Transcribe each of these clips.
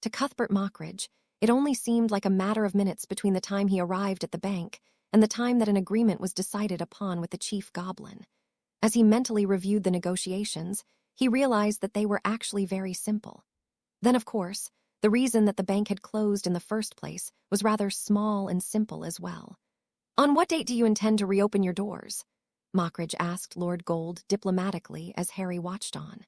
To Cuthbert Mockridge, it only seemed like a matter of minutes between the time he arrived at the bank and the time that an agreement was decided upon with the chief goblin. As he mentally reviewed the negotiations, he realized that they were actually very simple. Then, of course, the reason that the bank had closed in the first place was rather small and simple as well. "On what date do you intend to reopen your doors?" Mockridge asked Lord Gold diplomatically as Harry watched on.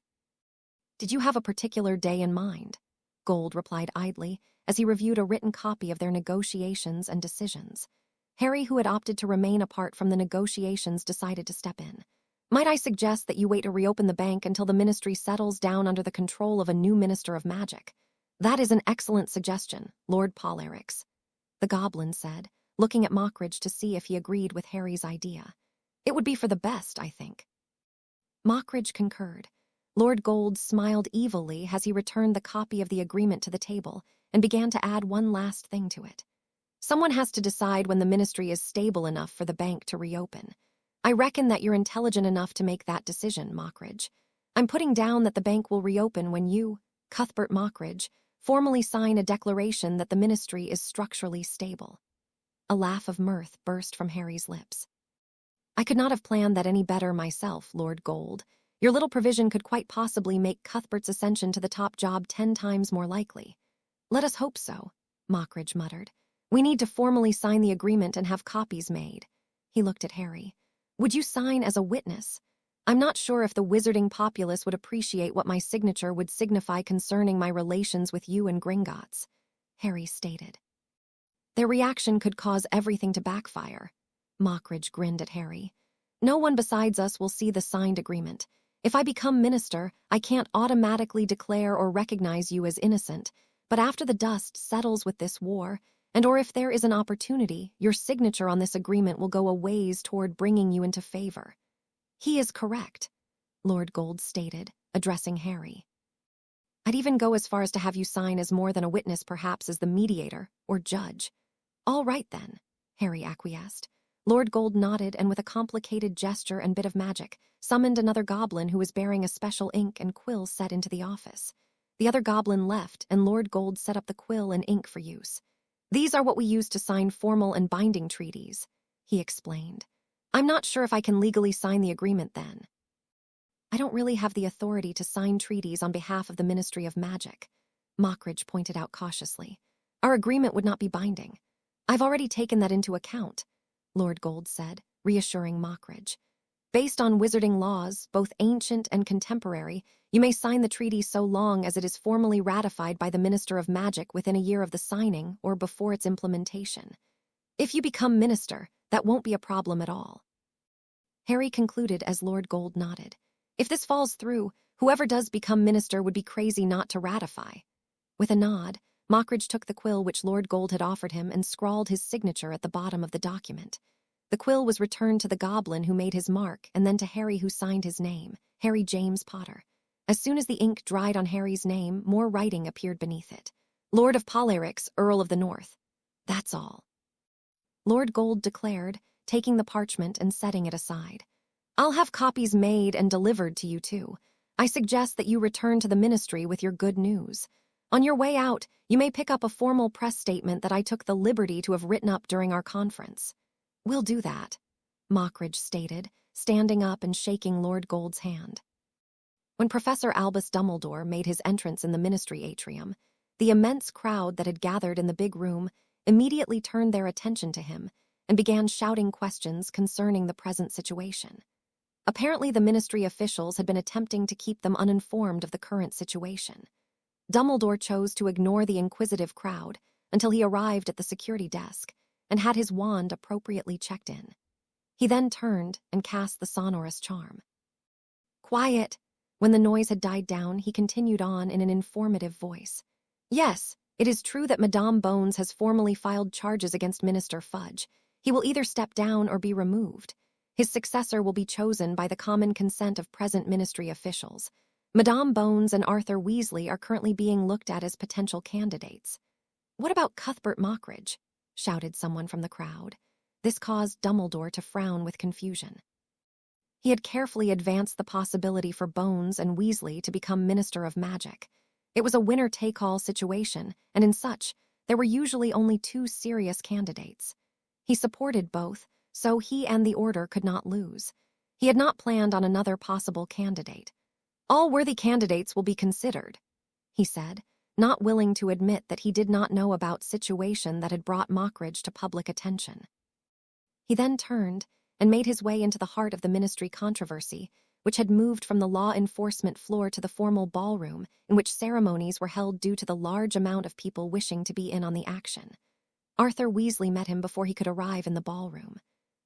"Did you have a particular day in mind?" Gold replied idly as he reviewed a written copy of their negotiations and decisions. Harry, who had opted to remain apart from the negotiations, decided to step in. "Might I suggest that you wait to reopen the bank until the ministry settles down under the control of a new minister of magic?" "That is an excellent suggestion, Lord Bellatrix," the goblin said, looking at Mockridge to see if he agreed with Harry's idea. "It would be for the best, I think." Mockridge concurred. Lord Gold smiled evilly as he returned the copy of the agreement to the table and began to add one last thing to it. "Someone has to decide when the ministry is stable enough for the bank to reopen. I reckon that you're intelligent enough to make that decision, Mockridge. I'm putting down that the bank will reopen when you, Cuthbert Mockridge, formally sign a declaration that the ministry is structurally stable." A laugh of mirth burst from Harry's lips. "I could not have planned that any better myself, Lord Gold. Your little provision could quite possibly make Cuthbert's ascension to the top job 10 times more likely." "Let us hope so," Mockridge muttered. "We need to formally sign the agreement and have copies made." He looked at Harry. "Would you sign as a witness? I'm not sure if the wizarding populace would appreciate what my signature would signify concerning my relations with you and Gringotts," Harry stated. "Their reaction could cause everything to backfire." Mockridge grinned at Harry. "No one besides us will see the signed agreement. If I become minister, I can't automatically declare or recognize you as innocent, but after the dust settles with this war, or if there is an opportunity, your signature on this agreement will go a ways toward bringing you into favor." "He is correct," Lord Gold stated, addressing Harry. "I'd even go as far as to have you sign as more than a witness, perhaps as the mediator or judge." "All right, then," Harry acquiesced. Lord Gold nodded and with a complicated gesture and bit of magic, summoned another goblin who was bearing a special ink and quill set into the office. The other goblin left, and Lord Gold set up the quill and ink for use. "These are what we use to sign formal and binding treaties," he explained. "I'm not sure if I can legally sign the agreement then." "I don't really have the authority to sign treaties on behalf of the Ministry of Magic," Mockridge pointed out cautiously. "Our agreement would not be binding." "I've already taken that into account," Lord Gold said, reassuring Mockridge. "Based on wizarding laws, both ancient and contemporary, you may sign the treaty so long as it is formally ratified by the Minister of Magic within a year of the signing or before its implementation. If you become minister, that won't be a problem at all." Harry concluded as Lord Gold nodded. "If this falls through, whoever does become minister would be crazy not to ratify." With a nod, Mockridge took the quill which Lord Gold had offered him and scrawled his signature at the bottom of the document. The quill was returned to the goblin who made his mark and then to Harry, who signed his name, Harry James Potter. As soon as the ink dried on Harry's name, more writing appeared beneath it. "Lord of Bellatrix, Earl of the North." "That's all," Lord Gold declared, taking the parchment and setting it aside. "I'll have copies made and delivered to you too. I suggest that you return to the ministry with your good news. On your way out, you may pick up a formal press statement that I took the liberty to have written up during our conference." "We'll do that," Mockridge stated, standing up and shaking Lord Gold's hand. When Professor Albus Dumbledore made his entrance in the ministry atrium, the immense crowd that had gathered in the big room immediately turned their attention to him and began shouting questions concerning the present situation. Apparently, the ministry officials had been attempting to keep them uninformed of the current situation. Dumbledore chose to ignore the inquisitive crowd until he arrived at the security desk and had his wand appropriately checked in. He then turned and cast the sonorous charm. "Quiet!" When the noise had died down, he continued on in an informative voice. "Yes, it is true that Madame Bones has formally filed charges against Minister Fudge. He will either step down or be removed. His successor will be chosen by the common consent of present ministry officials. Madame Bones and Arthur Weasley are currently being looked at as potential candidates." "What about Cuthbert Mockridge?" shouted someone from the crowd. This caused Dumbledore to frown with confusion. He had carefully advanced the possibility for Bones and Weasley to become Minister of Magic. It was a winner-take-all situation, and in such, there were usually only two serious candidates. He supported both, so he and the Order could not lose. He had not planned on another possible candidate. "All worthy candidates will be considered," he said, not willing to admit that he did not know about situation that had brought Mockridge to public attention. He then turned and made his way into the heart of the ministry controversy, which had moved from the law enforcement floor to the formal ballroom in which ceremonies were held due to the large amount of people wishing to be in on the action. Arthur Weasley met him before he could arrive in the ballroom.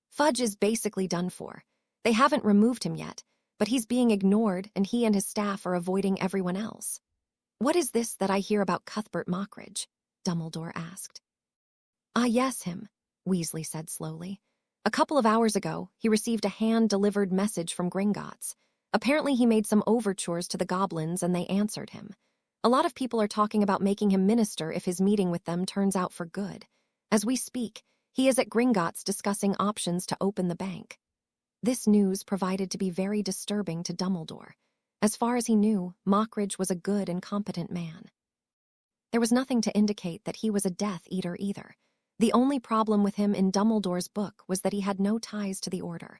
"Fudge is basically done for. They haven't removed him yet, but he's being ignored and he and his staff are avoiding everyone else." "What is this that I hear about Cuthbert Mockridge?" Dumbledore asked. "Ah, yes, him," Weasley said slowly. "A couple of hours ago, he received a hand-delivered message from Gringotts. Apparently he made some overtures to the goblins and they answered him. A lot of people are talking about making him minister if his meeting with them turns out for good. As we speak, he is at Gringotts discussing options to open the bank." This news proved to be very disturbing to Dumbledore. As far as he knew, Mockridge was a good and competent man. There was nothing to indicate that he was a Death Eater either. The only problem with him in Dumbledore's book was that he had no ties to the Order.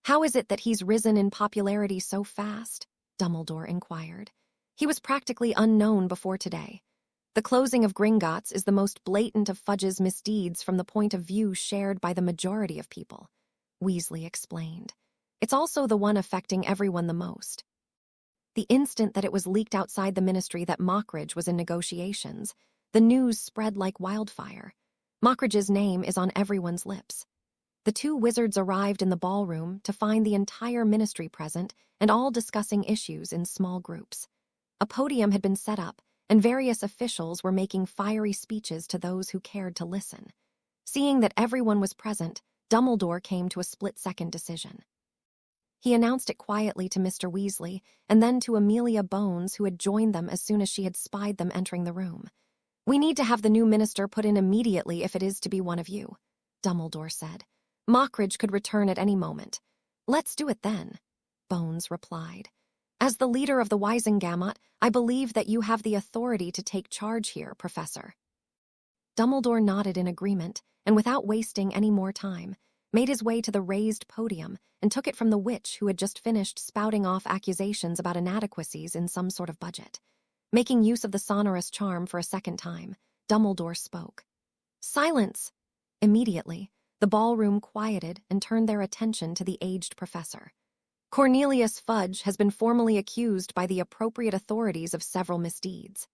"How is it that he's risen in popularity so fast?" Dumbledore inquired. "He was practically unknown before today. The closing of Gringotts is the most blatant of Fudge's misdeeds from the point of view shared by the majority of people," Weasley explained. "It's also the one affecting everyone the most. The instant that it was leaked outside the ministry that Mockridge was in negotiations, the news spread like wildfire. Mockridge's name is on everyone's lips." The two wizards arrived in the ballroom to find the entire ministry present and all discussing issues in small groups. A podium had been set up, and various officials were making fiery speeches to those who cared to listen. Seeing that everyone was present, Dumbledore came to a split-second decision. He announced it quietly to Mr. Weasley and then to Amelia Bones, who had joined them as soon as she had spied them entering the room. "We need to have the new minister put in immediately if it is to be one of you," Dumbledore said. "Mockridge could return at any moment." "Let's do it then," Bones replied. "As the leader of the Wizengamot, I believe that you have the authority to take charge here, Professor." Dumbledore nodded in agreement, and without wasting any more time, made his way to the raised podium and took it from the witch who had just finished spouting off accusations about inadequacies in some sort of budget. Making use of the sonorous charm for a second time, Dumbledore spoke. "Silence!" Immediately, the ballroom quieted and turned their attention to the aged professor. "Cornelius Fudge has been formally accused by the appropriate authorities of several misdeeds.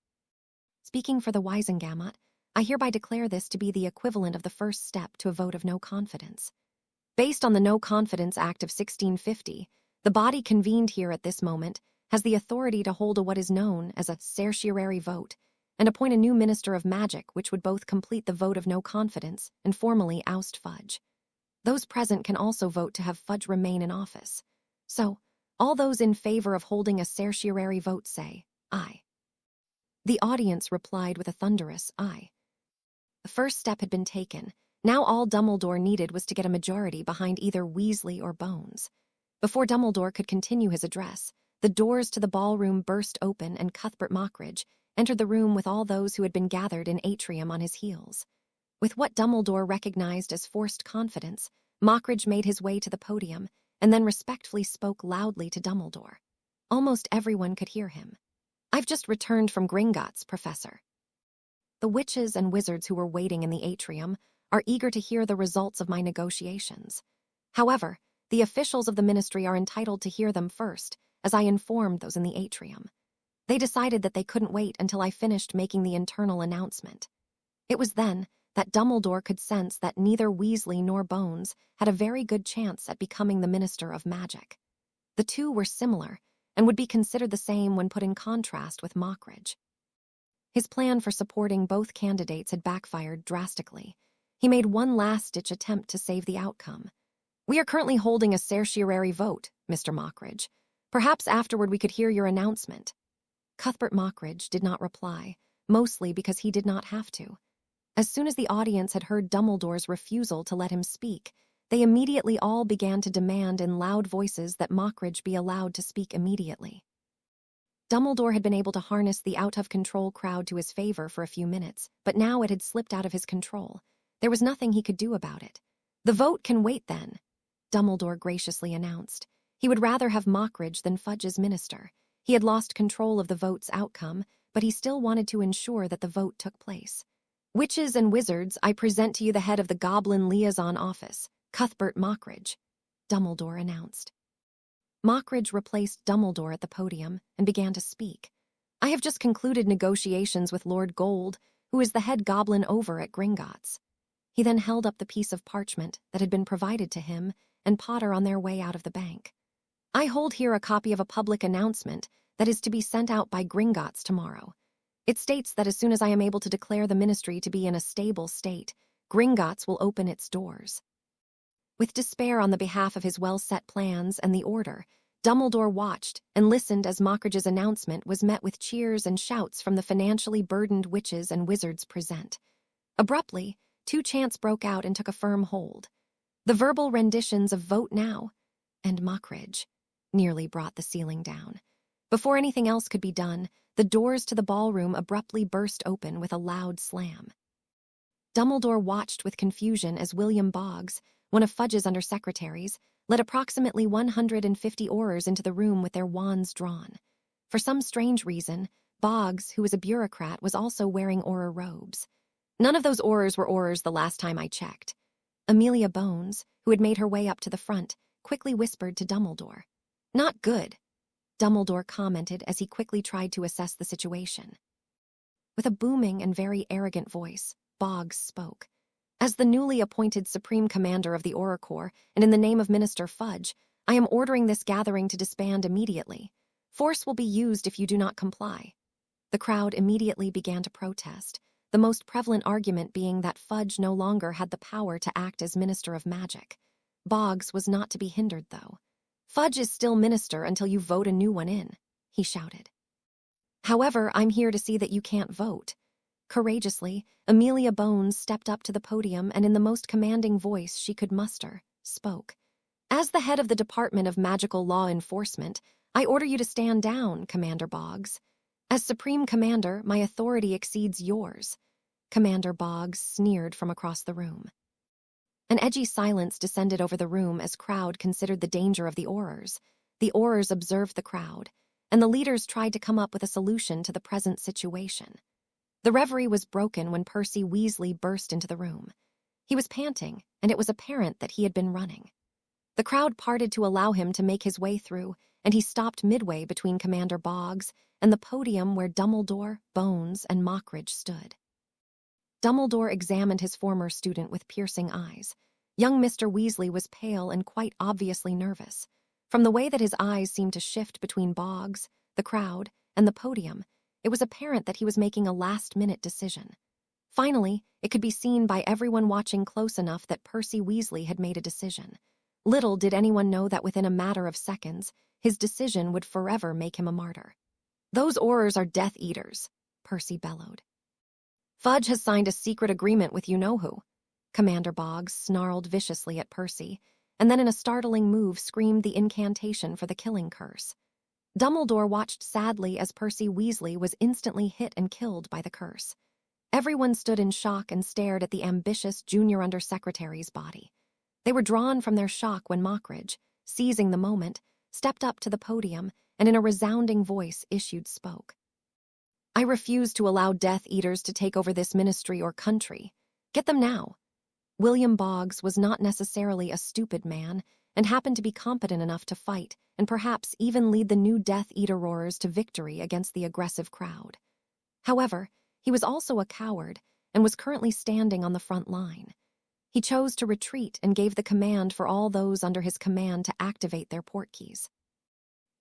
Speaking for the Wizengamot, I hereby declare this to be the equivalent of the first step to a vote of no confidence. Based on the No Confidence Act of 1650, the body convened here at this moment has the authority to hold what is known as a certiorari vote and appoint a new minister of magic, which would both complete the vote of no confidence and formally oust Fudge. Those present can also vote to have Fudge remain in office. So, all those in favor of holding a certiorari vote say, aye." The audience replied with a thunderous aye. The first step had been taken. Now all Dumbledore needed was to get a majority behind either Weasley or Bones. Before Dumbledore could continue his address, the doors to the ballroom burst open and Cuthbert Mockridge entered the room with all those who had been gathered in atrium on his heels. With what Dumbledore recognized as forced confidence, Mockridge made his way to the podium and then respectfully spoke loudly to Dumbledore. Almost everyone could hear him. "I've just returned from Gringotts, Professor." The witches and wizards who were waiting in the atrium are eager to hear the results of my negotiations. However, the officials of the ministry are entitled to hear them first, as I informed those in the atrium. They decided that they couldn't wait until I finished making the internal announcement. It was then that Dumbledore could sense that neither Weasley nor Bones had a very good chance at becoming the Minister of Magic. The two were similar, and would be considered the same when put in contrast with Mockridge. His plan for supporting both candidates had backfired drastically. He made one last-ditch attempt to save the outcome. "We are currently holding a certiorari vote, Mr. Mockridge. Perhaps afterward we could hear your announcement." Cuthbert Mockridge did not reply, mostly because he did not have to. As soon as the audience had heard Dumbledore's refusal to let him speak, they immediately all began to demand in loud voices that Mockridge be allowed to speak immediately. Dumbledore had been able to harness the out-of-control crowd to his favor for a few minutes, but now it had slipped out of his control. There was nothing he could do about it. "The vote can wait, then," Dumbledore graciously announced. He would rather have Mockridge than Fudge's minister. He had lost control of the vote's outcome, but he still wanted to ensure that the vote took place. "Witches and wizards, I present to you the head of the Goblin Liaison Office, Cuthbert Mockridge," Dumbledore announced. Mockridge replaced Dumbledore at the podium and began to speak. "I have just concluded negotiations with Lord Gold, who is the head goblin over at Gringotts." He then held up the piece of parchment that had been provided to him and Potter on their way out of the bank. "I hold here a copy of a public announcement that is to be sent out by Gringotts tomorrow. It states that as soon as I am able to declare the ministry to be in a stable state, Gringotts will open its doors." With despair on the behalf of his well-set plans and the Order, Dumbledore watched and listened as Mockridge's announcement was met with cheers and shouts from the financially burdened witches and wizards present. Abruptly, two chants broke out and took a firm hold. The verbal renditions of "Vote Now" and "Mockridge" nearly brought the ceiling down. Before anything else could be done, the doors to the ballroom abruptly burst open with a loud slam. Dumbledore watched with confusion as William Boggs, one of Fudge's undersecretaries, led approximately 150 Aurors into the room with their wands drawn. For some strange reason, Boggs, who was a bureaucrat, was also wearing Auror robes. None of those Aurors were Aurors the last time I checked. Amelia Bones, who had made her way up to the front, quickly whispered to Dumbledore. "Not good," Dumbledore commented as he quickly tried to assess the situation. With a booming and very arrogant voice, Boggs spoke. "As the newly appointed Supreme Commander of the Auror Corps, and in the name of Minister Fudge, I am ordering this gathering to disband immediately. Force will be used if you do not comply." The crowd immediately began to protest, the most prevalent argument being that Fudge no longer had the power to act as Minister of Magic. Boggs was not to be hindered, though. "Fudge is still Minister until you vote a new one in," he shouted. "However, I'm here to see that you can't vote." Courageously, Amelia Bones stepped up to the podium and in the most commanding voice she could muster, spoke. "As the head of the Department of Magical Law Enforcement, I order you to stand down, Commander Boggs. As Supreme Commander, my authority exceeds yours." Commander Boggs sneered from across the room. An edgy silence descended over the room as crowd considered the danger of the Aurors. The Aurors observed the crowd, and the leaders tried to come up with a solution to the present situation. The reverie was broken when Percy Weasley burst into the room. He was panting, and it was apparent that he had been running. The crowd parted to allow him to make his way through, and he stopped midway between Commander Boggs and the podium where Dumbledore, Bones, and Mockridge stood. Dumbledore examined his former student with piercing eyes. Young Mr. Weasley was pale and quite obviously nervous. From the way that his eyes seemed to shift between Boggs, the crowd, and the podium, it was apparent that he was making a last-minute decision. Finally, it could be seen by everyone watching close enough that Percy Weasley had made a decision. Little did anyone know that within a matter of seconds, his decision would forever make him a martyr. "Those Aurors are Death Eaters," Percy bellowed. "Fudge has signed a secret agreement with you-know-who," Commander Boggs snarled viciously at Percy, and then in a startling move screamed the incantation for the killing curse. Dumbledore watched sadly as Percy Weasley was instantly hit and killed by the curse. Everyone stood in shock and stared at the ambitious junior undersecretary's body. They were drawn from their shock when Mockridge, seizing the moment, stepped up to the podium and in a resounding voice spoke. "I refuse to allow Death Eaters to take over this ministry or country. Get them now." William Boggs was not necessarily a stupid man and happened to be competent enough to fight and perhaps even lead the new Death Eater Aurors to victory against the aggressive crowd. However, he was also a coward and was currently standing on the front line. He chose to retreat and gave the command for all those under his command to activate their portkeys.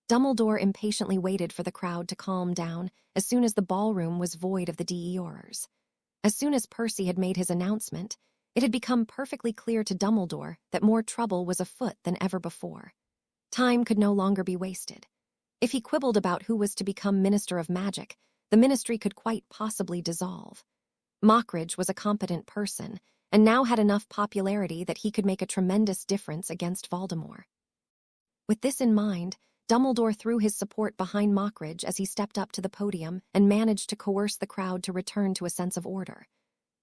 Dumbledore impatiently waited for the crowd to calm down as soon as the ballroom was void of the DE Aurors. As soon as Percy had made his announcement, it had become perfectly clear to Dumbledore that more trouble was afoot than ever before. Time could no longer be wasted. If he quibbled about who was to become Minister of Magic, the ministry could quite possibly dissolve. Mockridge was a competent person, and now had enough popularity that he could make a tremendous difference against Voldemort. With this in mind, Dumbledore threw his support behind Mockridge as he stepped up to the podium and managed to coerce the crowd to return to a sense of order.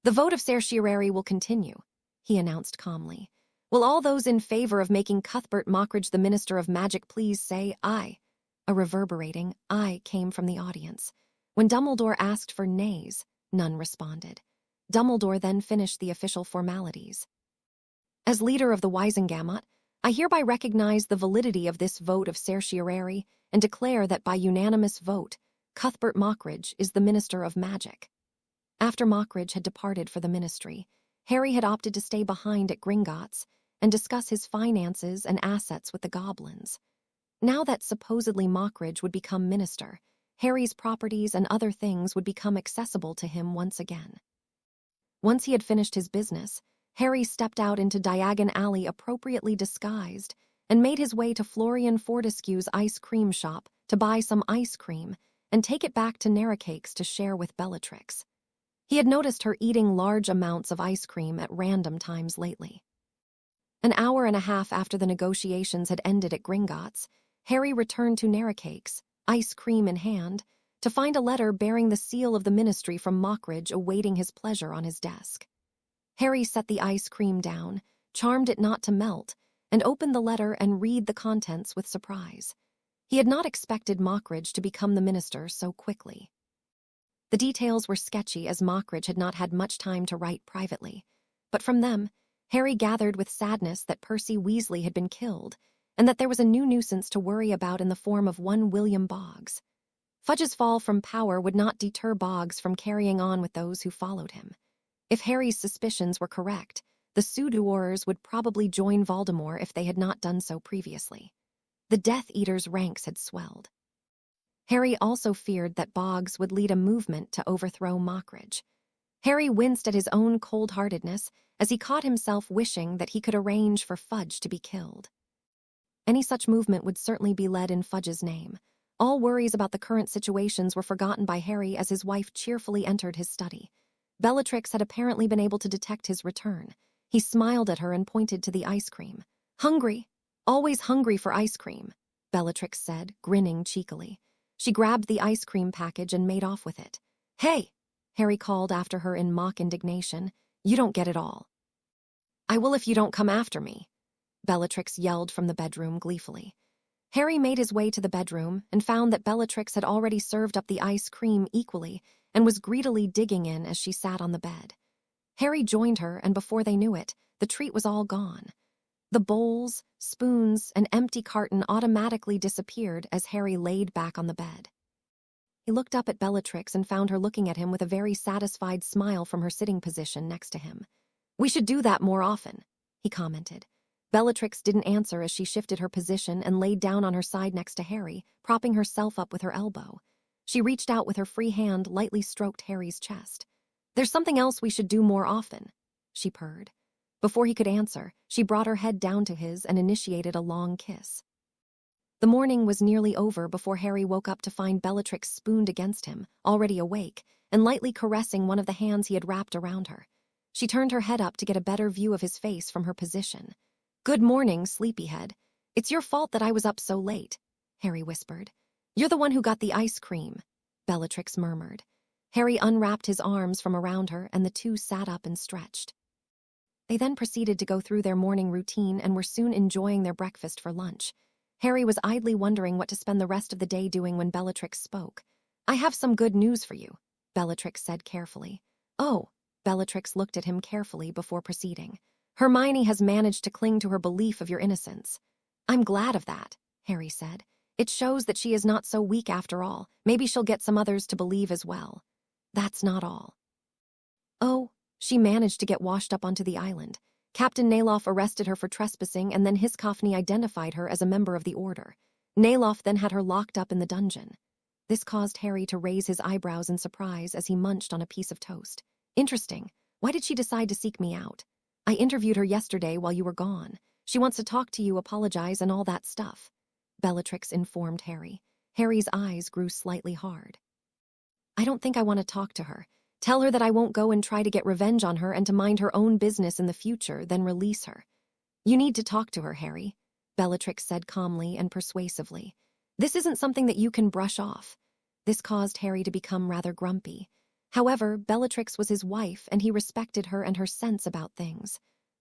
"The vote of certiorari will continue," he announced calmly. "Will all those in favor of making Cuthbert Mockridge the Minister of Magic please say aye?" A reverberating aye came from the audience. When Dumbledore asked for nays, none responded. Dumbledore then finished the official formalities. "As leader of the Wisengamot, I hereby recognize the validity of this vote of certiorari and declare that by unanimous vote, Cuthbert Mockridge is the Minister of Magic." After Mockridge had departed for the ministry, Harry had opted to stay behind at Gringotts and discuss his finances and assets with the goblins. Now that supposedly Mockridge would become minister, Harry's properties and other things would become accessible to him once again. Once he had finished his business, Harry stepped out into Diagon Alley appropriately disguised and made his way to Florian Fortescue's ice cream shop to buy some ice cream and take it back to Narracakes to share with Bellatrix. He had noticed her eating large amounts of ice cream at random times lately. An hour and a half after the negotiations had ended at Gringotts, Harry returned to Narracakes, ice cream in hand, to find a letter bearing the seal of the ministry from Mockridge awaiting his pleasure on his desk. Harry set the ice cream down, charmed it not to melt, and opened the letter and read the contents with surprise. He had not expected Mockridge to become the minister so quickly. The details were sketchy as Mockridge had not had much time to write privately, but from them, Harry gathered with sadness that Percy Weasley had been killed and that there was a new nuisance to worry about in the form of one William Boggs. Fudge's fall from power would not deter Boggs from carrying on with those who followed him. If Harry's suspicions were correct, the Pseudo-Aurors would probably join Voldemort if they had not done so previously. The Death Eater's ranks had swelled. Harry also feared that Boggs would lead a movement to overthrow Mockridge. Harry winced at his own cold-heartedness as he caught himself wishing that he could arrange for Fudge to be killed. Any such movement would certainly be led in Fudge's name. All worries about the current situations were forgotten by Harry as his wife cheerfully entered his study. Bellatrix had apparently been able to detect his return. He smiled at her and pointed to the ice cream. "Hungry? Always hungry for ice cream," Bellatrix said, grinning cheekily. She grabbed the ice cream package and made off with it. "Hey!" Harry called after her in mock indignation. "You don't get it all." "I will if you don't come after me," Bellatrix yelled from the bedroom gleefully. Harry made his way to the bedroom and found that Bellatrix had already served up the ice cream equally and was greedily digging in as she sat on the bed. Harry joined her, and before they knew it, the treat was all gone. The bowls, spoons, and empty carton automatically disappeared as Harry laid back on the bed. He looked up at Bellatrix and found her looking at him with a very satisfied smile from her sitting position next to him. "We should do that more often," he commented. Bellatrix didn't answer as she shifted her position and laid down on her side next to Harry, propping herself up with her elbow. She reached out with her free hand, lightly stroked Harry's chest. "There's something else we should do more often," she purred. Before he could answer, she brought her head down to his and initiated a long kiss. The morning was nearly over before Harry woke up to find Bellatrix spooned against him, already awake, and lightly caressing one of the hands he had wrapped around her. She turned her head up to get a better view of his face from her position. "Good morning, sleepyhead. It's your fault that I was up so late," Harry whispered. "You're the one who got the ice cream," Bellatrix murmured. Harry unwrapped his arms from around her, and the two sat up and stretched. They then proceeded to go through their morning routine and were soon enjoying their breakfast for lunch. Harry was idly wondering what to spend the rest of the day doing when Bellatrix spoke. "I have some good news for you," Bellatrix said carefully. "Oh," Bellatrix looked at him carefully before proceeding. "Hermione has managed to cling to her belief of your innocence." "I'm glad of that," Harry said. "It shows that she is not so weak after all. Maybe she'll get some others to believe as well." "That's not all." "Oh, she managed to get washed up onto the island. Captain Nayloff arrested her for trespassing, and then Hiscoffney identified her as a member of the Order. Nayloff then had her locked up in the dungeon." This caused Harry to raise his eyebrows in surprise as he munched on a piece of toast. "Interesting. Why did she decide to seek me out? I interviewed her yesterday while you were gone. She wants to talk to you, apologize, and all that stuff," Bellatrix informed Harry. Harry's eyes grew slightly hard. "I don't think I want to talk to her. Tell her that I won't go and try to get revenge on her and to mind her own business in the future, then release her." "You need to talk to her, Harry," Bellatrix said calmly and persuasively. This isn't something that you can brush off. This caused Harry to become rather grumpy. However, Bellatrix was his wife, and he respected her and her sense about things.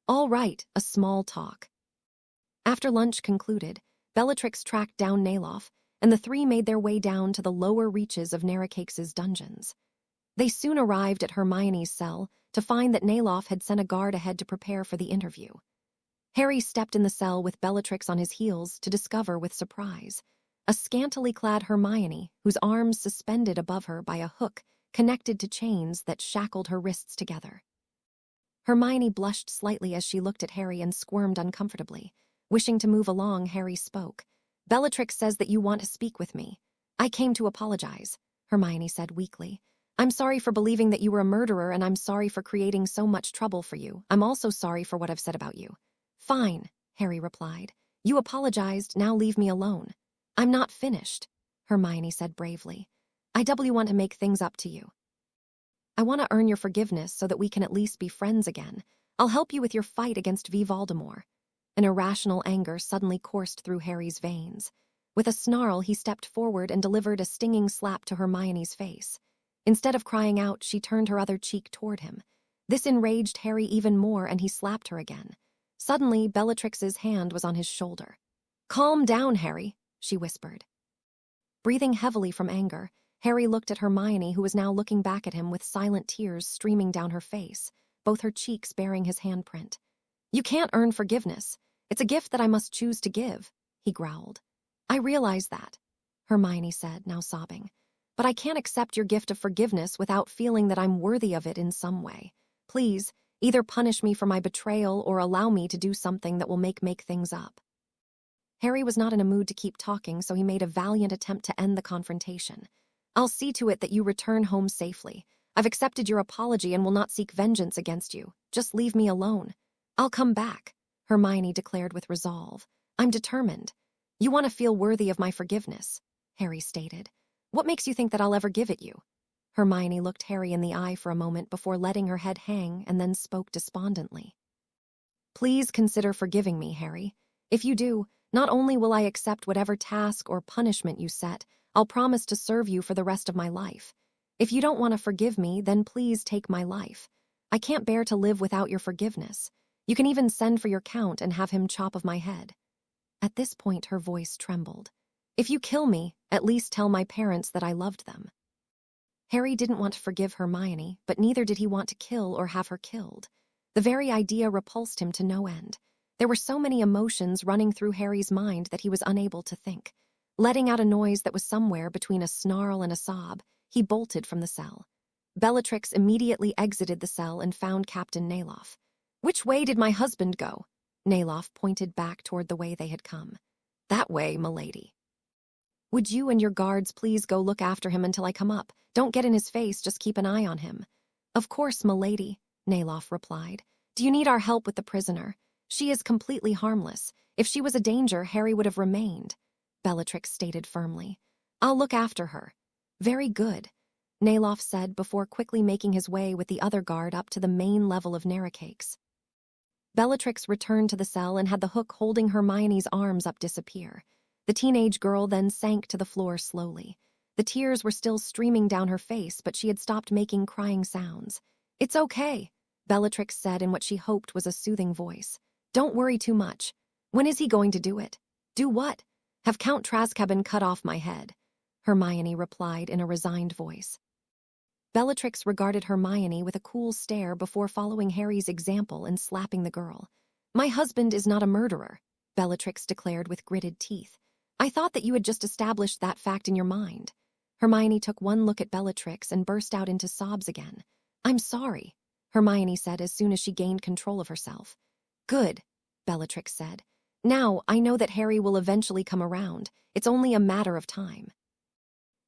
All right, a small talk. After lunch concluded, Bellatrix tracked down Nayloff, and the three made their way down to the lower reaches of Narracakes' dungeons. They soon arrived at Hermione's cell to find that Nayloff had sent a guard ahead to prepare for the interview. Harry stepped in the cell with Bellatrix on his heels to discover with surprise a scantily clad Hermione whose arms suspended above her by a hook connected to chains that shackled her wrists together. Hermione blushed slightly as she looked at Harry and squirmed uncomfortably. Wishing to move along, Harry spoke. "Bellatrix says that you want to speak with me. I came to apologize," Hermione said weakly. "I'm sorry for believing that you were a murderer, and I'm sorry for creating so much trouble for you. I'm also sorry for what I've said about you." "Fine," Harry replied. "You apologized, now leave me alone." "I'm not finished," Hermione said bravely. "I want to make things up to you. I want to earn your forgiveness so that we can at least be friends again. I'll help you with your fight against Voldemort." An irrational anger suddenly coursed through Harry's veins. With a snarl, he stepped forward and delivered a stinging slap to Hermione's face. Instead of crying out, she turned her other cheek toward him. This enraged Harry even more, and he slapped her again. Suddenly, Bellatrix's hand was on his shoulder. "Calm down, Harry," she whispered. Breathing heavily from anger, Harry looked at Hermione, who was now looking back at him with silent tears streaming down her face, both her cheeks bearing his handprint. "You can't earn forgiveness. It's a gift that I must choose to give," he growled. "I realize that," Hermione said, now sobbing. "But I can't accept your gift of forgiveness without feeling that I'm worthy of it in some way. Please, either punish me for my betrayal or allow me to do something that will make things up." Harry was not in a mood to keep talking, so he made a valiant attempt to end the confrontation. "I'll see to it that you return home safely. I've accepted your apology and will not seek vengeance against you. Just leave me alone." "I'll come back," Hermione declared with resolve. "I'm determined." "You want to feel worthy of my forgiveness," Harry stated. "What makes you think that I'll ever give it you?" Hermione looked Harry in the eye for a moment before letting her head hang and then spoke despondently. "Please consider forgiving me, Harry. If you do, not only will I accept whatever task or punishment you set, I'll promise to serve you for the rest of my life. If you don't want to forgive me, then please take my life. I can't bear to live without your forgiveness. You can even send for your count and have him chop of my head." At this point, her voice trembled. "If you kill me, at least tell my parents that I loved them." Harry didn't want to forgive Hermione, but neither did he want to kill or have her killed. The very idea repulsed him to no end. There were so many emotions running through Harry's mind that he was unable to think. Letting out a noise that was somewhere between a snarl and a sob, he bolted from the cell. Bellatrix immediately exited the cell and found Captain Nayloff. "Which way did my husband go?" Nayloff pointed back toward the way they had come. "That way, milady." "Would you and your guards please go look after him until I come up? Don't get in his face, just keep an eye on him." "Of course, milady," Nayloff replied. "Do you need our help with the prisoner? She is completely harmless. If she was a danger, Harry would have remained," Bellatrix stated firmly. "I'll look after her." "Very good," Nayloff said before quickly making his way with the other guard up to the main level of Narracakes. Bellatrix returned to the cell and had the hook holding Hermione's arms up disappear. The teenage girl then sank to the floor slowly. The tears were still streaming down her face, but she had stopped making crying sounds. "It's okay," Bellatrix said in what she hoped was a soothing voice. "Don't worry too much. When is he going to do it?" "Do what?" "Have Count Azkaban cut off my head," Hermione replied in a resigned voice. Bellatrix regarded Hermione with a cool stare before following Harry's example and slapping the girl. "My husband is not a murderer," Bellatrix declared with gritted teeth. "I thought that you had just established that fact in your mind." Hermione took one look at Bellatrix and burst out into sobs again. "I'm sorry," Hermione said as soon as she gained control of herself. "Good," Bellatrix said. "Now, I know that Harry will eventually come around. It's only a matter of time."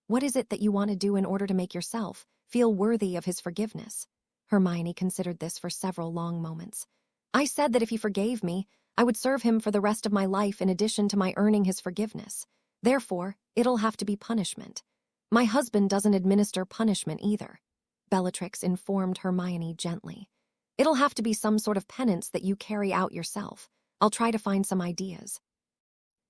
"What is it that you want to do in order to make yourself feel worthy of his forgiveness?" Hermione considered this for several long moments. "I said that if he forgave me, I would serve him for the rest of my life in addition to my earning his forgiveness. Therefore, it'll have to be punishment. My husband doesn't administer punishment either," Bellatrix informed Hermione gently. "It'll have to be some sort of penance that you carry out yourself. I'll try to find some ideas."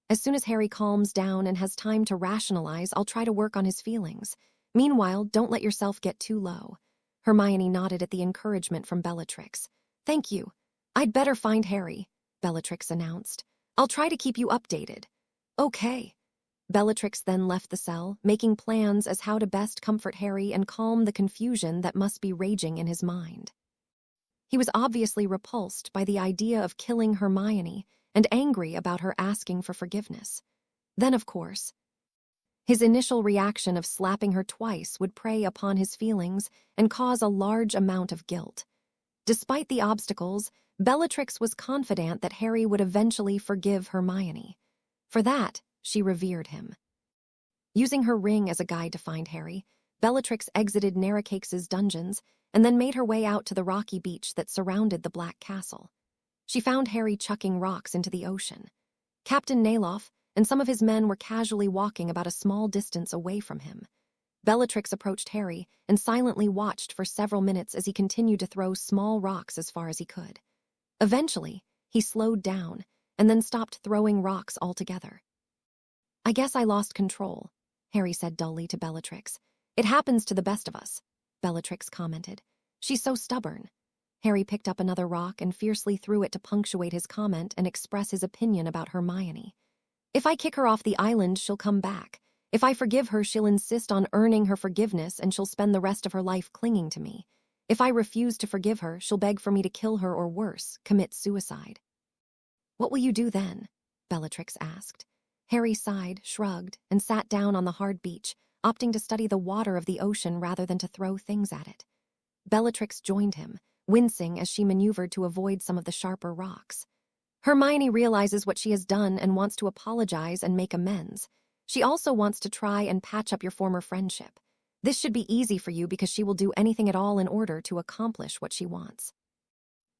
As soon as Harry calms down and has time to rationalize, I'll try to work on his feelings. Meanwhile, don't let yourself get too low. Hermione nodded at the encouragement from Bellatrix. Thank you. I'd better find Harry, Bellatrix announced. I'll try to keep you updated. Okay. Bellatrix then left the cell, making plans as how to best comfort Harry and calm the confusion that must be raging in his mind. He was obviously repulsed by the idea of killing Hermione and angry about her asking for forgiveness. Then, of course, his initial reaction of slapping her twice would prey upon his feelings and cause a large amount of guilt. Despite the obstacles, Bellatrix was confident that Harry would eventually forgive Hermione. For that, she revered him. Using her ring as a guide to find Harry, Bellatrix exited Narracakes's dungeons and then made her way out to the rocky beach that surrounded the Black Castle. She found Harry chucking rocks into the ocean. Captain Nayloff and some of his men were casually walking about a small distance away from him. Bellatrix approached Harry and silently watched for several minutes as he continued to throw small rocks as far as he could. Eventually, he slowed down and then stopped throwing rocks altogether. I guess I lost control, Harry said dully to Bellatrix. It happens to the best of us, Bellatrix commented. She's so stubborn. Harry picked up another rock and fiercely threw it to punctuate his comment and express his opinion about Hermione. If I kick her off the island, she'll come back. If I forgive her, she'll insist on earning her forgiveness and she'll spend the rest of her life clinging to me. If I refuse to forgive her, she'll beg for me to kill her or worse, commit suicide. What will you do then? Bellatrix asked. Harry sighed, shrugged, and sat down on the hard beach, opting to study the water of the ocean rather than to throw things at it. Bellatrix joined him, wincing as she maneuvered to avoid some of the sharper rocks. Hermione realizes what she has done and wants to apologize and make amends. She also wants to try and patch up your former friendship. This should be easy for you because she will do anything at all in order to accomplish what she wants.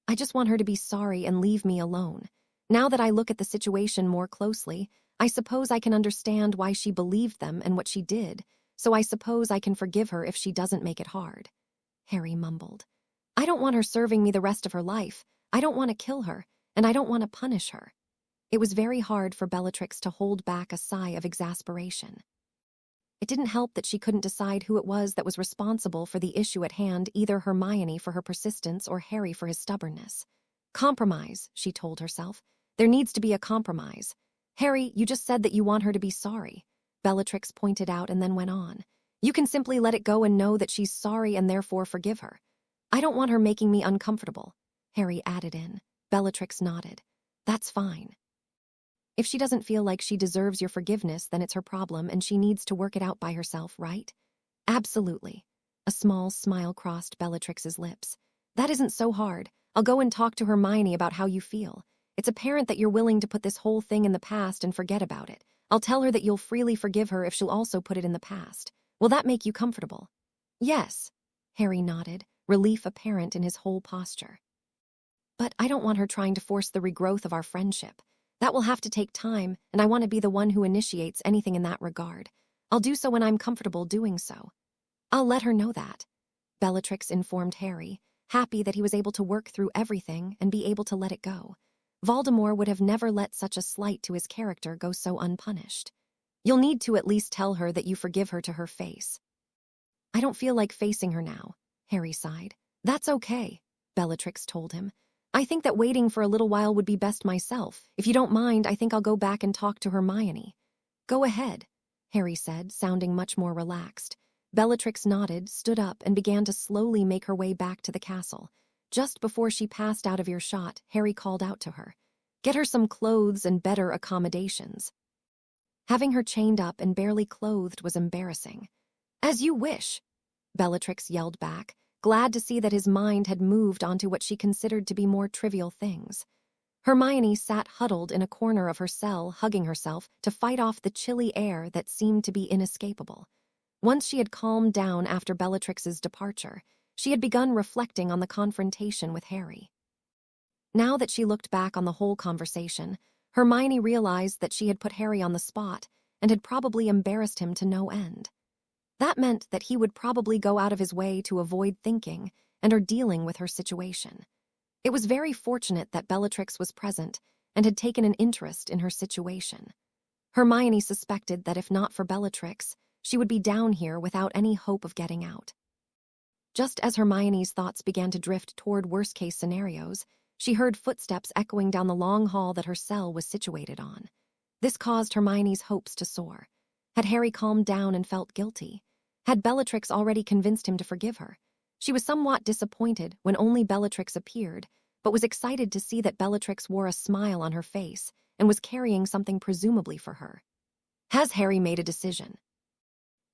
I just want her to be sorry and leave me alone. Now that I look at the situation more closely, I suppose I can understand why she believed them and what she did, so I suppose I can forgive her if she doesn't make it hard. Harry mumbled. I don't want her serving me the rest of her life. I don't want to kill her, and I don't want to punish her. It was very hard for Bellatrix to hold back a sigh of exasperation. It didn't help that she couldn't decide who it was that was responsible for the issue at hand, either Hermione for her persistence or Harry for his stubbornness. Compromise, she told herself. There needs to be a compromise. Harry, you just said that you want her to be sorry, Bellatrix pointed out and then went on. You can simply let it go and know that she's sorry and therefore forgive her. I don't want her making me uncomfortable, Harry added in. Bellatrix nodded. That's fine. If she doesn't feel like she deserves your forgiveness, then it's her problem and she needs to work it out by herself, right? Absolutely. A small smile crossed Bellatrix's lips. That isn't so hard. I'll go and talk to Hermione about how you feel. It's apparent that you're willing to put this whole thing in the past and forget about it. I'll tell her that you'll freely forgive her if she'll also put it in the past. Will that make you comfortable? Yes, Harry nodded, relief apparent in his whole posture. But I don't want her trying to force the regrowth of our friendship. That will have to take time, and I want to be the one who initiates anything in that regard. I'll do so when I'm comfortable doing so. I'll let her know that, Bellatrix informed Harry, happy that he was able to work through everything and be able to let it go. Voldemort would have never let such a slight to his character go so unpunished. You'll need to at least tell her that you forgive her to her face. I don't feel like facing her now, Harry sighed. That's okay, Bellatrix told him. I think that waiting for a little while would be best myself. If you don't mind, I think I'll go back and talk to Hermione. Go ahead, Harry said, sounding much more relaxed. Bellatrix nodded, stood up, and began to slowly make her way back to the castle. Just before she passed out of earshot, Harry called out to her. Get her some clothes and better accommodations. Having her chained up and barely clothed was embarrassing. As you wish, Bellatrix yelled back, glad to see that his mind had moved onto what she considered to be more trivial things. Hermione sat huddled in a corner of her cell, hugging herself to fight off the chilly air that seemed to be inescapable. Once she had calmed down after Bellatrix's departure, she had begun reflecting on the confrontation with Harry. Now that she looked back on the whole conversation, Hermione realized that she had put Harry on the spot and had probably embarrassed him to no end. That meant that he would probably go out of his way to avoid thinking and or dealing with her situation. It was very fortunate that Bellatrix was present and had taken an interest in her situation. Hermione suspected that if not for Bellatrix, she would be down here without any hope of getting out. Just as Hermione's thoughts began to drift toward worst-case scenarios, she heard footsteps echoing down the long hall that her cell was situated on. This caused Hermione's hopes to soar. Had Harry calmed down and felt guilty? Had Bellatrix already convinced him to forgive her? She was somewhat disappointed when only Bellatrix appeared, but was excited to see that Bellatrix wore a smile on her face and was carrying something presumably for her. "Has Harry made a decision?"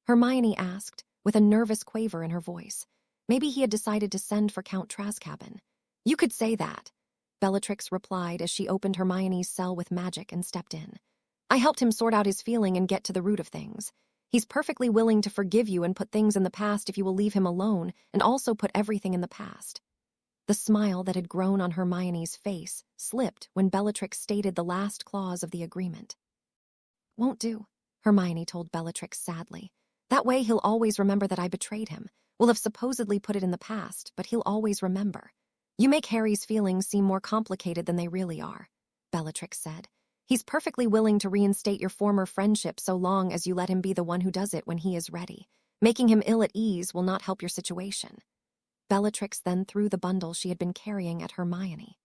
Hermione asked, with a nervous quaver in her voice. Maybe he had decided to send for Count Azkaban. "You could say that," Bellatrix replied as she opened Hermione's cell with magic and stepped in. "I helped him sort out his feeling and get to the root of things. He's perfectly willing to forgive you and put things in the past if you will leave him alone, and also put everything in the past." The smile that had grown on Hermione's face slipped when Bellatrix stated the last clause of the agreement. "Won't do," Hermione told Bellatrix sadly. "That way he'll always remember that I betrayed him. We'll have supposedly put it in the past, but he'll always remember." "You make Harry's feelings seem more complicated than they really are," Bellatrix said. "He's perfectly willing to reinstate your former friendship so long as you let him be the one who does it when he is ready. Making him ill at ease will not help your situation." Bellatrix then threw the bundle she had been carrying at Hermione.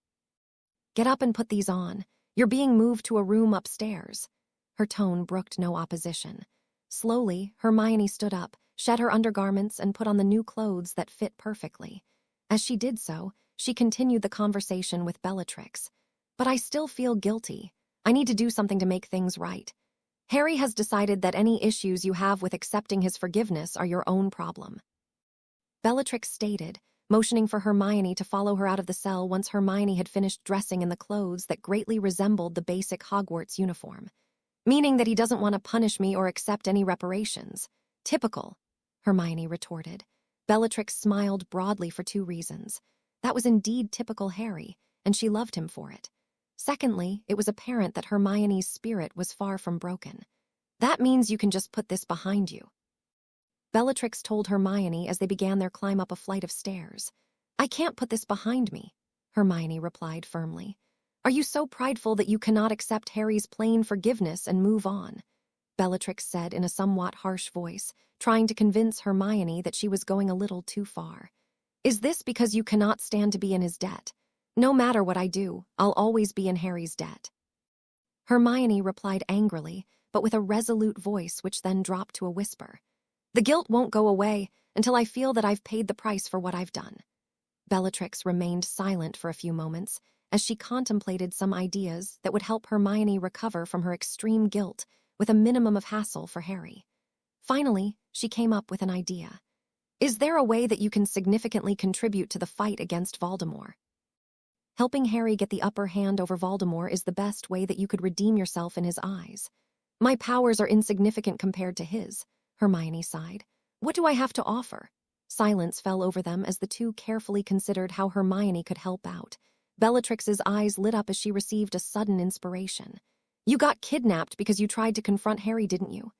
"Get up and put these on. You're being moved to a room upstairs." Her tone brooked no opposition. Slowly, Hermione stood up, shed her undergarments, and put on the new clothes that fit perfectly. As she did so, she continued the conversation with Bellatrix. "But I still feel guilty. I need to do something to make things right. Harry has decided that any issues you have with accepting his forgiveness are your own problem," Bellatrix stated, motioning for Hermione to follow her out of the cell once Hermione had finished dressing in the clothes that greatly resembled the basic Hogwarts uniform. "Meaning that he doesn't want to punish me or accept any reparations. Typical," Hermione retorted. Bellatrix smiled broadly for two reasons. That was indeed typical Harry, and she loved him for it. Secondly, it was apparent that Hermione's spirit was far from broken. "That means you can just put this behind you," Bellatrix told Hermione as they began their climb up a flight of stairs. "I can't put this behind me," Hermione replied firmly. "Are you so prideful that you cannot accept Harry's plain forgiveness and move on?" Bellatrix said in a somewhat harsh voice, trying to convince Hermione that she was going a little too far. "Is this because you cannot stand to be in his debt? No matter what I do, I'll always be in Harry's debt." Hermione replied angrily, but with a resolute voice which then dropped to a whisper. "The guilt won't go away until I feel that I've paid the price for what I've done." Bellatrix remained silent for a few moments as she contemplated some ideas that would help Hermione recover from her extreme guilt with a minimum of hassle for Harry. Finally, she came up with an idea. "Is there a way that you can significantly contribute to the fight against Voldemort?" "Helping Harry get the upper hand over Voldemort is the best way that you could redeem yourself in his eyes. My powers are insignificant compared to his," Hermione sighed. "What do I have to offer?" Silence fell over them as the two carefully considered how Hermione could help out. Bellatrix's eyes lit up as she received a sudden inspiration. "You got kidnapped because you tried to confront Harry, didn't you?"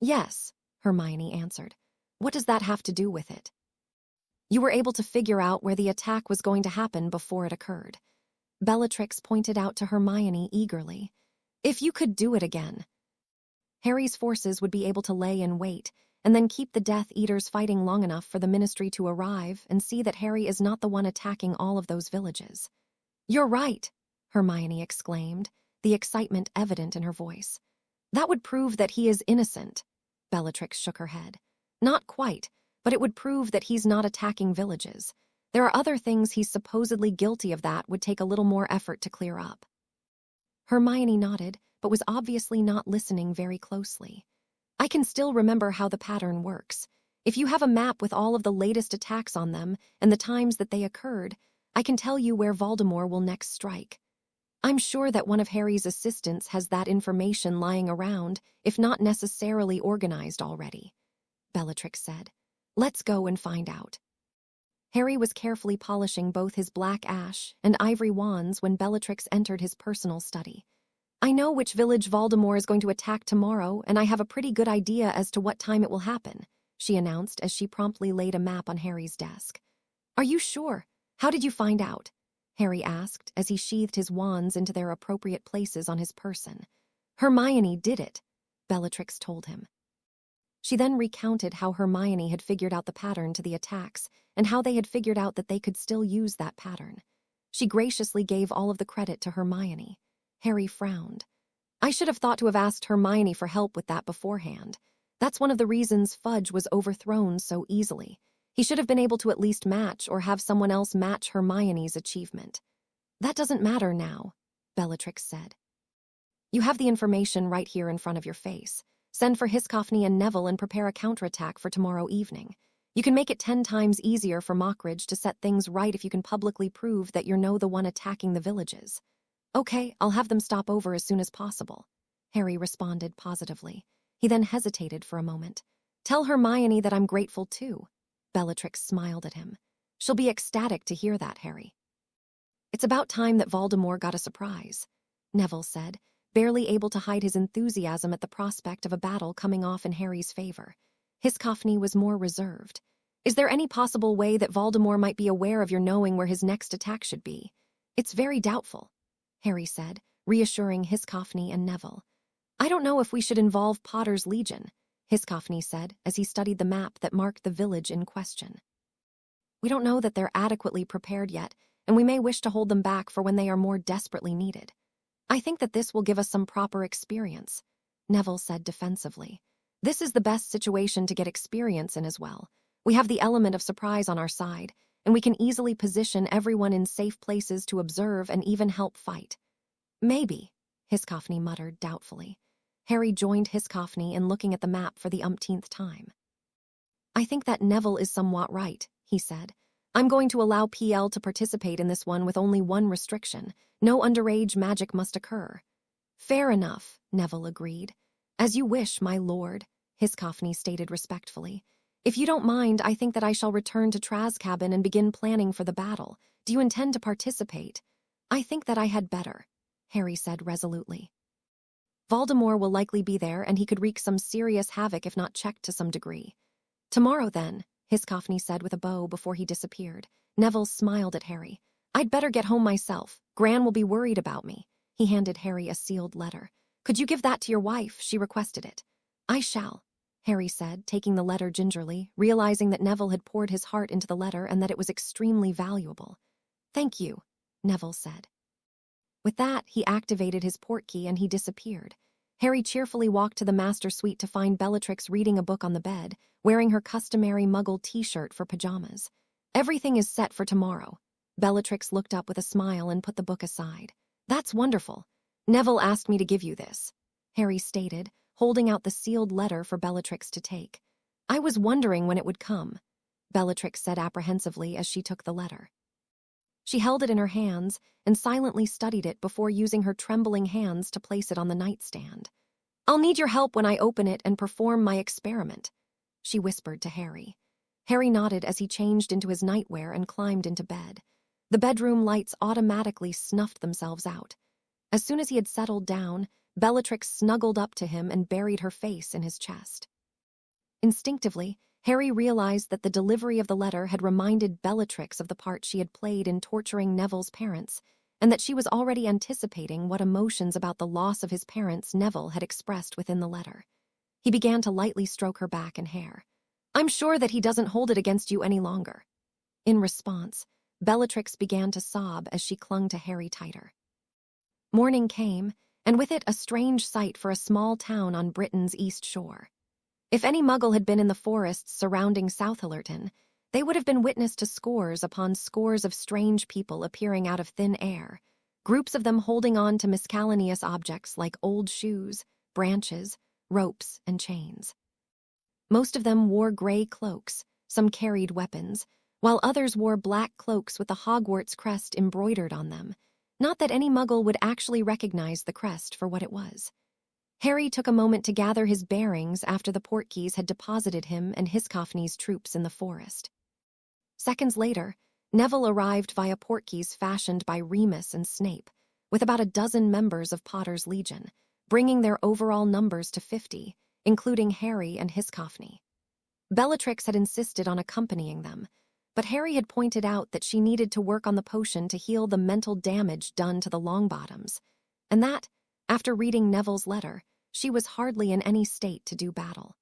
"Yes," Hermione answered. "What does that have to do with it?" "You were able to figure out where the attack was going to happen before it occurred." Bellatrix pointed out to Hermione eagerly. "If you could do it again, Harry's forces would be able to lay in wait and then keep the Death Eaters fighting long enough for the Ministry to arrive and see that Harry is not the one attacking all of those villages." "You're right," Hermione exclaimed, the excitement evident in her voice. "That would prove that he is innocent." Bellatrix shook her head. "Not quite, but it would prove that he's not attacking villages. There are other things he's supposedly guilty of that would take a little more effort to clear up." Hermione nodded, but was obviously not listening very closely. "I can still remember how the pattern works. If you have a map with all of the latest attacks on them and the times that they occurred, I can tell you where Voldemort will next strike. I'm sure that one of Harry's assistants has that information lying around, if not necessarily organized already," Bellatrix said. "Let's go and find out." Harry was carefully polishing both his black ash and ivory wands when Bellatrix entered his personal study. "I know which village Voldemort is going to attack tomorrow, and I have a pretty good idea as to what time it will happen," she announced as she promptly laid a map on Harry's desk. "Are you sure? How did you find out?" Harry asked as he sheathed his wands into their appropriate places on his person. Hermione did it, Bellatrix told him. She then recounted how Hermione had figured out the pattern to the attacks and how they had figured out that they could still use that pattern. She graciously gave all of the credit to Hermione. Harry frowned. I should have thought to have asked Hermione for help with that beforehand. That's one of the reasons Fudge was overthrown so easily. He should have been able to at least match or have someone else match Hermione's achievement. That doesn't matter now, Bellatrix said. You have the information right here in front of your face. Send for Hiscoffney and Neville and prepare a counterattack for tomorrow evening. You can make it 10 times easier for Mockridge to set things right if you can publicly prove that you're the one attacking the villages. Okay, I'll have them stop over as soon as possible, Harry responded positively. He then hesitated for a moment. Tell Hermione that I'm grateful too. Bellatrix smiled at him. She'll be ecstatic to hear that, Harry. It's about time that Voldemort got a surprise, Neville said, barely able to hide his enthusiasm at the prospect of a battle coming off in Harry's favor. Hiscoffney was more reserved. Is there any possible way that Voldemort might be aware of your knowing where his next attack should be? It's very doubtful, Harry said, reassuring Hiscoffney and Neville. I don't know if we should involve Potter's Legion, Hiscoffney said as he studied the map that marked the village in question. We don't know that they're adequately prepared yet, and we may wish to hold them back for when they are more desperately needed. I think that this will give us some proper experience, Neville said defensively. This is the best situation to get experience in as well. We have the element of surprise on our side, and we can easily position everyone in safe places to observe and even help fight. Maybe, Hiscoffney muttered doubtfully. Harry joined Hiscoffney in looking at the map for the umpteenth time. I think that Neville is somewhat right, he said. I'm going to allow PL to participate in this one with only one restriction. No underage magic must occur. Fair enough, Neville agreed. As you wish, my lord, Hiscoffney stated respectfully. If you don't mind, I think that I shall return to Azkaban and begin planning for the battle. Do you intend to participate? I think that I had better, Harry said resolutely. Voldemort will likely be there, and he could wreak some serious havoc if not checked to some degree. Tomorrow, then, Hiscoffney said with a bow before he disappeared. Neville smiled at Harry. I'd better get home myself. Gran will be worried about me. He handed Harry a sealed letter. Could you give that to your wife? She requested it. I shall, Harry said, taking the letter gingerly, realizing that Neville had poured his heart into the letter and that it was extremely valuable. Thank you, Neville said. With that, he activated his portkey and he disappeared. Harry cheerfully walked to the master suite to find Bellatrix reading a book on the bed, wearing her customary Muggle t-shirt for pajamas. Everything is set for tomorrow. Bellatrix looked up with a smile and put the book aside. That's wonderful. Neville asked me to give you this, Harry stated, holding out the sealed letter for Bellatrix to take. I was wondering when it would come, Bellatrix said apprehensively as she took the letter. She held it in her hands and silently studied it before using her trembling hands to place it on the nightstand. I'll need your help when I open it and perform my experiment, she whispered to Harry. Harry nodded as he changed into his nightwear and climbed into bed. The bedroom lights automatically snuffed themselves out. As soon as he had settled down, Bellatrix snuggled up to him and buried her face in his chest. Instinctively, Harry realized that the delivery of the letter had reminded Bellatrix of the part she had played in torturing Neville's parents, and that she was already anticipating what emotions about the loss of his parents Neville had expressed within the letter. He began to lightly stroke her back and hair. I'm sure that he doesn't hold it against you any longer. In response, Bellatrix began to sob as she clung to Harry tighter. Morning came, and with it a strange sight for a small town on Britain's east shore. If any Muggle had been in the forests surrounding South Hillerton, they would have been witness to scores upon scores of strange people appearing out of thin air, groups of them holding on to miscellaneous objects like old shoes, branches, ropes, and chains. Most of them wore gray cloaks, some carried weapons, while others wore black cloaks with the Hogwarts crest embroidered on them. Not that any Muggle would actually recognize the crest for what it was. Harry took a moment to gather his bearings after the portkeys had deposited him and Hiscoffney's troops in the forest. Seconds later, Neville arrived via portkeys fashioned by Remus and Snape, with about a dozen members of Potter's Legion, bringing their overall numbers to 50, including Harry and Hiscoffney. Bellatrix had insisted on accompanying them, but Harry had pointed out that she needed to work on the potion to heal the mental damage done to the Longbottoms, and that, After reading Neville's letter, she was hardly in any state to do battle.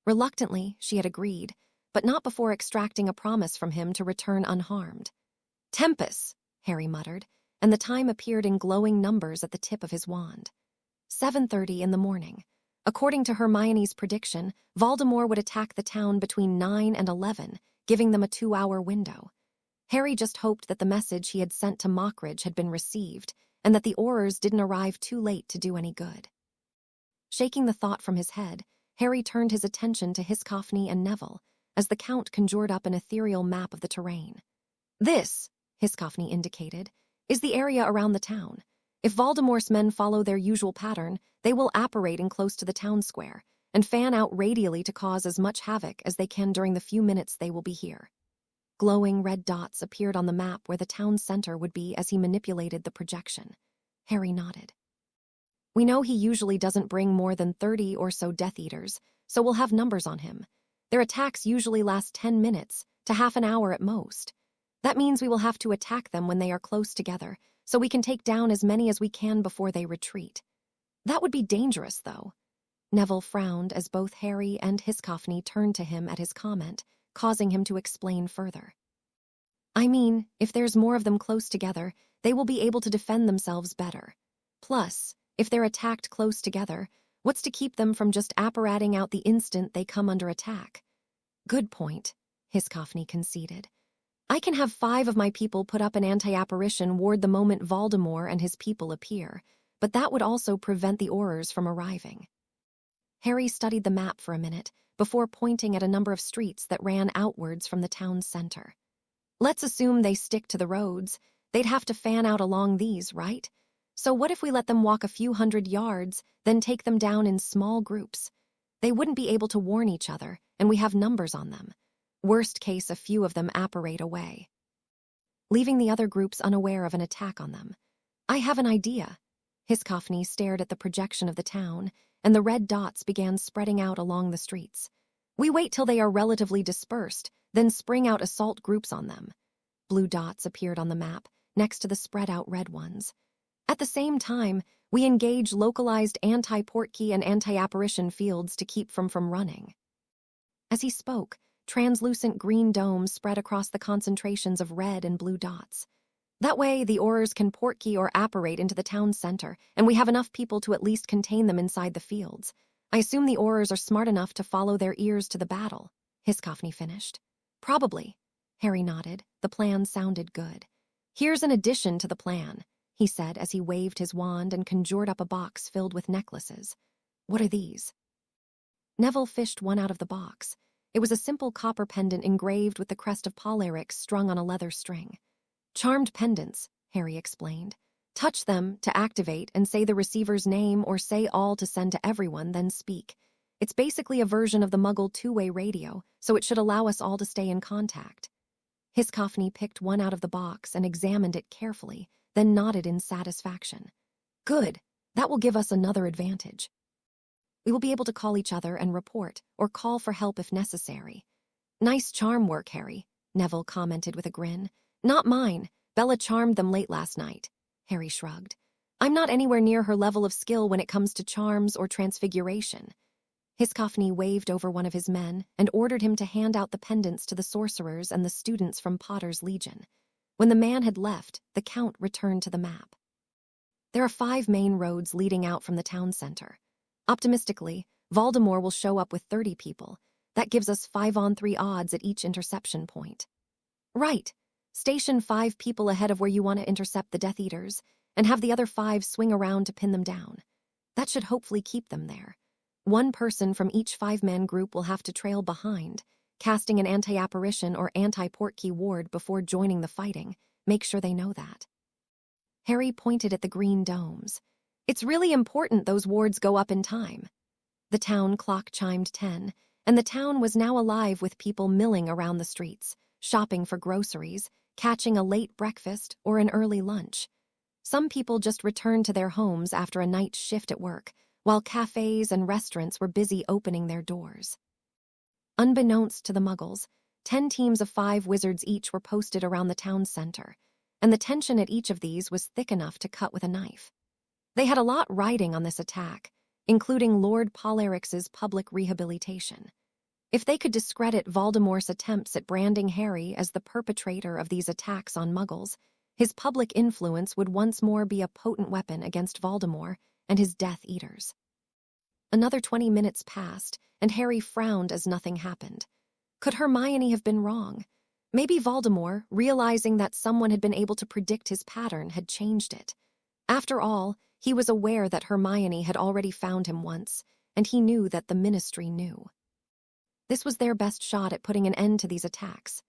Reluctantly, she had agreed, but not before extracting a promise from him to return unharmed. "Tempus," Harry muttered, and the time appeared in glowing numbers at the tip of his wand. 7:30 in the morning. According to Hermione's prediction, Voldemort would attack the town between 9 and 11, giving them a 2-hour window. Harry just hoped that the message he had sent to Mockridge had been received, and that the Aurors didn't arrive too late to do any good. Shaking the thought from his head, Harry turned his attention to Hiscophny and Neville, as the Count conjured up an ethereal map of the terrain. "This," Hiscophny indicated, "is the area around the town. If Voldemort's men follow their usual pattern, they will apparate in close to the town square, and fan out radially to cause as much havoc as they can during the few minutes they will be here." Glowing red dots appeared on the map where the town center would be as he manipulated the projection. Harry nodded. "We know he usually doesn't bring more than 30 or so Death Eaters, so we'll have numbers on him. Their attacks usually last 10 minutes to half an hour at most. That means we will have to attack them when they are close together, so we can take down as many as we can before they retreat. That would be dangerous, though." Neville frowned as both Harry and Hiscophny turned to him at his comment, causing him to explain further. "I mean, if there's more of them close together, they will be able to defend themselves better. Plus, if they're attacked close together, what's to keep them from just apparating out the instant they come under attack?" "Good point," Hiscophny conceded. "I can have 5 of my people put up an anti-apparition ward the moment Voldemort and his people appear, but that would also prevent the Aurors from arriving." Harry studied the map for a minute before pointing at a number of streets that ran outwards from the town's center. "Let's assume they stick to the roads. They'd have to fan out along these, right? So what if we let them walk a few hundred yards, then take them down in small groups? They wouldn't be able to warn each other, and we have numbers on them. Worst case, a few of them apparate away, leaving the other groups unaware of an attack on them. I have an idea." Hiscophny stared at the projection of the town, and the red dots began spreading out along the streets. "We wait till they are relatively dispersed, then spring out assault groups on them." Blue dots appeared on the map, next to the spread-out red ones. "At the same time, we engage localized anti-portkey and anti-apparition fields to keep from running." As he spoke, translucent green domes spread across the concentrations of red and blue dots. "That way, the Aurors can portkey or apparate into the town center, and we have enough people to at least contain them inside the fields. I assume the Aurors are smart enough to follow their ears to the battle," Hiscophny finished. "Probably," Harry nodded. The plan sounded good. "Here's an addition to the plan," he said as he waved his wand and conjured up a box filled with necklaces. "What are these?" Neville fished one out of the box. It was a simple copper pendant engraved with the crest of Polyryx strung on a leather string. "Charmed pendants," Harry explained. "Touch them to activate and say the receiver's name or say all to send to everyone, then speak. It's basically a version of the Muggle two-way radio, so it should allow us all to stay in contact." Hiscophny picked one out of the box and examined it carefully, then nodded in satisfaction. "Good. That will give us another advantage. We will be able to call each other and report, or call for help if necessary." "Nice charm work, Harry," Neville commented with a grin. "Not mine. Bella charmed them late last night." Harry shrugged. "I'm not anywhere near her level of skill when it comes to charms or transfiguration." Hiscophny waved over one of his men and ordered him to hand out the pendants to the sorcerers and the students from Potter's Legion. When the man had left, the Count returned to the map. "There are 5 main roads leading out from the town center. Optimistically, Voldemort will show up with 30 people. That gives us 5-on-3 odds at each interception point." "Right. Station 5 people ahead of where you want to intercept the Death Eaters, and have the other 5 swing around to pin them down. That should hopefully keep them there. One person from each 5-man group will have to trail behind, casting an anti-apparition or anti-portkey ward before joining the fighting. Make sure they know that." Harry pointed at the green domes. "It's really important those wards go up in time." The town clock chimed 10, and the town was now alive with people milling around the streets, shopping for groceries, catching a late breakfast or an early lunch. Some people just returned to their homes after a night shift at work, while cafes and restaurants were busy opening their doors. Unbeknownst to the Muggles, 10 teams of 5 wizards each were posted around the town center, and the tension at each of these was thick enough to cut with a knife. They had a lot riding on this attack, including Lord Polarix's public rehabilitation. If they could discredit Voldemort's attempts at branding Harry as the perpetrator of these attacks on Muggles, his public influence would once more be a potent weapon against Voldemort and his Death Eaters. Another 20 minutes passed, and Harry frowned as nothing happened. Could Hermione have been wrong? Maybe Voldemort, realizing that someone had been able to predict his pattern, had changed it. After all, he was aware that Hermione had already found him once, and he knew that the Ministry knew. This was their best shot at putting an end to these attacks.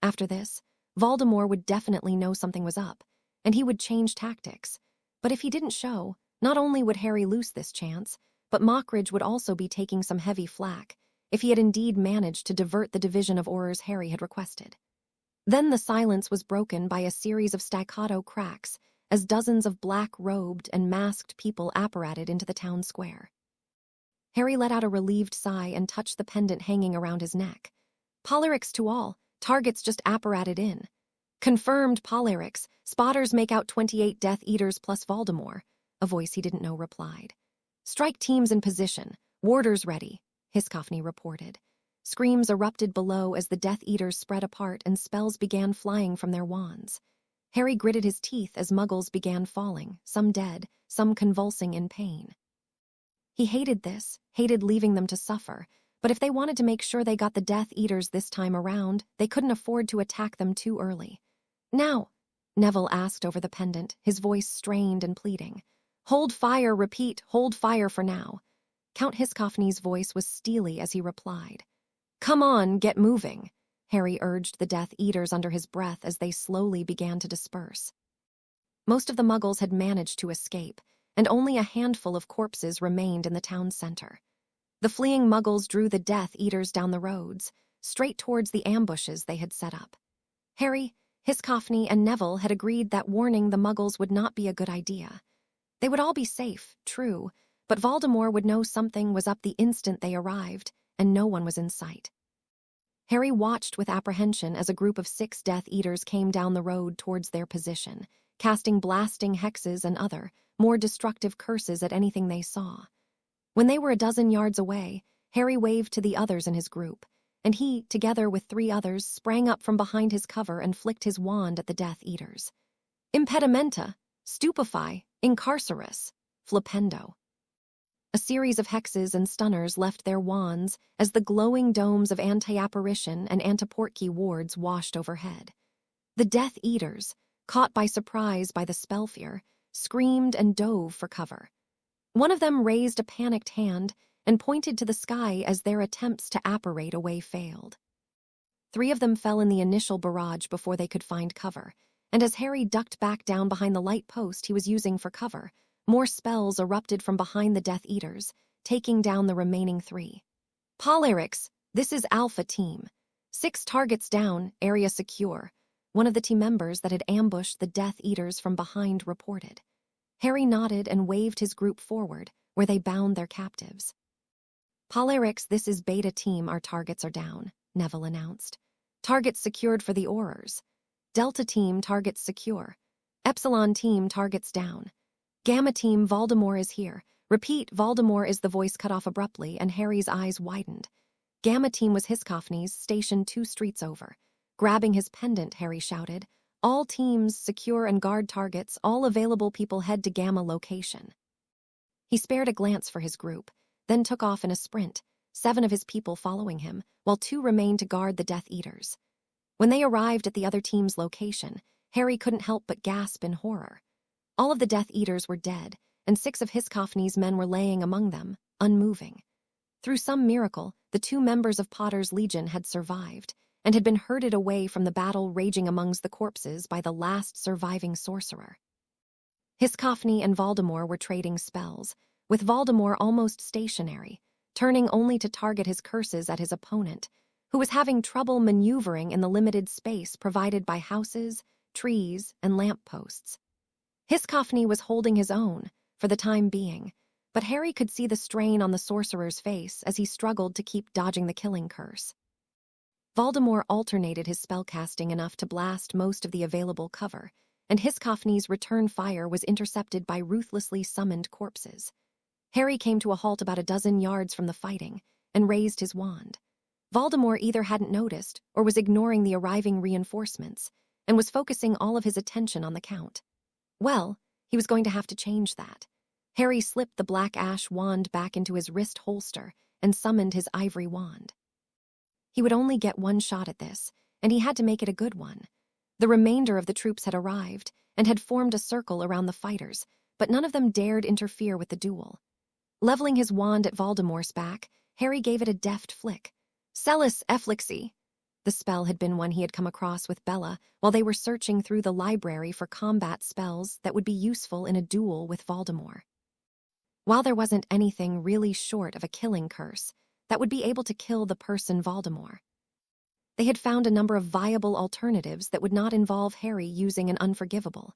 After this, Voldemort would definitely know something was up, and he would change tactics. But if he didn't show, not only would Harry lose this chance, but Mockridge would also be taking some heavy flack if he had indeed managed to divert the division of Aurors Harry had requested. Then the silence was broken by a series of staccato cracks as dozens of black-robed and masked people apparated into the town square. Harry let out a relieved sigh and touched the pendant hanging around his neck. Polarix to all, targets just apparated in. Confirmed Polarix, spotters make out 28 Death Eaters plus Voldemort, a voice he didn't know replied. Strike teams in position, warders ready, Hiscoffney reported. Screams erupted below as the Death Eaters spread apart and spells began flying from their wands. Harry gritted his teeth as Muggles began falling, some dead, some convulsing in pain. He hated this, hated leaving them to suffer, but if they wanted to make sure they got the Death Eaters this time around, they couldn't afford to attack them too early. Now, Neville asked over the pendant, his voice strained and pleading. Hold fire, repeat, hold fire for now. Count Hiscoffney's voice was steely as he replied. Come on, get moving, Harry urged the Death Eaters under his breath as they slowly began to disperse. Most of the Muggles had managed to escape, and only a handful of corpses remained in the town center. The fleeing Muggles drew the Death Eaters down the roads, straight towards the ambushes they had set up. Harry, Hiscoffney, and Neville had agreed that warning the Muggles would not be a good idea. They would all be safe, true, but Voldemort would know something was up the instant they arrived, and no one was in sight. Harry watched with apprehension as a group of 6 Death Eaters came down the road towards their position, casting blasting hexes and other, more destructive curses at anything they saw. When they were a dozen yards away, Harry waved to the others in his group, and he, together with 3 others, sprang up from behind his cover and flicked his wand at the Death Eaters. Impedimenta, stupefy, incarcerus, flipendo. A series of hexes and stunners left their wands as the glowing domes of anti-apparition and antiportkey wards washed overhead. The Death Eaters, caught by surprise by the spellfear, screamed and dove for cover. One of them raised a panicked hand and pointed to the sky as their attempts to apparate away failed. 3 of them fell in the initial barrage before they could find cover, and as Harry ducked back down behind the light post he was using for cover, more spells erupted from behind the Death Eaters, taking down the remaining 3. Polarix, this is Alpha Team. 6 targets down, area secure, one of the team members that had ambushed the Death Eaters from behind reported. Harry nodded and waved his group forward, where they bound their captives. Polarix, this is Beta Team, our targets are down, Neville announced. Targets secured for the Aurors. Delta Team, targets secure. Epsilon Team, targets down. Gamma Team, Voldemort is here. Repeat, Voldemort is the voice cut off abruptly, and Harry's eyes widened. Gamma Team was Hiscoffney's, stationed 2 streets over. Grabbing his pendant, Harry shouted, all teams, secure and guard targets, all available people head to Gamma location. He spared a glance for his group, then took off in a sprint, 7 of his people following him, while 2 remained to guard the Death Eaters. When they arrived at the other team's location, Harry couldn't help but gasp in horror. All of the Death Eaters were dead, and 6 of Hiscoffney's men were laying among them, unmoving. Through some miracle, the 2 members of Potter's Legion had survived, and had been herded away from the battle raging amongst the corpses by the last surviving sorcerer. Hiscoffney and Voldemort were trading spells, with Voldemort almost stationary, turning only to target his curses at his opponent, who was having trouble maneuvering in the limited space provided by houses, trees, and lampposts. Hiscoffney was holding his own, for the time being, but Harry could see the strain on the sorcerer's face as he struggled to keep dodging the killing curse. Voldemort alternated his spellcasting enough to blast most of the available cover, and Hiscophny's return fire was intercepted by ruthlessly summoned corpses. Harry came to a halt about a dozen yards from the fighting and raised his wand. Voldemort either hadn't noticed or was ignoring the arriving reinforcements and was focusing all of his attention on the Count. Well, he was going to have to change that. Harry slipped the black ash wand back into his wrist holster and summoned his ivory wand. He would only get one shot at this, and he had to make it a good one. The remainder of the troops had arrived and had formed a circle around the fighters, but none of them dared interfere with the duel. Leveling his wand at Voldemort's back, Harry gave it a deft flick. Celis Efflixi. The spell had been one he had come across with Bella while they were searching through the library for combat spells that would be useful in a duel with Voldemort. While there wasn't anything really short of a killing curse that would be able to kill the person Voldemort, they had found a number of viable alternatives that would not involve Harry using an unforgivable.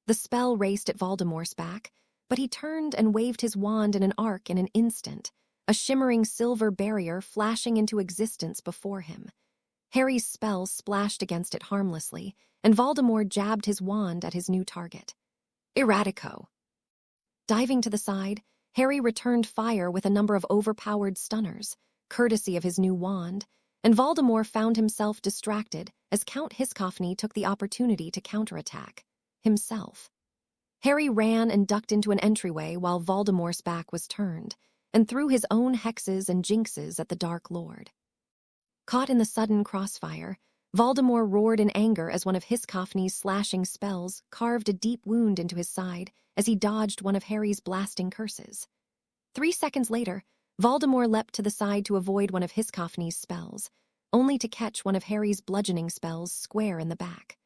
The spell raced at Voldemort's back, but he turned and waved his wand in an arc in an instant, a shimmering silver barrier flashing into existence before him. Harry's spell splashed against it harmlessly, and Voldemort jabbed his wand at his new target. Erratico. Diving to the side, Harry returned fire with a number of overpowered stunners, courtesy of his new wand, and Voldemort found himself distracted as Count Hiscophny took the opportunity to counterattack himself. Harry ran and ducked into an entryway while Voldemort's back was turned, and threw his own hexes and jinxes at the Dark Lord. Caught in the sudden crossfire, Voldemort roared in anger as one of Hiscophny's slashing spells carved a deep wound into his side as he dodged one of Harry's blasting curses. 3 seconds later, Voldemort leapt to the side to avoid one of Hiscophny's spells, only to catch one of Harry's bludgeoning spells square in the back.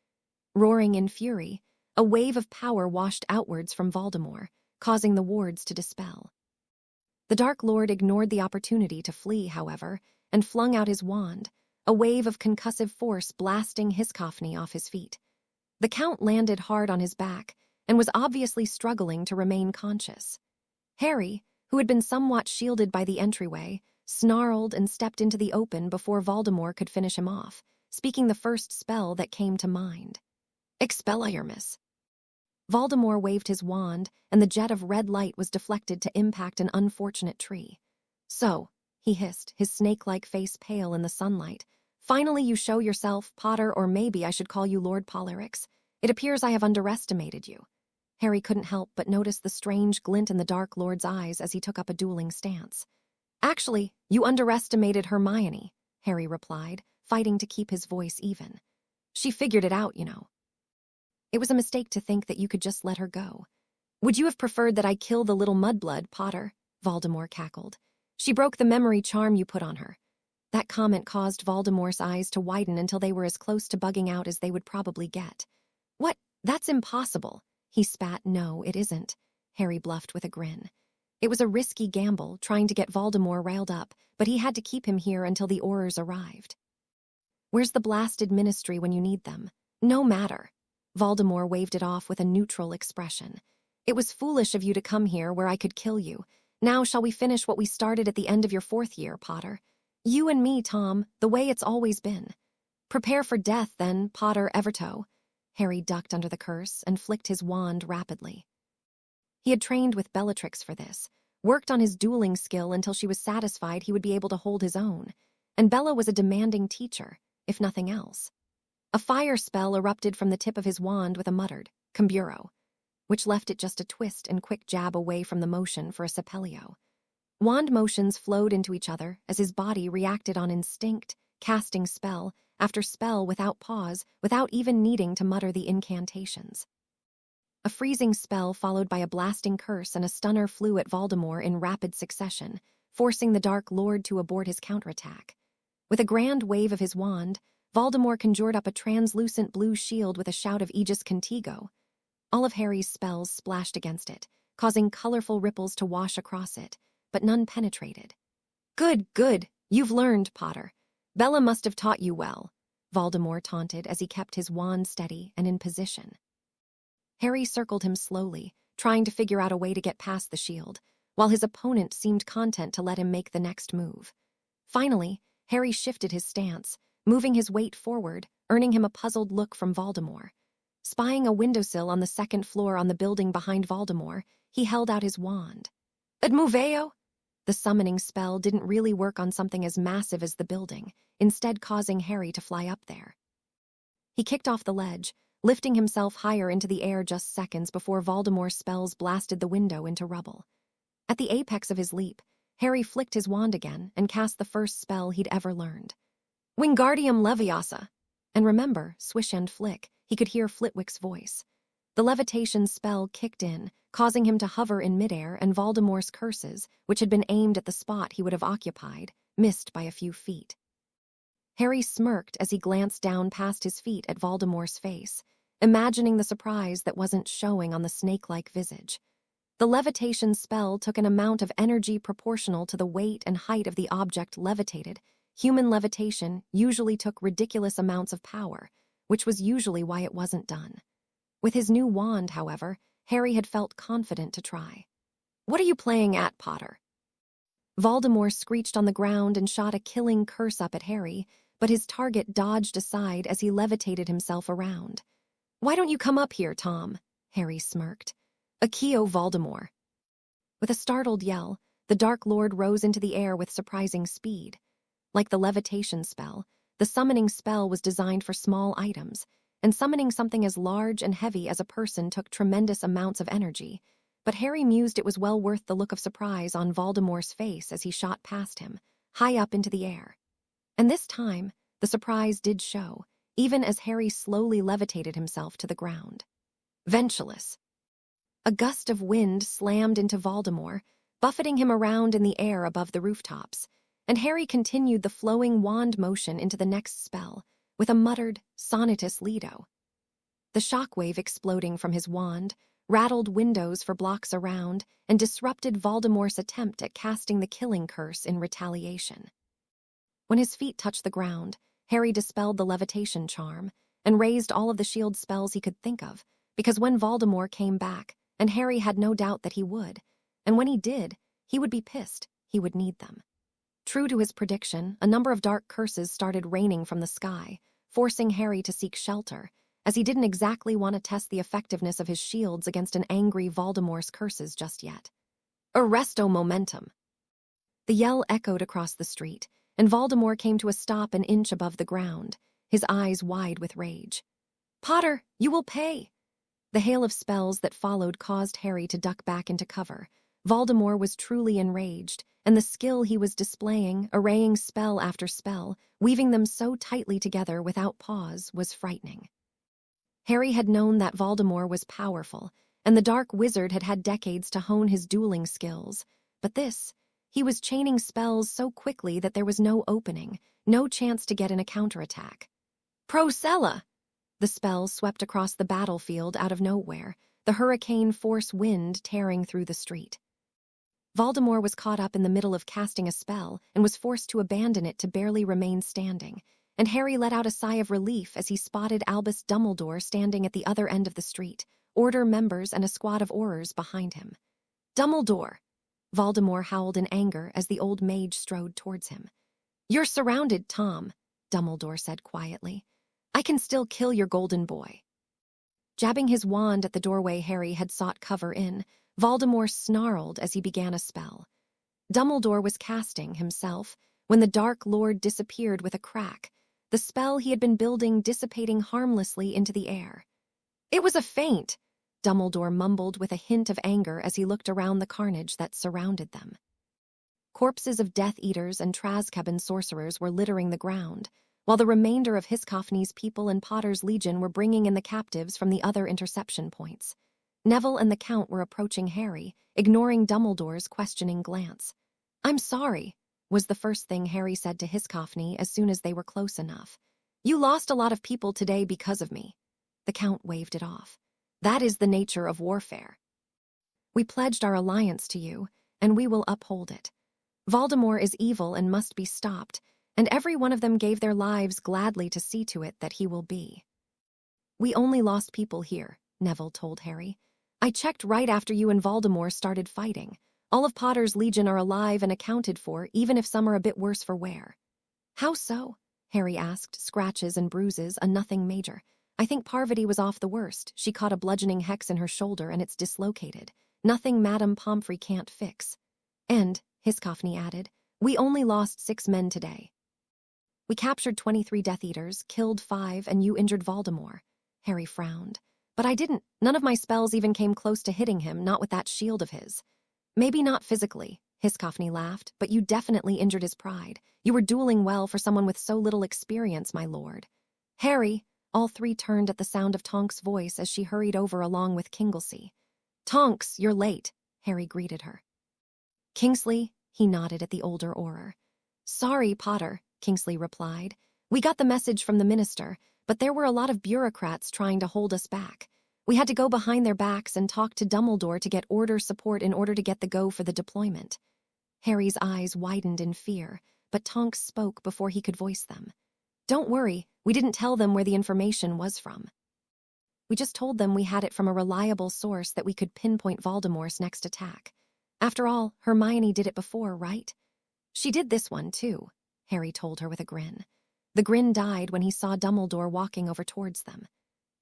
Roaring in fury, a wave of power washed outwards from Voldemort, causing the wards to dispel. The Dark Lord ignored the opportunity to flee, however, and flung out his wand, a wave of concussive force blasting Hiscophny off his feet. The Count landed hard on his back and was obviously struggling to remain conscious. Harry, who had been somewhat shielded by the entryway, snarled and stepped into the open before Voldemort could finish him off, speaking the first spell that came to mind. Expelliarmus. Voldemort waved his wand, and the jet of red light was deflected to impact an unfortunate tree. So, he hissed, his snake-like face pale in the sunlight. Finally you show yourself, Potter, or maybe I should call you Lord Polyrics. It appears I have underestimated you. Harry couldn't help but notice the strange glint in the Dark Lord's eyes as he took up a dueling stance. Actually, you underestimated Hermione, Harry replied, fighting to keep his voice even. She figured it out, you know. It was a mistake to think that you could just let her go. Would you have preferred that I kill the little mudblood, Potter? Voldemort cackled. She broke the memory charm you put on her. That comment caused Voldemort's eyes to widen until they were as close to bugging out as they would probably get. What? That's impossible. He spat. No, it isn't, Harry bluffed with a grin. It was a risky gamble, trying to get Voldemort riled up, but he had to keep him here until the Aurors arrived. Where's the blasted ministry when you need them? No matter. Voldemort waved it off with a neutral expression. It was foolish of you to come here where I could kill you. Now shall we finish what we started at the end of your 4th year, Potter? You and me, Tom, the way it's always been. Prepare for death, then, Potter Everto. Harry ducked under the curse and flicked his wand rapidly. He had trained with Bellatrix for this, worked on his dueling skill until she was satisfied he would be able to hold his own, and Bella was a demanding teacher, if nothing else. A fire spell erupted from the tip of his wand with a muttered, Comburo, which left it just a twist and quick jab away from the motion for a Sepelio. Wand motions flowed into each other as his body reacted on instinct, casting spell after spell without pause, without even needing to mutter the incantations. A freezing spell followed by a blasting curse and a stunner flew at Voldemort in rapid succession, forcing the Dark Lord to abort his counterattack. With a grand wave of his wand, Voldemort conjured up a translucent blue shield with a shout of Aegis Contigo. All of Harry's spells splashed against it, causing colorful ripples to wash across it, but none penetrated. Good, you've learned, Potter. Bella must have taught you well, Voldemort taunted as he kept his wand steady and in position. Harry circled him slowly, trying to figure out a way to get past the shield, while his opponent seemed content to let him make the next move. Finally, Harry shifted his stance, moving his weight forward, earning him a puzzled look from Voldemort. Spying a windowsill on the second floor on the building behind Voldemort, he held out his wand. Admoveo? The summoning spell didn't really work on something as massive as the building, instead causing Harry to fly up there. He kicked off the ledge, lifting himself higher into the air just seconds before Voldemort's spells blasted the window into rubble. At the apex of his leap, Harry flicked his wand again and cast the first spell he'd ever learned. Wingardium Leviosa! And remember, swish and flick, he could hear Flitwick's voice. The levitation spell kicked in, causing him to hover in midair, and Voldemort's curses, which had been aimed at the spot he would have occupied, missed by a few feet. Harry smirked as he glanced down past his feet at Voldemort's face, imagining the surprise that wasn't showing on the snake-like visage. The levitation spell took an amount of energy proportional to the weight and height of the object levitated. Human levitation usually took ridiculous amounts of power, which was usually why it wasn't done. With his new wand, however, Harry had felt confident to try. "What are you playing at, Potter?" Voldemort screeched on the ground and shot a killing curse up at Harry, but his target dodged aside as he levitated himself around. "Why don't you come up here, Tom?" Harry smirked. "Accio Voldemort." With a startled yell, the Dark Lord rose into the air with surprising speed. Like the levitation spell, the summoning spell was designed for small items, and summoning something as large and heavy as a person took tremendous amounts of energy, but Harry mused it was well worth the look of surprise on Voldemort's face as he shot past him, high up into the air. And this time, the surprise did show, even as Harry slowly levitated himself to the ground. Ventureless. A gust of wind slammed into Voldemort, buffeting him around in the air above the rooftops, and Harry continued the flowing wand motion into the next spell, with a muttered, sonorous lido. The shockwave exploding from his wand rattled windows for blocks around and disrupted Voldemort's attempt at casting the killing curse in retaliation. When his feet touched the ground, Harry dispelled the levitation charm and raised all of the shield spells he could think of, because when Voldemort came back, and Harry had no doubt that he would, and when he did, he would be pissed, he would need them. True to his prediction, a number of dark curses started raining from the sky, forcing Harry to seek shelter, as he didn't exactly want to test the effectiveness of his shields against an angry Voldemort's curses just yet. Arresto momentum! The yell echoed across the street, and Voldemort came to a stop an inch above the ground, his eyes wide with rage. "Potter, you will pay!" The hail of spells that followed caused Harry to duck back into cover. Voldemort was truly enraged, and the skill he was displaying, arraying spell after spell, weaving them so tightly together without pause, was frightening. Harry had known that Voldemort was powerful, and the Dark Wizard had had decades to hone his dueling skills, but this, he was chaining spells so quickly that there was no opening, no chance to get in a counterattack. Procella! The spell swept across the battlefield out of nowhere, the hurricane force wind tearing through the street. Voldemort was caught up in the middle of casting a spell and was forced to abandon it to barely remain standing, and Harry let out a sigh of relief as he spotted Albus Dumbledore standing at the other end of the street, Order members and a squad of Aurors behind him. "Dumbledore!" Voldemort howled in anger as the old mage strode towards him. "You're surrounded, Tom," Dumbledore said quietly. "I can still kill your golden boy." Jabbing his wand at the doorway Harry had sought cover in, Voldemort snarled as he began a spell. Dumbledore was casting, himself, when the Dark Lord disappeared with a crack, the spell he had been building dissipating harmlessly into the air. "It was a feint," Dumbledore mumbled with a hint of anger as he looked around the carnage that surrounded them. Corpses of Death Eaters and Azkaban sorcerers were littering the ground, while the remainder of Hiscoffney's people and Potter's Legion were bringing in the captives from the other interception points. Neville and the Count were approaching Harry, ignoring Dumbledore's questioning glance. "I'm sorry," was the first thing Harry said to Hiscoffney as soon as they were close enough. "You lost a lot of people today because of me." The Count waved it off. "That is the nature of warfare. We pledged our alliance to you, and we will uphold it. Voldemort is evil and must be stopped, and every one of them gave their lives gladly to see to it that he will be." "We only lost people here," Neville told Harry. "I checked right after you and Voldemort started fighting. All of Potter's Legion are alive and accounted for, even if some are a bit worse for wear." "How so?" Harry asked, scratches and bruises, a nothing major. I think Parvati was off the worst. She caught a bludgeoning hex in her shoulder and it's dislocated. Nothing Madame Pomfrey can't fix. And, Hiscoffney added, we only lost 6 men today. We captured 23 Death Eaters, killed 5, and you injured Voldemort. Harry frowned. But I didn't. None of my spells even came close to hitting him, not with that shield of his. Maybe not physically, Hiscoffney laughed, but you definitely injured his pride. You were dueling well for someone with so little experience, my lord. Harry, all 3 turned at the sound of Tonks' voice as she hurried over along with Kinglesey. Tonks, you're late, Harry greeted her. Kingsley, he nodded at the older Auror. Sorry, Potter, Kingsley replied. We got the message from the minister, but there were a lot of bureaucrats trying to hold us back. We had to go behind their backs and talk to Dumbledore to get order support in order to get the go for the deployment. Harry's eyes widened in fear, but Tonks spoke before he could voice them. Don't worry, we didn't tell them where the information was from. We just told them we had it from a reliable source that we could pinpoint Voldemort's next attack. After all, Hermione did it before, right? She did this one, too, Harry told her with a grin. The grin died when he saw Dumbledore walking over towards them.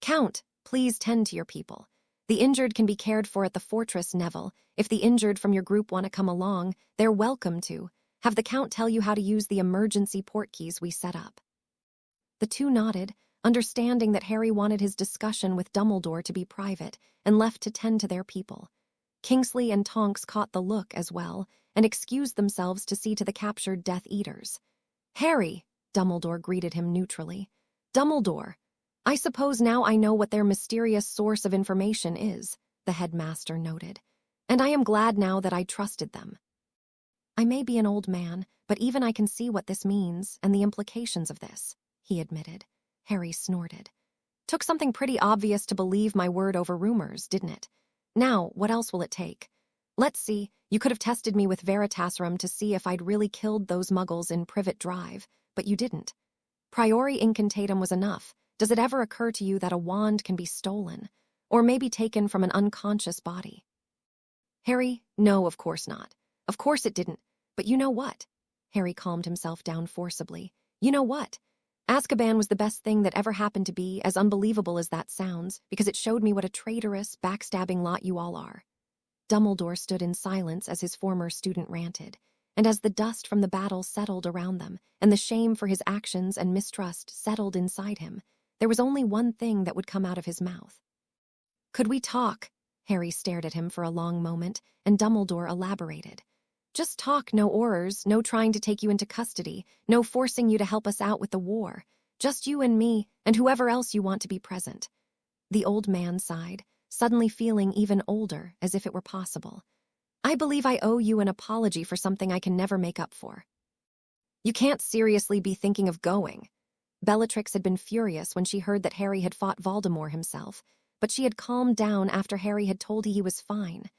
Count, please tend to your people. The injured can be cared for at the fortress, Neville. If the injured from your group want to come along, they're welcome to. Have the Count tell you how to use the emergency portkeys we set up. The 2 nodded, understanding that Harry wanted his discussion with Dumbledore to be private and left to tend to their people. Kingsley and Tonks caught the look as well and excused themselves to see to the captured Death Eaters. Harry, Dumbledore greeted him neutrally. Dumbledore, I suppose now I know what their mysterious source of information is, the headmaster noted. And I am glad now that I trusted them. I may be an old man, but even I can see what this means and the implications of this, he admitted. Harry snorted. Took something pretty obvious to believe my word over rumors, didn't it? Now, what else will it take? Let's see, you could have tested me with Veritaserum to see if I'd really killed those Muggles in Privet Drive, but you didn't. Priori Incantatem was enough. Does it ever occur to you that a wand can be stolen, or maybe taken from an unconscious body? Harry, no, of course not. Of course it didn't, but you know what? Harry calmed himself down forcibly. You know what? Azkaban was the best thing that ever happened to be, as unbelievable as that sounds, because it showed me what a traitorous, backstabbing lot you all are. Dumbledore stood in silence as his former student ranted, and as the dust from the battle settled around them, and the shame for his actions and mistrust settled inside him, there was only one thing that would come out of his mouth. Could we talk? Harry stared at him for a long moment, and Dumbledore elaborated. Just talk, no horrors, no trying to take you into custody, no forcing you to help us out with the war. Just you and me, and whoever else you want to be present. The old man sighed, suddenly feeling even older, as if it were possible. I believe I owe you an apology for something I can never make up for. You can't seriously be thinking of going. Bellatrix had been furious when she heard that Harry had fought Voldemort himself, but she had calmed down after Harry had told he was fine.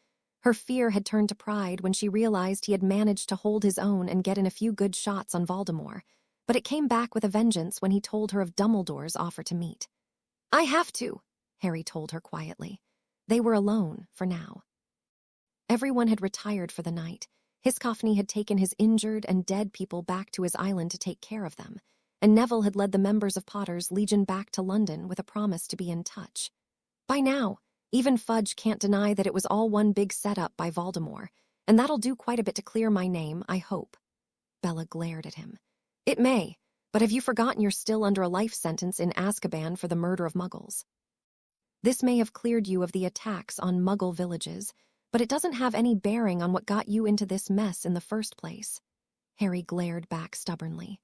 Her fear had turned to pride when she realized he had managed to hold his own and get in a few good shots on Voldemort, but it came back with a vengeance when he told her of Dumbledore's offer to meet. I have to, Harry told her quietly. They were alone, for now. Everyone had retired for the night. Hiscoffney had taken his injured and dead people back to his island to take care of them, and Neville had led the members of Potter's Legion back to London with a promise to be in touch. By now, even Fudge can't deny that it was all one big setup by Voldemort, and that'll do quite a bit to clear my name, I hope. Bella glared at him. It may, but have you forgotten you're still under a life sentence in Azkaban for the murder of Muggles? This may have cleared you of the attacks on Muggle villages, but it doesn't have any bearing on what got you into this mess in the first place. Harry glared back stubbornly.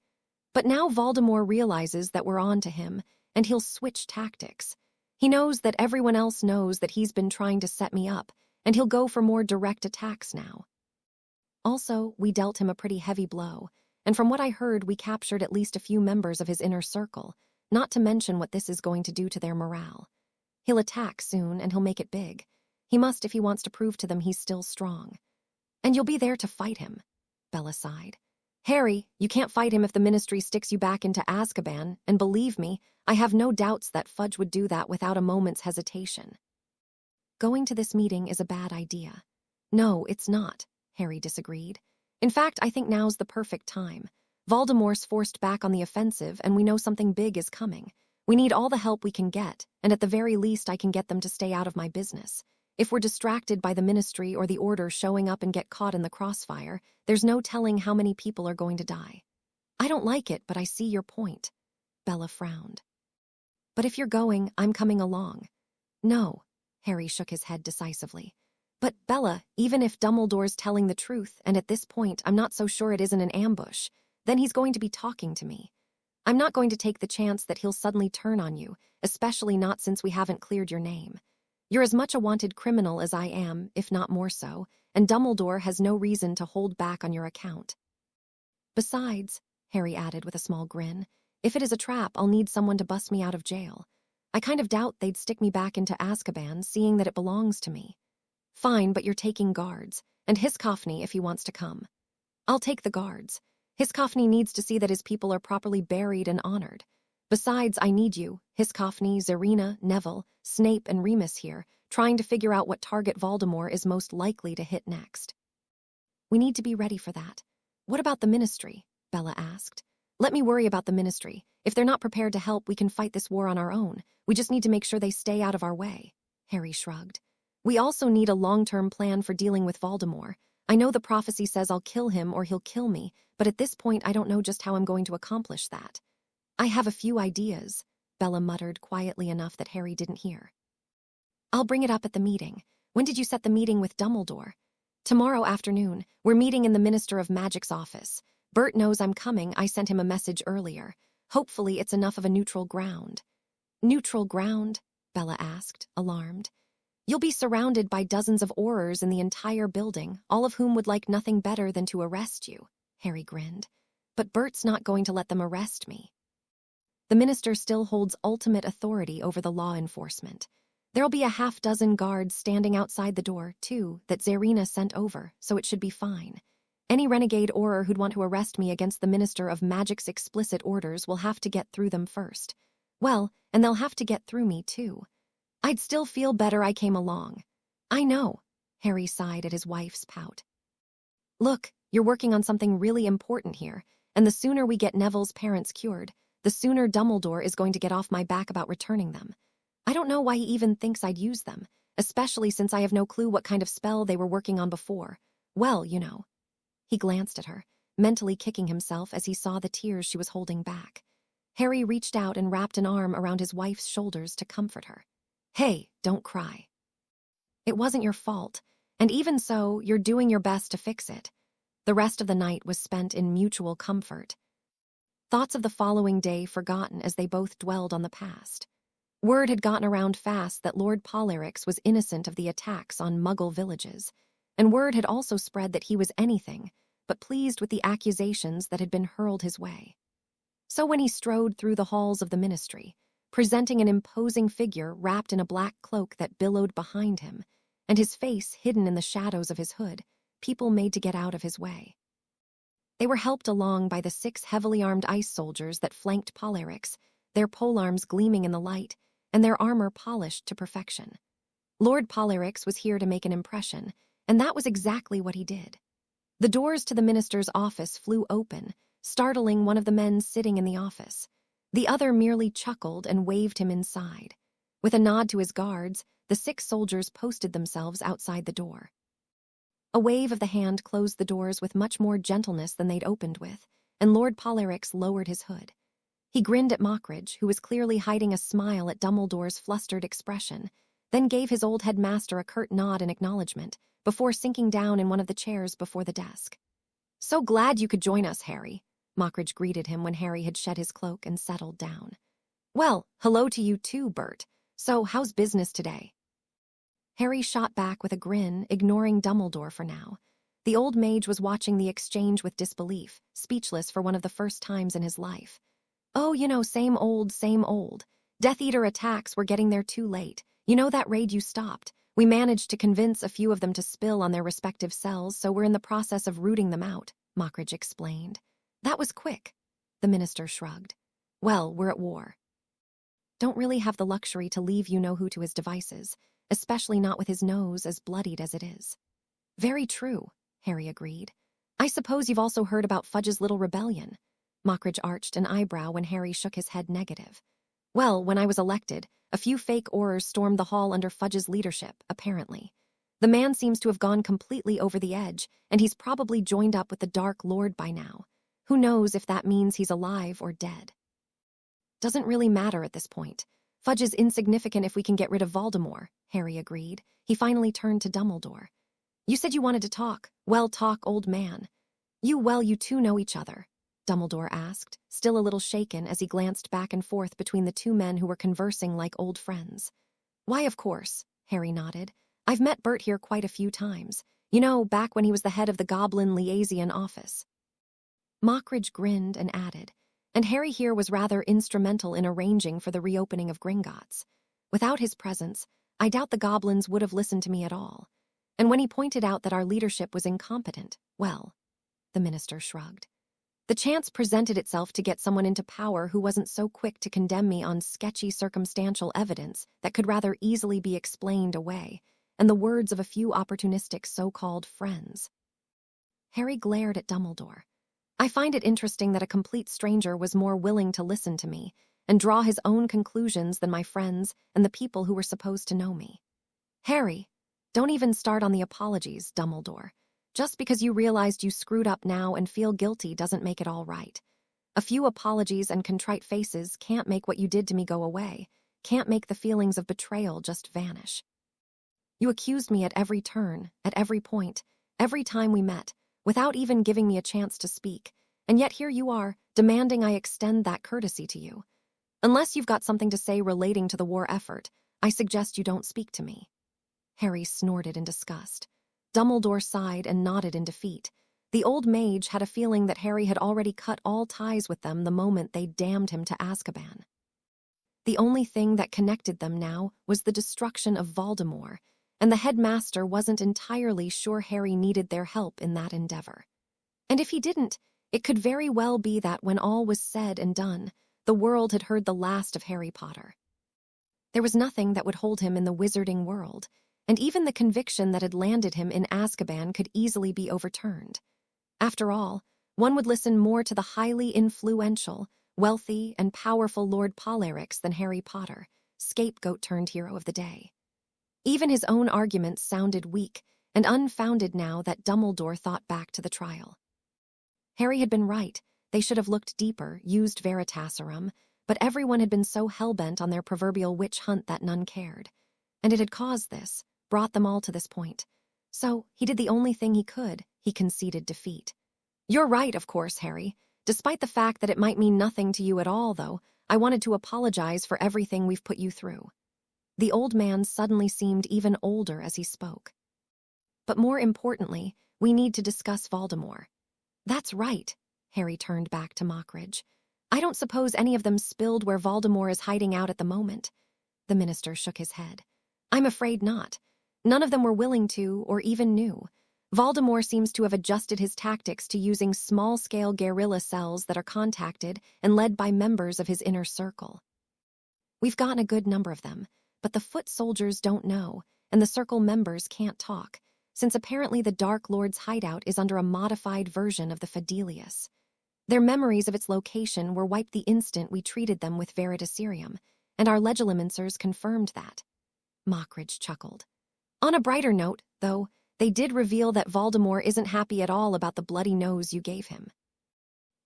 But now Voldemort realizes that we're on to him, and he'll switch tactics. He knows that everyone else knows that he's been trying to set me up, and he'll go for more direct attacks now. Also, we dealt him a pretty heavy blow, and from what I heard, we captured at least a few members of his inner circle, not to mention what this is going to do to their morale. He'll attack soon, and he'll make it big. He must if he wants to prove to them he's still strong. And you'll be there to fight him, Bella sighed. Harry, you can't fight him if the Ministry sticks you back into Azkaban, and believe me, I have no doubts that Fudge would do that without a moment's hesitation. Going to this meeting is a bad idea. No, it's not, Harry disagreed. In fact, I think now's the perfect time. Voldemort's forced back on the offensive, and we know something big is coming. We need all the help we can get, and at the very least I can get them to stay out of my business. If we're distracted by the ministry or the order showing up and get caught in the crossfire, there's no telling how many people are going to die. I don't like it, but I see your point. Bella frowned. But if you're going, I'm coming along. No, Harry shook his head decisively. But Bella, even if Dumbledore's telling the truth, and at this point I'm not so sure it isn't an ambush, then he's going to be talking to me. I'm not going to take the chance that he'll suddenly turn on you, especially not since we haven't cleared your name. You're as much a wanted criminal as I am, if not more so, and Dumbledore has no reason to hold back on your account. Besides, Harry added with a small grin, if it is a trap, I'll need someone to bust me out of jail. I kind of doubt they'd stick me back into Azkaban, seeing that it belongs to me. Fine, but you're taking guards, and Hiscoffney if he wants to come. I'll take the guards. Hiscoffney needs to see that his people are properly buried and honored. Besides, I need you, Hiscoffney, Zarina, Neville, Snape, and Remus here, trying to figure out what target Voldemort is most likely to hit next. We need to be ready for that. What about the Ministry? Bella asked. Let me worry about the Ministry. If they're not prepared to help, we can fight this war on our own. We just need to make sure they stay out of our way. Harry shrugged. We also need a long-term plan for dealing with Voldemort. I know the prophecy says I'll kill him or he'll kill me, but at this point I don't know just how I'm going to accomplish that. I have a few ideas, Bella muttered quietly enough that Harry didn't hear. I'll bring it up at the meeting. When did you set the meeting with Dumbledore? Tomorrow afternoon. We're meeting in the Minister of Magic's office. Bert knows I'm coming. I sent him a message earlier. Hopefully it's enough of a neutral ground. Neutral ground? Bella asked, alarmed. You'll be surrounded by dozens of Aurors in the entire building, all of whom would like nothing better than to arrest you, Harry grinned. But Bert's not going to let them arrest me. The minister still holds ultimate authority over the law enforcement. There'll be a half-dozen guards standing outside the door, too, that Zarina sent over, so it should be fine. Any renegade Auror who'd want to arrest me against the Minister of Magic's explicit orders will have to get through them first. Well, and they'll have to get through me, too. I'd still feel better I came along. I know, Harry sighed at his wife's pout. Look, you're working on something really important here, and the sooner we get Neville's parents cured, the sooner Dumbledore is going to get off my back about returning them. I don't know why he even thinks I'd use them, especially since I have no clue what kind of spell they were working on before. Well, you know. He glanced at her, mentally kicking himself as he saw the tears she was holding back. Harry reached out and wrapped an arm around his wife's shoulders to comfort her. Hey, don't cry. It wasn't your fault, and even so, you're doing your best to fix it. The rest of the night was spent in mutual comfort. Thoughts of the following day forgotten as they both dwelled on the past. Word had gotten around fast that Lord Polyrics was innocent of the attacks on Muggle villages, and word had also spread that he was anything but pleased with the accusations that had been hurled his way. So when he strode through the halls of the Ministry, presenting an imposing figure wrapped in a black cloak that billowed behind him, and his face hidden in the shadows of his hood, people made to get out of his way. They were helped along by the 6 heavily armed ice soldiers that flanked Polyrics, their polearms gleaming in the light, and their armor polished to perfection. Lord Polyrics was here to make an impression, and that was exactly what he did. The doors to the minister's office flew open, startling one of the men sitting in the office. The other merely chuckled and waved him inside. With a nod to his guards, the 6 soldiers posted themselves outside the door. A wave of the hand closed the doors with much more gentleness than they'd opened with, and Lord Polyrics lowered his hood. He grinned at Mockridge, who was clearly hiding a smile at Dumbledore's flustered expression, then gave his old headmaster a curt nod in acknowledgement, before sinking down in one of the chairs before the desk. "So glad you could join us, Harry," Mockridge greeted him when Harry had shed his cloak and settled down. "Well, hello to you too, Bert. So, how's business today?" Harry shot back with a grin, ignoring Dumbledore for now. The old mage was watching the exchange with disbelief, speechless for one of the first times in his life. "Oh, you know, same old, same old. Death Eater attacks were getting there too late. You know that raid you stopped? We managed to convince a few of them to spill on their respective cells, so we're in the process of rooting them out," Mockridge explained. "That was quick." The minister shrugged. "Well, we're at war. Don't really have the luxury to leave you-know-who to his devices, especially not with his nose as bloodied as it is." "Very true," Harry agreed. "I suppose you've also heard about Fudge's little rebellion." Mockridge arched an eyebrow when Harry shook his head negative. Well, when I was elected, a few fake Aurors stormed the hall under Fudge's leadership, apparently. The man seems to have gone completely over the edge, and he's probably joined up with the Dark Lord by now. Who knows if that means he's alive or dead? Doesn't really matter at this point. Fudge is insignificant if we can get rid of Voldemort, Harry agreed. He finally turned to Dumbledore. You said you wanted to talk. Well, talk, old man. You two know each other, Dumbledore asked, still a little shaken as he glanced back and forth between the two men who were conversing like old friends. Why, of course, Harry nodded. I've met Bert here quite a few times. You know, back when he was the head of the Goblin Liaison Office. Mockridge grinned and added, and Harry here was rather instrumental in arranging for the reopening of Gringotts. Without his presence, I doubt the goblins would have listened to me at all. And when he pointed out that our leadership was incompetent, well, the minister shrugged. The chance presented itself to get someone into power who wasn't so quick to condemn me on sketchy circumstantial evidence that could rather easily be explained away, and the words of a few opportunistic so-called friends. Harry glared at Dumbledore. I find it interesting that a complete stranger was more willing to listen to me and draw his own conclusions than my friends and the people who were supposed to know me. Harry, don't even start on the apologies, Dumbledore. Just because you realized you screwed up now and feel guilty doesn't make it all right. A few apologies and contrite faces can't make what you did to me go away, can't make the feelings of betrayal just vanish. You accused me at every turn, at every point, every time we met, without even giving me a chance to speak, and yet here you are, demanding I extend that courtesy to you. Unless you've got something to say relating to the war effort, I suggest you don't speak to me. Harry snorted in disgust. Dumbledore sighed and nodded in defeat. The old mage had a feeling that Harry had already cut all ties with them the moment they damned him to Azkaban. The only thing that connected them now was the destruction of Voldemort, and the headmaster wasn't entirely sure Harry needed their help in that endeavor. And if he didn't, it could very well be that when all was said and done, the world had heard the last of Harry Potter. There was nothing that would hold him in the wizarding world, and even the conviction that had landed him in Azkaban could easily be overturned. After all, one would listen more to the highly influential, wealthy, and powerful Lord Polyrics than Harry Potter, scapegoat-turned-hero of the day. Even his own arguments sounded weak and unfounded now that Dumbledore thought back to the trial. Harry had been right. They should have looked deeper, used Veritaserum, but everyone had been so hell-bent on their proverbial witch hunt that none cared. And it had caused this, brought them all to this point. So he did the only thing he could. He conceded defeat. You're right, of course, Harry. Despite the fact that it might mean nothing to you at all, though, I wanted to apologize for everything we've put you through. The old man suddenly seemed even older as he spoke. But more importantly, we need to discuss Voldemort. That's right, Harry turned back to Mockridge. I don't suppose any of them spilled where Voldemort is hiding out at the moment. The minister shook his head. I'm afraid not. None of them were willing to, or even knew. Voldemort seems to have adjusted his tactics to using small-scale guerrilla cells that are contacted and led by members of his inner circle. We've gotten a good number of them, but the foot soldiers don't know, and the circle members can't talk, since apparently the Dark Lord's hideout is under a modified version of the Fidelius. Their memories of its location were wiped the instant we treated them with Veritaserum, and our legilimencers confirmed that. Mockridge chuckled. On a brighter note, though, they did reveal that Voldemort isn't happy at all about the bloody nose you gave him.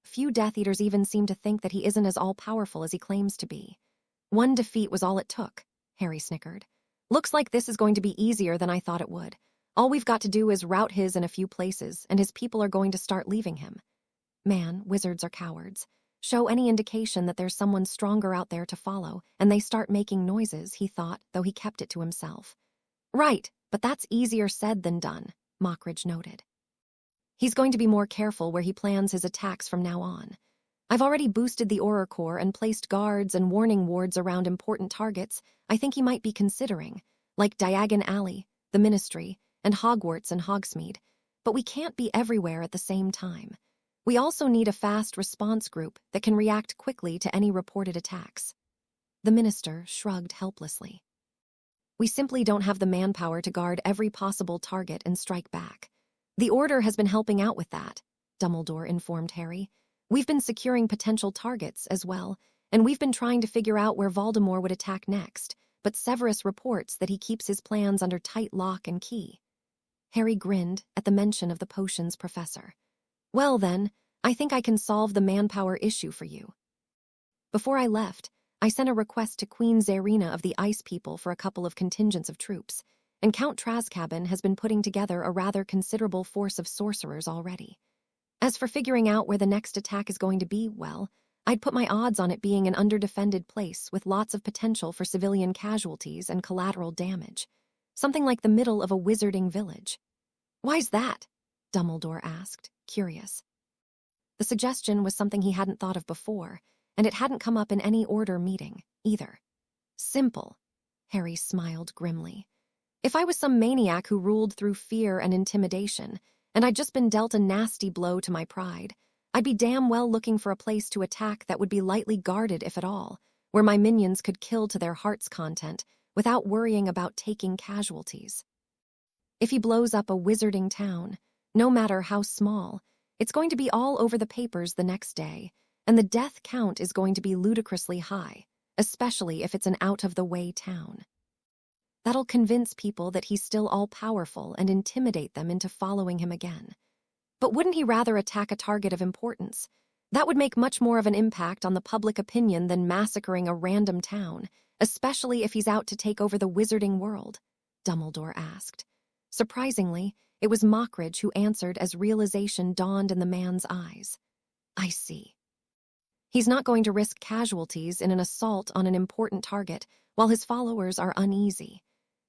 Few Death Eaters even seem to think that he isn't as all-powerful as he claims to be. One defeat was all it took, Harry snickered. Looks like this is going to be easier than I thought it would. All we've got to do is rout his in a few places, and his people are going to start leaving him. Man, wizards are cowards. Show any indication that there's someone stronger out there to follow, and they start making noises, he thought, though he kept it to himself. Right, but that's easier said than done, Mockridge noted. He's going to be more careful where he plans his attacks from now on. I've already boosted the Auror Corps and placed guards and warning wards around important targets I think he might be considering, like Diagon Alley, the Ministry, and Hogwarts and Hogsmeade, but we can't be everywhere at the same time. We also need a fast response group that can react quickly to any reported attacks. The minister shrugged helplessly. We simply don't have the manpower to guard every possible target and strike back. The Order has been helping out with that, Dumbledore informed Harry. We've been securing potential targets as well, and we've been trying to figure out where Voldemort would attack next, but Severus reports that he keeps his plans under tight lock and key." Harry grinned at the mention of the potions professor. "Well then, I think I can solve the manpower issue for you. Before I left, I sent a request to Queen Zarina of the Ice People for a couple of contingents of troops, and Count Azkaban has been putting together a rather considerable force of sorcerers already. As for figuring out where the next attack is going to be, well, I'd put my odds on it being an underdefended place with lots of potential for civilian casualties and collateral damage. Something like the middle of a wizarding village." "Why's that?" Dumbledore asked, curious. The suggestion was something he hadn't thought of before, and it hadn't come up in any order meeting, either. "Simple," Harry smiled grimly. "If I was some maniac who ruled through fear and intimidation, and I'd just been dealt a nasty blow to my pride, I'd be damn well looking for a place to attack that would be lightly guarded, if at all, where my minions could kill to their heart's content without worrying about taking casualties. If he blows up a wizarding town, no matter how small, it's going to be all over the papers the next day, and the death count is going to be ludicrously high, especially if it's an out-of-the-way town. That'll convince people that he's still all-powerful and intimidate them into following him again. But wouldn't he rather attack a target of importance? That would make much more of an impact on the public opinion than massacring a random town, especially if he's out to take over the wizarding world," Dumbledore asked. Surprisingly, it was Mockridge who answered as realization dawned in the man's eyes. "I see. He's not going to risk casualties in an assault on an important target while his followers are uneasy.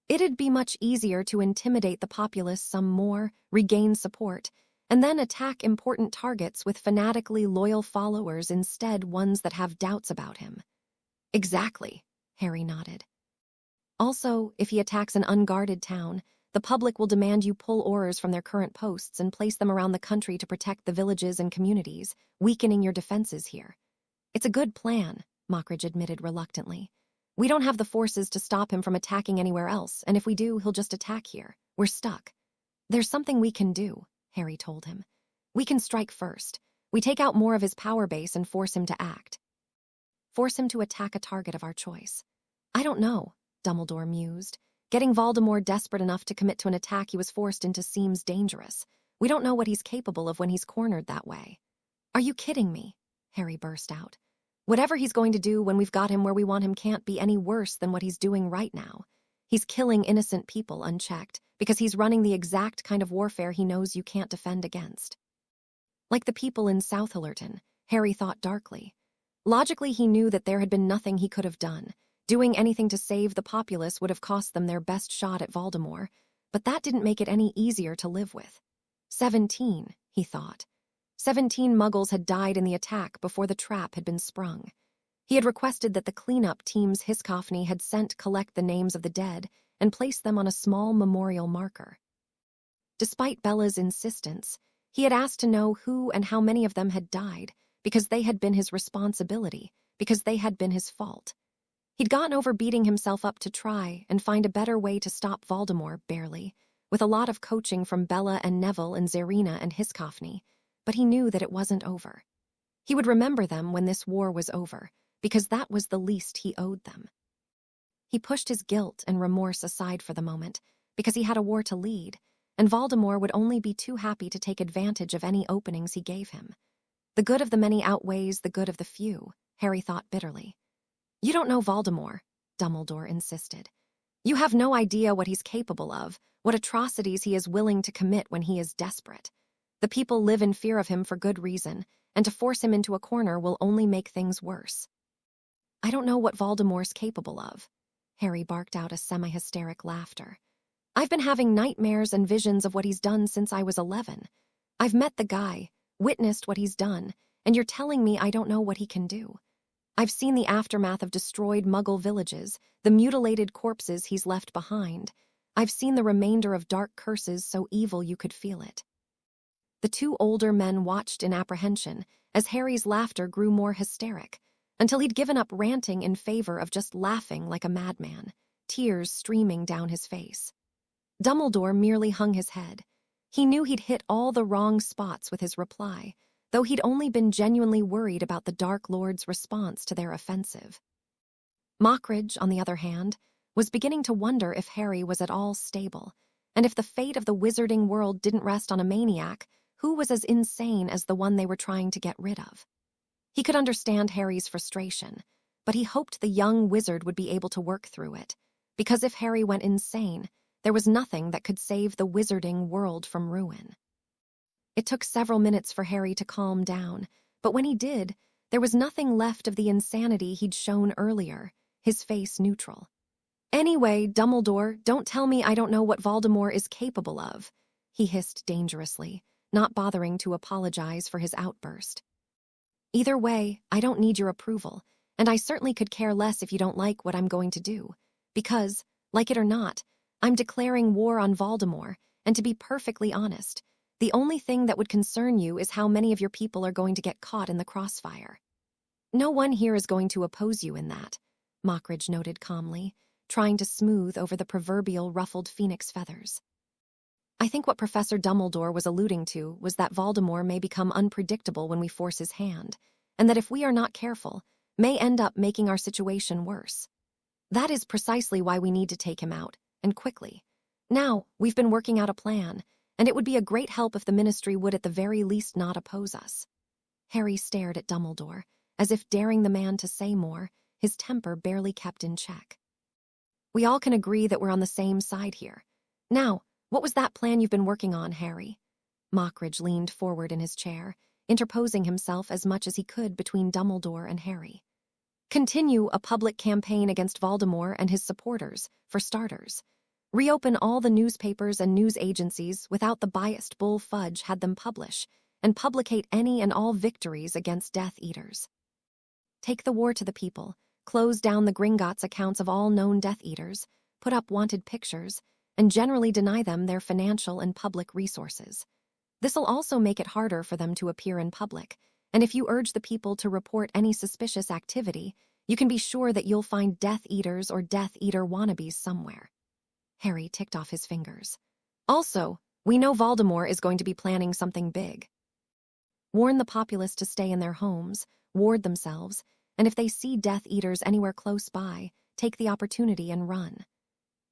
It'd be much easier to intimidate the populace some more, regain support, and then attack important targets with fanatically loyal followers instead, ones that have doubts about him." "Exactly," Harry nodded. "Also, if he attacks an unguarded town, the public will demand you pull Aurors from their current posts and place them around the country to protect the villages and communities, weakening your defenses here." "It's a good plan," Mockridge admitted reluctantly. "We don't have the forces to stop him from attacking anywhere else, and if we do, he'll just attack here. We're stuck." "There's something we can do," Harry told him. "We can strike first. We take out more of his power base and force him to act. Force him to attack a target of our choice." "I don't know," Dumbledore mused. "Getting Voldemort desperate enough to commit to an attack he was forced into seems dangerous. We don't know what he's capable of when he's cornered that way." "Are you kidding me?" Harry burst out. "Whatever he's going to do when we've got him where we want him can't be any worse than what he's doing right now. He's killing innocent people unchecked because he's running the exact kind of warfare he knows you can't defend against." Like the people in South Hallerton, Harry thought darkly. Logically, he knew that there had been nothing he could have done. Doing anything to save the populace would have cost them their best shot at Voldemort, but that didn't make it any easier to live with. 17, he thought. 17 Muggles had died in the attack before the trap had been sprung. He had requested that the cleanup teams Hiscophny had sent collect the names of the dead and place them on a small memorial marker. Despite Bella's insistence, he had asked to know who and how many of them had died, because they had been his responsibility, because they had been his fault. He'd gotten over beating himself up to try and find a better way to stop Voldemort, barely, with a lot of coaching from Bella and Neville and Zarina and Hiscophny, but he knew that it wasn't over. He would remember them when this war was over, because that was the least he owed them. He pushed his guilt and remorse aside for the moment, because he had a war to lead, and Voldemort would only be too happy to take advantage of any openings he gave him. The good of the many outweighs the good of the few, Harry thought bitterly. "You don't know Voldemort," Dumbledore insisted. "You have no idea what he's capable of, what atrocities he is willing to commit when he is desperate. The people live in fear of him for good reason, and to force him into a corner will only make things worse." "I don't know what Voldemort's capable of." Harry barked out a semi-hysteric laughter. "I've been having nightmares and visions of what he's done since I was 11. I've met the guy, witnessed what he's done, and you're telling me I don't know what he can do. I've seen the aftermath of destroyed Muggle villages, the mutilated corpses he's left behind. I've seen the remainder of dark curses so evil you could feel it." The two older men watched in apprehension as Harry's laughter grew more hysteric, until he'd given up ranting in favor of just laughing like a madman, tears streaming down his face. Dumbledore merely hung his head. He knew he'd hit all the wrong spots with his reply, though he'd only been genuinely worried about the Dark Lord's response to their offensive. Mockridge, on the other hand, was beginning to wonder if Harry was at all stable, and if the fate of the wizarding world didn't rest on a maniac who was as insane as the one they were trying to get rid of. He could understand Harry's frustration, but he hoped the young wizard would be able to work through it, because if Harry went insane, there was nothing that could save the wizarding world from ruin. It took several minutes for Harry to calm down, but when he did, there was nothing left of the insanity he'd shown earlier, his face neutral. "Anyway, Dumbledore, don't tell me I don't know what Voldemort is capable of," he hissed dangerously, not bothering to apologize for his outburst. "Either way, I don't need your approval, and I certainly could care less if you don't like what I'm going to do, because, like it or not, I'm declaring war on Voldemort, and to be perfectly honest, the only thing that would concern you is how many of your people are going to get caught in the crossfire. No one here is going to oppose you in that," Mockridge noted calmly, trying to smooth over the proverbial ruffled phoenix feathers. "I think what Professor Dumbledore was alluding to was that Voldemort may become unpredictable when we force his hand, and that if we are not careful, may end up making our situation worse. That is precisely why we need to take him out, and quickly. Now, we've been working out a plan, and it would be a great help if the Ministry would at the very least not oppose us." Harry stared at Dumbledore, as if daring the man to say more, his temper barely kept in check. "We all can agree that we're on the same side here. Now, what was that plan you've been working on, Harry?" Mockridge leaned forward in his chair, interposing himself as much as he could between Dumbledore and Harry. "Continue a public campaign against Voldemort and his supporters, for starters. Reopen all the newspapers and news agencies without the biased bull Fudge had them publish, and publicate any and all victories against Death Eaters. Take the war to the people, close down the Gringotts' accounts of all known Death Eaters, put up wanted pictures, and generally deny them their financial and public resources. This'll also make it harder for them to appear in public, and if you urge the people to report any suspicious activity, you can be sure that you'll find Death Eaters or Death Eater wannabes somewhere." Harry ticked off his fingers. "Also, we know Voldemort is going to be planning something big. Warn the populace to stay in their homes, ward themselves, and if they see Death Eaters anywhere close by, take the opportunity and run."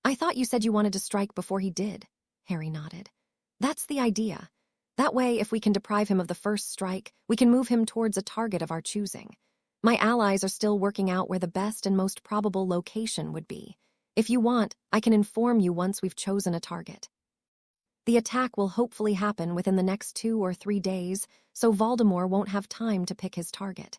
"I thought you said you wanted to strike before he did," Harry nodded. "That's the idea. That way, if we can deprive him of the first strike, we can move him towards a target of our choosing. My allies are still working out where the best and most probable location would be. If you want, I can inform you once we've chosen a target. The attack will hopefully happen within the next 2 or 3 days, so Voldemort won't have time to pick his target.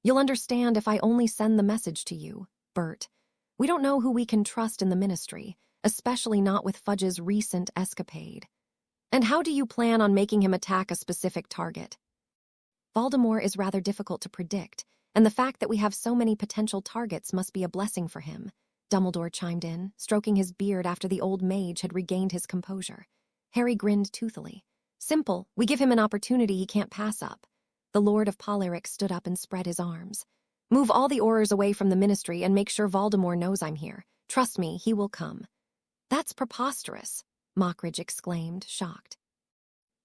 You'll understand if I only send the message to you, Bert. We don't know who we can trust in the Ministry, especially not with Fudge's recent escapade. And how do you plan on making him attack a specific target?" "Voldemort is rather difficult to predict, and the fact that we have so many potential targets must be a blessing for him," Dumbledore chimed in, stroking his beard after the old mage had regained his composure. Harry grinned toothily. "Simple, we give him an opportunity he can't pass up." The Lord of Polyric stood up and spread his arms. "Move all the Aurors away from the Ministry and make sure Voldemort knows I'm here. Trust me, he will come." "That's preposterous," Mockridge exclaimed, shocked.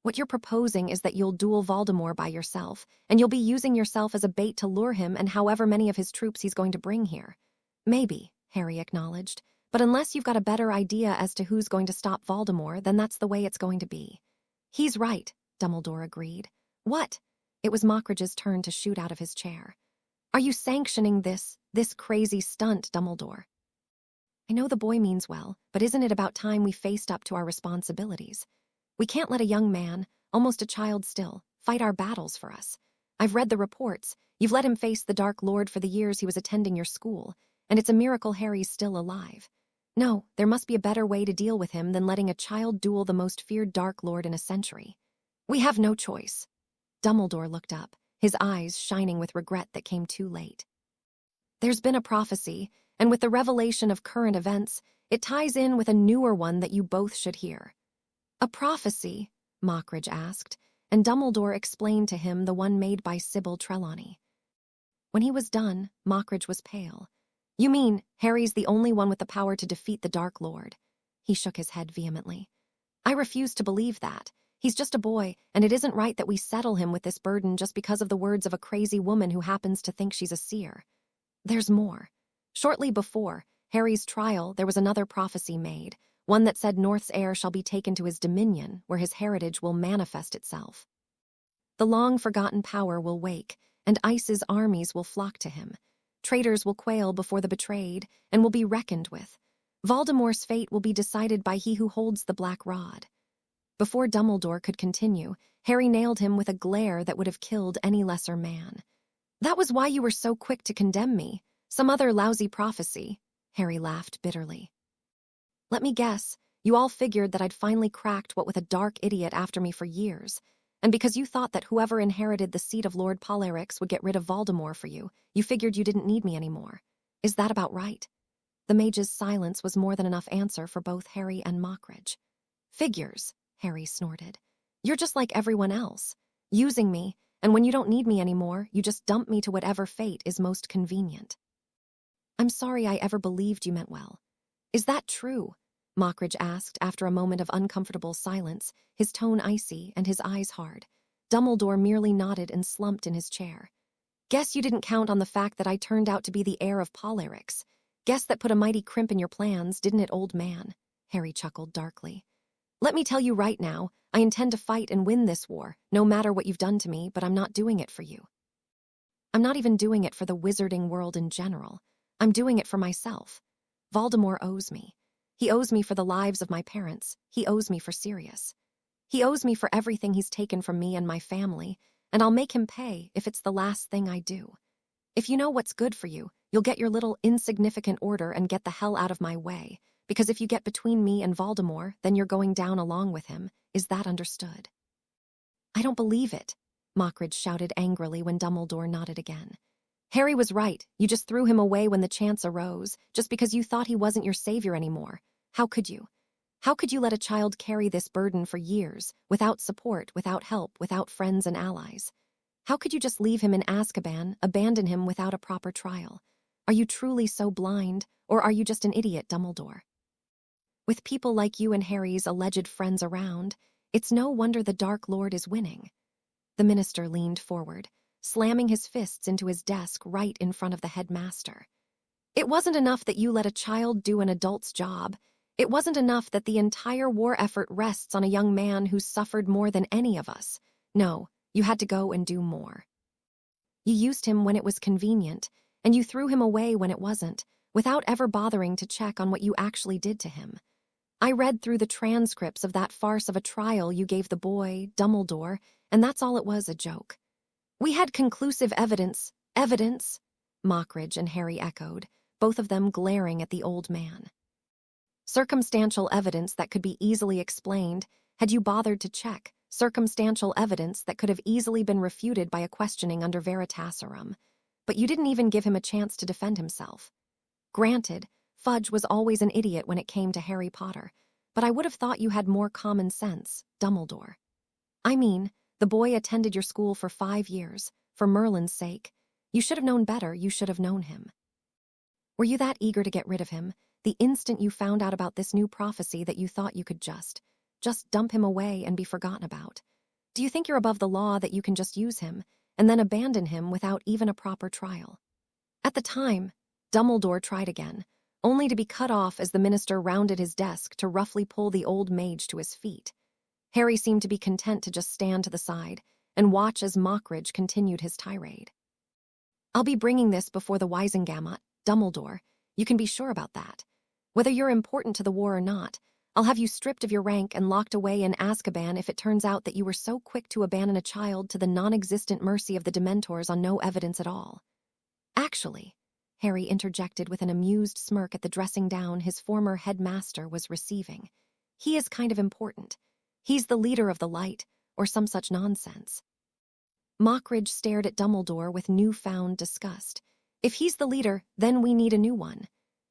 "What you're proposing is that you'll duel Voldemort by yourself, and you'll be using yourself as a bait to lure him and however many of his troops he's going to bring here." "Maybe," Harry acknowledged, "but unless you've got a better idea as to who's going to stop Voldemort, then that's the way it's going to be." "He's right," Dumbledore agreed. "What?" It was Mockridge's turn to shoot out of his chair. "Are you sanctioning this crazy stunt, Dumbledore?" "I know the boy means well, but isn't it about time we faced up to our responsibilities? We can't let a young man, almost a child still, fight our battles for us. I've read the reports. You've let him face the Dark Lord for the years he was attending your school, and it's a miracle Harry's still alive. No, there must be a better way to deal with him than letting a child duel the most feared Dark Lord in a century. We have no choice." Dumbledore looked up, his eyes shining with regret that came too late. "There's been a prophecy, and with the revelation of current events, it ties in with a newer one that you both should hear." "A prophecy?" Mockridge asked, and Dumbledore explained to him the one made by Sybil Trelawney. When he was done, Mockridge was pale. "You mean Harry's the only one with the power to defeat the Dark Lord?" He shook his head vehemently. "I refuse to believe that. He's just a boy, and it isn't right that we settle him with this burden just because of the words of a crazy woman who happens to think she's a seer. There's more. Shortly before Harry's trial, there was another prophecy made, one that said North's heir shall be taken to his dominion, where his heritage will manifest itself. The long-forgotten power will wake, and Ice's armies will flock to him. Traitors will quail before the betrayed, and will be reckoned with. Voldemort's fate will be decided by he who holds the black rod. Before Dumbledore could continue, Harry nailed him with a glare that would have killed any lesser man. That was why you were so quick to condemn me. Some other lousy prophecy. Harry laughed bitterly. Let me guess, you all figured that I'd finally cracked what with a dark idiot after me for years. And because you thought that whoever inherited the seat of Lord Polyrics would get rid of Voldemort for you, you figured you didn't need me anymore. Is that about right? The mage's silence was more than enough answer for both Harry and Mockridge. Figures, Harry snorted. You're just like everyone else, using me, and when you don't need me anymore, you just dump me to whatever fate is most convenient. I'm sorry I ever believed you meant well. Is that true? Mockridge asked after a moment of uncomfortable silence, his tone icy and his eyes hard. Dumbledore merely nodded and slumped in his chair. Guess you didn't count on the fact that I turned out to be the heir of Polyrics. Guess that put a mighty crimp in your plans, didn't it, old man? Harry chuckled darkly. Let me tell you right now, I intend to fight and win this war, no matter what you've done to me, but I'm not doing it for you. I'm not even doing it for the wizarding world in general. I'm doing it for myself. Voldemort owes me. He owes me for the lives of my parents. He owes me for Sirius. He owes me for everything he's taken from me and my family, and I'll make him pay if it's the last thing I do. If you know what's good for you, you'll get your little insignificant order and get the hell out of my way, because if you get between me and Voldemort, then you're going down along with him. Is that understood? I don't believe it, Mockridge shouted angrily when Dumbledore nodded again. Harry was right. You just threw him away when the chance arose, just because you thought he wasn't your savior anymore. How could you? How could you let a child carry this burden for years, without support, without help, without friends and allies? How could you just leave him in Azkaban, abandon him without a proper trial? Are you truly so blind, or are you just an idiot, Dumbledore? With people like you and Harry's alleged friends around, it's no wonder the Dark Lord is winning. The minister leaned forward, slamming his fists into his desk right in front of the headmaster. It wasn't enough that you let a child do an adult's job. It wasn't enough that the entire war effort rests on a young man who's suffered more than any of us. No, you had to go and do more. You used him when it was convenient, and you threw him away when it wasn't, without ever bothering to check on what you actually did to him. I read through the transcripts of that farce of a trial you gave the boy, Dumbledore, and that's all it was, a joke. We had conclusive evidence. Evidence? Mockridge and Harry echoed, both of them glaring at the old man. Circumstantial evidence that could be easily explained, had you bothered to check. Circumstantial evidence that could have easily been refuted by a questioning under Veritaserum. But you didn't even give him a chance to defend himself. Granted, Fudge was always an idiot when it came to Harry Potter, but I would have thought you had more common sense, Dumbledore. I mean, the boy attended your school for 5 years, for Merlin's sake. You should have known better, you should have known him. Were you that eager to get rid of him, the instant you found out about this new prophecy that you thought you could just dump him away and be forgotten about? Do you think you're above the law that you can just use him, and then abandon him without even a proper trial? At the time, Dumbledore tried again, only to be cut off as the minister rounded his desk to roughly pull the old mage to his feet. Harry seemed to be content to just stand to the side and watch as Mockridge continued his tirade. I'll be bringing this before the Wisengamot, Dumbledore. You can be sure about that. Whether you're important to the war or not, I'll have you stripped of your rank and locked away in Azkaban if it turns out that you were so quick to abandon a child to the non-existent mercy of the Dementors on no evidence at all. Actually, Harry interjected with an amused smirk at the dressing down his former headmaster was receiving. He is kind of important. He's the leader of the light, or some such nonsense. Mockridge stared at Dumbledore with newfound disgust. If he's the leader, then we need a new one.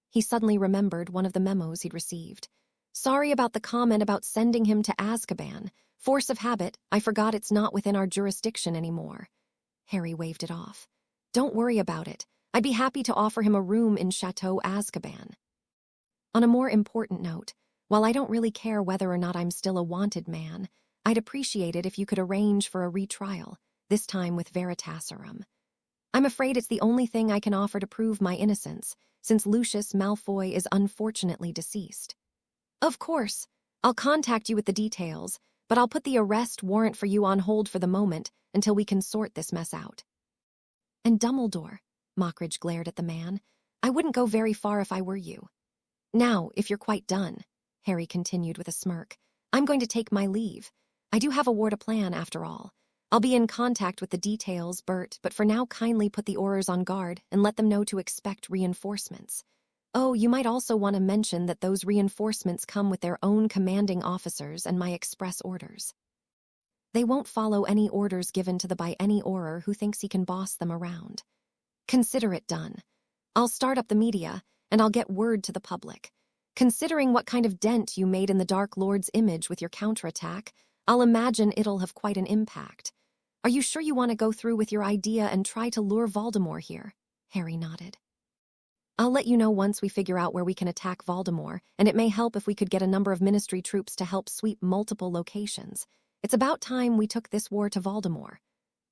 He suddenly remembered one of the memos he'd received. Sorry about the comment about sending him to Azkaban. Force of habit, I forgot it's not within our jurisdiction anymore. Harry waved it off. Don't worry about it. I'd be happy to offer him a room in Chateau Azkaban. On a more important note, while I don't really care whether or not I'm still a wanted man, I'd appreciate it if you could arrange for a retrial, this time with Veritaserum. I'm afraid it's the only thing I can offer to prove my innocence, since Lucius Malfoy is unfortunately deceased. Of course, I'll contact you with the details, but I'll put the arrest warrant for you on hold for the moment until we can sort this mess out. And Dumbledore, Mockridge glared at the man, I wouldn't go very far if I were you. Now, if you're quite done, Harry continued with a smirk, I'm going to take my leave. I do have a war to plan, after all. I'll be in contact with the details, Bert, but for now kindly put the Aurors on guard and let them know to expect reinforcements. Oh, you might also want to mention that those reinforcements come with their own commanding officers and my express orders. They won't follow any orders given to the by any Auror who thinks he can boss them around. Consider it done. I'll start up the media, and I'll get word to the public. Considering what kind of dent you made in the Dark Lord's image with your counterattack, I'll imagine it'll have quite an impact. Are you sure you want to go through with your idea and try to lure Voldemort here? Harry nodded. I'll let you know once we figure out where we can attack Voldemort, and it may help if we could get a number of Ministry troops to help sweep multiple locations. It's about time we took this war to Voldemort.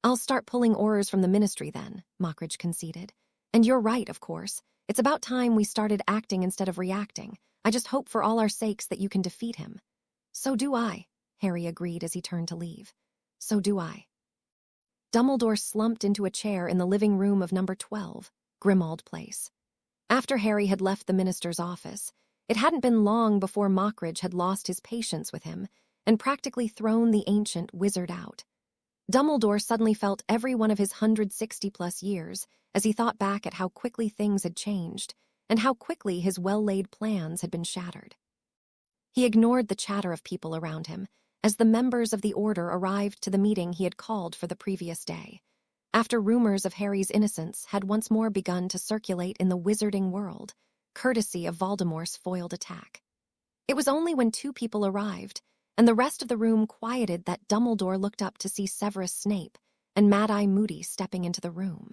I'll start pulling Aurors from the Ministry then, Mockridge conceded. And you're right, of course. It's about time we started acting instead of reacting. I just hope for all our sakes that you can defeat him. So do I, Harry agreed as he turned to leave. So do I. Dumbledore slumped into a chair in the living room of number 12, Grimmauld Place. After Harry had left the minister's office, it hadn't been long before Mockridge had lost his patience with him and practically thrown the ancient wizard out. Dumbledore suddenly felt every one of his 160-plus years as he thought back at how quickly things had changed and how quickly his well-laid plans had been shattered. He ignored the chatter of people around him as the members of the Order arrived to the meeting he had called for the previous day, after rumors of Harry's innocence had once more begun to circulate in the wizarding world, courtesy of Voldemort's foiled attack. It was only when 2 people arrived, and the rest of the room quieted, that Dumbledore looked up to see Severus Snape and Mad-Eye Moody stepping into the room.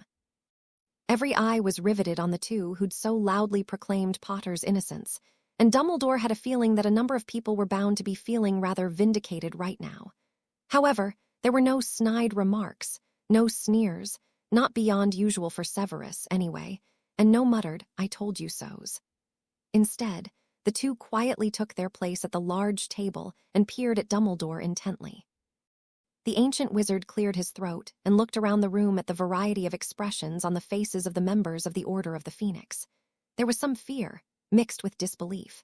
Every eye was riveted on the 2 who'd so loudly proclaimed Potter's innocence, and Dumbledore had a feeling that a number of people were bound to be feeling rather vindicated right now. However, there were no snide remarks, no sneers, not beyond usual for Severus, anyway, and no muttered, I told you so's. Instead, the 2 quietly took their place at the large table and peered at Dumbledore intently. The ancient wizard cleared his throat and looked around the room at the variety of expressions on the faces of the members of the Order of the Phoenix. There was some fear, mixed with disbelief.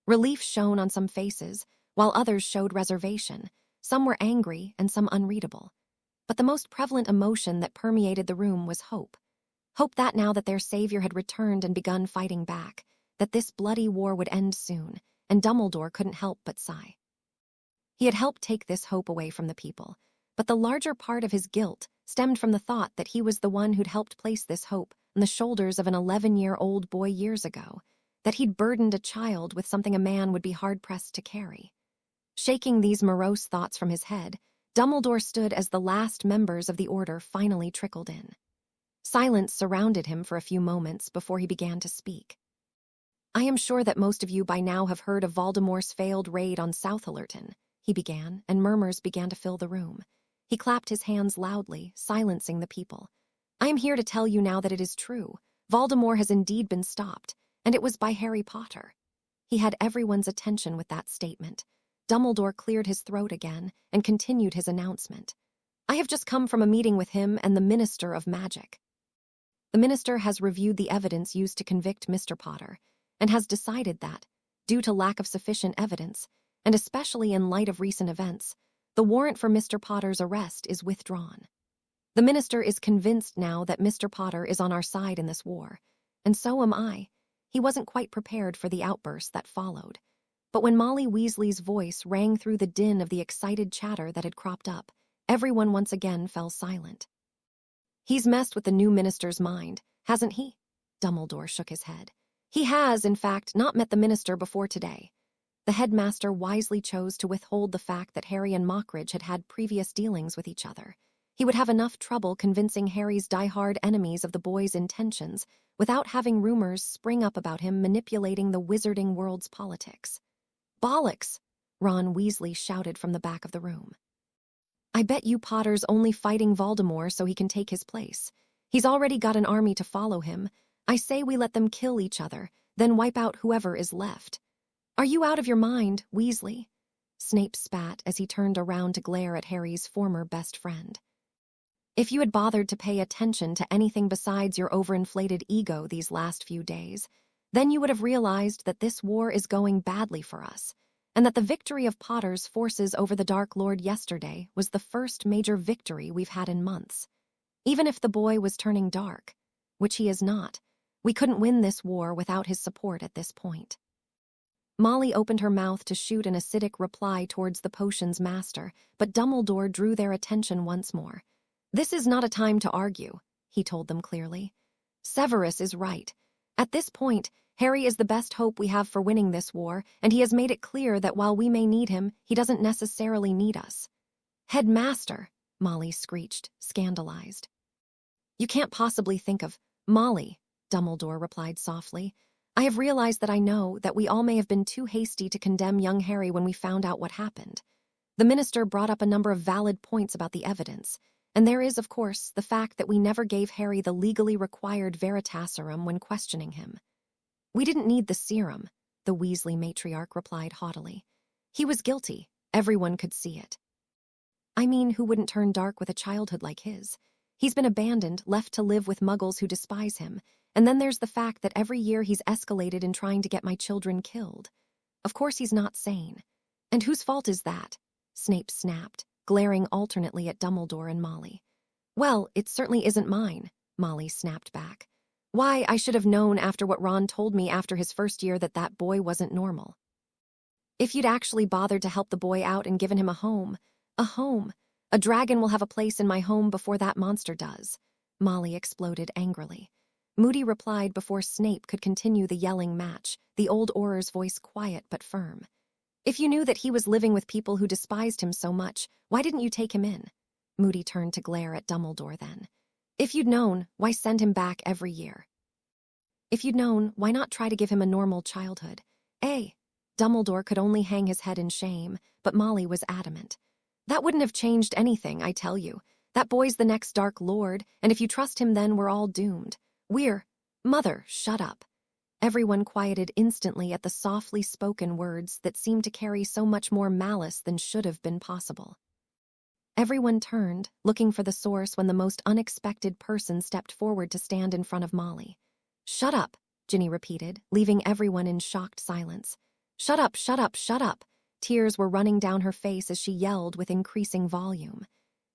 Relief shone on some faces, while others showed reservation. Some were angry and some unreadable. But the most prevalent emotion that permeated the room was hope. Hope that now that their savior had returned and begun fighting back, that this bloody war would end soon, and Dumbledore couldn't help but sigh. He had helped take this hope away from the people, but the larger part of his guilt stemmed from the thought that he was the one who'd helped place this hope on the shoulders of an 11-year-old boy years ago, that he'd burdened a child with something a man would be hard-pressed to carry. Shaking these morose thoughts from his head, Dumbledore stood as the last members of the Order finally trickled in. Silence surrounded him for a few moments before he began to speak. I am sure that most of you by now have heard of Voldemort's failed raid on Southallerton, he began, and murmurs began to fill the room. He clapped his hands loudly, silencing the people. I am here to tell you now that it is true. Voldemort has indeed been stopped, and it was by Harry Potter. He had everyone's attention with that statement. Dumbledore cleared his throat again and continued his announcement. I have just come from a meeting with him and the Minister of Magic. The Minister has reviewed the evidence used to convict Mr. Potter and has decided that, due to lack of sufficient evidence, and especially in light of recent events, the warrant for Mr. Potter's arrest is withdrawn. The Minister is convinced now that Mr. Potter is on our side in this war, and so am I. He wasn't quite prepared for the outburst that followed. But when Molly Weasley's voice rang through the din of the excited chatter that had cropped up, everyone once again fell silent. He's messed with the new minister's mind, hasn't he? Dumbledore shook his head. He has, in fact, not met the minister before today. The headmaster wisely chose to withhold the fact that Harry and Mockridge had had previous dealings with each other. He would have enough trouble convincing Harry's die-hard enemies of the boy's intentions without having rumors spring up about him manipulating the wizarding world's politics. Bollocks! Ron Weasley shouted from the back of the room. I bet you Potter's only fighting Voldemort so he can take his place. He's already got an army to follow him. I say we let them kill each other, then wipe out whoever is left. Are you out of your mind, Weasley? Snape spat as he turned around to glare at Harry's former best friend. If you had bothered to pay attention to anything besides your overinflated ego these last few days, then you would have realized that this war is going badly for us, and that the victory of Potter's forces over the Dark Lord yesterday was the first major victory we've had in months. Even if the boy was turning dark, which he is not, we couldn't win this war without his support at this point. Molly opened her mouth to shoot an acidic reply towards the potion's master, but Dumbledore drew their attention once more. This is not a time to argue, he told them clearly. Severus is right. At this point, Harry is the best hope we have for winning this war, and he has made it clear that while we may need him, he doesn't necessarily need us. Headmaster, Molly screeched, scandalized. You can't possibly think of Molly, Dumbledore replied softly. I have realized that I know that we all may have been too hasty to condemn young Harry when we found out what happened. The minister brought up a number of valid points about the evidence, and there is, of course, the fact that we never gave Harry the legally required Veritaserum when questioning him. We didn't need the serum, the Weasley matriarch replied haughtily. He was guilty. Everyone could see it. I mean, who wouldn't turn dark with a childhood like his? He's been abandoned, left to live with Muggles who despise him, and then there's the fact that every year he's escalated in trying to get my children killed. Of course he's not sane. And whose fault is that? Snape snapped, glaring alternately at Dumbledore and Molly. Well, it certainly isn't mine, Molly snapped back. Why, I should have known after what Ron told me after his first year that that boy wasn't normal. If you'd actually bothered to help the boy out and given him a home. A dragon will have a place in my home before that monster does, Molly exploded angrily. Moody replied before Snape could continue the yelling match, the old Auror's voice quiet but firm. If you knew that he was living with people who despised him so much, why didn't you take him in? Moody turned to glare at Dumbledore then. If you'd known, why send him back every year? If you'd known, why not try to give him a normal childhood? Dumbledore could only hang his head in shame, but Molly was adamant. That wouldn't have changed anything, I tell you. That boy's the next Dark Lord, and if you trust him then we're all doomed. Mother, shut up. Everyone quieted instantly at the softly spoken words that seemed to carry so much more malice than should have been possible. Everyone turned, looking for the source when the most unexpected person stepped forward to stand in front of Molly. Shut up, Ginny repeated, leaving everyone in shocked silence. Shut up, shut up, shut up. Tears were running down her face as she yelled with increasing volume.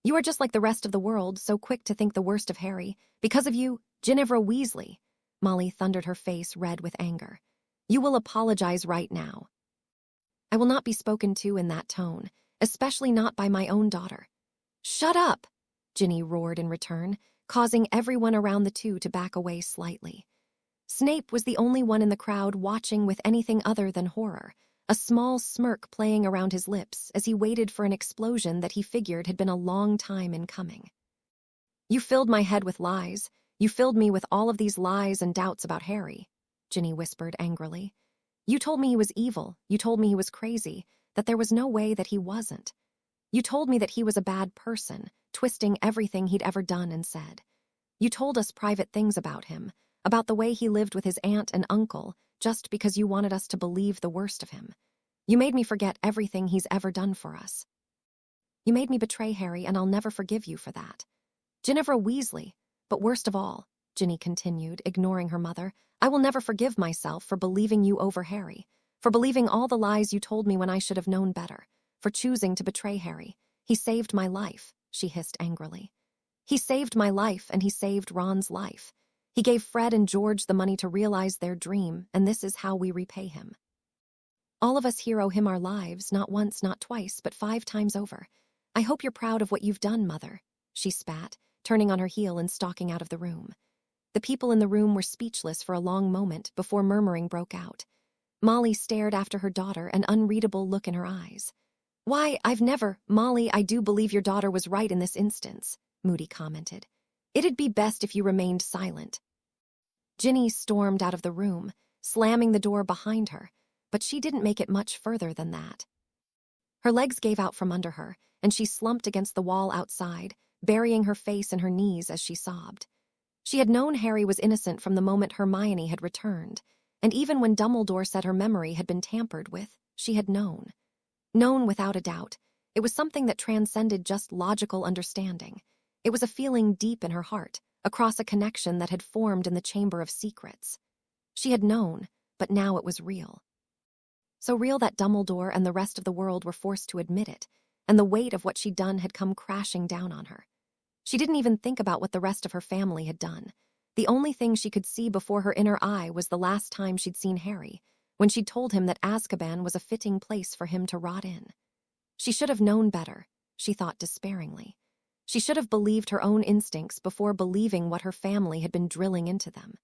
You are just like the rest of the world, so quick to think the worst of Harry. Because of you, Ginevra Weasley. Molly thundered, her face red with anger. You will apologize right now. I will not be spoken to in that tone, especially not by my own daughter. Shut up, Ginny roared in return, causing everyone around the two to back away slightly. Snape was the only one in the crowd watching with anything other than horror, a small smirk playing around his lips as he waited for an explosion that he figured had been a long time in coming. You filled my head with lies. You filled me with all of these lies and doubts about Harry, Ginny whispered angrily. You told me he was evil. You told me he was crazy, that there was no way that he wasn't. You told me that he was a bad person, twisting everything he'd ever done and said. You told us private things about him, about the way he lived with his aunt and uncle, just because you wanted us to believe the worst of him. You made me forget everything he's ever done for us. You made me betray Harry, and I'll never forgive you for that. Ginevra Weasley, but worst of all, Ginny continued, ignoring her mother, I will never forgive myself for believing you over Harry, for believing all the lies you told me when I should have known better, for choosing to betray Harry. He saved my life, she hissed angrily. He saved my life, and he saved Ron's life. He gave Fred and George the money to realize their dream, and this is how we repay him. All of us here owe him our lives, not once, not twice, but 5 times over. I hope you're proud of what you've done, Mother, she spat, turning on her heel and stalking out of the room. The people in the room were speechless for a long moment before murmuring broke out. Molly stared after her daughter, an unreadable look in her eyes. Why, Molly, I do believe your daughter was right in this instance, Moody commented. It'd be best if you remained silent. Ginny stormed out of the room, slamming the door behind her, but she didn't make it much further than that. Her legs gave out from under her, and she slumped against the wall outside, burying her face in her knees as she sobbed. She had known Harry was innocent from the moment Hermione had returned, and even when Dumbledore said her memory had been tampered with, she had known. Known without a doubt. It was something that transcended just logical understanding. It was a feeling deep in her heart, across a connection that had formed in the Chamber of Secrets. She had known, but now it was real. So real that Dumbledore and the rest of the world were forced to admit it, and the weight of what she'd done had come crashing down on her. She didn't even think about what the rest of her family had done. The only thing she could see before her inner eye was the last time she'd seen Harry, when she'd told him that Azkaban was a fitting place for him to rot in. She should have known better, she thought despairingly. She should have believed her own instincts before believing what her family had been drilling into them.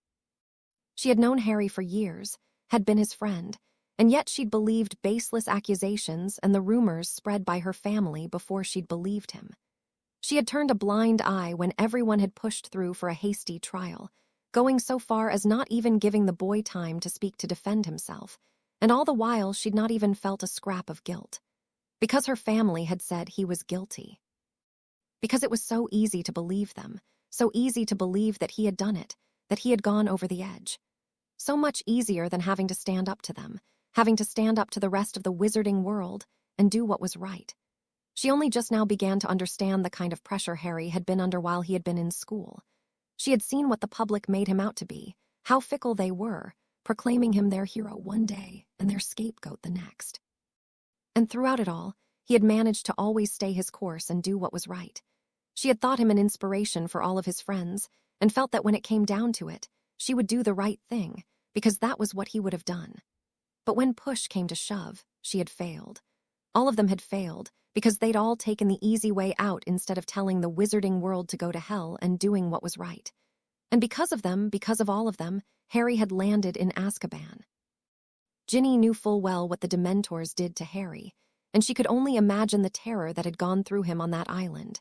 She had known Harry for years, had been his friend, and yet she'd believed baseless accusations and the rumors spread by her family before she'd believed him. She had turned a blind eye when everyone had pushed through for a hasty trial, going so far as not even giving the boy time to speak to defend himself, and all the while she'd not even felt a scrap of guilt. Because her family had said he was guilty. Because it was so easy to believe them, so easy to believe that he had done it, that he had gone over the edge. So much easier than having to stand up to them, having to stand up to the rest of the wizarding world and do what was right. She only just now began to understand the kind of pressure Harry had been under while he had been in school. She had seen what the public made him out to be, how fickle they were, proclaiming him their hero one day and their scapegoat the next. And throughout it all, he had managed to always stay his course and do what was right. She had thought him an inspiration for all of his friends, and felt that when it came down to it, she would do the right thing, because that was what he would have done. But when push came to shove, she had failed. All of them had failed, because they'd all taken the easy way out instead of telling the wizarding world to go to hell and doing what was right. And because of them, because of all of them, Harry had landed in Azkaban. Ginny knew full well what the Dementors did to Harry, and she could only imagine the terror that had gone through him on that island.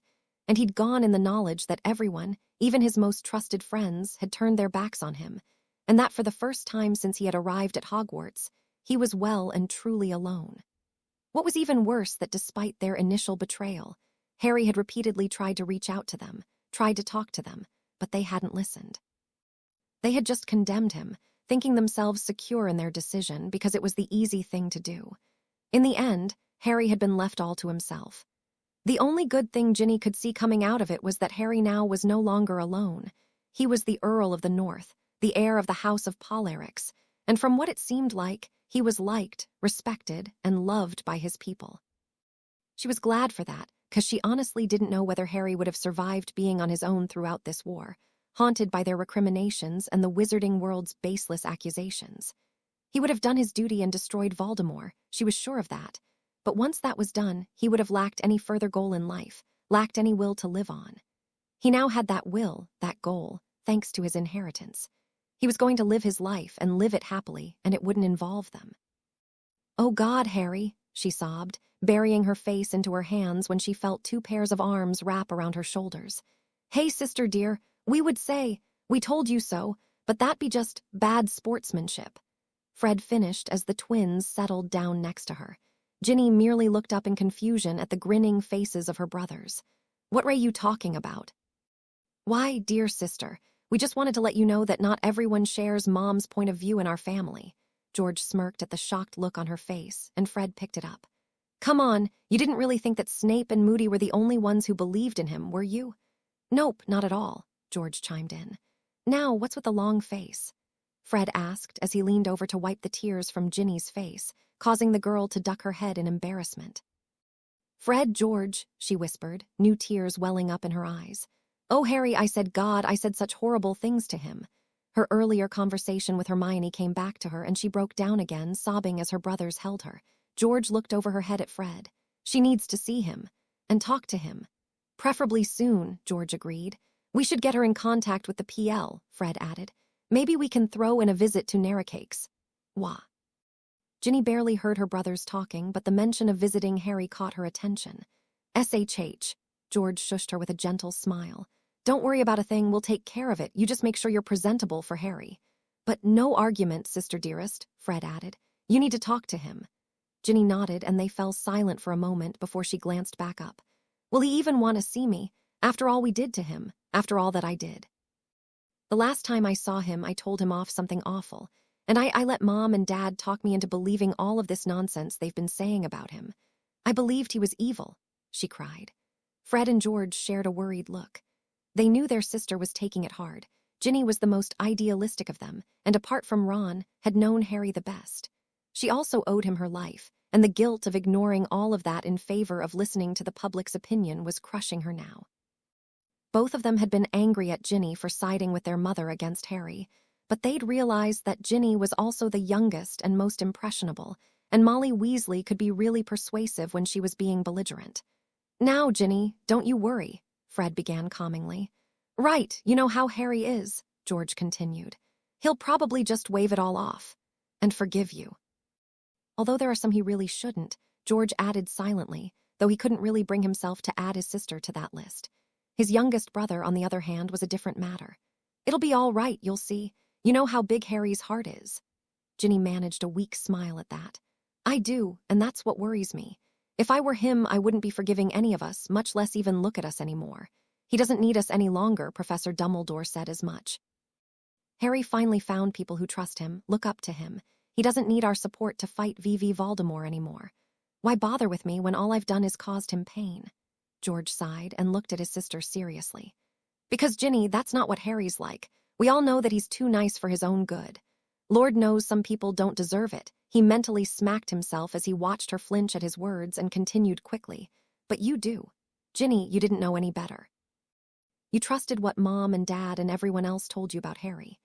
And he'd gone in the knowledge that everyone, even his most trusted friends, had turned their backs on him, and that for the first time since he had arrived at Hogwarts, he was well and truly alone. What was even worse that despite their initial betrayal, Harry had repeatedly tried to reach out to them, tried to talk to them, but they hadn't listened. They had just condemned him, thinking themselves secure in their decision because it was the easy thing to do. In the end, Harry had been left all to himself. The only good thing Ginny could see coming out of it was that Harry now was no longer alone. He was the Earl of the North, the heir of the House of Bellatrix, and from what it seemed like, he was liked, respected, and loved by his people. She was glad for that, because she honestly didn't know whether Harry would have survived being on his own throughout this war, haunted by their recriminations and the wizarding world's baseless accusations. He would have done his duty and destroyed Voldemort, she was sure of that. But once that was done, he would have lacked any further goal in life, lacked any will to live on. He now had that will, that goal, thanks to his inheritance. He was going to live his life and live it happily, and it wouldn't involve them. "Oh God, Harry," she sobbed, burying her face into her hands when she felt two pairs of arms wrap around her shoulders. "Hey, sister dear, we would say, we told you so, but that'd be just bad sportsmanship." Fred finished as the twins settled down next to her. Ginny merely looked up in confusion at the grinning faces of her brothers. "What were you talking about?" "Why, dear sister, we just wanted to let you know that not everyone shares Mom's point of view in our family." George smirked at the shocked look on her face, and Fred picked it up. "Come on, you didn't really think that Snape and Moody were the only ones who believed in him, were you?" "Nope, not at all," George chimed in. "Now, what's with the long face?" Fred asked as he leaned over to wipe the tears from Ginny's face, causing the girl to duck her head in embarrassment. "Fred, George," she whispered, new tears welling up in her eyes. "Oh, Harry, I said God, I said such horrible things to him." Her earlier conversation with Hermione came back to her and she broke down again, sobbing as her brothers held her. George looked over her head at Fred. "She needs to see him. And talk to him." "Preferably soon," George agreed. "We should get her in contact with the PL," Fred added. "Maybe we can throw in a visit to Narracakes." "Wah." Ginny barely heard her brothers talking, but the mention of visiting Harry caught her attention. "SHH," George shushed her with a gentle smile. "Don't worry about a thing, we'll take care of it, you just make sure you're presentable for Harry." "But no argument, sister dearest," Fred added. "You need to talk to him." Ginny nodded, and they fell silent for a moment before she glanced back up. Will he even want to see me, after all we did to him, after all that I did? The last time I saw him, I told him off something awful, and I let Mom and Dad talk me into believing all of this nonsense they've been saying about him. I believed he was evil, she cried. Fred and George shared a worried look. They knew their sister was taking it hard. Ginny was the most idealistic of them, and apart from Ron, had known Harry the best. She also owed him her life, and the guilt of ignoring all of that in favor of listening to the public's opinion was crushing her now. Both of them had been angry at Ginny for siding with their mother against Harry, but they'd realized that Ginny was also the youngest and most impressionable, and Molly Weasley could be really persuasive when she was being belligerent. Now, Ginny, don't you worry, Fred began calmingly. Right, you know how Harry is, George continued. He'll probably just wave it all off and forgive you. Although there are some he really shouldn't, George added silently, though he couldn't really bring himself to add his sister to that list. His youngest brother, on the other hand, was a different matter. It'll be all right, you'll see. You know how big Harry's heart is. Ginny managed a weak smile at that. I do, and that's what worries me. If I were him, I wouldn't be forgiving any of us, much less even look at us anymore. He doesn't need us any longer, Professor Dumbledore said as much. Harry finally found people who trust him, look up to him. He doesn't need our support to fight VV Voldemort anymore. Why bother with me when all I've done is caused him pain? George sighed and looked at his sister seriously. Because, Ginny, that's not what Harry's like. We all know that he's too nice for his own good. Lord knows some people don't deserve it. He mentally smacked himself as he watched her flinch at his words and continued quickly. But you do. Ginny, you didn't know any better. You trusted what Mom and Dad and everyone else told you about Harry.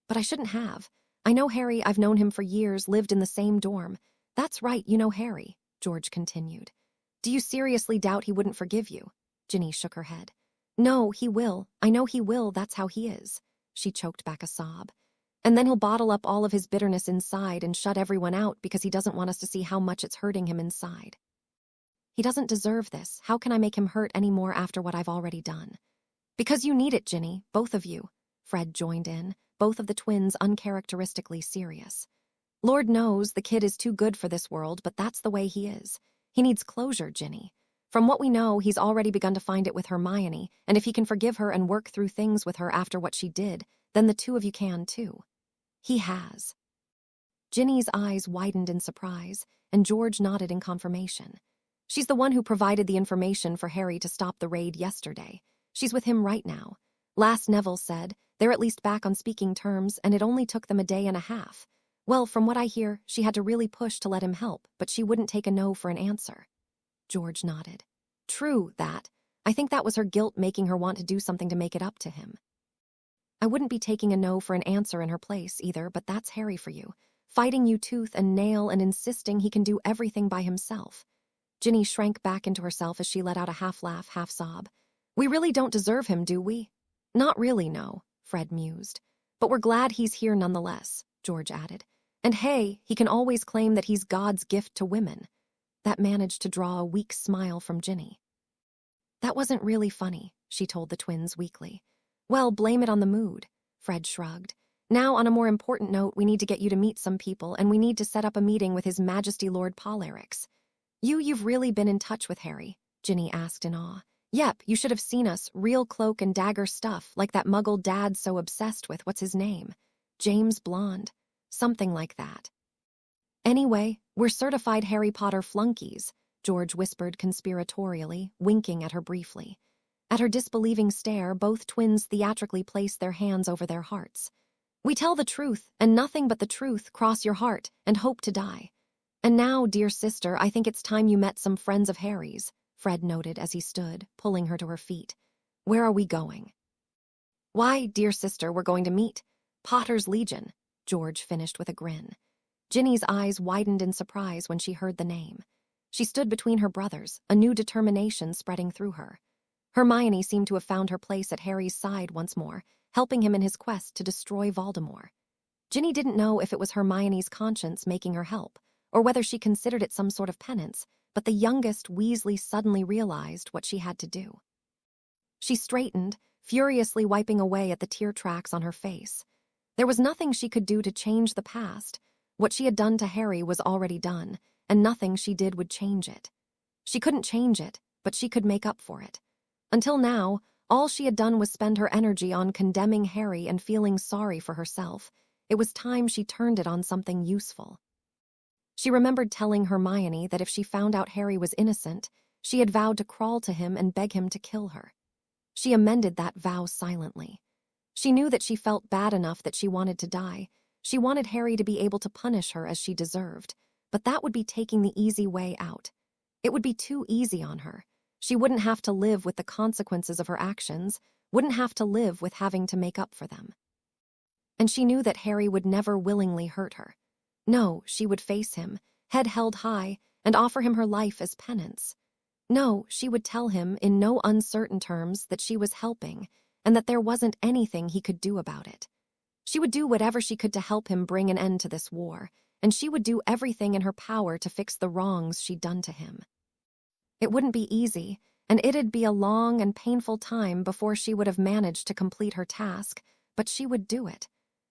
But I shouldn't have. I know Harry, I've known him for years, lived in the same dorm. That's right, you know Harry, George continued. Do you seriously doubt he wouldn't forgive you? Ginny shook her head. No, he will. I know he will, that's how he is. She choked back a sob. And then he'll bottle up all of his bitterness inside and shut everyone out because he doesn't want us to see how much it's hurting him inside. He doesn't deserve this. How can I make him hurt any more after what I've already done? Because you need it, Ginny, both of you. Fred joined in, both of the twins uncharacteristically serious. Lord knows the kid is too good for this world, but that's the way he is. He needs closure, Ginny. From what we know, he's already begun to find it with Hermione, and if he can forgive her and work through things with her after what she did, then the two of you can too. He has. Ginny's eyes widened in surprise, and George nodded in confirmation. She's the one who provided the information for Harry to stop the raid yesterday. She's with him right now. Last Neville said, they're at least back on speaking terms, and it only took them a day and a half. Well, from what I hear, she had to really push to let him help, but she wouldn't take a no for an answer. George nodded. True, that. I think that was her guilt making her want to do something to make it up to him. I wouldn't be taking a no for an answer in her place either, but that's Harry for you. Fighting you tooth and nail and insisting he can do everything by himself. Ginny shrank back into herself as she let out a half-laugh, half-sob. We really don't deserve him, do we? Not really, no, Fred mused. But we're glad he's here nonetheless, George added. And hey, he can always claim that he's God's gift to women. That managed to draw a weak smile from Ginny. That wasn't really funny, she told the twins weakly. Well, blame it on the mood, Fred shrugged. Now, on a more important note, we need to get you to meet some people, and we need to set up a meeting with His Majesty Lord Polarix. You've really been in touch with Harry? Ginny asked in awe. Yep, you should have seen us, real cloak and dagger stuff, like that Muggle Dad's so obsessed with. What's his name? James Blonde. Something like that. Anyway, we're certified Harry Potter flunkies, George whispered conspiratorially, winking at her briefly. At her disbelieving stare, both twins theatrically placed their hands over their hearts. We tell the truth, and nothing but the truth, cross your heart, and hope to die. And now, dear sister, I think it's time you met some friends of Harry's, Fred noted as he stood, pulling her to her feet. Where are we going? Why, dear sister, we're going to meet Potter's Legion, George finished with a grin. Ginny's eyes widened in surprise when she heard the name. She stood between her brothers, a new determination spreading through her. Hermione seemed to have found her place at Harry's side once more, helping him in his quest to destroy Voldemort. Ginny didn't know if it was Hermione's conscience making her help, or whether she considered it some sort of penance, but the youngest Weasley suddenly realized what she had to do. She straightened, furiously wiping away at the tear tracks on her face. There was nothing she could do to change the past. What she had done to Harry was already done, and nothing she did would change it. She couldn't change it, but she could make up for it. Until now, all she had done was spend her energy on condemning Harry and feeling sorry for herself. It was time she turned it on something useful. She remembered telling Hermione that if she found out Harry was innocent, she had vowed to crawl to him and beg him to kill her. She amended that vow silently. She knew that she felt bad enough that she wanted to die. She wanted Harry to be able to punish her as she deserved, but that would be taking the easy way out. It would be too easy on her. She wouldn't have to live with the consequences of her actions, wouldn't have to live with having to make up for them. And she knew that Harry would never willingly hurt her. No, she would face him, head held high, and offer him her life as penance. No, she would tell him in no uncertain terms that she was helping and that there wasn't anything he could do about it. She would do whatever she could to help him bring an end to this war, and she would do everything in her power to fix the wrongs she'd done to him. It wouldn't be easy, and it'd be a long and painful time before she would have managed to complete her task, but she would do it.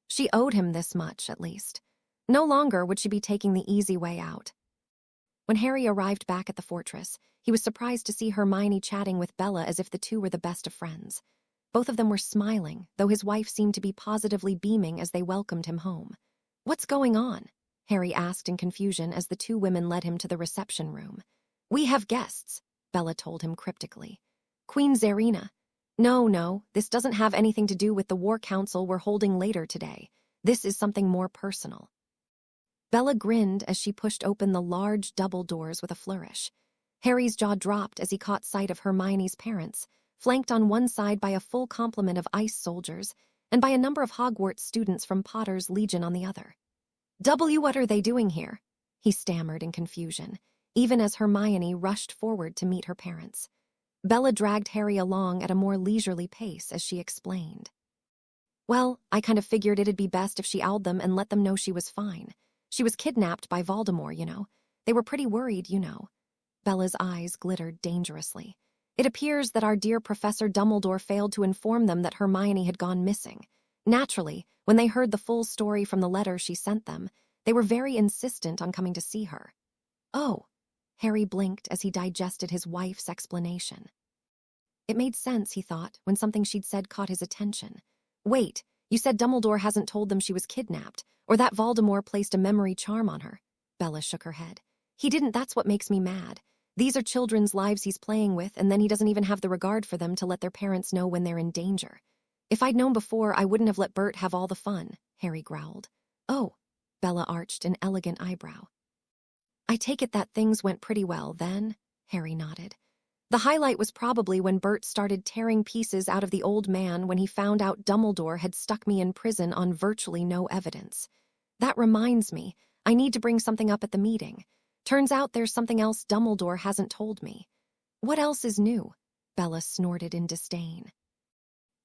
She owed him this much, at least. No longer would she be taking the easy way out. When Harry arrived back at the fortress, he was surprised to see Hermione chatting with Bella as if the two were the best of friends. Both of them were smiling, though his wife seemed to be positively beaming as they welcomed him home. "What's going on?" Harry asked in confusion as the two women led him to the reception room. "We have guests," Bella told him cryptically. "Queen Zerina." No, this doesn't have anything to do with the war council we're holding later today. This is something more personal." Bella grinned as she pushed open the large double doors with a flourish. Harry's jaw dropped as he caught sight of Hermione's parents, flanked on one side by a full complement of ice soldiers and by a number of Hogwarts students from Potter's Legion on the other. What are they doing here?" he stammered in confusion, even as Hermione rushed forward to meet her parents. Bella dragged Harry along at a more leisurely pace as she explained. "Well, I kind of figured it'd be best if she owled them and let them know she was fine. She was kidnapped by Voldemort, you know. They were pretty worried, you know." Bella's eyes glittered dangerously. "It appears that our dear Professor Dumbledore failed to inform them that Hermione had gone missing. Naturally, when they heard the full story from the letter she sent them, they were very insistent on coming to see her." "Oh," Harry blinked as he digested his wife's explanation. It made sense, he thought, when something she'd said caught his attention. "Wait, you said Dumbledore hasn't told them she was kidnapped, or that Voldemort placed a memory charm on her?" Bella shook her head. "He didn't, that's what makes me mad. These are children's lives he's playing with, and then he doesn't even have the regard for them to let their parents know when they're in danger. If I'd known before, I wouldn't have let Bert have all the fun," Harry growled. "Oh," Bella arched an elegant eyebrow. "I take it that things went pretty well, then?" Harry nodded. "The highlight was probably when Bert started tearing pieces out of the old man when he found out Dumbledore had stuck me in prison on virtually no evidence. That reminds me, I need to bring something up at the meeting. Turns out there's something else Dumbledore hasn't told me." "What else is new?" Bella snorted in disdain.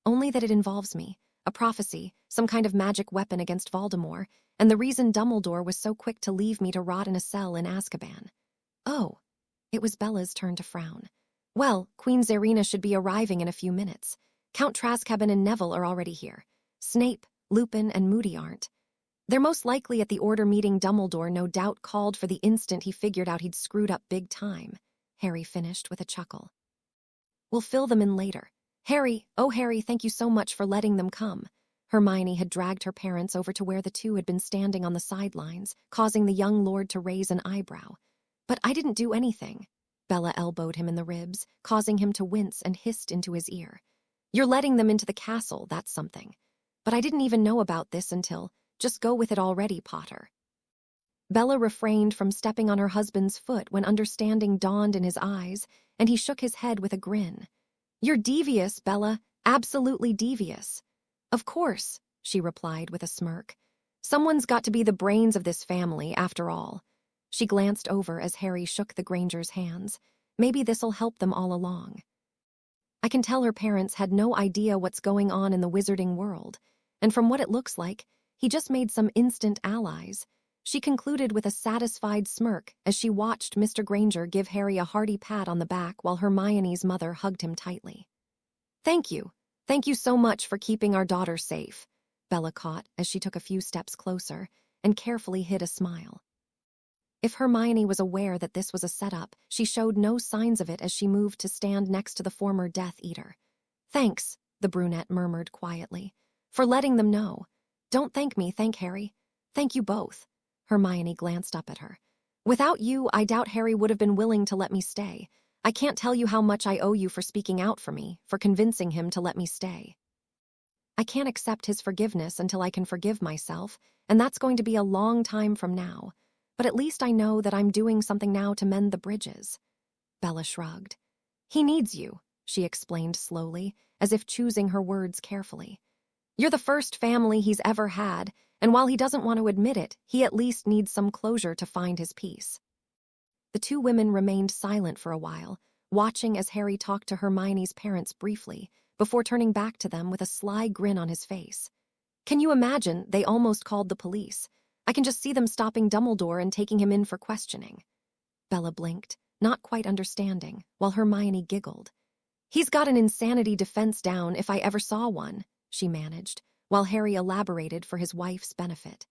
"Only that it involves me, a prophecy, some kind of magic weapon against Voldemort, and the reason Dumbledore was so quick to leave me to rot in a cell in Azkaban." "Oh." It was Bella's turn to frown. "Well, Queen Zerina should be arriving in a few minutes. Count Azkaban and Neville are already here. Snape, Lupin, and Moody aren't. They're most likely at the order meeting Dumbledore no doubt called for the instant he figured out he'd screwed up big time," Harry finished with a chuckle. "We'll fill them in later. Harry, oh Harry, thank you so much for letting them come." Hermione had dragged her parents over to where the two had been standing on the sidelines, causing the young lord to raise an eyebrow. "But I didn't do anything." Bella elbowed him in the ribs, causing him to wince and hissed into his ear. "You're letting them into the castle, that's something. But I didn't even know about this until... Just go with it already, Potter." Bella refrained from stepping on her husband's foot when understanding dawned in his eyes, and he shook his head with a grin. "You're devious, Bella, absolutely devious." "Of course," she replied with a smirk. "Someone's got to be the brains of this family, after all." She glanced over as Harry shook the Grangers' hands. Maybe this'll help them all along. I can tell her parents had no idea what's going on in the wizarding world, and from what it looks like, he just made some instant allies. She concluded with a satisfied smirk as she watched Mr. Granger give Harry a hearty pat on the back while Hermione's mother hugged him tightly. Thank you so much for keeping our daughter safe," Bella caught as she took a few steps closer and carefully hid a smile. If Hermione was aware that this was a setup, she showed no signs of it as she moved to stand next to the former Death Eater. "Thanks," the brunette murmured quietly, "for letting them know. Don't thank me, thank Harry. Thank you both." Hermione glanced up at her. "Without you, I doubt Harry would have been willing to let me stay. I can't tell you how much I owe you for speaking out for me, for convincing him to let me stay. I can't accept his forgiveness until I can forgive myself, and that's going to be a long time from now. But at least I know that I'm doing something now to mend the bridges." Bella shrugged. "He needs you," she explained slowly, as if choosing her words carefully. "You're the first family he's ever had, and while he doesn't want to admit it, he at least needs some closure to find his peace." The two women remained silent for a while, watching as Harry talked to Hermione's parents briefly, before turning back to them with a sly grin on his face. "Can you imagine, they almost called the police. I can just see them stopping Dumbledore and taking him in for questioning." Bella blinked, not quite understanding, while Hermione giggled. "He's got an insanity defense down if I ever saw one," she managed, while Harry elaborated for his wife's benefit.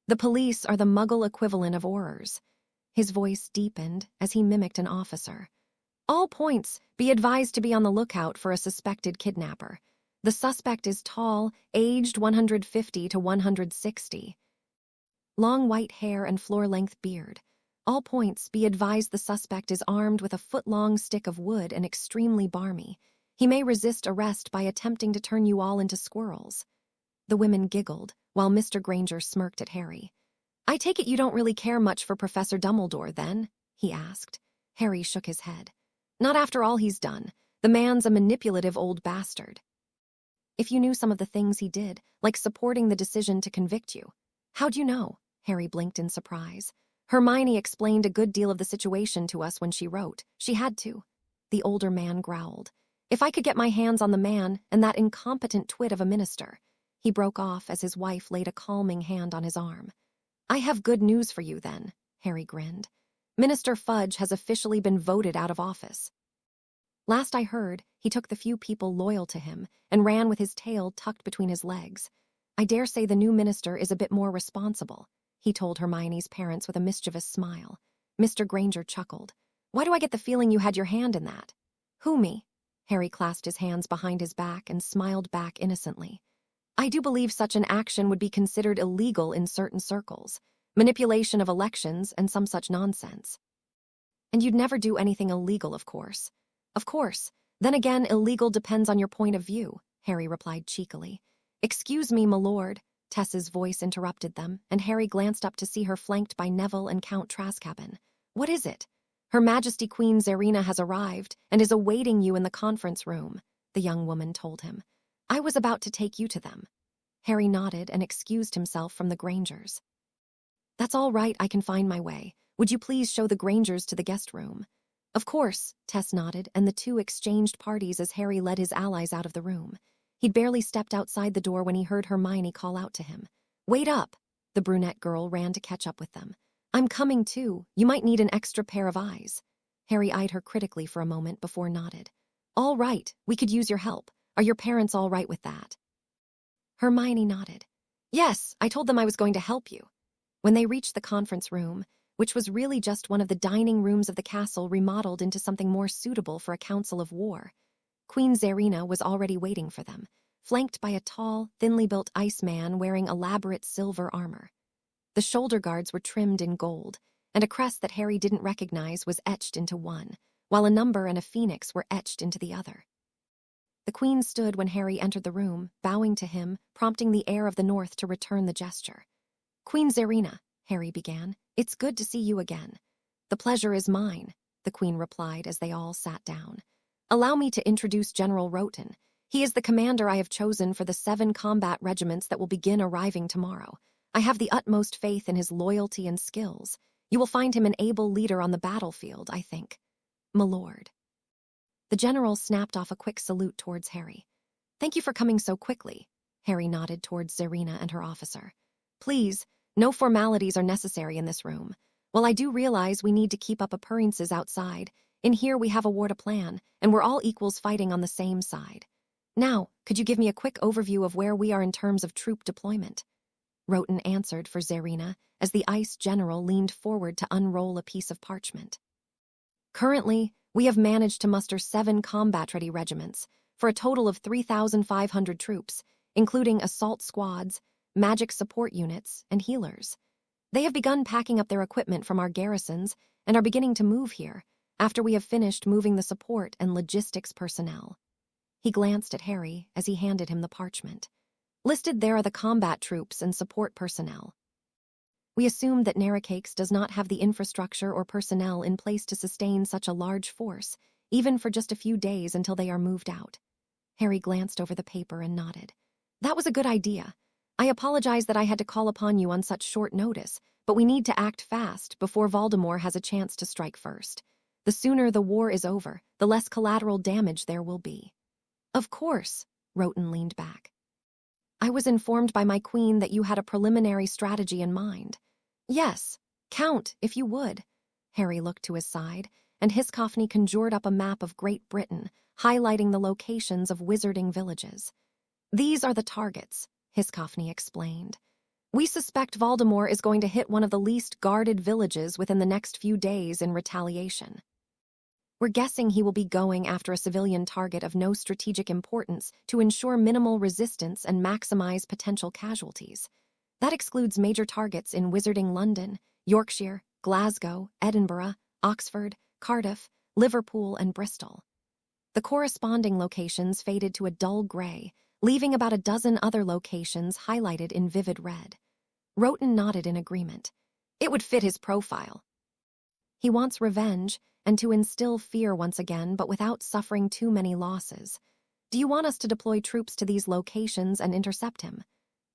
"The police are the Muggle equivalent of Aurors." His voice deepened as he mimicked an officer. "All points, be advised to be on the lookout for a suspected kidnapper. The suspect is tall, aged 150 to 160. Long white hair and floor-length beard. All points, be advised the suspect is armed with a foot-long stick of wood and extremely barmy. He may resist arrest by attempting to turn you all into squirrels." The women giggled, while Mr. Granger smirked at Harry. "I take it you don't really care much for Professor Dumbledore, then?" he asked. Harry shook his head. "Not after all he's done. The man's a manipulative old bastard." "If you knew some of the things he did, like supporting the decision to convict you." "How'd you know?" Harry blinked in surprise. "Hermione explained a good deal of the situation to us when she wrote. She had to." The older man growled. "If I could get my hands on the man and that incompetent twit of a minister." He broke off as his wife laid a calming hand on his arm. "I have good news for you, then," Harry grinned. "Minister Fudge has officially been voted out of office. Last I heard, he took the few people loyal to him and ran with his tail tucked between his legs. I dare say the new minister is a bit more responsible," he told Hermione's parents with a mischievous smile. Mr. Granger chuckled. "Why do I get the feeling you had your hand in that?" "Who, me?" Harry clasped his hands behind his back and smiled back innocently. "I do believe such an action would be considered illegal in certain circles. Manipulation of elections and some such nonsense." "And you'd never do anything illegal, of course." "Of course. Then again, illegal depends on your point of view," Harry replied cheekily. "Excuse me, my lord," Tessa's voice interrupted them, and Harry glanced up to see her flanked by Neville and Count Trascaben. "What is it?" "Her Majesty Queen Zarina has arrived and is awaiting you in the conference room," the young woman told him. "I was about to take you to them." Harry nodded and excused himself from the Grangers. "That's all right, I can find my way. Would you please show the Grangers to the guest room?" "Of course," Tess nodded, and the two exchanged parties as Harry led his allies out of the room. He'd barely stepped outside the door when he heard Hermione call out to him. "Wait up!" The brunette girl ran to catch up with them. "I'm coming too. You might need an extra pair of eyes." Harry eyed her critically for a moment before nodded. "All right, we could use your help. Are your parents all right with that?" Hermione nodded. "Yes, I told them I was going to help you." When they reached the conference room, which was really just one of the dining rooms of the castle remodeled into something more suitable for a council of war, Queen Zarina was already waiting for them, flanked by a tall, thinly built iceman wearing elaborate silver armor. The shoulder guards were trimmed in gold, and a crest that Harry didn't recognize was etched into one, while a number and a phoenix were etched into the other. The queen stood when Harry entered the room, bowing to him, prompting the heir of the north to return the gesture. "Queen Zarina," Harry began, "it's good to see you again." "The pleasure is mine," the queen replied as they all sat down. "Allow me to introduce General Roten. He is the commander I have chosen for the 7 combat regiments that will begin arriving tomorrow. I have the utmost faith in his loyalty and skills. You will find him an able leader on the battlefield, I think. My lord." The general snapped off a quick salute towards Harry. "Thank you for coming so quickly." Harry nodded towards Zarina and her officer. "Please, no formalities are necessary in this room. While I do realize we need to keep up appearances outside, in here we have a war to plan, and we're all equals fighting on the same side. Now, could you give me a quick overview of where we are in terms of troop deployment?" Roten answered for Zerina as the ice general leaned forward to unroll a piece of parchment. Currently, we have managed to muster 7 combat-ready regiments, for a total of 3,500 troops, including assault squads, magic support units, and healers. They have begun packing up their equipment from our garrisons and are beginning to move here, after we have finished moving the support and logistics personnel. He glanced at Harry as he handed him the parchment. Listed there are the combat troops and support personnel. We assumed that Narracakes does not have the infrastructure or personnel in place to sustain such a large force, even for just a few days until they are moved out. Harry glanced over the paper and nodded. That was a good idea. I apologize that I had to call upon you on such short notice, but we need to act fast before Voldemort has a chance to strike first. The sooner the war is over, the less collateral damage there will be. Of course, Roten leaned back. I was informed by my queen that you had a preliminary strategy in mind. Yes, count, if you would. Harry looked to his side, and Hiscoffney conjured up a map of Great Britain, highlighting the locations of wizarding villages. These are the targets, Hiscoffney explained. We suspect Voldemort is going to hit one of the least guarded villages within the next few days in retaliation. We're guessing he will be going after a civilian target of no strategic importance to ensure minimal resistance and maximize potential casualties. That excludes major targets in Wizarding London, Yorkshire, Glasgow, Edinburgh, Oxford, Cardiff, Liverpool, and Bristol. The corresponding locations faded to a dull gray, leaving about a dozen other locations highlighted in vivid red. Roten nodded in agreement. It would fit his profile. He wants revenge and to instill fear once again, but without suffering too many losses. Do you want us to deploy troops to these locations and intercept him?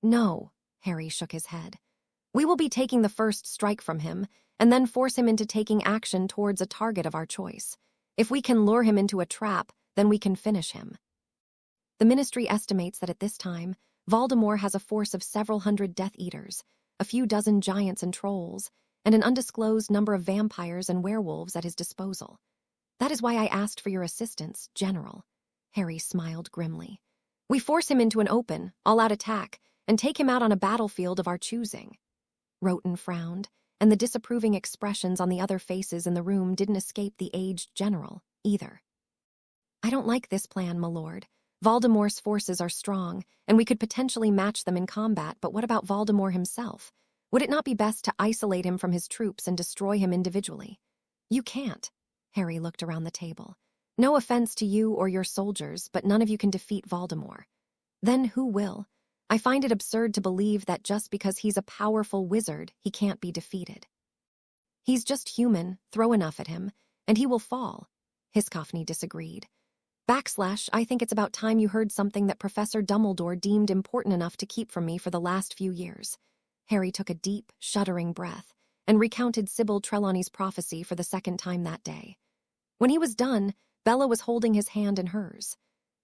No, Harry shook his head. We will be taking the first strike from him, and then force him into taking action towards a target of our choice. If we can lure him into a trap, then we can finish him. The Ministry estimates that at this time, Voldemort has a force of several hundred Death Eaters, a few dozen giants and trolls, and an undisclosed number of vampires and werewolves at his disposal. That is why I asked for your assistance, General. Harry smiled grimly. We force him into an open, all-out attack, and take him out on a battlefield of our choosing. Roten frowned, and the disapproving expressions on the other faces in the room didn't escape the aged general, either. I don't like this plan, my lord. Voldemort's forces are strong, and we could potentially match them in combat, but what about Voldemort himself? Would it not be best to isolate him from his troops and destroy him individually? You can't. Harry looked around the table. No offense to you or your soldiers, but none of you can defeat Voldemort. Then who will? I find it absurd to believe that just because he's a powerful wizard, he can't be defeated. He's just human, throw enough at him, and he will fall. Hiscoffney disagreed. I think it's about time you heard something that Professor Dumbledore deemed important enough to keep from me for the last few years. Harry took a deep, shuddering breath and recounted Sybil Trelawney's prophecy for the second time that day. When he was done, Bella was holding his hand in hers.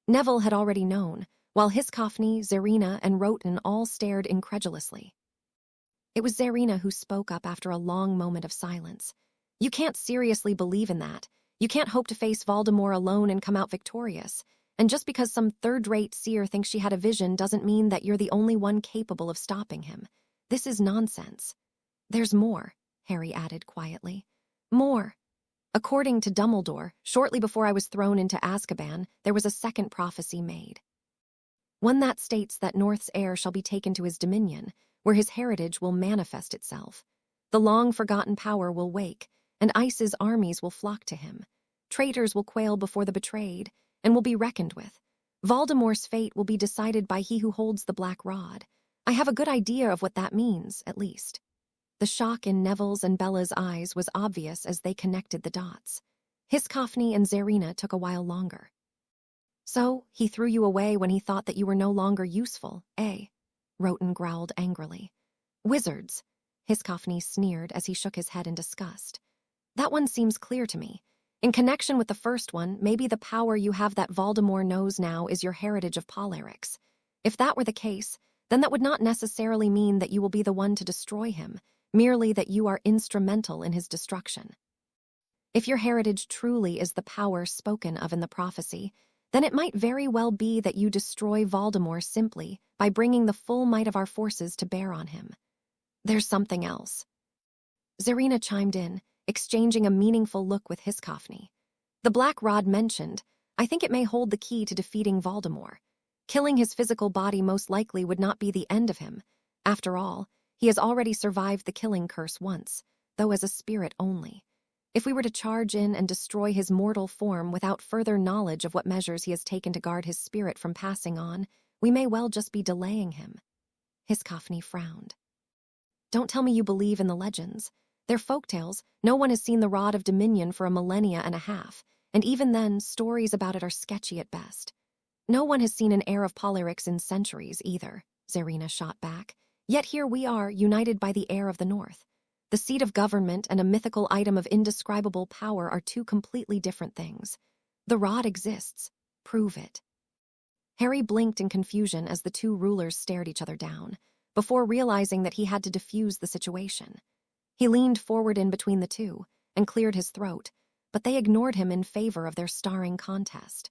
Neville had already known, while Hiscoffney, Zerina, and Roten all stared incredulously. It was Zerina who spoke up after a long moment of silence. You can't seriously believe in that. You can't hope to face Voldemort alone and come out victorious. And just because some third-rate seer thinks she had a vision doesn't mean that you're the only one capable of stopping him. This is nonsense. There's more, Harry added quietly. More. According to Dumbledore, shortly before I was thrown into Azkaban, there was a second prophecy made. One that states that North's heir shall be taken to his dominion, where his heritage will manifest itself. The long-forgotten power will wake, and Ice's armies will flock to him. Traitors will quail before the betrayed, and will be reckoned with. Voldemort's fate will be decided by he who holds the black rod. I have a good idea of what that means, at least. The shock in Neville's and Bella's eyes was obvious as they connected the dots. Hiscoffney and Zerina took a while longer. So, he threw you away when he thought that you were no longer useful, eh? Roten growled angrily. Wizards, Hiscoffney sneered as he shook his head in disgust. That one seems clear to me. In connection with the first one, maybe the power you have that Voldemort knows now is your heritage of Polarix. If that were the case, then that would not necessarily mean that you will be the one to destroy him, merely that you are instrumental in his destruction. If your heritage truly is the power spoken of in the prophecy, then it might very well be that you destroy Voldemort simply by bringing the full might of our forces to bear on him. There's something else. Zarina chimed in, exchanging a meaningful look with Hiscoffney. The black rod mentioned, I think it may hold the key to defeating Voldemort. Killing his physical body most likely would not be the end of him. After all, he has already survived the killing curse once, though as a spirit only. If we were to charge in and destroy his mortal form without further knowledge of what measures he has taken to guard his spirit from passing on, we may well just be delaying him. Hiscoffney frowned. Don't tell me you believe in the legends. They're folktales. No one has seen the Rod of Dominion for a millennia and a half, and even then, stories about it are sketchy at best. No one has seen an heir of Polyryx in centuries either, Zarina shot back. Yet here we are, united by the heir of the North. The seat of government and a mythical item of indescribable power are two completely different things. The rod exists. Prove it. Harry blinked in confusion as the two rulers stared each other down, before realizing that he had to defuse the situation. He leaned forward in between the two and cleared his throat, but they ignored him in favor of their starring contest.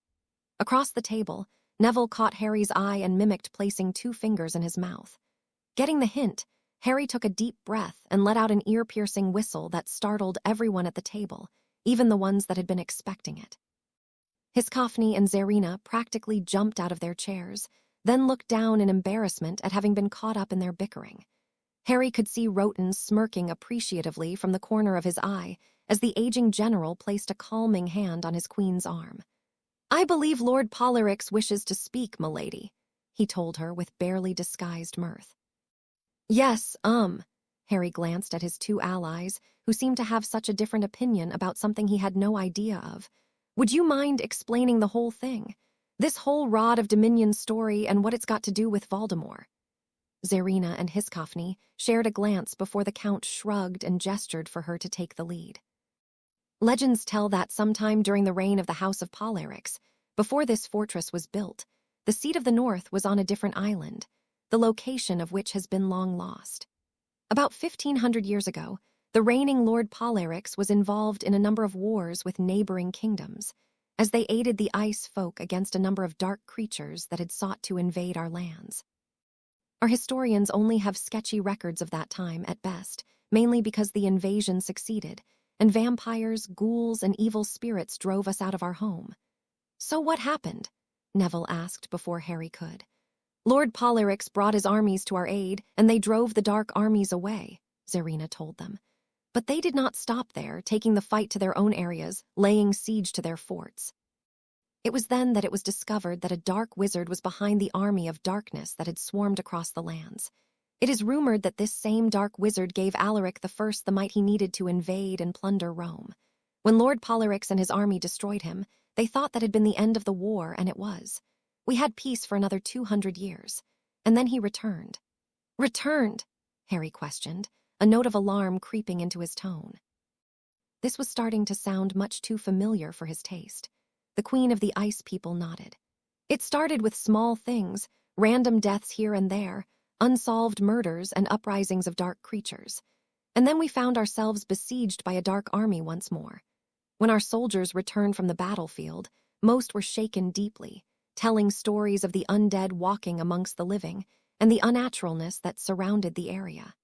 Across the table, Neville caught Harry's eye and mimicked placing 2 fingers in his mouth. Getting the hint, Harry took a deep breath and let out an ear-piercing whistle that startled everyone at the table, even the ones that had been expecting it. Hiscoffney and Zarina practically jumped out of their chairs, then looked down in embarrassment at having been caught up in their bickering. Harry could see Roten smirking appreciatively from the corner of his eye as the aging general placed a calming hand on his queen's arm. I believe Lord Polyryx wishes to speak, milady, he told her with barely disguised mirth. Yes, Harry glanced at his 2 allies, who seemed to have such a different opinion about something he had no idea of. Would you mind explaining the whole thing? This whole Rod of Dominion story and what it's got to do with Voldemort? Zarina and Hiscoffney shared a glance before the Count shrugged and gestured for her to take the lead. Legends tell that sometime during the reign of the House of Polyryx, before this fortress was built, the seat of the North was on a different island, the location of which has been long lost. About 1,500 years ago, the reigning Lord Polyryx was involved in a number of wars with neighboring kingdoms, as they aided the ice folk against a number of dark creatures that had sought to invade our lands. Our historians only have sketchy records of that time at best, mainly because the invasion succeeded, and vampires, ghouls, and evil spirits drove us out of our home. So what happened? Neville asked before Harry could. Lord Polyryx brought his armies to our aid, and they drove the dark armies away, Zarina told them. But they did not stop there, taking the fight to their own areas, laying siege to their forts. It was then that it was discovered that a dark wizard was behind the army of darkness that had swarmed across the lands. It is rumored that this same dark wizard gave Alaric I the might he needed to invade and plunder Rome. When Lord Polyryx and his army destroyed him, they thought that had been the end of the war, and it was. We had peace for another 200 years, and then he returned. Returned? Harry questioned, a note of alarm creeping into his tone. This was starting to sound much too familiar for his taste. The Queen of the Ice People nodded. It started with small things, random deaths here and there, unsolved murders and uprisings of dark creatures. And then we found ourselves besieged by a dark army once more. When our soldiers returned from the battlefield, most were shaken deeply, telling stories of the undead walking amongst the living and the unnaturalness that surrounded the area.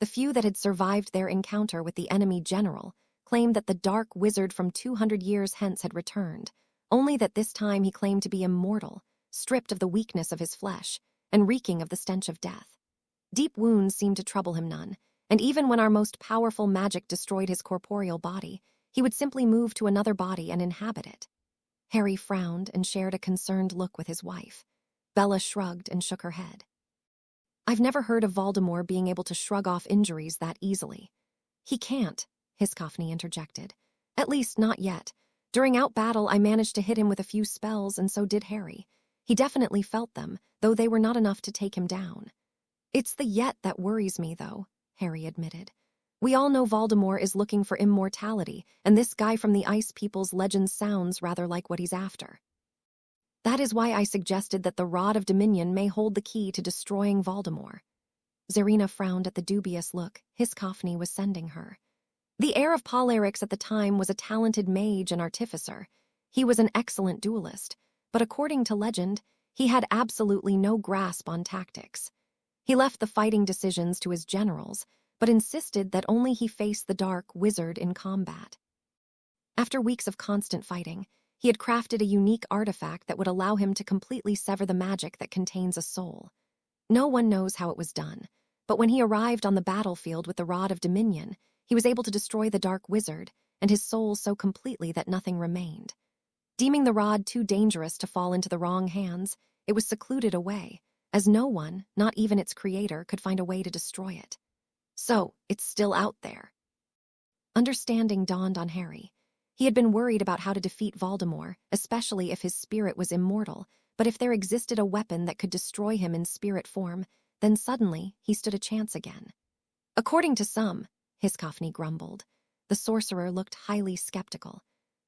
The few that had survived their encounter with the enemy general claimed that the dark wizard from 200 years hence had returned, only that this time he claimed to be immortal, stripped of the weakness of his flesh, and reeking of the stench of death. Deep wounds seemed to trouble him none, and even when our most powerful magic destroyed his corporeal body, he would simply move to another body and inhabit it. Harry frowned and shared a concerned look with his wife. Bella shrugged and shook her head. I've never heard of Voldemort being able to shrug off injuries that easily. He can't, Hiscoffney interjected. At least not yet. During out-battle, I managed to hit him with a few spells, and so did Harry. He definitely felt them, though they were not enough to take him down. It's the yet that worries me, though, Harry admitted. We all know Voldemort is looking for immortality, and this guy from the Ice People's legend sounds rather like what he's after. That is why I suggested that the Rod of Dominion may hold the key to destroying Voldemort. Zarina frowned at the dubious look Hiscoffney was sending her. The heir of Polyryx at the time was a talented mage and artificer. He was an excellent duelist, but according to legend, He had absolutely no grasp on tactics. He left the fighting decisions to his generals, but insisted that only he face the dark wizard in combat. After weeks of constant fighting, he had crafted a unique artifact that would allow him to completely sever the magic that contains a soul. No one knows how it was done, but when he arrived on the battlefield with the Rod of Dominion, he was able to destroy the dark wizard and his soul so completely that nothing remained. Deeming the rod too dangerous to fall into the wrong hands, it was secluded away, as no one, not even its creator, could find a way to destroy it. So, it's still out there. Understanding dawned on Harry. He had been worried about how to defeat Voldemort, especially if his spirit was immortal, but if there existed a weapon that could destroy him in spirit form, then suddenly he stood a chance again. According to some, Hiscoffney grumbled. The sorcerer looked highly skeptical.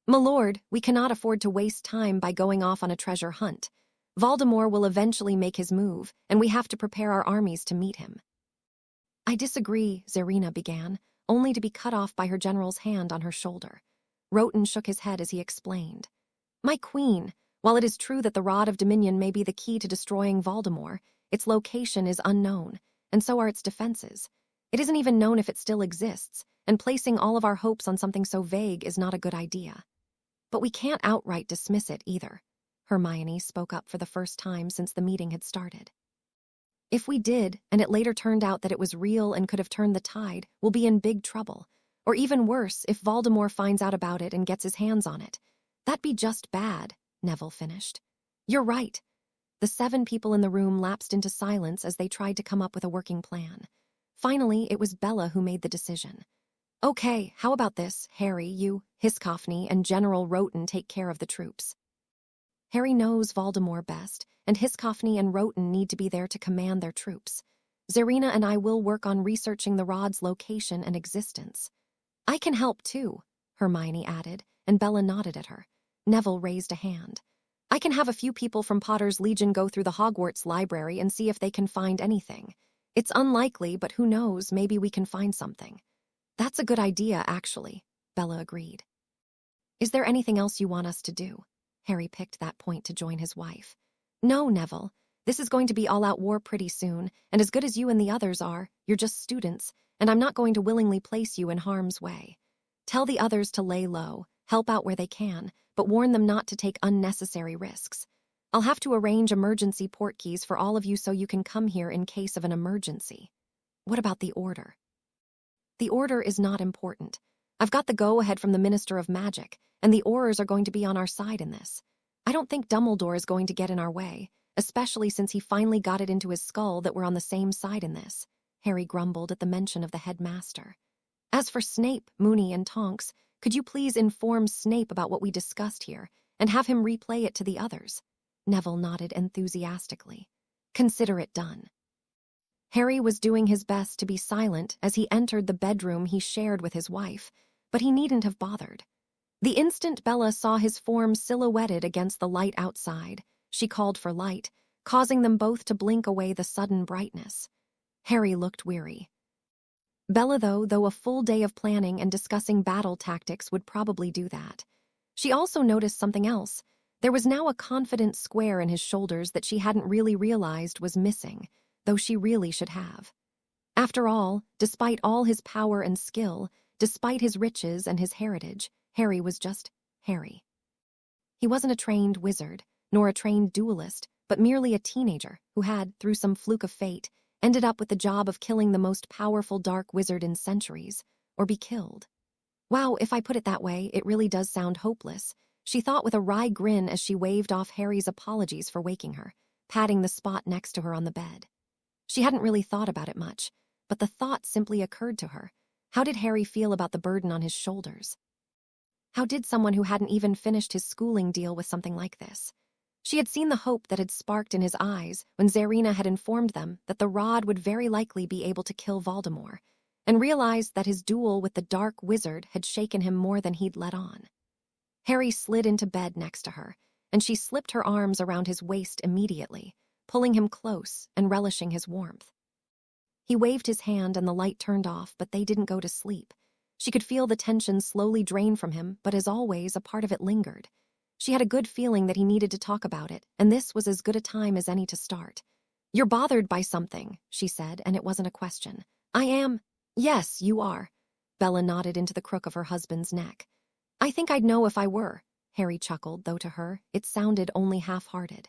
"My lord, we cannot afford to waste time by going off on a treasure hunt. Voldemort will eventually make his move, and we have to prepare our armies to meet him." "I disagree," Zerina began, only to be cut off by her general's hand on her shoulder. Roten shook his head as he explained. "My queen, while it is true that the Rod of Dominion may be the key to destroying Voldemort, its location is unknown, and so are its defenses. It isn't even known if it still exists, and placing all of our hopes on something so vague is not a good idea. But we can't outright dismiss it either." Hermione spoke up for the first time since the meeting had started. "If we did, and it later turned out that it was real and could have turned the tide, we'll be in big trouble. Or even worse, if Voldemort finds out about it and gets his hands on it. That'd be just bad," Neville finished. "You're right." The 7 people in the room lapsed into silence as they tried to come up with a working plan. Finally, it was Bella who made the decision. "Okay, how about this? Harry, you, Hiscoffney, and General Roten take care of the troops. Harry knows Voldemort best, and Hiscoffney and Roten need to be there to command their troops. Zerina and I will work on researching the rod's location and existence." "I can help too," Hermione added, and Bella nodded at her. Neville raised a hand. "I can have a few people from Potter's Legion go through the Hogwarts library and see if they can find anything. It's unlikely, but who knows, maybe we can find something." "That's a good idea, actually," Bella agreed. "Is there anything else you want us to do?" Harry picked that point to join his wife. "No, Neville. This is going to be all-out war pretty soon, and as good as you and the others are, you're just students, and I'm not going to willingly place you in harm's way. Tell the others to lay low, help out where they can, but warn them not to take unnecessary risks. I'll have to arrange emergency port keys for all of you so you can come here in case of an emergency." "What about the order?" "The order is not important. I've got the go-ahead from the Minister of Magic, and the Aurors are going to be on our side in this. I don't think Dumbledore is going to get in our way, especially since he finally got it into his skull that we're on the same side in this," Harry grumbled at the mention of the headmaster. "As for Snape, Moony, and Tonks, could you please inform Snape about what we discussed here, and have him replay it to the others?" Neville nodded enthusiastically. "Consider it done." Harry was doing his best to be silent as he entered the bedroom he shared with his wife, but he needn't have bothered. The instant Bella saw his form silhouetted against the light outside, she called for light, causing them both to blink away the sudden brightness. Harry looked weary. Bella, though a full day of planning and discussing battle tactics would probably do that. She also noticed something else. There was now a confident square in his shoulders that she hadn't really realized was missing, though she really should have. After all, despite all his power and skill, despite his riches and his heritage, Harry was just Harry. He wasn't a trained wizard, nor a trained duelist, but merely a teenager who had, through some fluke of fate, ended up with the job of killing the most powerful dark wizard in centuries, or be killed. "Wow, if I put it that way, it really does sound hopeless," she thought with a wry grin as she waved off Harry's apologies for waking her, patting the spot next to her on the bed. She hadn't really thought about it much, but the thought simply occurred to her. How did Harry feel about the burden on his shoulders? How did someone who hadn't even finished his schooling deal with something like this? She had seen the hope that had sparked in his eyes when Zerina had informed them that the rod would very likely be able to kill Voldemort, and realized that his duel with the dark wizard had shaken him more than he'd let on. Harry slid into bed next to her, and she slipped her arms around his waist immediately, pulling him close and relishing his warmth. He waved his hand and the light turned off, but they didn't go to sleep. She could feel the tension slowly drain from him, but as always, a part of it lingered. She had a good feeling that he needed to talk about it, and this was as good a time as any to start. "You're bothered by something," she said, and it wasn't a question. "I am." "Yes, you are." Bella nodded into the crook of her husband's neck. "I think I'd know if I were." Harry chuckled, though to her, it sounded only half-hearted.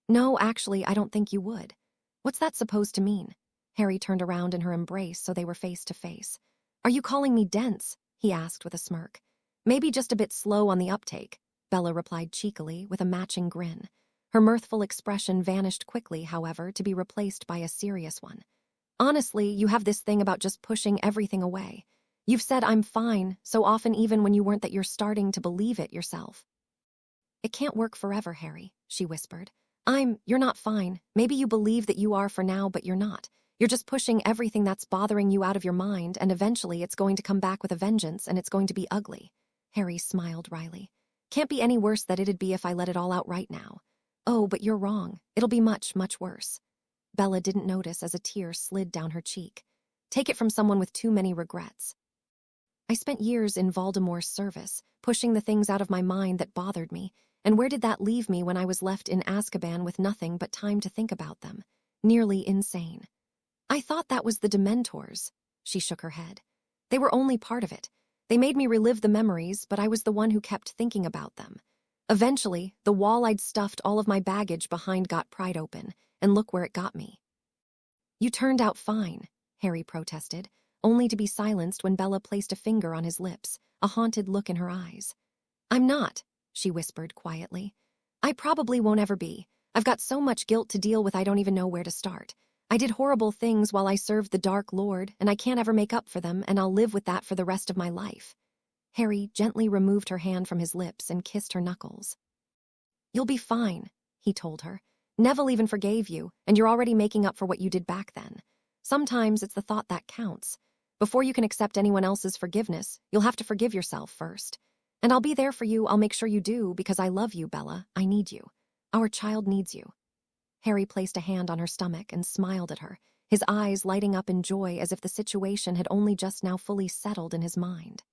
"No, actually, I don't think you would." "What's that supposed to mean?" Harry turned around in her embrace so they were face to face. "Are you calling me dense?" he asked with a smirk. "Maybe just a bit slow on the uptake," Bella replied cheekily with a matching grin. Her mirthful expression vanished quickly, however, to be replaced by a serious one. "Honestly, you have this thing about just pushing everything away. You've said I'm fine so often even when you weren't that you're starting to believe it yourself." "It can't work forever, Harry," she whispered. You're not fine. Maybe you believe that you are for now, but you're not. You're just pushing everything that's bothering you out of your mind, and eventually it's going to come back with a vengeance, and it's going to be ugly." Harry smiled wryly. "Can't be any worse than it'd be if I let it all out right now." "Oh, but you're wrong. It'll be much, much worse." Bella didn't notice as a tear slid down her cheek. "Take it from someone with too many regrets. I spent years in Voldemort's service, pushing the things out of my mind that bothered me, and where did that leave me when I was left in Azkaban with nothing but time to think about them? Nearly insane." "I thought that was the Dementors." She shook her head. "They were only part of it. They made me relive the memories, but I was the one who kept thinking about them. Eventually, the wall I'd stuffed all of my baggage behind got pried open, and look where it got me." "You turned out fine," Harry protested, only to be silenced when Bella placed a finger on his lips, a haunted look in her eyes. "I'm not," she whispered quietly. "I probably won't ever be. I've got so much guilt to deal with I don't even know where to start. I did horrible things while I served the Dark Lord, and I can't ever make up for them, and I'll live with that for the rest of my life." Harry gently removed her hand from his lips and kissed her knuckles. "You'll be fine," he told her. "Neville even forgave you, and you're already making up for what you did back then. Sometimes it's the thought that counts. Before you can accept anyone else's forgiveness, you'll have to forgive yourself first. And I'll be there for you, I'll make sure you do, because I love you, Bella. I need you. Our child needs you." Harry placed a hand on her stomach and smiled at her, his eyes lighting up in joy as if the situation had only just now fully settled in his mind.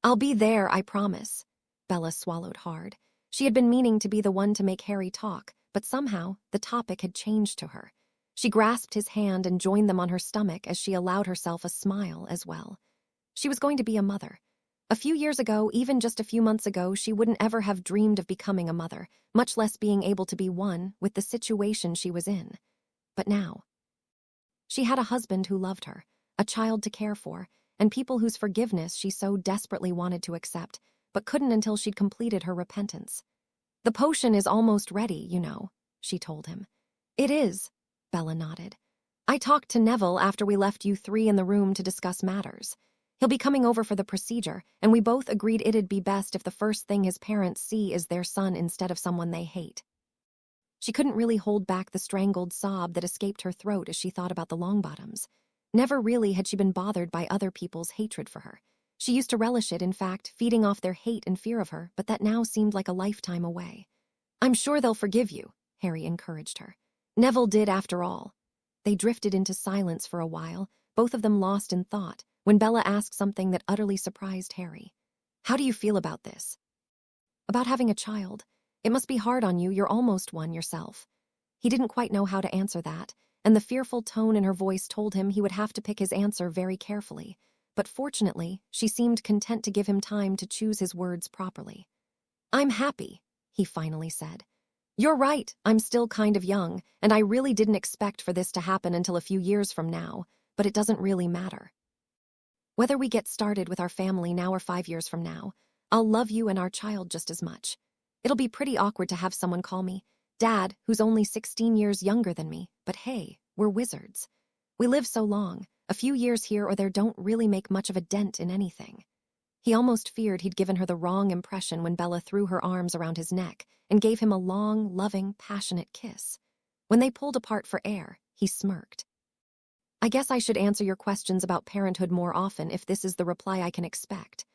"I'll be there, I promise." Bella swallowed hard. She had been meaning to be the one to make Harry talk, but somehow the topic had changed to her. She grasped his hand and joined them on her stomach as she allowed herself a smile as well. She was going to be a mother. A few years ago, even just a few months ago, she wouldn't ever have dreamed of becoming a mother, much less being able to be one with the situation she was in. But now, she had a husband who loved her, a child to care for, and people whose forgiveness she so desperately wanted to accept, but couldn't until she'd completed her repentance. "The potion is almost ready, you know," she told him. "It is," Bella nodded. "I talked to Neville after we left you three in the room to discuss matters. He'll be coming over for the procedure, and we both agreed it'd be best if the first thing his parents see is their son instead of someone they hate." She couldn't really hold back the strangled sob that escaped her throat as she thought about the Longbottoms. Never really had she been bothered by other people's hatred for her. She used to relish it, in fact, feeding off their hate and fear of her, but that now seemed like a lifetime away. "I'm sure they'll forgive you," Harry encouraged her. "Neville did after all." They drifted into silence for a while, both of them lost in thought, when Bella asked something that utterly surprised Harry. "How do you feel about this?" "About having a child. It must be hard on you, you're almost one yourself." He didn't quite know how to answer that, and the fearful tone in her voice told him he would have to pick his answer very carefully. But fortunately, she seemed content to give him time to choose his words properly. "I'm happy," he finally said. "You're right, I'm still kind of young, and I really didn't expect for this to happen until a few years from now, but it doesn't really matter. Whether we get started with our family now or 5 years from now, I'll love you and our child just as much. It'll be pretty awkward to have someone call me Dad, who's only 16 years younger than me, but hey, we're wizards. We live so long, a few years here or there don't really make much of a dent in anything." He almost feared he'd given her the wrong impression when Bella threw her arms around his neck and gave him a long, loving, passionate kiss. When they pulled apart for air, he smirked. "I guess I should answer your questions about parenthood more often if this is the reply I can expect."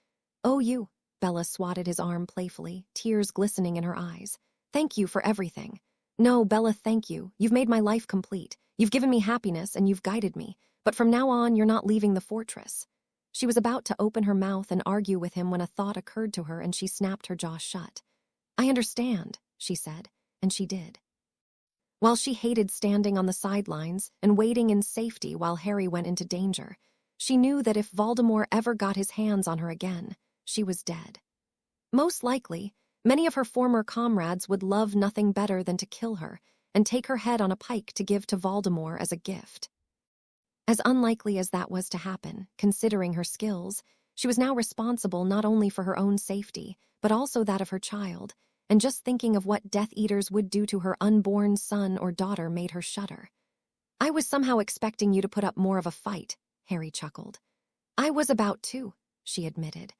"Oh, you," Bella swatted his arm playfully, tears glistening in her eyes. "Thank you for everything." "No, Bella, thank you. You've made my life complete. You've given me happiness and you've guided me. But from now on, you're not leaving the fortress." She was about to open her mouth and argue with him when a thought occurred to her and she snapped her jaw shut. I understand, she said, and she did. While she hated standing on the sidelines and waiting in safety while Harry went into danger, she knew that if Voldemort ever got his hands on her again, she was dead. Most likely, many of her former comrades would love nothing better than to kill her and take her head on a pike to give to Voldemort as a gift. As unlikely as that was to happen, considering her skills, she was now responsible not only for her own safety, but also that of her child, and just thinking of what Death Eaters would do to her unborn son or daughter made her shudder. I was somehow expecting you to put up more of a fight, Harry chuckled. I was about to, she admitted.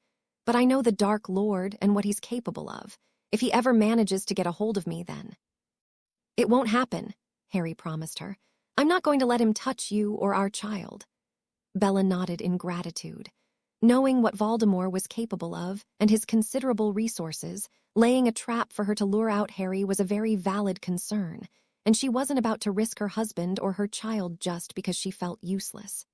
But I know the Dark Lord and what he's capable of. If he ever manages to get a hold of me, then. It won't happen, Harry promised her. I'm not going to let him touch you or our child. Bella nodded in gratitude. Knowing what Voldemort was capable of and his considerable resources, laying a trap for her to lure out Harry was a very valid concern, and she wasn't about to risk her husband or her child just because she felt useless.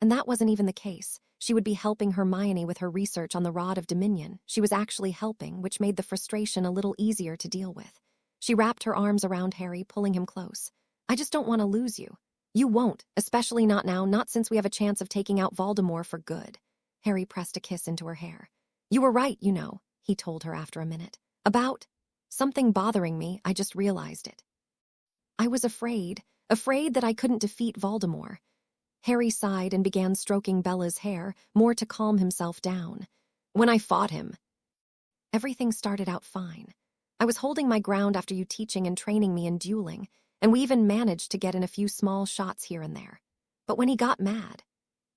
And that wasn't even the case. She would be helping Hermione with her research on the Rod of Dominion. She was actually helping, which made the frustration a little easier to deal with. She wrapped her arms around Harry, pulling him close. I just don't want to lose you. You won't, especially not now, not since we have a chance of taking out Voldemort for good. Harry pressed a kiss into her hair. You were right, you know, he told her after a minute. About something bothering me, I just realized it. I was afraid that I couldn't defeat Voldemort. Harry sighed and began stroking Bella's hair, more to calm himself down. When I fought him, everything started out fine. I was holding my ground after you teaching and training me in dueling, and we even managed to get in a few small shots here and there. But when he got mad,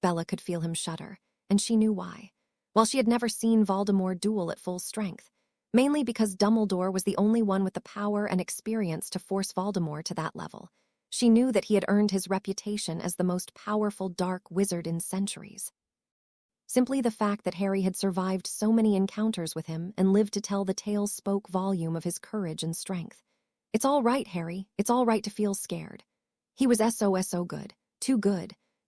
Bella could feel him shudder, and she knew why. While she had never seen Voldemort duel at full strength, mainly because Dumbledore was the only one with the power and experience to force Voldemort to that level, she knew that he had earned his reputation as the most powerful dark wizard in centuries. Simply the fact that Harry had survived so many encounters with him and lived to tell the tale spoke volume of his courage and strength. It's all right, Harry. It's all right to feel scared. He was so good.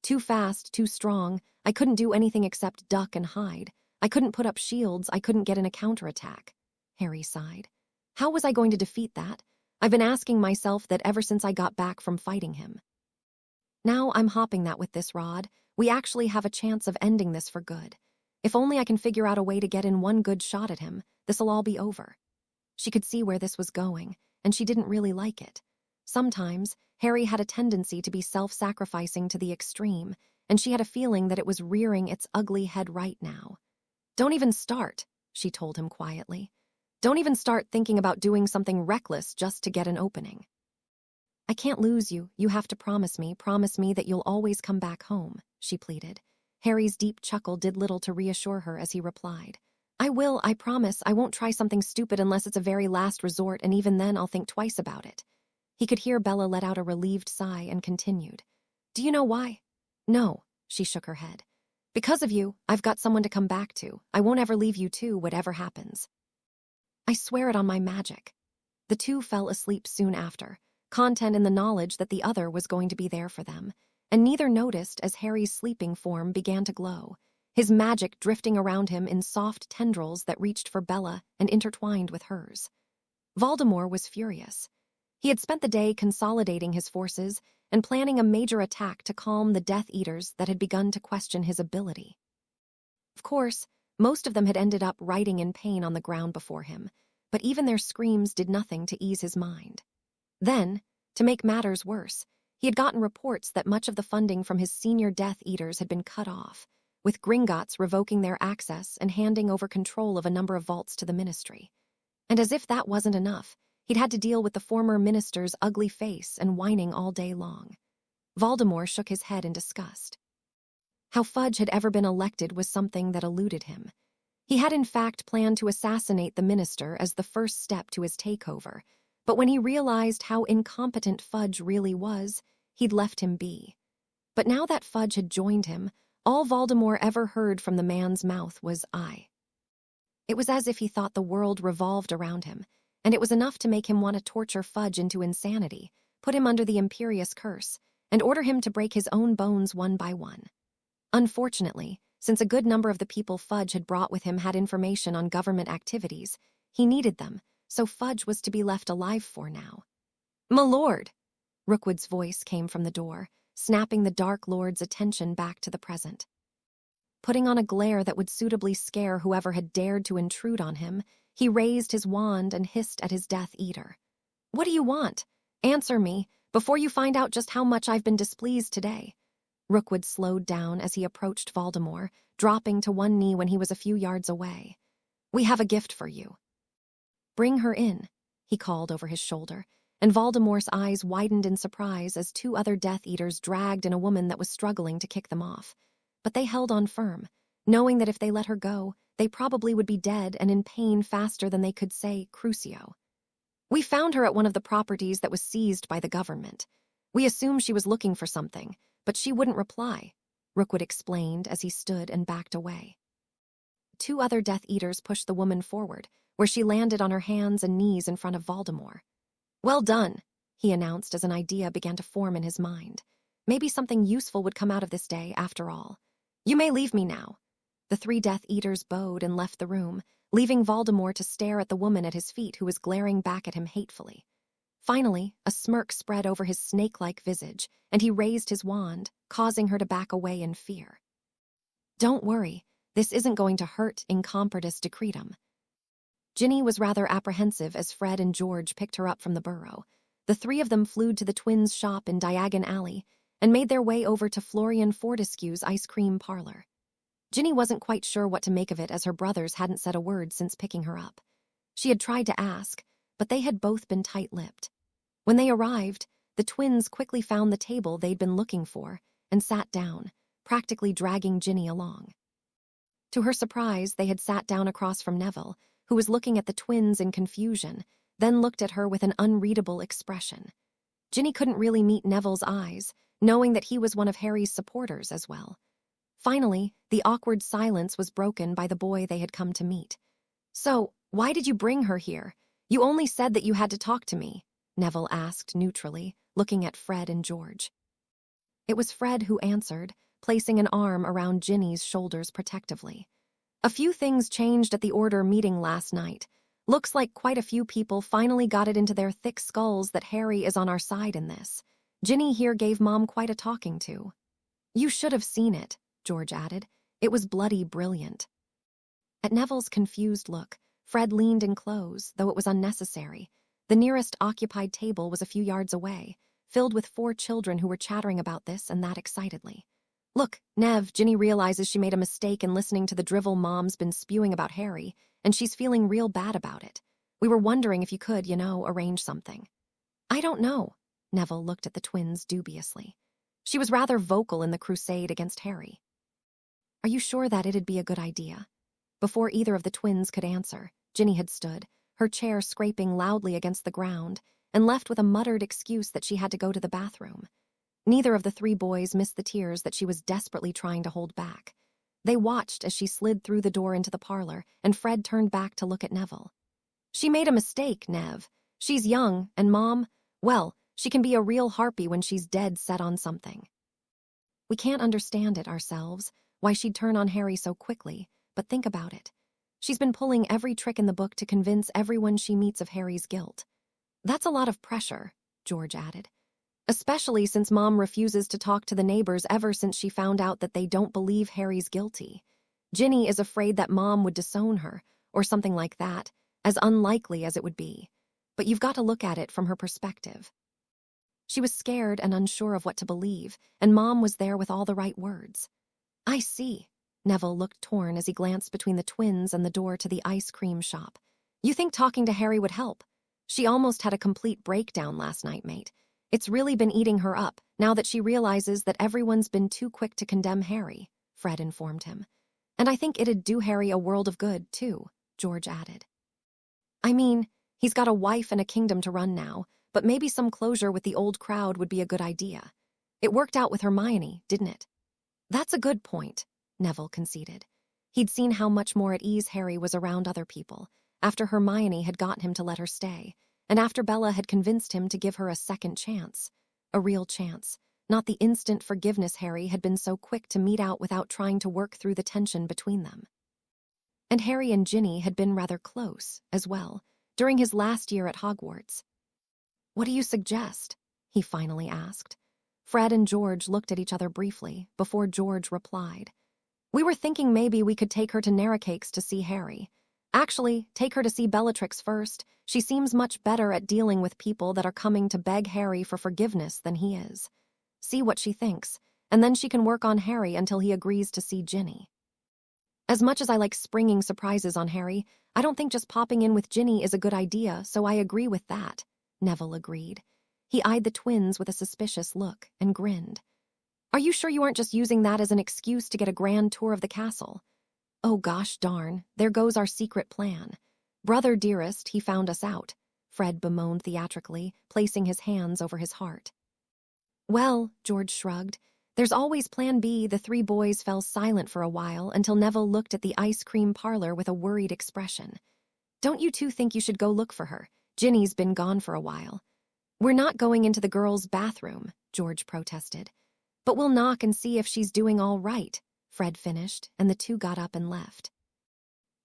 Too fast, too strong. I couldn't do anything except duck and hide. I couldn't put up shields. I couldn't get in a counterattack. Harry sighed. How was I going to defeat that? I've been asking myself that ever since I got back from fighting him. Now I'm hopping that with this rod. We actually have a chance of ending this for good. If only I can figure out a way to get in one good shot at him, this'll all be over. She could see where this was going, and she didn't really like it. Sometimes, Harry had a tendency to be self-sacrificing to the extreme, and she had a feeling that it was rearing its ugly head right now. Don't even start, she told him quietly. Don't even start thinking about doing something reckless just to get an opening. I can't lose you. You have to promise me that you'll always come back home, she pleaded. Harry's deep chuckle did little to reassure her as he replied. I will, I promise. I won't try something stupid unless it's a very last resort, and even then I'll think twice about it. He could hear Bella let out a relieved sigh and continued. Do you know why? No, she shook her head. Because of you, I've got someone to come back to. I won't ever leave you too, whatever happens. I swear it on my magic. The two fell asleep soon after, content in the knowledge that the other was going to be there for them, and neither noticed as Harry's sleeping form began to glow, his magic drifting around him in soft tendrils that reached for Bella and intertwined with hers. Voldemort was furious. He had spent the day consolidating his forces and planning a major attack to calm the Death Eaters that had begun to question his ability. Of course, most of them had ended up writhing in pain on the ground before him, but even their screams did nothing to ease his mind. Then, to make matters worse, he had gotten reports that much of the funding from his senior Death Eaters had been cut off, with Gringotts revoking their access and handing over control of a number of vaults to the Ministry. And as if that wasn't enough, he'd had to deal with the former minister's ugly face and whining all day long. Voldemort shook his head in disgust. How Fudge had ever been elected was something that eluded him. He had in fact planned to assassinate the minister as the first step to his takeover, but when he realized how incompetent Fudge really was, he'd left him be. But now that Fudge had joined him, all Voldemort ever heard from the man's mouth was I. It was as if he thought the world revolved around him, and it was enough to make him want to torture Fudge into insanity, put him under the Imperious curse, and order him to break his own bones one by one. Unfortunately, since a good number of the people Fudge had brought with him had information on government activities, He needed them, so Fudge was to be left alive for now. "My lord!" Rookwood's voice came from the door, snapping the Dark Lord's attention back to the present. Putting on a glare that would suitably scare whoever had dared to intrude on him, he raised his wand and hissed at his Death Eater. "What do you want? Answer me, before you find out just how much I've been displeased today." Rookwood slowed down as he approached Voldemort, dropping to one knee when he was a few yards away. "We have a gift for you." "Bring her in," he called over his shoulder, and Voldemort's eyes widened in surprise as two other Death Eaters dragged in a woman that was struggling to kick them off. But they held on firm, knowing that if they let her go, they probably would be dead and in pain faster than they could say Crucio. "We found her at one of the properties that was seized by the government. We assumed she was looking for something, but she wouldn't reply," Rookwood explained as he stood and backed away. Two other Death Eaters pushed the woman forward, where she landed on her hands and knees in front of Voldemort. "Well done," he announced as an idea began to form in his mind. Maybe something useful would come out of this day, after all. "You may leave me now." The three Death Eaters bowed and left the room, leaving Voldemort to stare at the woman at his feet who was glaring back at him hatefully. Finally, a smirk spread over his snake-like visage, and he raised his wand, causing her to back away in fear. "Don't worry, this isn't going to hurt incompertus decretum." Ginny was rather apprehensive as Fred and George picked her up from the burrow. The three of them flew to the twins' shop in Diagon Alley and made their way over to Florian Fortescue's ice cream parlor. Ginny wasn't quite sure what to make of it as her brothers hadn't said a word since picking her up. She had tried to ask, but they had both been tight-lipped. When they arrived, the twins quickly found the table they'd been looking for and sat down, practically dragging Ginny along. To her surprise, they had sat down across from Neville, who was looking at the twins in confusion, then looked at her with an unreadable expression. Ginny couldn't really meet Neville's eyes, knowing that he was one of Harry's supporters as well. Finally, the awkward silence was broken by the boy they had come to meet. "So, why did you bring her here? You only said that you had to talk to me," Neville asked neutrally, looking at Fred and George. It was Fred who answered, placing an arm around Ginny's shoulders protectively. "A few things changed at the Order meeting last night. Looks like quite a few people finally got it into their thick skulls that Harry is on our side in this. Ginny here gave Mom quite a talking to." "You should have seen it," George added. "It was bloody brilliant." At Neville's confused look, Fred leaned in close, though it was unnecessary. The nearest occupied table was a few yards away, filled with 4 children who were chattering about this and that excitedly. "Look, Nev, Ginny realizes she made a mistake in listening to the drivel Mom's been spewing about Harry, and she's feeling real bad about it. We were wondering if you could, arrange something." "I don't know." Neville looked at the twins dubiously. "She was rather vocal in the crusade against Harry." "Are you sure that it'd be a good idea?" Before either of the twins could answer, Ginny had stood, her chair scraping loudly against the ground, and left with a muttered excuse that she had to go to the bathroom. Neither of the 3 boys missed the tears that she was desperately trying to hold back. They watched as she slid through the door into the parlor, and Fred turned back to look at Neville. "She made a mistake, Nev. She's young, and Mom, well, she can be a real harpy when she's dead set on something. We can't understand it ourselves, why she'd turn on Harry so quickly, but think about it. She's been pulling every trick in the book to convince everyone she meets of Harry's guilt. That's a lot of pressure," George added. "Especially since Mom refuses to talk to the neighbors ever since she found out that they don't believe Harry's guilty. Ginny is afraid that Mom would disown her, or something like that, as unlikely as it would be. But you've got to look at it from her perspective. She was scared and unsure of what to believe, and Mom was there with all the right words." "I see." Neville looked torn as he glanced between the twins and the door to the ice cream shop. "You think talking to Harry would help? She almost had a complete breakdown last night, mate. It's really been eating her up, now that she realizes that everyone's been too quick to condemn Harry," Fred informed him. "And I think it'd do Harry a world of good, too," George added. "I mean, he's got a wife and a kingdom to run now, but maybe some closure with the old crowd would be a good idea. It worked out with Hermione, didn't it?" "That's a good point," Neville conceded. He'd seen how much more at ease Harry was around other people, after Hermione had gotten him to let her stay, and after Bella had convinced him to give her a second chance. A real chance, not the instant forgiveness Harry had been so quick to mete out without trying to work through the tension between them. And Harry and Ginny had been rather close, as well, during his last year at Hogwarts. "What do you suggest?" he finally asked. Fred and George looked at each other briefly, before George replied. "We were thinking maybe we could take her to Narracake's to see Harry. Actually, take her to see Bellatrix first. She seems much better at dealing with people that are coming to beg Harry for forgiveness than he is. See what she thinks, and then she can work on Harry until he agrees to see Ginny." "As much as I like springing surprises on Harry, I don't think just popping in with Ginny is a good idea, so I agree with that," Neville agreed. He eyed the twins with a suspicious look and grinned. "Are you sure you aren't just using that as an excuse to get a grand tour of the castle? Oh gosh darn, there goes our secret plan. Brother dearest, he found us out," Fred bemoaned theatrically, placing his hands over his heart. "Well," George shrugged, "there's always plan B." The three boys fell silent for a while until Neville looked at the ice cream parlor with a worried expression. "Don't you two think you should go look for her? Ginny's been gone for a while." "We're not going into the girls' bathroom," George protested. "But we'll knock and see if she's doing all right," Fred finished, and the two got up and left.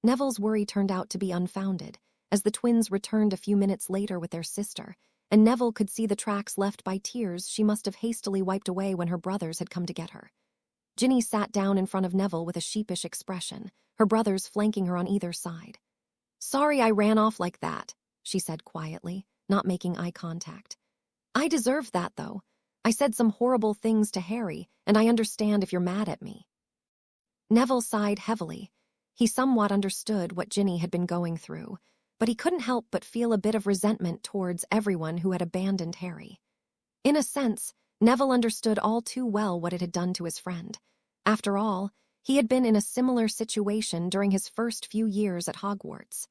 Neville's worry turned out to be unfounded, as the twins returned a few minutes later with their sister, and Neville could see the tracks left by tears she must have hastily wiped away when her brothers had come to get her. Ginny sat down in front of Neville with a sheepish expression, her brothers flanking her on either side. "Sorry I ran off like that," she said quietly, not making eye contact. "I deserved that, though. I said some horrible things to Harry, and I understand if you're mad at me." Neville sighed heavily. He somewhat understood what Ginny had been going through, but he couldn't help but feel a bit of resentment towards everyone who had abandoned Harry. In a sense, Neville understood all too well what it had done to his friend. After all, he had been in a similar situation during his first few years at Hogwarts.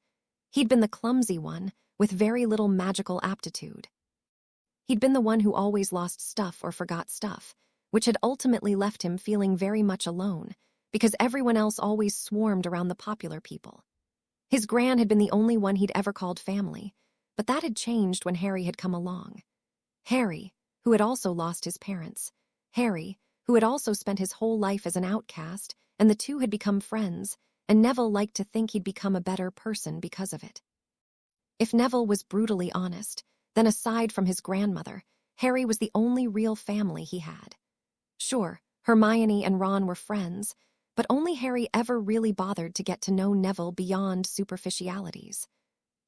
He'd been the clumsy one, with very little magical aptitude. He'd been the one who always lost stuff or forgot stuff, which had ultimately left him feeling very much alone, because everyone else always swarmed around the popular people. His gran had been the only one he'd ever called family, but that had changed when Harry had come along. Harry, who had also lost his parents. Harry, who had also spent his whole life as an outcast, and the two had become friends, and Neville liked to think he'd become a better person because of it. If Neville was brutally honest, then aside from his grandmother, Harry was the only real family he had. Sure, Hermione and Ron were friends, but only Harry ever really bothered to get to know Neville beyond superficialities.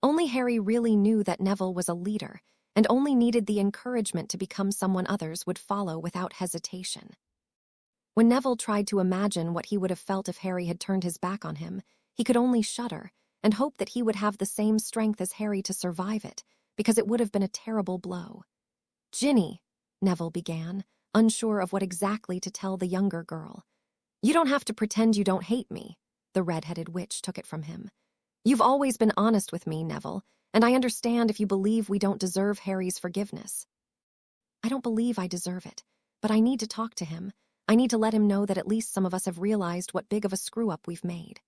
Only Harry really knew that Neville was a leader, and only needed the encouragement to become someone others would follow without hesitation. When Neville tried to imagine what he would have felt if Harry had turned his back on him, he could only shudder and hope that he would have the same strength as Harry to survive it, because it would have been a terrible blow. "Ginny," Neville began, unsure of what exactly to tell the younger girl. "You don't have to pretend you don't hate me," the red-headed witch took it from him. "You've always been honest with me, Neville, and I understand if you believe we don't deserve Harry's forgiveness." "I don't believe I deserve it, but I need to talk to him. I need to let him know that at least some of us have realized what big of a screw-up we've made."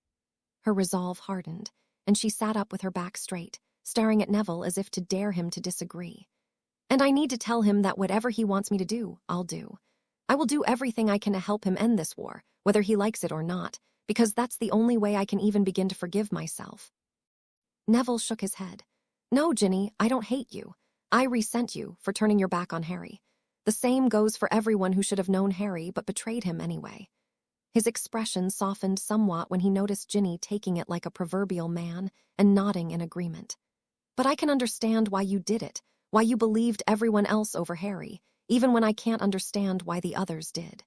Her resolve hardened, and she sat up with her back straight, staring at Neville as if to dare him to disagree. "And I need to tell him that whatever he wants me to do, I'll do. I will do everything I can to help him end this war, whether he likes it or not, because that's the only way I can even begin to forgive myself." Neville shook his head. "No, Ginny, I don't hate you. I resent you for turning your back on Harry. The same goes for everyone who should have known Harry but betrayed him anyway." His expression softened somewhat when he noticed Ginny taking it like a proverbial man and nodding in agreement. "But I can understand why you did it, why you believed everyone else over Harry, even when I can't understand why the others did.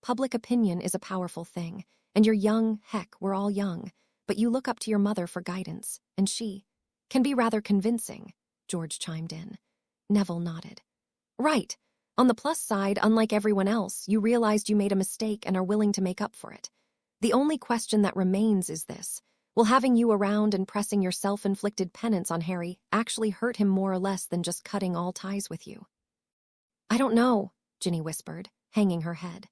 Public opinion is a powerful thing, and you're young, heck, we're all young, but you look up to your mother for guidance, and she can be rather convincing," George chimed in. Neville nodded. "Right. On the plus side, unlike everyone else, you realized you made a mistake and are willing to make up for it. The only question that remains is this: will having you around and pressing your self-inflicted penance on Harry actually hurt him more or less than just cutting all ties with you?" "I don't know," Ginny whispered, hanging her head.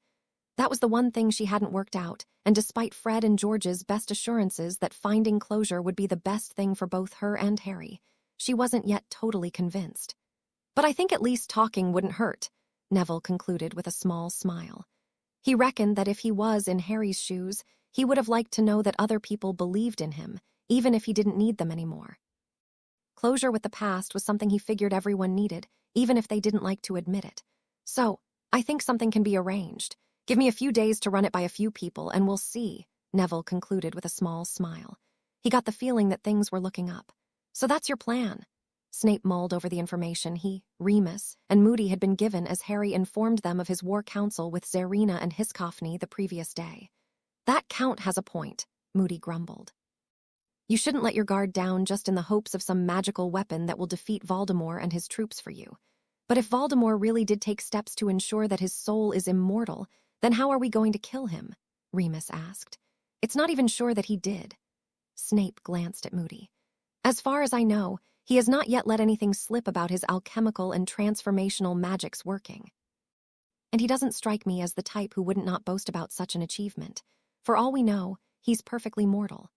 That was the one thing she hadn't worked out, and despite Fred and George's best assurances that finding closure would be the best thing for both her and Harry, she wasn't yet totally convinced. "But I think at least talking wouldn't hurt," Neville concluded with a small smile. He reckoned that if he was in Harry's shoes, He would have liked to know that other people believed in him, even if he didn't need them anymore. Closure with the past was something he figured everyone needed, even if they didn't like to admit it. So, I think something can be arranged. Give me a few days to run it by a few people, and we'll see, Neville concluded with a small smile. He got the feeling that things were looking up. So that's your plan. Snape mulled over the information he, Remus, and Moody had been given as Harry informed them of his war council with Zerina and Hiscophne the previous day. That count has a point, Moody grumbled. You shouldn't let your guard down just in the hopes of some magical weapon that will defeat Voldemort and his troops for you. But if Voldemort really did take steps to ensure that his soul is immortal, then how are we going to kill him? Remus asked. It's not even sure that he did. Snape glanced at Moody. As far as I know, he has not yet let anything slip about his alchemical and transformational magics working. And he doesn't strike me as the type who wouldn't not boast about such an achievement. For all we know, he's perfectly mortal.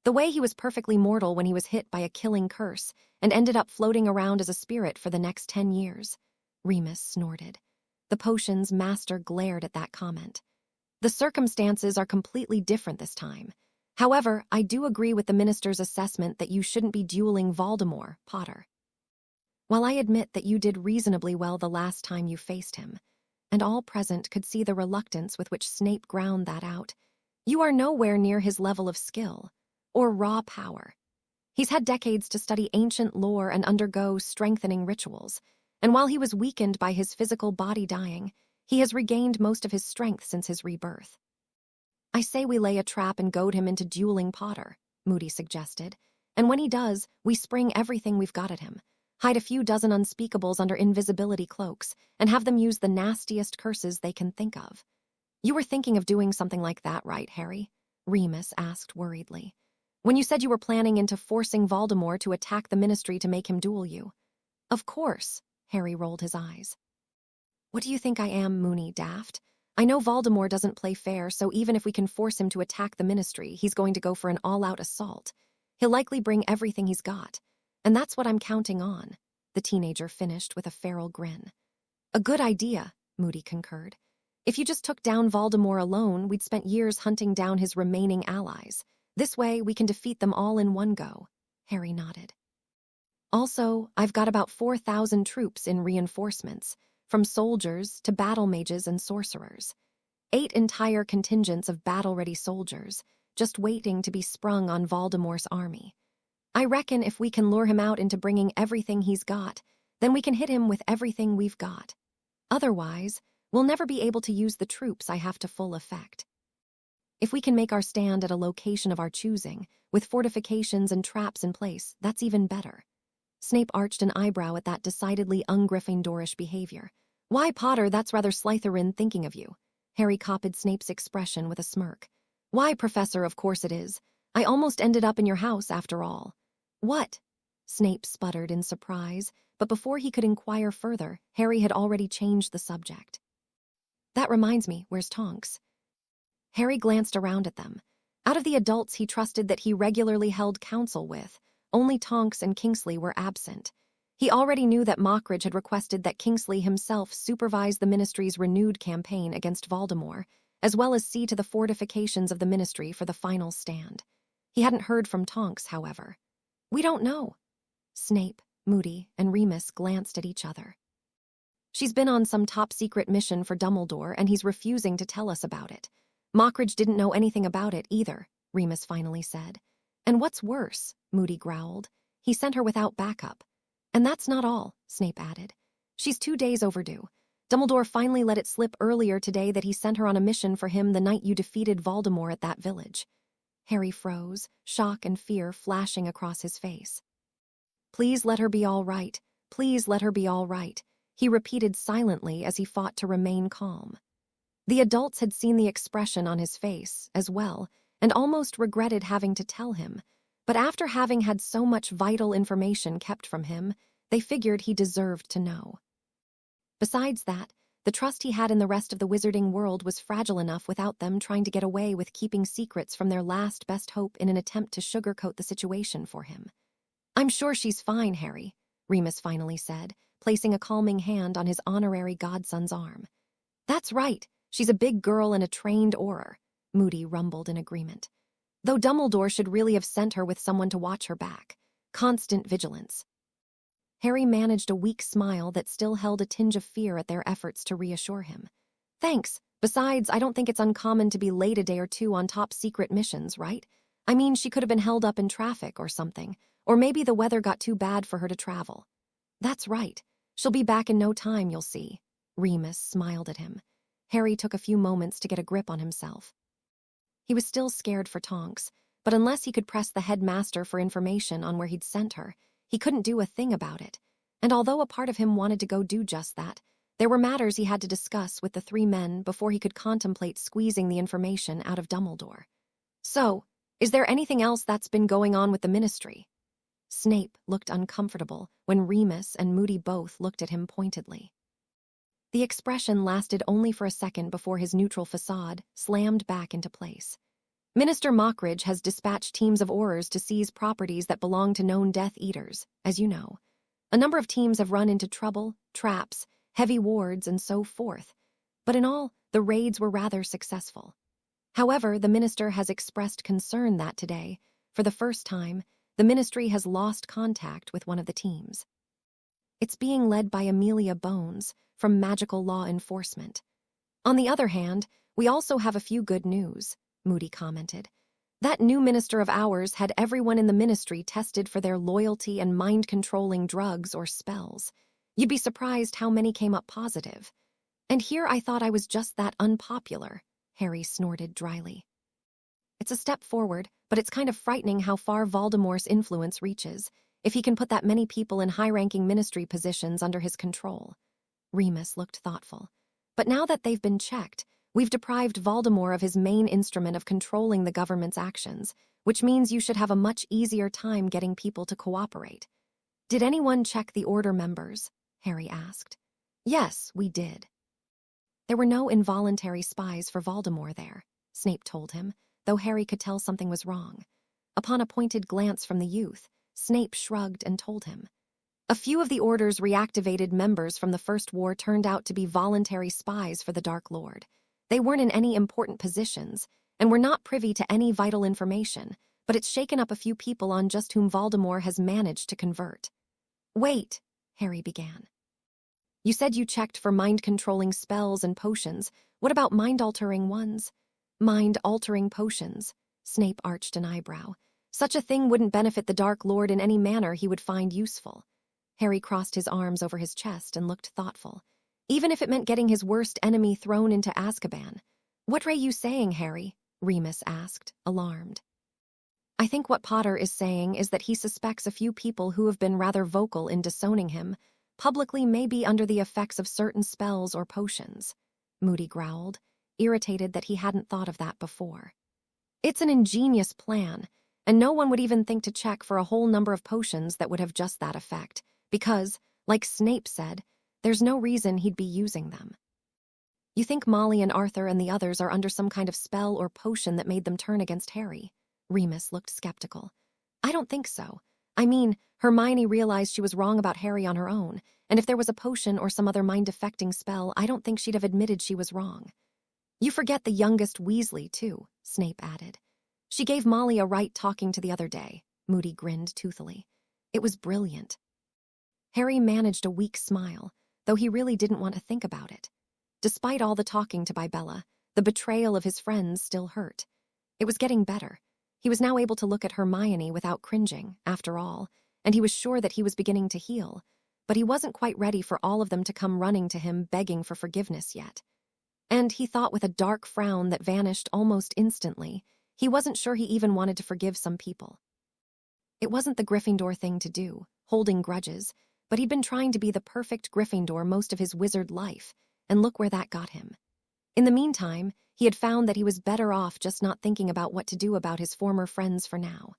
The way he was perfectly mortal when he was hit by a killing curse and ended up floating around as a spirit for the next 10 years. Remus snorted. The potion's master glared at that comment. The circumstances are completely different this time. However, I do agree with the minister's assessment that you shouldn't be dueling Voldemort, Potter. While I admit that you did reasonably well the last time you faced him, and all present could see the reluctance with which Snape ground that out, you are nowhere near his level of skill or raw power. He's had decades to study ancient lore and undergo strengthening rituals, and while he was weakened by his physical body dying, he has regained most of his strength since his rebirth. I say we lay a trap and goad him into dueling Potter, Moody suggested, and when he does, we spring everything we've got at him, hide a few dozen unspeakables under invisibility cloaks, and have them use the nastiest curses they can think of. You were thinking of doing something like that, right, Harry? Remus asked worriedly. When you said you were planning into forcing Voldemort to attack the Ministry to make him duel you. Of course, Harry rolled his eyes. What do you think I am, Moony Daft? I know Voldemort doesn't play fair, so even if we can force him to attack the Ministry, he's going to go for an all-out assault. He'll likely bring everything he's got. And that's what I'm counting on, the teenager finished with a feral grin. A good idea, Moody concurred. If you just took down Voldemort alone, we'd spent years hunting down his remaining allies. This way, we can defeat them all in one go, Harry nodded. Also, I've got about 4,000 troops in reinforcements, from soldiers to battle mages and sorcerers. 8 entire contingents of battle-ready soldiers, just waiting to be sprung on Voldemort's army. I reckon if we can lure him out into bringing everything he's got, then we can hit him with everything we've got. Otherwise, we'll never be able to use the troops I have to full effect. If we can make our stand at a location of our choosing, with fortifications and traps in place, that's even better. Snape arched an eyebrow at that decidedly un-Gryffindorish behavior. Why, Potter, that's rather Slytherin thinking of you. Harry copied Snape's expression with a smirk. Why, Professor, of course it is. I almost ended up in your house after all. What? Snape sputtered in surprise, but before he could inquire further, Harry had already changed the subject. That reminds me, where's Tonks? Harry glanced around at them. Out of the adults he trusted that he regularly held counsel with, only Tonks and Kingsley were absent. He already knew that Mockridge had requested that Kingsley himself supervise the Ministry's renewed campaign against Voldemort, as well as see to the fortifications of the Ministry for the final stand. He hadn't heard from Tonks, however. We don't know. Snape, Moody, and Remus glanced at each other. She's been on some top-secret mission for Dumbledore, and he's refusing to tell us about it. Mockridge didn't know anything about it either, Remus finally said. And what's worse, Moody growled, he sent her without backup. And that's not all, Snape added. She's 2 days overdue. Dumbledore finally let it slip earlier today that he sent her on a mission for him the night you defeated Voldemort at that village. Harry froze, shock and fear flashing across his face. Please let her be all right. Please let her be all right, he repeated silently as he fought to remain calm. The adults had seen the expression on his face, as well, and almost regretted having to tell him, but after having had so much vital information kept from him, they figured he deserved to know. Besides that, the trust he had in the rest of the wizarding world was fragile enough without them trying to get away with keeping secrets from their last best hope in an attempt to sugarcoat the situation for him. I'm sure she's fine, Harry, Remus finally said, placing a calming hand on his honorary godson's arm. That's right. She's a big girl and a trained orer. Moody rumbled in agreement. Though Dumbledore should really have sent her with someone to watch her back. Constant vigilance. Harry managed a weak smile that still held a tinge of fear at their efforts to reassure him. Thanks. Besides, I don't think it's uncommon to be late a day or two on top-secret missions, right? I mean, she could have been held up in traffic or something. Or maybe the weather got too bad for her to travel. That's right. She'll be back in no time, you'll see. Remus smiled at him. Harry took a few moments to get a grip on himself. He was still scared for Tonks, but unless he could press the headmaster for information on where he'd sent her, he couldn't do a thing about it. And although a part of him wanted to go do just that, there were matters he had to discuss with the three men before he could contemplate squeezing the information out of Dumbledore. So, is there anything else that's been going on with the Ministry? Snape looked uncomfortable when Remus and Moody both looked at him pointedly. The expression lasted only for a second before his neutral facade slammed back into place. Minister Mockridge has dispatched teams of Aurors to seize properties that belong to known Death Eaters, as you know. A number of teams have run into trouble, traps, heavy wards, and so forth. But in all, the raids were rather successful. However, the minister has expressed concern that today, for the first time, the Ministry has lost contact with one of the teams. It's being led by Amelia Bones from Magical Law Enforcement. On the other hand, we also have a few good news, Moody commented. That new minister of ours had everyone in the Ministry tested for their loyalty and mind-controlling drugs or spells. You'd be surprised how many came up positive. And here I thought I was just that unpopular, Harry snorted dryly. It's a step forward, but it's kind of frightening how far Voldemort's influence reaches, if he can put that many people in high-ranking ministry positions under his control. Remus looked thoughtful. But now that they've been checked, we've deprived Voldemort of his main instrument of controlling the government's actions, which means you should have a much easier time getting people to cooperate. Did anyone check the Order members? Harry asked. Yes, we did. There were no involuntary spies for Voldemort there, Snape told him, though Harry could tell something was wrong. Upon a pointed glance from the youth, Snape shrugged and told him. A few of the Order's reactivated members from the First War turned out to be voluntary spies for the Dark Lord. They weren't in any important positions, and were not privy to any vital information, but it's shaken up a few people on just whom Voldemort has managed to convert. Wait, Harry began. You said you checked for mind-controlling spells and potions. What about mind-altering ones? Mind-altering potions, Snape arched an eyebrow. Such a thing wouldn't benefit the Dark Lord in any manner he would find useful. Harry crossed his arms over his chest and looked thoughtful. Even if it meant getting his worst enemy thrown into Azkaban. What are you saying, Harry? Remus asked, alarmed. I think what Potter is saying is that he suspects a few people who have been rather vocal in disowning him, publicly may be under the effects of certain spells or potions. Moody growled, irritated that he hadn't thought of that before. It's an ingenious plan, and no one would even think to check for a whole number of potions that would have just that effect, because, like Snape said, there's no reason he'd be using them. You think Molly and Arthur and the others are under some kind of spell or potion that made them turn against Harry? Remus looked skeptical. I don't think so. I mean, Hermione realized she was wrong about Harry on her own, and if there was a potion or some other mind-affecting spell, I don't think she'd have admitted she was wrong. You forget the youngest Weasley, too, Snape added. She gave Molly a right talking to the other day, Moody grinned toothily. It was brilliant. Harry managed a weak smile, though he really didn't want to think about it. Despite all the talking to by Bella, the betrayal of his friends still hurt. It was getting better. He was now able to look at Hermione without cringing, after all, and he was sure that he was beginning to heal, but he wasn't quite ready for all of them to come running to him begging for forgiveness yet. And he thought with a dark frown that vanished almost instantly, he wasn't sure he even wanted to forgive some people. It wasn't the Gryffindor thing to do, holding grudges, but he'd been trying to be the perfect Gryffindor most of his wizard life, and look where that got him. In the meantime, he had found that he was better off just not thinking about what to do about his former friends for now.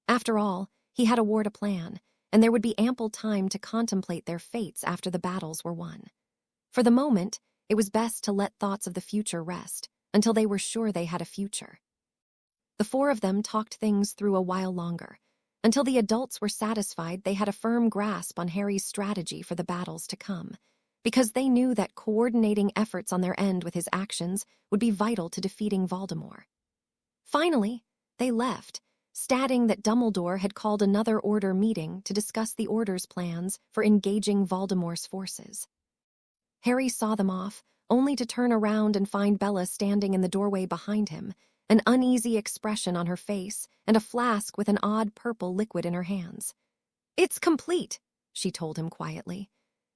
After all, he had a war to plan, and there would be ample time to contemplate their fates after the battles were won. For the moment, it was best to let thoughts of the future rest, until they were sure they had a future. The four of them talked things through a while longer, until the adults were satisfied they had a firm grasp on Harry's strategy for the battles to come. because they knew that coordinating efforts on their end with his actions would be vital to defeating Voldemort. Finally, they left, stating that Dumbledore had called another Order meeting to discuss the Order's plans for engaging Voldemort's forces. Harry saw them off, only to turn around and find Bella standing in the doorway behind him, an uneasy expression on her face and a flask with an odd purple liquid in her hands. "It's complete," she told him quietly.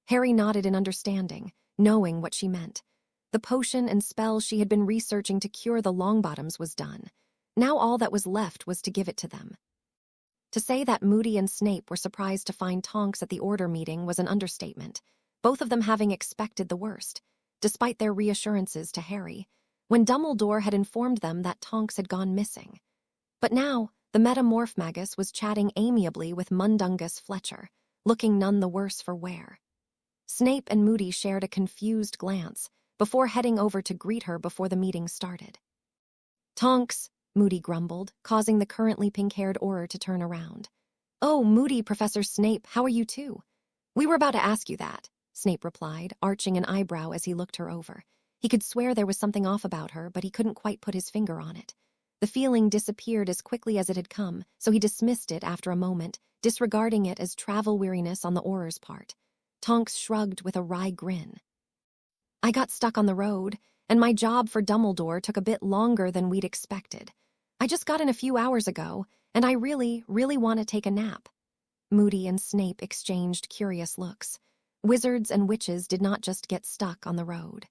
Harry nodded in understanding, knowing what she meant. The potion and spell she had been researching to cure the Longbottoms was done. Now all that was left was to give it to them. To say that Moody and Snape were surprised to find Tonks at the Order meeting was an understatement, both of them having expected the worst, despite their reassurances to Harry, when Dumbledore had informed them that Tonks had gone missing. But now, the Metamorph Magus was chatting amiably with Mundungus Fletcher, looking none the worse for wear. Snape and Moody shared a confused glance before heading over to greet her before the meeting started. "Tonks," Moody grumbled, causing the currently pink-haired Auror to turn around. "Oh, Moody, Professor Snape, how are you too?" "We were about to ask you that," Snape replied, arching an eyebrow as he looked her over. He could swear there was something off about her, but he couldn't quite put his finger on it. The feeling disappeared as quickly as it had come, so he dismissed it after a moment, disregarding it as travel weariness on the Auror's part. Tonks shrugged with a wry grin. "I got stuck on the road, and my job for Dumbledore took a bit longer than we'd expected. I just got in a few hours ago, and I really want to take a nap." Moody and Snape exchanged curious looks. Wizards and witches did not just get stuck on the road.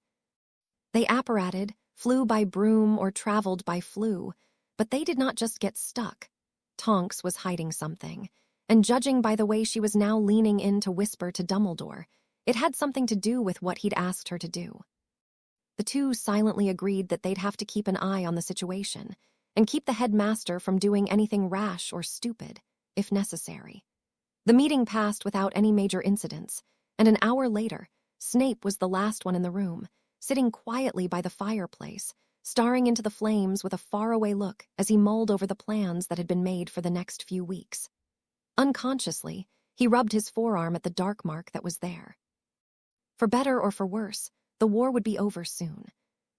They apparated, flew by broom or traveled by flu, but they did not just get stuck. Tonks was hiding something, and judging by the way she was now leaning in to whisper to Dumbledore, it had something to do with what he'd asked her to do. The two silently agreed that they'd have to keep an eye on the situation and keep the headmaster from doing anything rash or stupid, if necessary. The meeting passed without any major incidents, and an hour later, Snape was the last one in the room, sitting quietly by the fireplace, staring into the flames with a faraway look as he mulled over the plans that had been made for the next few weeks. Unconsciously, he rubbed his forearm at the dark mark that was there. For better or for worse, the war would be over soon.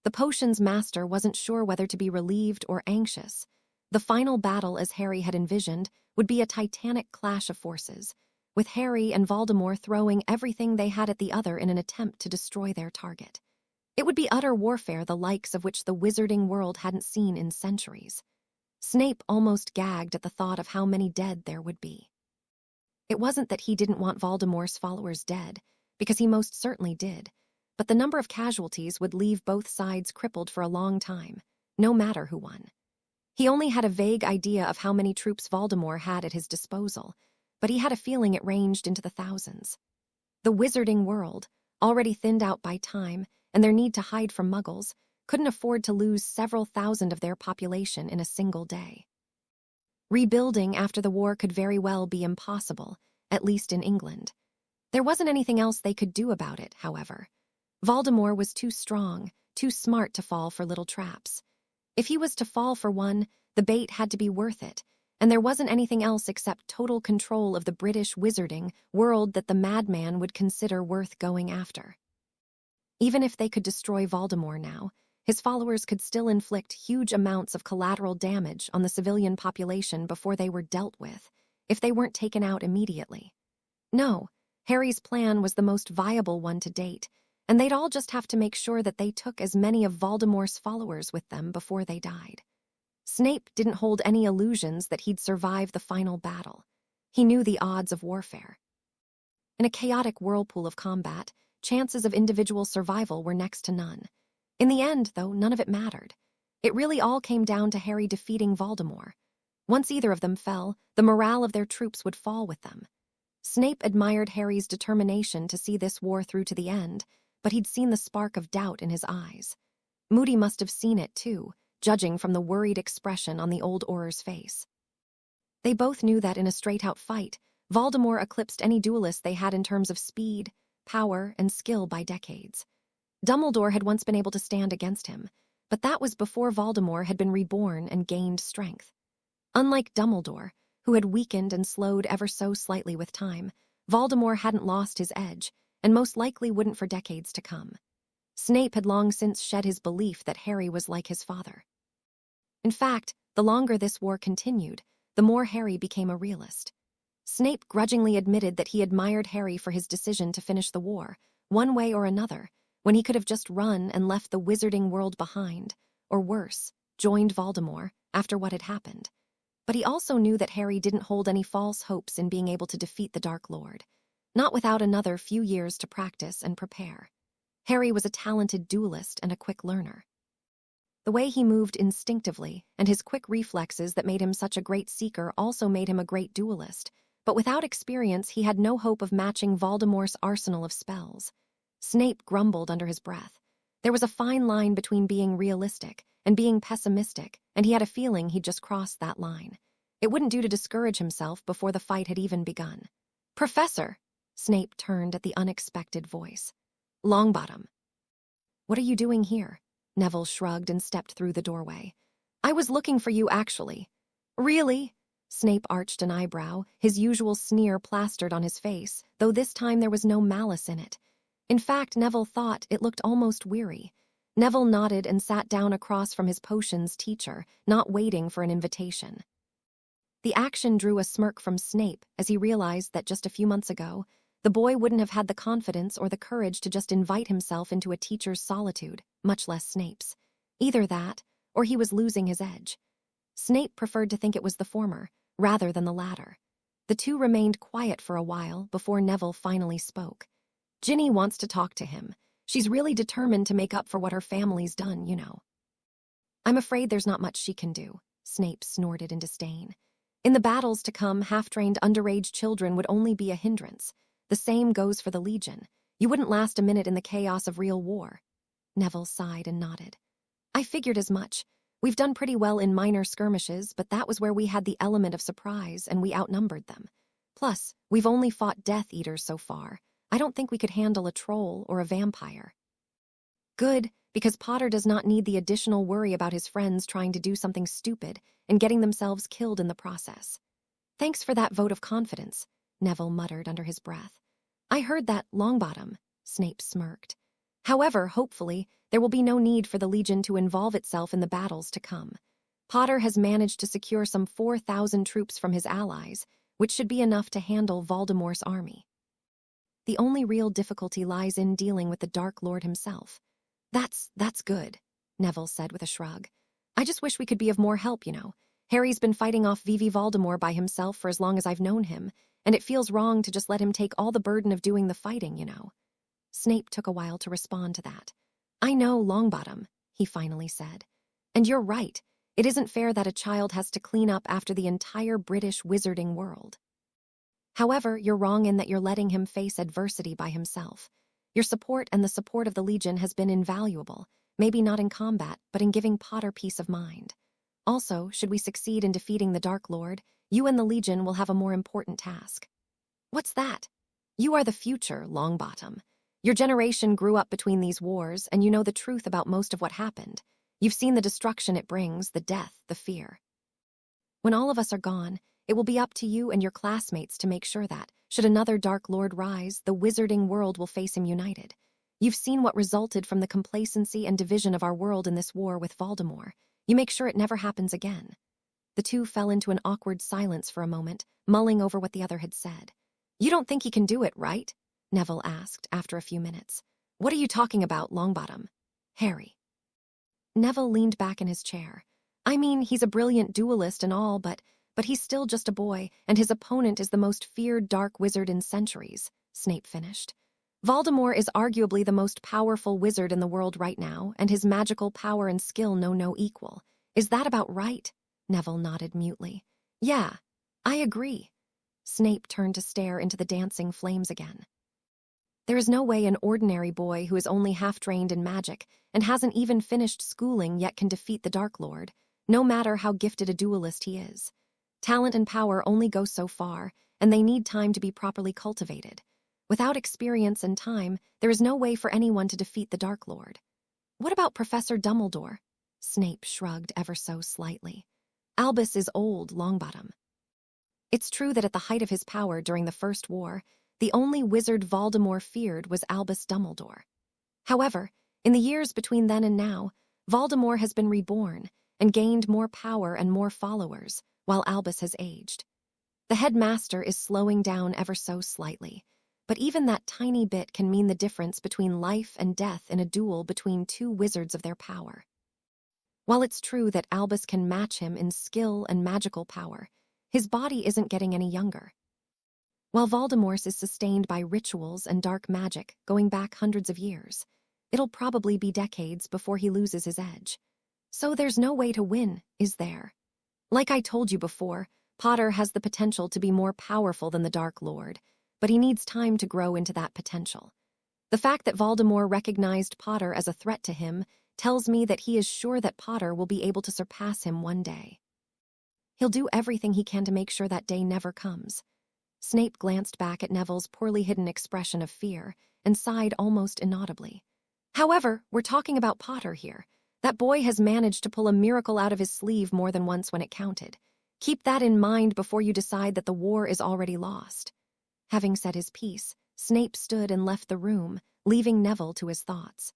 The potion's master wasn't sure whether to be relieved or anxious. The final battle, as Harry had envisioned, would be a titanic clash of forces, with Harry and Voldemort throwing everything they had at the other in an attempt to destroy their target. It would be utter warfare, the likes of which the wizarding world hadn't seen in centuries. Snape almost gagged at the thought of how many dead there would be. It wasn't that he didn't want Voldemort's followers dead, because he most certainly did, but the number of casualties would leave both sides crippled for a long time, no matter who won. He only had a vague idea of how many troops Voldemort had at his disposal, but he had a feeling it ranged into the thousands. The wizarding world, already thinned out by time and their need to hide from Muggles, couldn't afford to lose several thousand of their population in a single day. Rebuilding after the war could very well be impossible, at least in England. There wasn't anything else they could do about it, however. Voldemort was too strong, too smart to fall for little traps. If he was to fall for one, the bait had to be worth it, and there wasn't anything else except total control of the British wizarding world that the madman would consider worth going after. Even if they could destroy Voldemort now, his followers could still inflict huge amounts of collateral damage on the civilian population before they were dealt with, if they weren't taken out immediately. No, Harry's plan was the most viable one to date, and they'd all just have to make sure that they took as many of Voldemort's followers with them before they died. Snape didn't hold any illusions that he'd survive the final battle. He knew the odds of warfare. In a chaotic whirlpool of combat, chances of individual survival were next to none. In the end, though, none of it mattered. It really all came down to Harry defeating Voldemort. Once either of them fell, the morale of their troops would fall with them. Snape admired Harry's determination to see this war through to the end, but he'd seen the spark of doubt in his eyes. Moody must have seen it, too, judging from the worried expression on the old Auror's face. They both knew that in a straight-out fight, Voldemort eclipsed any duelist they had in terms of speed, power, and skill by decades. Dumbledore had once been able to stand against him, but that was before Voldemort had been reborn and gained strength. Unlike Dumbledore, who had weakened and slowed ever so slightly with time, Voldemort hadn't lost his edge, and most likely wouldn't for decades to come. Snape had long since shed his belief that Harry was like his father. In fact, the longer this war continued, the more Harry became a realist. Snape grudgingly admitted that he admired Harry for his decision to finish the war, one way or another, when he could have just run and left the wizarding world behind, or worse, joined Voldemort after what had happened. But he also knew that Harry didn't hold any false hopes in being able to defeat the Dark Lord, not without another few years to practice and prepare. Harry was a talented duelist and a quick learner. The way he moved instinctively and his quick reflexes that made him such a great seeker also made him a great duelist, but without experience he had no hope of matching Voldemort's arsenal of spells. Snape grumbled under his breath. There was a fine line between being realistic and being pessimistic, and he had a feeling he'd just crossed that line. It wouldn't do to discourage himself before the fight had even begun. "Professor!" Snape turned at the unexpected voice. "Longbottom." "What are you doing here?" Neville shrugged and stepped through the doorway. "I was looking for you, actually." "Really?" Snape arched an eyebrow, his usual sneer plastered on his face, though this time there was no malice in it. In fact, Neville thought it looked almost weary. Neville nodded and sat down across from his potions teacher, not waiting for an invitation. The action drew a smirk from Snape as he realized that just a few months ago, the boy wouldn't have had the confidence or the courage to just invite himself into a teacher's solitude, much less Snape's. Either that, or he was losing his edge. Snape preferred to think it was the former, rather than the latter. The two remained quiet for a while before Neville finally spoke. "Ginny wants to talk to him. She's really determined to make up for what her family's done, you know." "I'm afraid there's not much she can do," Snape snorted in disdain. "In the battles to come, half-trained underage children would only be a hindrance. The same goes for the Legion. You wouldn't last a minute in the chaos of real war." Neville sighed and nodded. "I figured as much. We've done pretty well in minor skirmishes, but that was where we had the element of surprise and we outnumbered them. Plus, we've only fought Death Eaters so far. I don't think we could handle a troll or a vampire." "Good, because Potter does not need the additional worry about his friends trying to do something stupid and getting themselves killed in the process." "Thanks for that vote of confidence," Neville muttered under his breath. "I heard that, Longbottom," Snape smirked. "However, hopefully, there will be no need for the Legion to involve itself in the battles to come. Potter has managed to secure some 4,000 troops from his allies, which should be enough to handle Voldemort's army. The only real difficulty lies in dealing with the Dark Lord himself." That's good," Neville said with a shrug. "I just wish we could be of more help, you know. Harry's been fighting off VV Voldemort by himself for as long as I've known him, and it feels wrong to just let him take all the burden of doing the fighting, you know." Snape took a while to respond to that. "I know, Longbottom," he finally said. "And you're right. It isn't fair that a child has to clean up after the entire British wizarding world. However, you're wrong in that you're letting him face adversity by himself. Your support and the support of the Legion has been invaluable, maybe not in combat, but in giving Potter peace of mind. Also, should we succeed in defeating the Dark Lord, you and the Legion will have a more important task." "What's that?" "You are the future, Longbottom. Your generation grew up between these wars, and you know the truth about most of what happened. You've seen the destruction it brings, the death, the fear. When all of us are gone, it will be up to you and your classmates to make sure that, should another Dark Lord rise, the wizarding world will face him united. You've seen what resulted from the complacency and division of our world in this war with Voldemort. You make sure it never happens again." The two fell into an awkward silence for a moment, mulling over what the other had said. "You don't think he can do it, right?" Neville asked after a few minutes. "What are you talking about, Longbottom?" "Harry." Neville leaned back in his chair. "I mean, he's a brilliant duelist and all, but he's still just a boy, and his opponent is the most feared dark wizard in centuries," Snape finished. "Voldemort is arguably the most powerful wizard in the world right now, and his magical power and skill know no equal. Is that about right?" Neville nodded mutely. "Yeah, I agree." Snape turned to stare into the dancing flames again. "There is no way an ordinary boy who is only half-trained in magic and hasn't even finished schooling yet can defeat the Dark Lord, no matter how gifted a duelist he is. Talent and power only go so far, and they need time to be properly cultivated. Without experience and time, there is no way for anyone to defeat the Dark Lord." "What about Professor Dumbledore?" Snape shrugged ever so slightly. "Albus is old, Longbottom. It's true that at the height of his power during the First War, The only wizard Voldemort feared was Albus Dumbledore. However, in the years between then and now, Voldemort has been reborn and gained more power and more followers, while Albus has aged. The headmaster is slowing down ever so slightly, but even that tiny bit can mean the difference between life and death in a duel between two wizards of their power. While it's true that Albus can match him in skill and magical power, his body isn't getting any younger. While Voldemort's is sustained by rituals and dark magic going back hundreds of years, it'll probably be decades before he loses his edge. So there's no way to win, is there? Like I told you before, Potter has the potential to be more powerful than the Dark Lord, but he needs time to grow into that potential. The fact that Voldemort recognized Potter as a threat to him tells me that he is sure that Potter will be able to surpass him one day. He'll do everything he can to make sure that day never comes. Snape glanced back at Neville's poorly hidden expression of fear and sighed almost inaudibly. However, we're talking about Potter here. That boy has managed to pull a miracle out of his sleeve more than once when it counted. Keep that in mind before you decide that the war is already lost. Having said his piece, Snape stood and left the room, leaving Neville to his thoughts.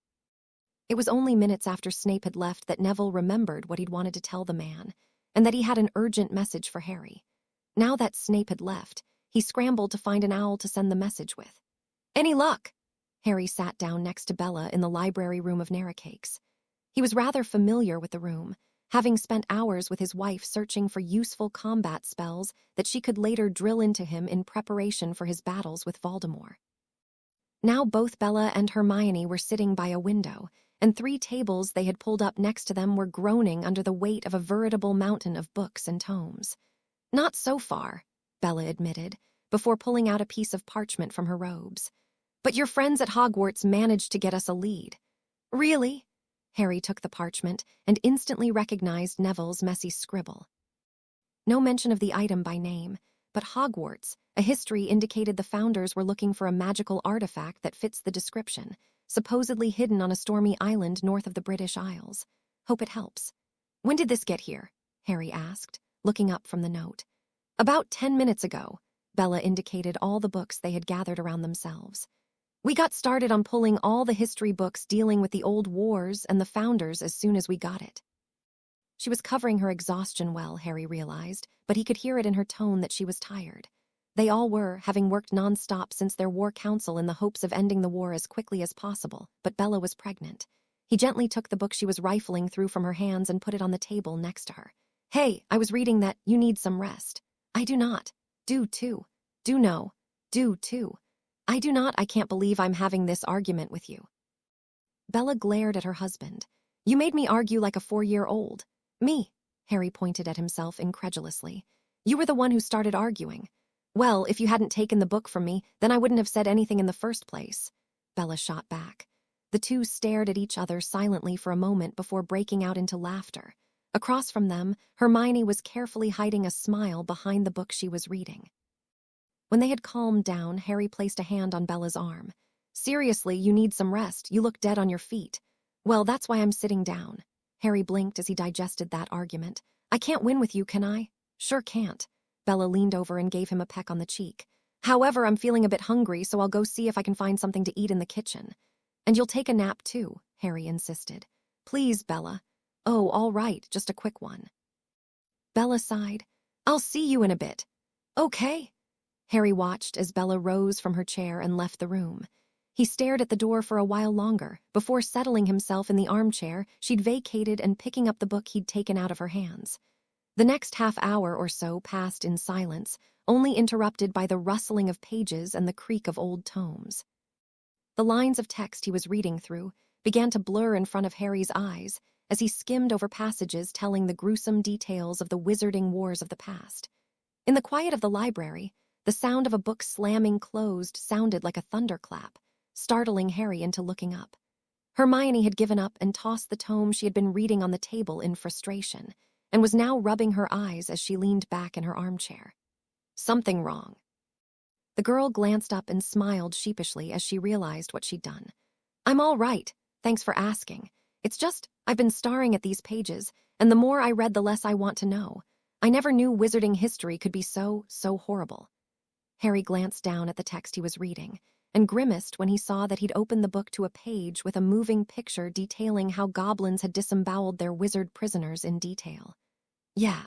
It was only minutes after Snape had left that Neville remembered what he'd wanted to tell the man, and that he had an urgent message for Harry. Now that Snape had left, he scrambled to find an owl to send the message with. Any luck? Harry sat down next to Bella in the library room of Narracakes. He was rather familiar with the room, having spent hours with his wife searching for useful combat spells that she could later drill into him in preparation for his battles with Voldemort. Now both Bella and Hermione were sitting by a window, and 3 tables they had pulled up next to them were groaning under the weight of a veritable mountain of books and tomes. Not so far, Bella admitted, before pulling out a piece of parchment from her robes. But your friends at Hogwarts managed to get us a lead. Really? Harry took the parchment and instantly recognized Neville's messy scribble. No mention of the item by name, but Hogwarts, a history indicated the founders were looking for a magical artifact that fits the description, supposedly hidden on a stormy island north of the British Isles. Hope it helps. When did this get here? Harry asked, looking up from the note. About 10 minutes ago, Bella indicated all the books they had gathered around themselves. We got started on pulling all the history books dealing with the old wars and the founders as soon as we got it. She was covering her exhaustion well, Harry realized, but he could hear it in her tone that she was tired. They all were, having worked non-stop since their war council in the hopes of ending the war as quickly as possible, but Bella was pregnant. He gently took the book she was rifling through from her hands and put it on the table next to her. Hey, I was reading that you need some rest. I do not. Do too. Do no. Do too. I do not. I can't believe I'm having this argument with you. Bella glared at her husband. You made me argue like a 4-year-old. Me, Harry pointed at himself incredulously. You were the one who started arguing. Well, if you hadn't taken the book from me, then I wouldn't have said anything in the first place. Bella shot back. The two stared at each other silently for a moment before breaking out into laughter. Across from them, Hermione was carefully hiding a smile behind the book she was reading. When they had calmed down, Harry placed a hand on Bella's arm. Seriously, you need some rest. You look dead on your feet. Well, that's why I'm sitting down. Harry blinked as he digested that argument. I can't win with you, can I? Sure can't. Bella leaned over and gave him a peck on the cheek. However, I'm feeling a bit hungry, so I'll go see if I can find something to eat in the kitchen. And you'll take a nap too, Harry insisted. Please, Bella. Oh, all right, just a quick one. Bella sighed. I'll see you in a bit. Okay. Harry watched as Bella rose from her chair and left the room. He stared at the door for a while longer, before settling himself in the armchair she'd vacated and picking up the book he'd taken out of her hands. The next half-hour or so passed in silence, only interrupted by the rustling of pages and the creak of old tomes. The lines of text he was reading through began to blur in front of Harry's eyes as he skimmed over passages telling the gruesome details of the wizarding wars of the past. In the quiet of the library, the sound of a book slamming closed sounded like a thunderclap, startling Harry into looking up. Hermione had given up and tossed the tome she had been reading on the table in frustration, and was now rubbing her eyes as she leaned back in her armchair. Something wrong. The girl glanced up and smiled sheepishly as she realized what she'd done. I'm all right, thanks for asking. It's just, I've been staring at these pages, and the more I read the less I want to know. I never knew wizarding history could be so horrible. Harry glanced down at the text he was reading and grimaced when he saw that he'd opened the book to a page with a moving picture detailing how goblins had disemboweled their wizard prisoners in detail. Yeah.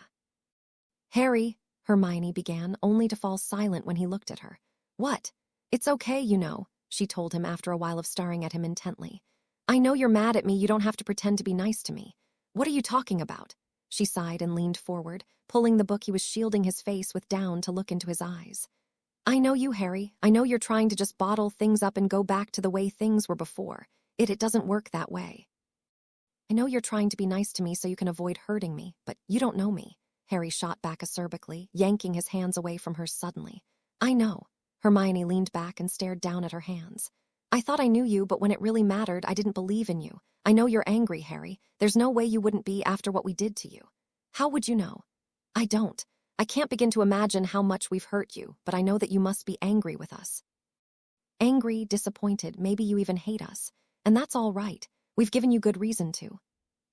Harry, Hermione began, only to fall silent when he looked at her. What? It's okay, you know, she told him after a while of staring at him intently. I know you're mad at me, you don't have to pretend to be nice to me. What are you talking about? She sighed and leaned forward, pulling the book he was shielding his face with down to look into his eyes. I know you, Harry. I know you're trying to just bottle things up and go back to the way things were before. It doesn't work that way. I know you're trying to be nice to me so you can avoid hurting me, but you don't know me. Harry shot back acerbically, yanking his hands away from hers suddenly. I know. Hermione leaned back and stared down at her hands. I thought I knew you, but when it really mattered, I didn't believe in you. I know you're angry, Harry. There's no way you wouldn't be after what we did to you. How would you know? I don't. I can't begin to imagine how much we've hurt you, but I know that you must be angry with us. Angry, disappointed, maybe you even hate us. And that's all right. We've given you good reason to.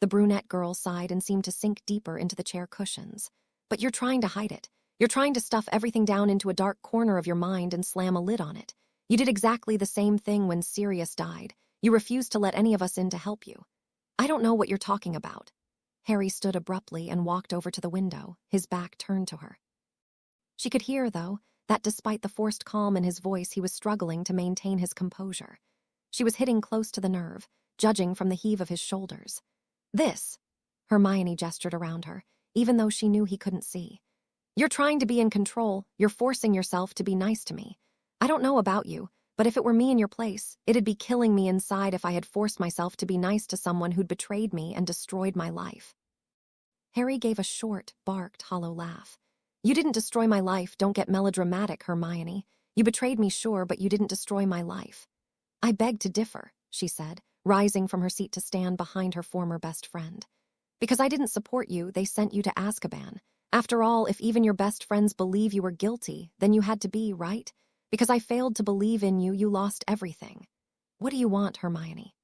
The brunette girl sighed and seemed to sink deeper into the chair cushions. But you're trying to hide it. You're trying to stuff everything down into a dark corner of your mind and slam a lid on it. You did exactly the same thing when Sirius died. You refused to let any of us in to help you. I don't know what you're talking about. Harry stood abruptly and walked over to the window, his back turned to her. She could hear, though, that despite the forced calm in his voice, he was struggling to maintain his composure. She was hitting close to the nerve, judging from the heave of his shoulders. This, Hermione gestured around her, even though she knew he couldn't see. You're trying to be in control. You're forcing yourself to be nice to me. I don't know about you, but if it were me in your place, it'd be killing me inside if I had forced myself to be nice to someone who'd betrayed me and destroyed my life. Harry gave a short, barked, hollow laugh. You didn't destroy my life, don't get melodramatic, Hermione. You betrayed me, sure, but you didn't destroy my life. I beg to differ, she said, rising from her seat to stand behind her former best friend. Because I didn't support you, they sent you to Azkaban. After all, if even your best friends believe you were guilty, then you had to be, right? Because I failed to believe in you, you lost everything. What do you want, Hermione?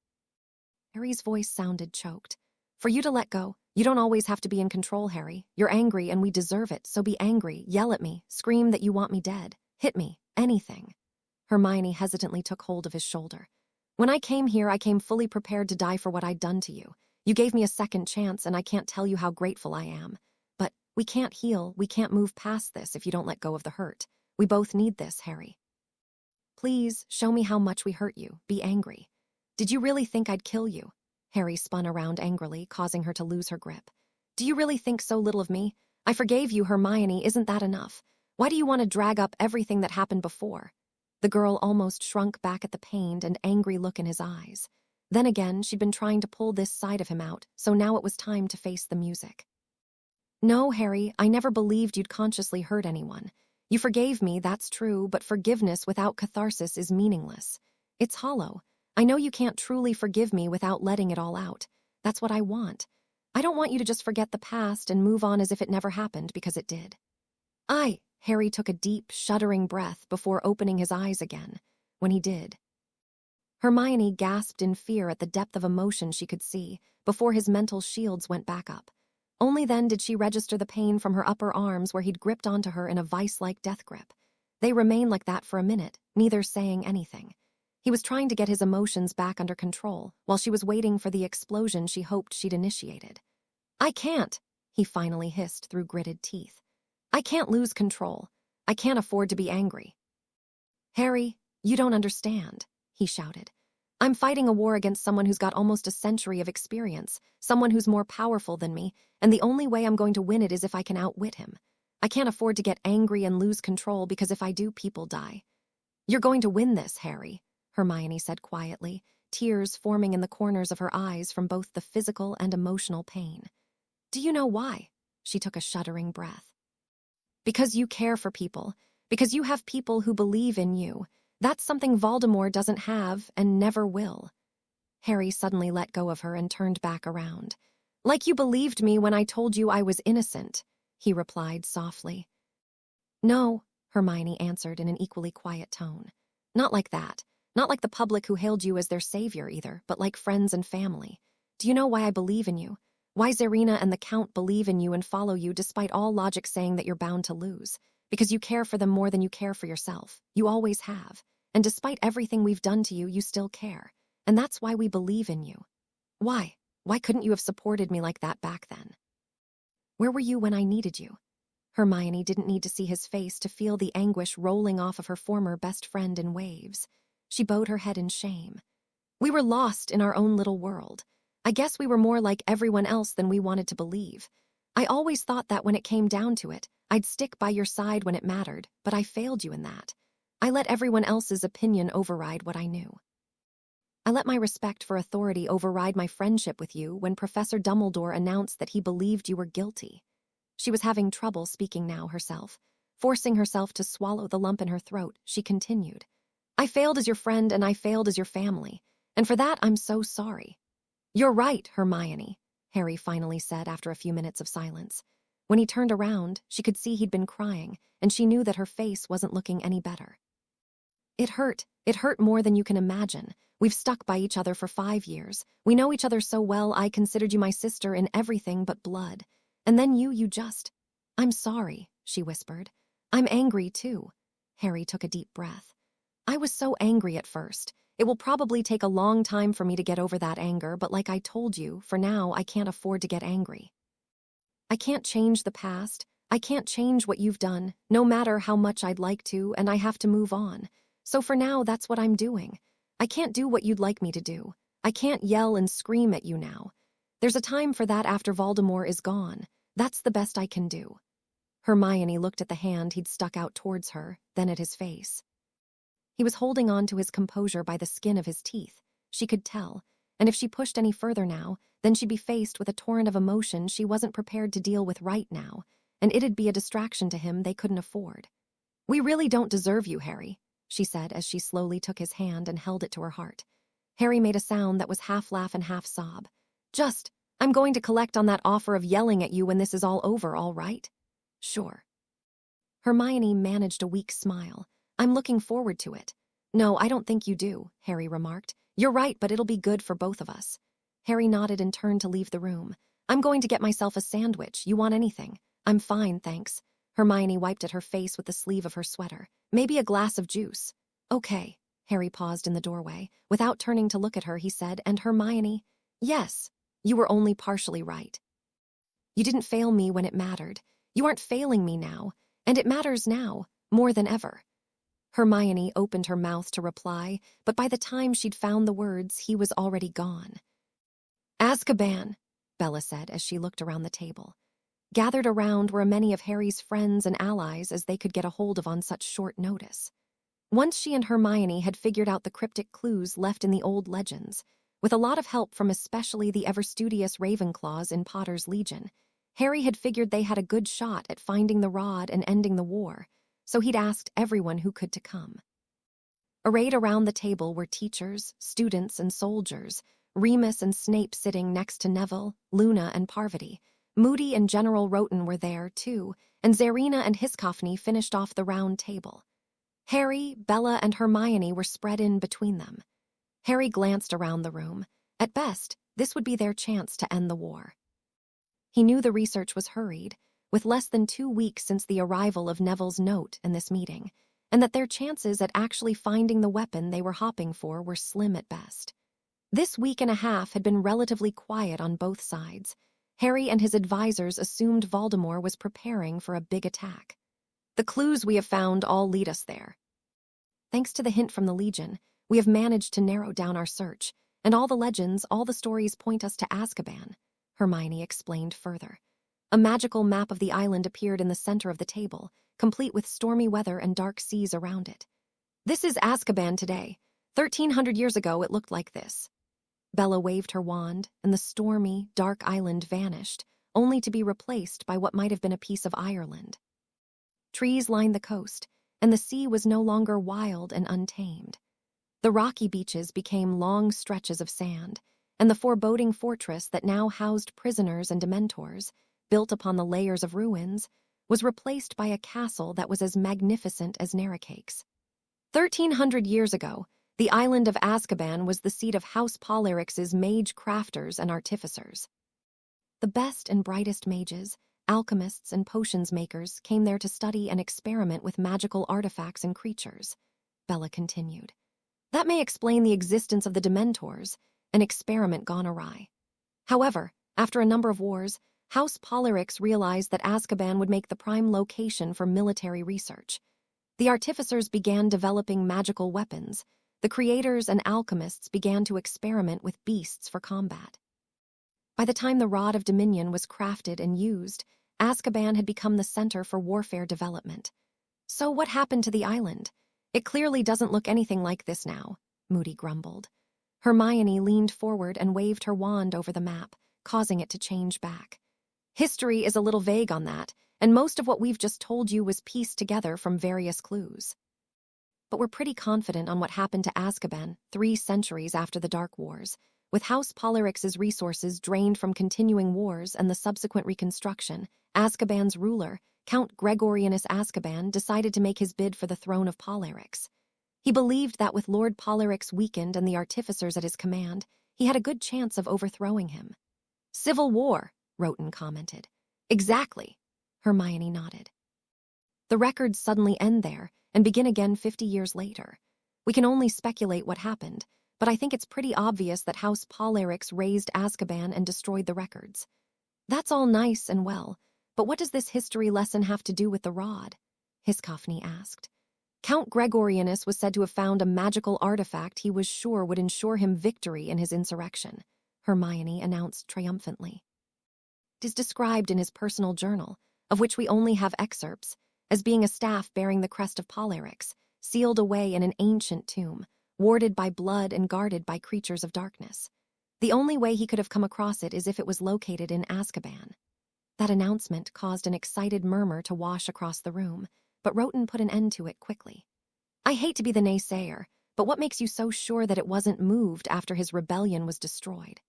Harry's voice sounded choked. For you to let go, you don't always have to be in control, Harry. You're angry and we deserve it, so be angry, yell at me, scream that you want me dead, hit me, anything. Hermione hesitantly took hold of his shoulder. When I came here, I came fully prepared to die for what I'd done to you. You gave me a second chance and I can't tell you how grateful I am. But we can't heal, we can't move past this if you don't let go of the hurt. We both need this, Harry. Please, show me how much we hurt you. Be angry. Did you really think I'd kill you? Harry spun around angrily, causing her to lose her grip. Do you really think so little of me? I forgave you, Hermione. Isn't that enough? Why do you want to drag up everything that happened before? The girl almost shrunk back at the pained and angry look in his eyes. Then again, she'd been trying to pull this side of him out, so now it was time to face the music. No, Harry, I never believed you'd consciously hurt anyone. You forgave me, that's true, but forgiveness without catharsis is meaningless. It's hollow. I know you can't truly forgive me without letting it all out. That's what I want. I don't want you to just forget the past and move on as if it never happened, because it did. Harry took a deep, shuddering breath before opening his eyes again. When he did, Hermione gasped in fear at the depth of emotion she could see before his mental shields went back up. Only then did she register the pain from her upper arms where he'd gripped onto her in a vice-like death grip. They remained like that for a minute, neither saying anything. He was trying to get his emotions back under control while she was waiting for the explosion she hoped she'd initiated. I can't, he finally hissed through gritted teeth. I can't lose control. I can't afford to be angry. Harry, you don't understand, he shouted. I'm fighting a war against someone who's got almost a century of experience, someone who's more powerful than me, and the only way I'm going to win it is if I can outwit him. I can't afford to get angry and lose control because if I do, people die. You're going to win this, Harry, Hermione said quietly, tears forming in the corners of her eyes from both the physical and emotional pain. Do you know why? She took a shuddering breath. Because you care for people, because you have people who believe in you. That's something Voldemort doesn't have and never will. Harry suddenly let go of her and turned back around. Like you believed me when I told you I was innocent, he replied softly. No, Hermione answered in an equally quiet tone. Not like that. Not like the public who hailed you as their savior either, but like friends and family. Do you know why I believe in you? Why Zarina and the Count believe in you and follow you despite all logic saying that you're bound to lose? Because you care for them more than you care for yourself. You always have. And despite everything we've done to you, you still care. And that's why we believe in you. Why? Why couldn't you have supported me like that back then? Where were you when I needed you? Hermione didn't need to see his face to feel the anguish rolling off of her former best friend in waves. She bowed her head in shame. We were lost in our own little world. I guess we were more like everyone else than we wanted to believe. I always thought that when it came down to it, I'd stick by your side when it mattered, but I failed you in that. I let everyone else's opinion override what I knew. I let my respect for authority override my friendship with you when Professor Dumbledore announced that he believed you were guilty. She was having trouble speaking now herself. Forcing herself to swallow the lump in her throat, she continued. I failed as your friend and I failed as your family, and for that I'm so sorry. You're right, Hermione, Harry finally said after a few minutes of silence. When he turned around, she could see he'd been crying, and she knew that her face wasn't looking any better. It hurt more than you can imagine. We've stuck by each other for 5 years. We know each other so well I considered you my sister in everything but blood. And then you just... I'm sorry, she whispered. I'm angry too. Harry took a deep breath. I was so angry at first. It will probably take a long time for me to get over that anger, but like I told you, for now I can't afford to get angry. I can't change the past. I can't change what you've done, no matter how much I'd like to, and I have to move on. So for now, that's what I'm doing. I can't do what you'd like me to do. I can't yell and scream at you now. There's a time for that after Voldemort is gone. That's the best I can do. Hermione looked at the hand he'd stuck out towards her, then at his face. He was holding on to his composure by the skin of his teeth. She could tell, and if she pushed any further now, then she'd be faced with a torrent of emotion she wasn't prepared to deal with right now, and it'd be a distraction to him they couldn't afford. We really don't deserve you, Harry, she said as she slowly took his hand and held it to her heart. Harry made a sound that was half laugh and half sob. I'm going to collect on that offer of yelling at you when this is all over, all right? Sure. Hermione managed a weak smile. I'm looking forward to it. No, I don't think you do, Harry remarked. You're right, but it'll be good for both of us. Harry nodded and turned to leave the room. I'm going to get myself a sandwich. You want anything? I'm fine, thanks. Hermione wiped at her face with the sleeve of her sweater. Maybe a glass of juice. Okay. Harry paused in the doorway. Without turning to look at her, he said, and Hermione, yes, you were only partially right. You didn't fail me when it mattered. You aren't failing me now, and it matters now, more than ever. Hermione opened her mouth to reply, but by the time she'd found the words, he was already gone. Azkaban, Bella said as she looked around the table. Gathered around were many of Harry's friends and allies as they could get a hold of on such short notice. Once she and Hermione had figured out the cryptic clues left in the old legends, with a lot of help from especially the ever-studious Ravenclaws in Potter's Legion, Harry had figured they had a good shot at finding the rod and ending the war, so he'd asked everyone who could to come. Arrayed around the table were teachers, students, and soldiers, Remus and Snape sitting next to Neville, Luna, and Parvati. Moody and General Roten were there, too, and Zarina and Hiscophne finished off the round table. Harry, Bella, and Hermione were spread in between them. Harry glanced around the room. At best, this would be their chance to end the war. He knew the research was hurried, with less than 2 weeks since the arrival of Neville's note and this meeting, and that their chances at actually finding the weapon they were hopping for were slim at best. This week and a half had been relatively quiet on both sides. Harry and his advisors assumed Voldemort was preparing for a big attack. The clues we have found all lead us there. Thanks to the hint from the Legion, we have managed to narrow down our search, and all the legends, all the stories point us to Azkaban, Hermione explained further. A magical map of the island appeared in the center of the table, complete with stormy weather and dark seas around it. This is Azkaban today. 1,300 years ago it looked like this. Bella waved her wand, and the stormy, dark island vanished, only to be replaced by what might have been a piece of Ireland. Trees lined the coast, and the sea was no longer wild and untamed. The rocky beaches became long stretches of sand, and the foreboding fortress that now housed prisoners and dementors, built upon the layers of ruins, was replaced by a castle that was as magnificent as narracakes. 1,300 years ago, the island of Azkaban was the seat of House Polyryx's mage crafters and artificers. The best and brightest mages, alchemists and potions makers came there to study and experiment with magical artifacts and creatures, Bella continued. That may explain the existence of the Dementors, an experiment gone awry. However, after a number of wars, House Polyryx realized that Azkaban would make the prime location for military research. The artificers began developing magical weapons. The creators and alchemists began to experiment with beasts for combat. By the time the Rod of Dominion was crafted and used, Azkaban had become the center for warfare development. So what happened to the island? It clearly doesn't look anything like this now, Moody grumbled. Hermione leaned forward and waved her wand over the map, causing it to change back. History is a little vague on that, and most of what we've just told you was pieced together from various clues. But we're pretty confident on what happened to Azkaban 3 centuries after the Dark Wars, with House Polyryx's resources drained from continuing wars and the subsequent reconstruction. Azkaban's ruler, Count Gregorianus Azkaban, decided to make his bid for the throne of Polyryx. He believed that with Lord Polyryx weakened and the artificers at his command, he had a good chance of overthrowing him. Civil war, Roten commented. Exactly, Hermione nodded. The records suddenly end there and begin again 50 years later. We can only speculate what happened, but I think it's pretty obvious that House Polyryx razed Azkaban and destroyed the records. That's all nice and well, but what does this history lesson have to do with the rod? Hiscophny asked. Count Gregorianus was said to have found a magical artifact he was sure would ensure him victory in his insurrection, Hermione announced triumphantly. It is described in his personal journal, of which we only have excerpts, as being a staff bearing the crest of Polyryx, sealed away in an ancient tomb, warded by blood and guarded by creatures of darkness. The only way he could have come across it is if it was located in Azkaban. That announcement caused an excited murmur to wash across the room, but Roten put an end to it quickly. I hate to be the naysayer, but what makes you so sure that it wasn't moved after his rebellion was destroyed?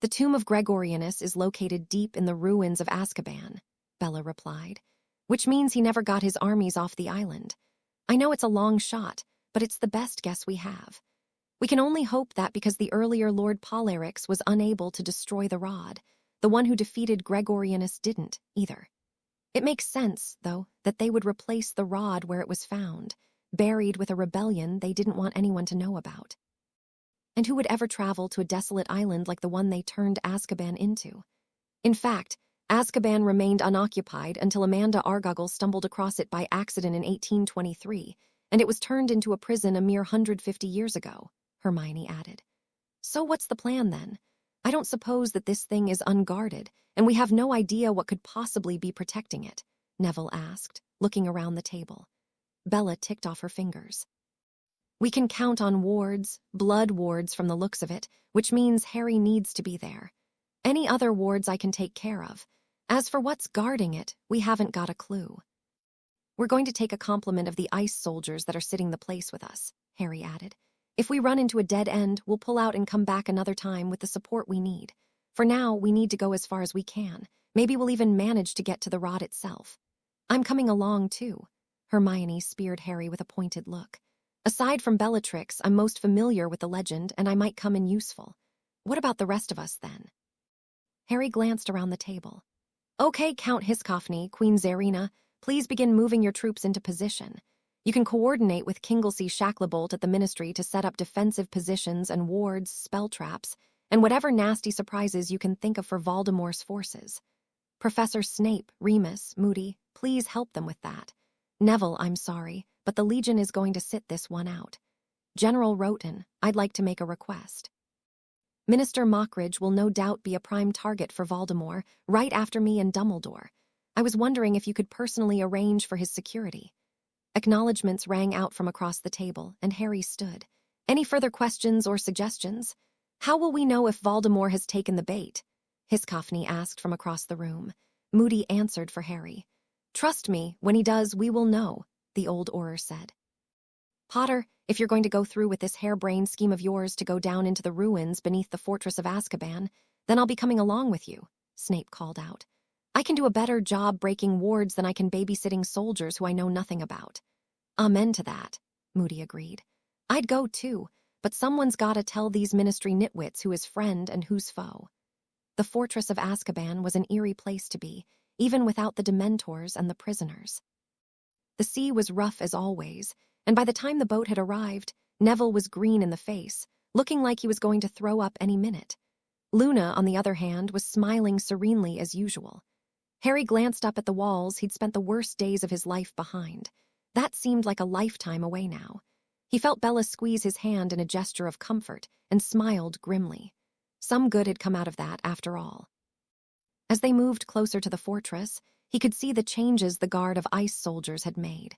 The tomb of Gregorianus is located deep in the ruins of Azkaban, Bella replied, which means he never got his armies off the island. I know it's a long shot, but it's the best guess we have. We can only hope that because the earlier Lord Polyryx was unable to destroy the rod, the one who defeated Gregorianus didn't, either. It makes sense, though, that they would replace the rod where it was found, buried with a rebellion they didn't want anyone to know about. And who would ever travel to a desolate island like the one they turned Azkaban into? In fact, Azkaban remained unoccupied until Amanda Argyle stumbled across it by accident in 1823, and it was turned into a prison a mere 150 years ago, Hermione added. So what's the plan then? I don't suppose that this thing is unguarded, and we have no idea what could possibly be protecting it, Neville asked, looking around the table. Bella ticked off her fingers. We can count on wards, blood wards from the looks of it, which means Harry needs to be there. Any other wards I can take care of. As for what's guarding it, we haven't got a clue. We're going to take a complement of the ice soldiers that are sitting the place with us, Harry added. If we run into a dead end, we'll pull out and come back another time with the support we need. For now, we need to go as far as we can. Maybe we'll even manage to get to the rod itself. I'm coming along, too. Hermione speared Harry with a pointed look. Aside from Bellatrix, I'm most familiar with the legend, and I might come in useful. What about the rest of us, then? Harry glanced around the table. Okay, Count Hiscophny, Queen Zarina, please begin moving your troops into position. You can coordinate with Kinglesey Shacklebolt at the Ministry to set up defensive positions and wards, spell traps, and whatever nasty surprises you can think of for Voldemort's forces. Professor Snape, Remus, Moody, please help them with that. Neville, I'm sorry, but the Legion is going to sit this one out. General Roten, I'd like to make a request. Minister Mockridge will no doubt be a prime target for Voldemort, right after me and Dumbledore. I was wondering if you could personally arrange for his security. Acknowledgements rang out from across the table, and Harry stood. Any further questions or suggestions? How will we know if Voldemort has taken the bait? Hiscophny asked from across the room. Moody answered for Harry. Trust me, when he does, we will know, the old Auror said. Potter, if you're going to go through with this harebrained scheme of yours to go down into the ruins beneath the fortress of Azkaban, then I'll be coming along with you, Snape called out. I can do a better job breaking wards than I can babysitting soldiers who I know nothing about. Amen to that, Moody agreed. I'd go too, but someone's gotta tell these Ministry nitwits who is friend and who's foe. The fortress of Azkaban was an eerie place to be. even without the Dementors and the prisoners. The sea was rough as always, and by the time the boat had arrived, Neville was green in the face, looking like he was going to throw up any minute. Luna, on the other hand, was smiling serenely as usual. Harry glanced up at the walls he'd spent the worst days of his life behind. That seemed like a lifetime away now. He felt Bella squeeze his hand in a gesture of comfort and smiled grimly. Some good had come out of that, after all. As they moved closer to the fortress, he could see the changes the guard of ice soldiers had made.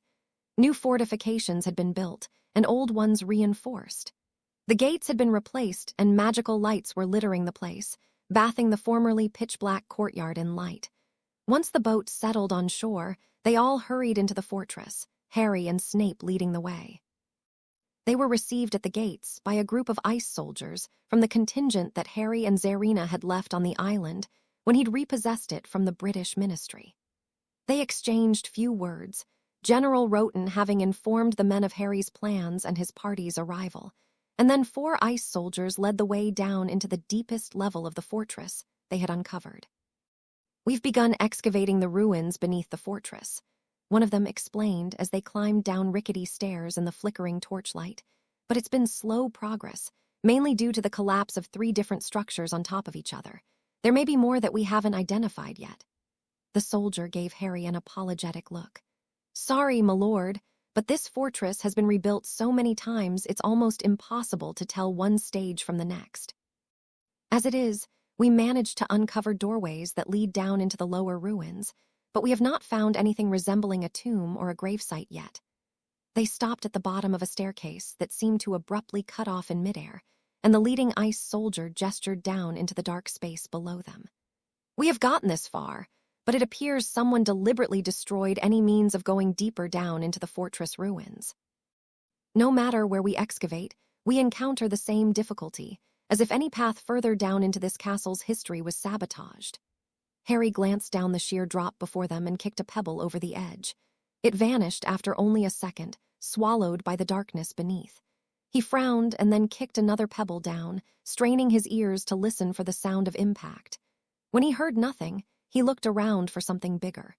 New fortifications had been built, and old ones reinforced. The gates had been replaced, and magical lights were littering the place, bathing the formerly pitch-black courtyard in light. Once the boat settled on shore, they all hurried into the fortress, Harry and Snape leading the way. They were received at the gates by a group of ice soldiers from the contingent that Harry and Zarina had left on the island when he'd repossessed it from the British ministry. They exchanged few words, General Roten having informed the men of Harry's plans and his party's arrival, and then 4 ice soldiers led the way down into the deepest level of the fortress they had uncovered. "We've begun excavating the ruins beneath the fortress," one of them explained as they climbed down rickety stairs in the flickering torchlight. "But it's been slow progress, mainly due to the collapse of 3 different structures on top of each other. There may be more that we haven't identified yet." The soldier gave Harry an apologetic look. "Sorry, my lord, but this fortress has been rebuilt so many times it's almost impossible to tell one stage from the next. As it is, we managed to uncover doorways that lead down into the lower ruins, but we have not found anything resembling a tomb or a gravesite yet." They stopped at the bottom of a staircase that seemed to abruptly cut off in midair, and the leading ice soldier gestured down into the dark space below them. "We have gotten this far, but it appears someone deliberately destroyed any means of going deeper down into the fortress ruins. No matter where we excavate, we encounter the same difficulty, as if any path further down into this castle's history was sabotaged." Harry glanced down the sheer drop before them and kicked a pebble over the edge. It vanished after only a second, swallowed by the darkness beneath. He frowned and then kicked another pebble down, straining his ears to listen for the sound of impact. When he heard nothing, he looked around for something bigger.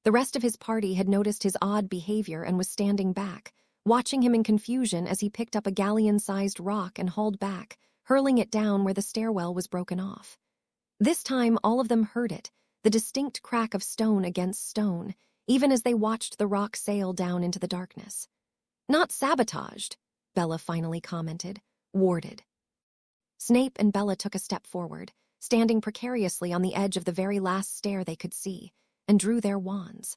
The rest of his party had noticed his odd behavior and was standing back, watching him in confusion as he picked up a galleon-sized rock and hauled back, hurling it down where the stairwell was broken off. This time all of them heard it, the distinct crack of stone against stone, even as they watched the rock sail down into the darkness. "Not sabotaged," Bella finally commented, "warded." Snape and Bella took a step forward, standing precariously on the edge of the very last stair they could see, and drew their wands.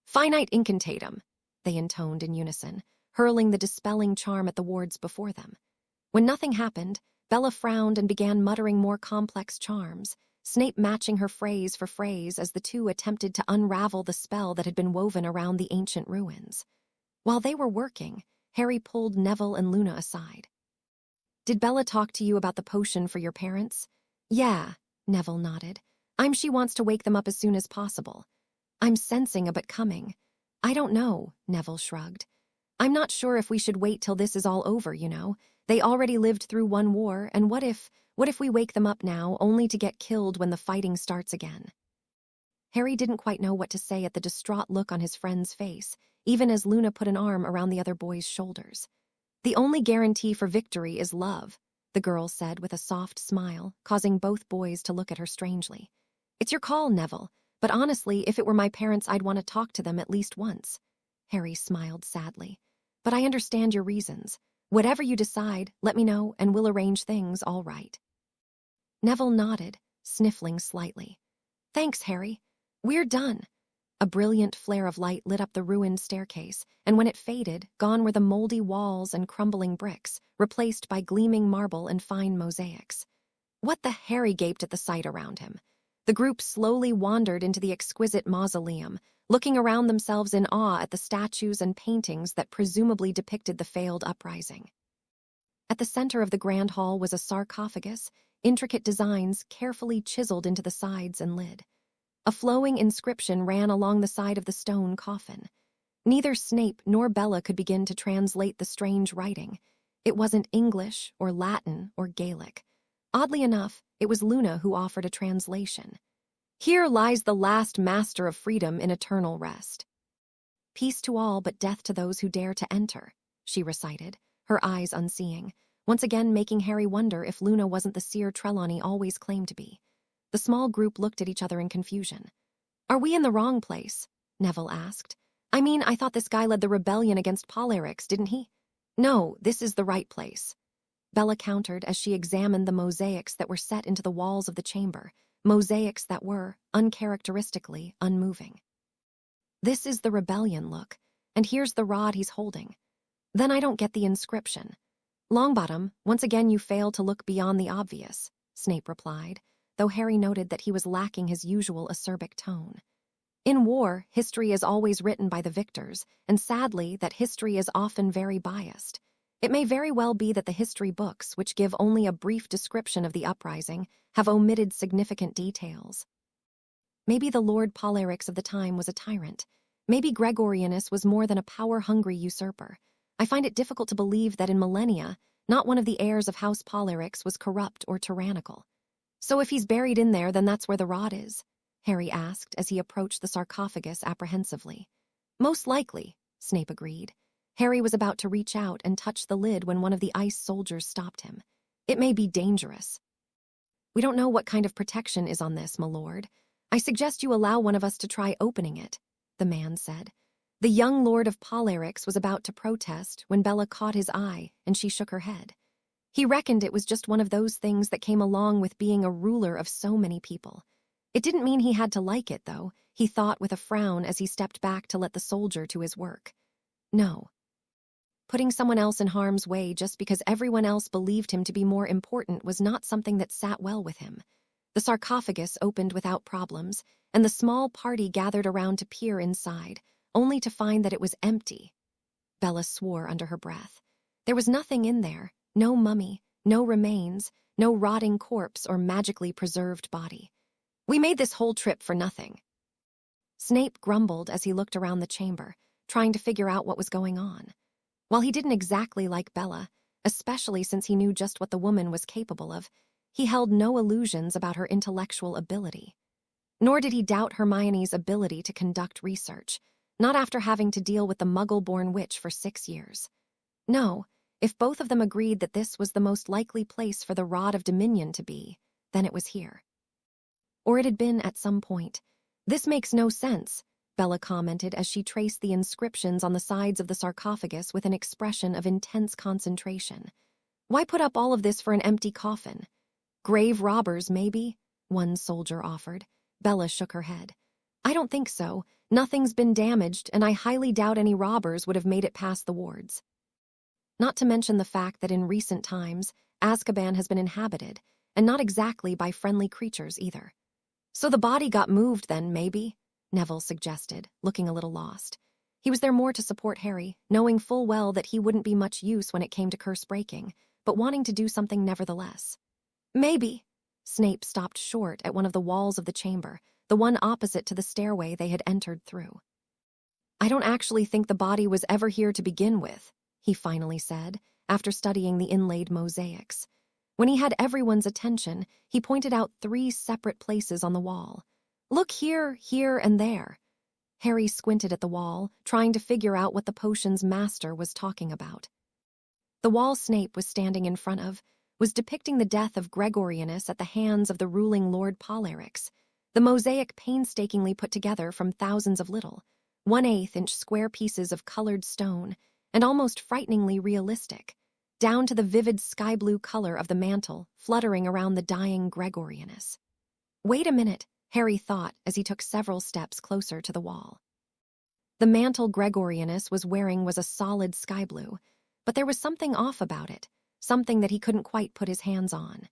"Finite incantatum," they intoned in unison, hurling the dispelling charm at the wards before them. When nothing happened, Bella frowned and began muttering more complex charms, Snape matching her phrase for phrase as the two attempted to unravel the spell that had been woven around the ancient ruins. While they were working, Harry pulled Neville and Luna aside. "Did Bella talk to you about the potion for your parents?" "Yeah," Neville nodded. She wants to wake them up as soon as possible." "I'm sensing a bit coming." "I don't know," Neville shrugged. "I'm not sure if we should wait till this is all over, you know. They already lived through one war, and what if we wake them up now only to get killed when the fighting starts again?" Harry didn't quite know what to say at the distraught look on his friend's face, even as Luna put an arm around the other boy's shoulders. "The only guarantee for victory is love," the girl said with a soft smile, causing both boys to look at her strangely. "It's your call, Neville, but honestly, if it were my parents, I'd want to talk to them at least once." Harry smiled sadly. "But I understand your reasons. Whatever you decide, let me know and we'll arrange things all right." Neville nodded, sniffling slightly. "Thanks, Harry. We're done." A brilliant flare of light lit up the ruined staircase, and when it faded, gone were the moldy walls and crumbling bricks, replaced by gleaming marble and fine mosaics. "What the?" Harry gaped at the sight around him. The group slowly wandered into the exquisite mausoleum, looking around themselves in awe at the statues and paintings that presumably depicted the failed uprising. At the center of the grand hall was a sarcophagus, intricate designs carefully chiseled into the sides and lid. A flowing inscription ran along the side of the stone coffin. Neither Snape nor Bella could begin to translate the strange writing. It wasn't English or Latin or Gaelic. Oddly enough, it was Luna who offered a translation. Here lies the last master of freedom in eternal rest. Peace to all but death to those who dare to enter, she recited, her eyes unseeing, once again making Harry wonder if Luna wasn't the seer Trelawney always claimed to be. The small group looked at each other in confusion. Are we in the wrong place? Neville asked. I mean, I thought this guy led the rebellion against Polyrics, didn't he? No, this is the right place. Bella countered as she examined the mosaics that were set into the walls of the chamber, mosaics that were, uncharacteristically, unmoving. This is the rebellion, look, and here's the rod he's holding. Then I don't get the inscription. Longbottom, once again you fail to look beyond the obvious, Snape replied, though Harry noted that he was lacking his usual acerbic tone. In war, history is always written by the victors, and sadly, that history is often very biased. It may very well be that the history books, which give only a brief description of the uprising, have omitted significant details. Maybe the Lord Polyrics of the time was a tyrant. Maybe Gregorianus was more than a power-hungry usurper. I find it difficult to believe that in millennia, not one of the heirs of House Polyrics was corrupt or tyrannical. So if he's buried in there, then that's where the rod is? Harry asked as he approached the sarcophagus apprehensively. Most likely, Snape agreed. Harry was about to reach out and touch the lid when one of the ice soldiers stopped him. It may be dangerous. We don't know what kind of protection is on this, my lord. I suggest you allow one of us to try opening it, the man said. The young Lord of Polyrics was about to protest when Bella caught his eye and she shook her head. He reckoned it was just one of those things that came along with being a ruler of so many people. It didn't mean he had to like it, though, he thought with a frown as he stepped back to let the soldier to his work. No. Putting someone else in harm's way just because everyone else believed him to be more important was not something that sat well with him. The sarcophagus opened without problems, and the small party gathered around to peer inside, only to find that it was empty. Bella swore under her breath. There was nothing in there, no mummy, no remains, no rotting corpse or magically preserved body. We made this whole trip for nothing. Snape grumbled as he looked around the chamber, trying to figure out what was going on. While he didn't exactly like Bella, especially since he knew just what the woman was capable of, he held no illusions about her intellectual ability. Nor did he doubt Hermione's ability to conduct research, not after having to deal with the Muggle-born witch for 6 years. No, if both of them agreed that this was the most likely place for the Rod of Dominion to be, then it was here. Or it had been at some point. This makes no sense, Bella commented as she traced the inscriptions on the sides of the sarcophagus with an expression of intense concentration. Why put up all of this for an empty coffin? Grave robbers, maybe? One soldier offered. Bella shook her head. I don't think so. Nothing's been damaged, and I highly doubt any robbers would have made it past the wards. Not to mention the fact that in recent times, Azkaban has been inhabited, and not exactly by friendly creatures either. So the body got moved then, maybe? Neville suggested, looking a little lost. He was there more to support Harry, knowing full well that he wouldn't be much use when it came to curse breaking, but wanting to do something nevertheless. Maybe. Snape stopped short at one of the walls of the chamber, the one opposite to the stairway they had entered through. I don't actually think the body was ever here to begin with, he finally said, after studying the inlaid mosaics. When he had everyone's attention, he pointed out 3 separate places on the wall. Look here, here, and there. Harry squinted at the wall, trying to figure out what the potion's master was talking about. The wall Snape was standing in front of was depicting the death of Gregorianus at the hands of the ruling Lord Polyrics, the mosaic painstakingly put together from thousands of little, 1/8-inch square pieces of colored stone, and almost frighteningly realistic, down to the vivid sky-blue color of the mantle fluttering around the dying Gregorianus. Wait a minute, Harry thought as he took several steps closer to the wall. The mantle Gregorianus was wearing was a solid sky blue, but there was something off about it, something that he couldn't quite put his hands on.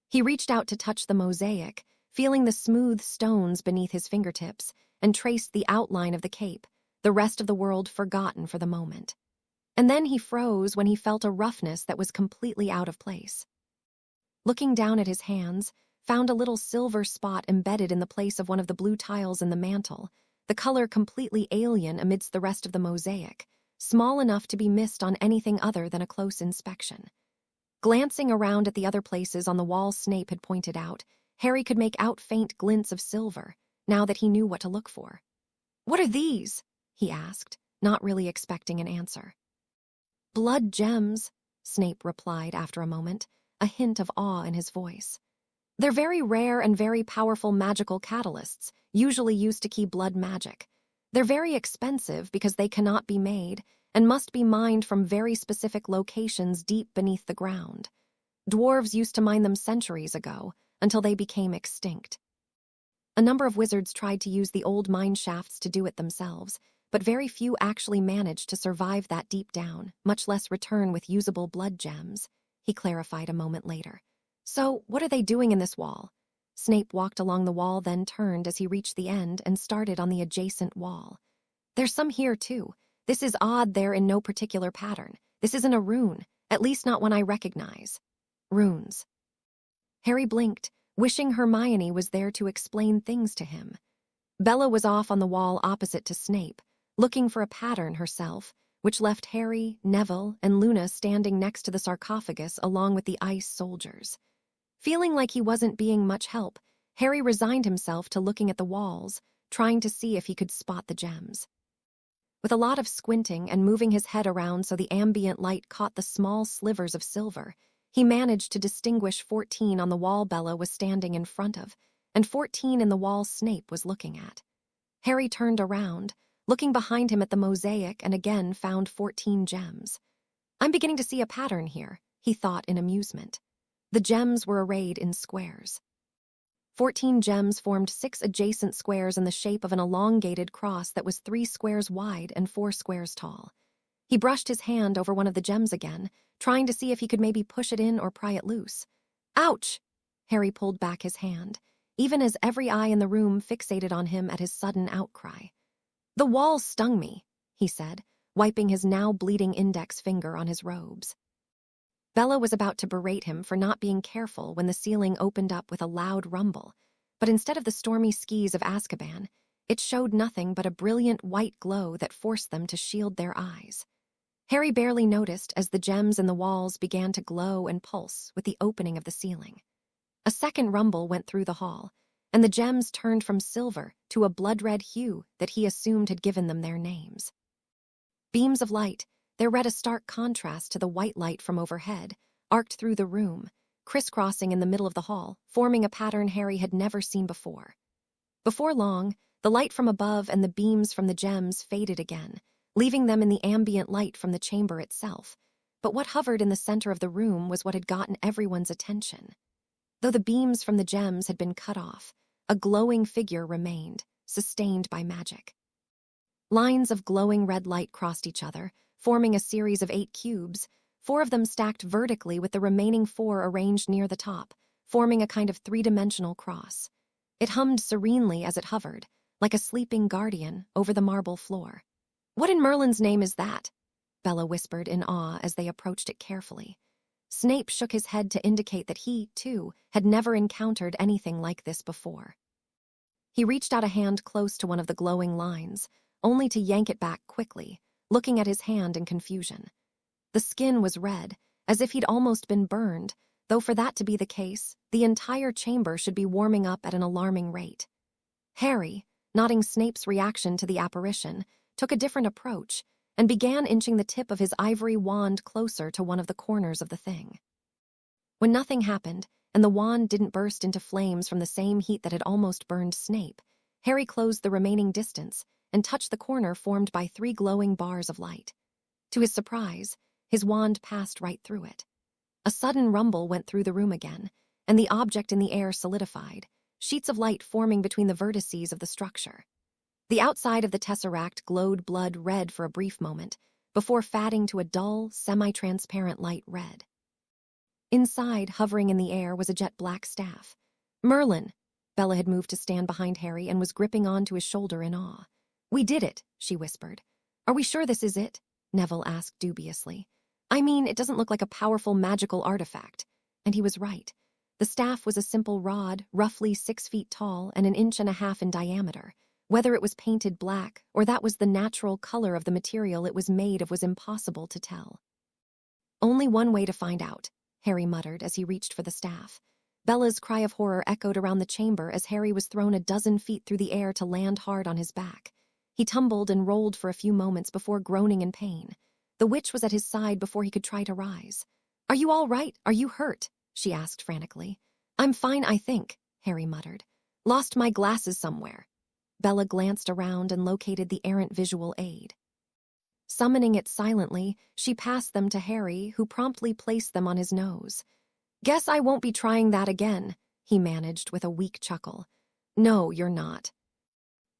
He reached out to touch the mosaic, feeling the smooth stones beneath his fingertips, and traced the outline of the cape, the rest of the world forgotten for the moment. And then he froze when he felt a roughness that was completely out of place. Looking down at his hands, found a little silver spot embedded in the place of one of the blue tiles in the mantle, the color completely alien amidst the rest of the mosaic, small enough to be missed on anything other than a close inspection. Glancing around at the other places on the wall Snape had pointed out, Harry could make out faint glints of silver, now that he knew what to look for. "What are these?" he asked, not really expecting an answer. "Blood gems," Snape replied after a moment, a hint of awe in his voice. "They're very rare and very powerful magical catalysts, usually used to key blood magic. They're very expensive because they cannot be made and must be mined from very specific locations deep beneath the ground. Dwarves used to mine them centuries ago, until they became extinct. A number of wizards tried to use the old mine shafts to do it themselves, but very few actually managed to survive that deep down, much less return with usable blood gems," he clarified a moment later. "So, what are they doing in this wall?" Snape walked along the wall, then turned as he reached the end and started on the adjacent wall. "There's some here, too. This is odd, they're in no particular pattern. This isn't a rune, at least not one I recognize." "Runes." Harry blinked, wishing Hermione was there to explain things to him. Bella was off on the wall opposite to Snape, looking for a pattern herself, which left Harry, Neville, and Luna standing next to the sarcophagus along with the ice soldiers. Feeling like he wasn't being much help, Harry resigned himself to looking at the walls, trying to see if he could spot the gems. With a lot of squinting and moving his head around so the ambient light caught the small slivers of silver, he managed to distinguish 14 on the wall Bella was standing in front of, and 14 in the wall Snape was looking at. Harry turned around, looking behind him at the mosaic, and again found 14 gems. "I'm beginning to see a pattern here," he thought in amusement. The gems were arrayed in squares. 14 gems formed 6 adjacent squares in the shape of an elongated cross that was 3 squares wide and 4 squares tall. He brushed his hand over one of the gems again, trying to see if he could maybe push it in or pry it loose. "Ouch!" Harry pulled back his hand, even as every eye in the room fixated on him at his sudden outcry. "The wall stung me," he said, wiping his now bleeding index finger on his robes. Bella was about to berate him for not being careful when the ceiling opened up with a loud rumble, but instead of the stormy skis of Azkaban, it showed nothing but a brilliant white glow that forced them to shield their eyes. Harry barely noticed as the gems in the walls began to glow and pulse with the opening of the ceiling. A second rumble went through the hall, and the gems turned from silver to a blood-red hue that he assumed had given them their names. Beams of light, their red a stark contrast to the white light from overhead, arced through the room, crisscrossing in the middle of the hall, forming a pattern Harry had never seen before. Before long, the light from above and the beams from the gems faded again, leaving them in the ambient light from the chamber itself. But what hovered in the center of the room was what had gotten everyone's attention. Though the beams from the gems had been cut off, a glowing figure remained, sustained by magic. Lines of glowing red light crossed each other, forming a series of 8 cubes, 4 of them stacked vertically with the remaining 4 arranged near the top, forming a kind of 3-dimensional cross. It hummed serenely as it hovered, like a sleeping guardian, over the marble floor. "What in Merlin's name is that?" Bella whispered in awe as they approached it carefully. Snape shook his head to indicate that he, too, had never encountered anything like this before. He reached out a hand close to one of the glowing lines, only to yank it back quickly, looking at his hand in confusion. The skin was red, as if he'd almost been burned, though for that to be the case, the entire chamber should be warming up at an alarming rate. Harry, noting Snape's reaction to the apparition, took a different approach and began inching the tip of his ivory wand closer to one of the corners of the thing. When nothing happened, and the wand didn't burst into flames from the same heat that had almost burned Snape, Harry closed the remaining distance and touched the corner formed by 3 glowing bars of light. To his surprise, his wand passed right through it. A sudden rumble went through the room again, and the object in the air solidified, sheets of light forming between the vertices of the structure. The outside of the tesseract glowed blood red for a brief moment, before fading to a dull, semi-transparent light red. Inside, hovering in the air, was a jet-black staff. "Merlin!" Bella had moved to stand behind Harry and was gripping onto his shoulder in awe. "We did it," she whispered. "Are we sure this is it?" Neville asked dubiously. "I mean, it doesn't look like a powerful magical artifact." And he was right. The staff was a simple rod, roughly 6 feet tall and 1.5 inches in diameter. Whether it was painted black or that was the natural color of the material it was made of was impossible to tell. "Only one way to find out," Harry muttered as he reached for the staff. Bella's cry of horror echoed around the chamber as Harry was thrown a dozen feet through the air to land hard on his back. He tumbled and rolled for a few moments before groaning in pain. The witch was at his side before he could try to rise. "Are you all right? Are you hurt?" she asked frantically. "I'm fine, I think," Harry muttered. "Lost my glasses somewhere." Bella glanced around and located the errant visual aid. Summoning it silently, she passed them to Harry, who promptly placed them on his nose. "Guess I won't be trying that again," he managed with a weak chuckle. "No, you're not."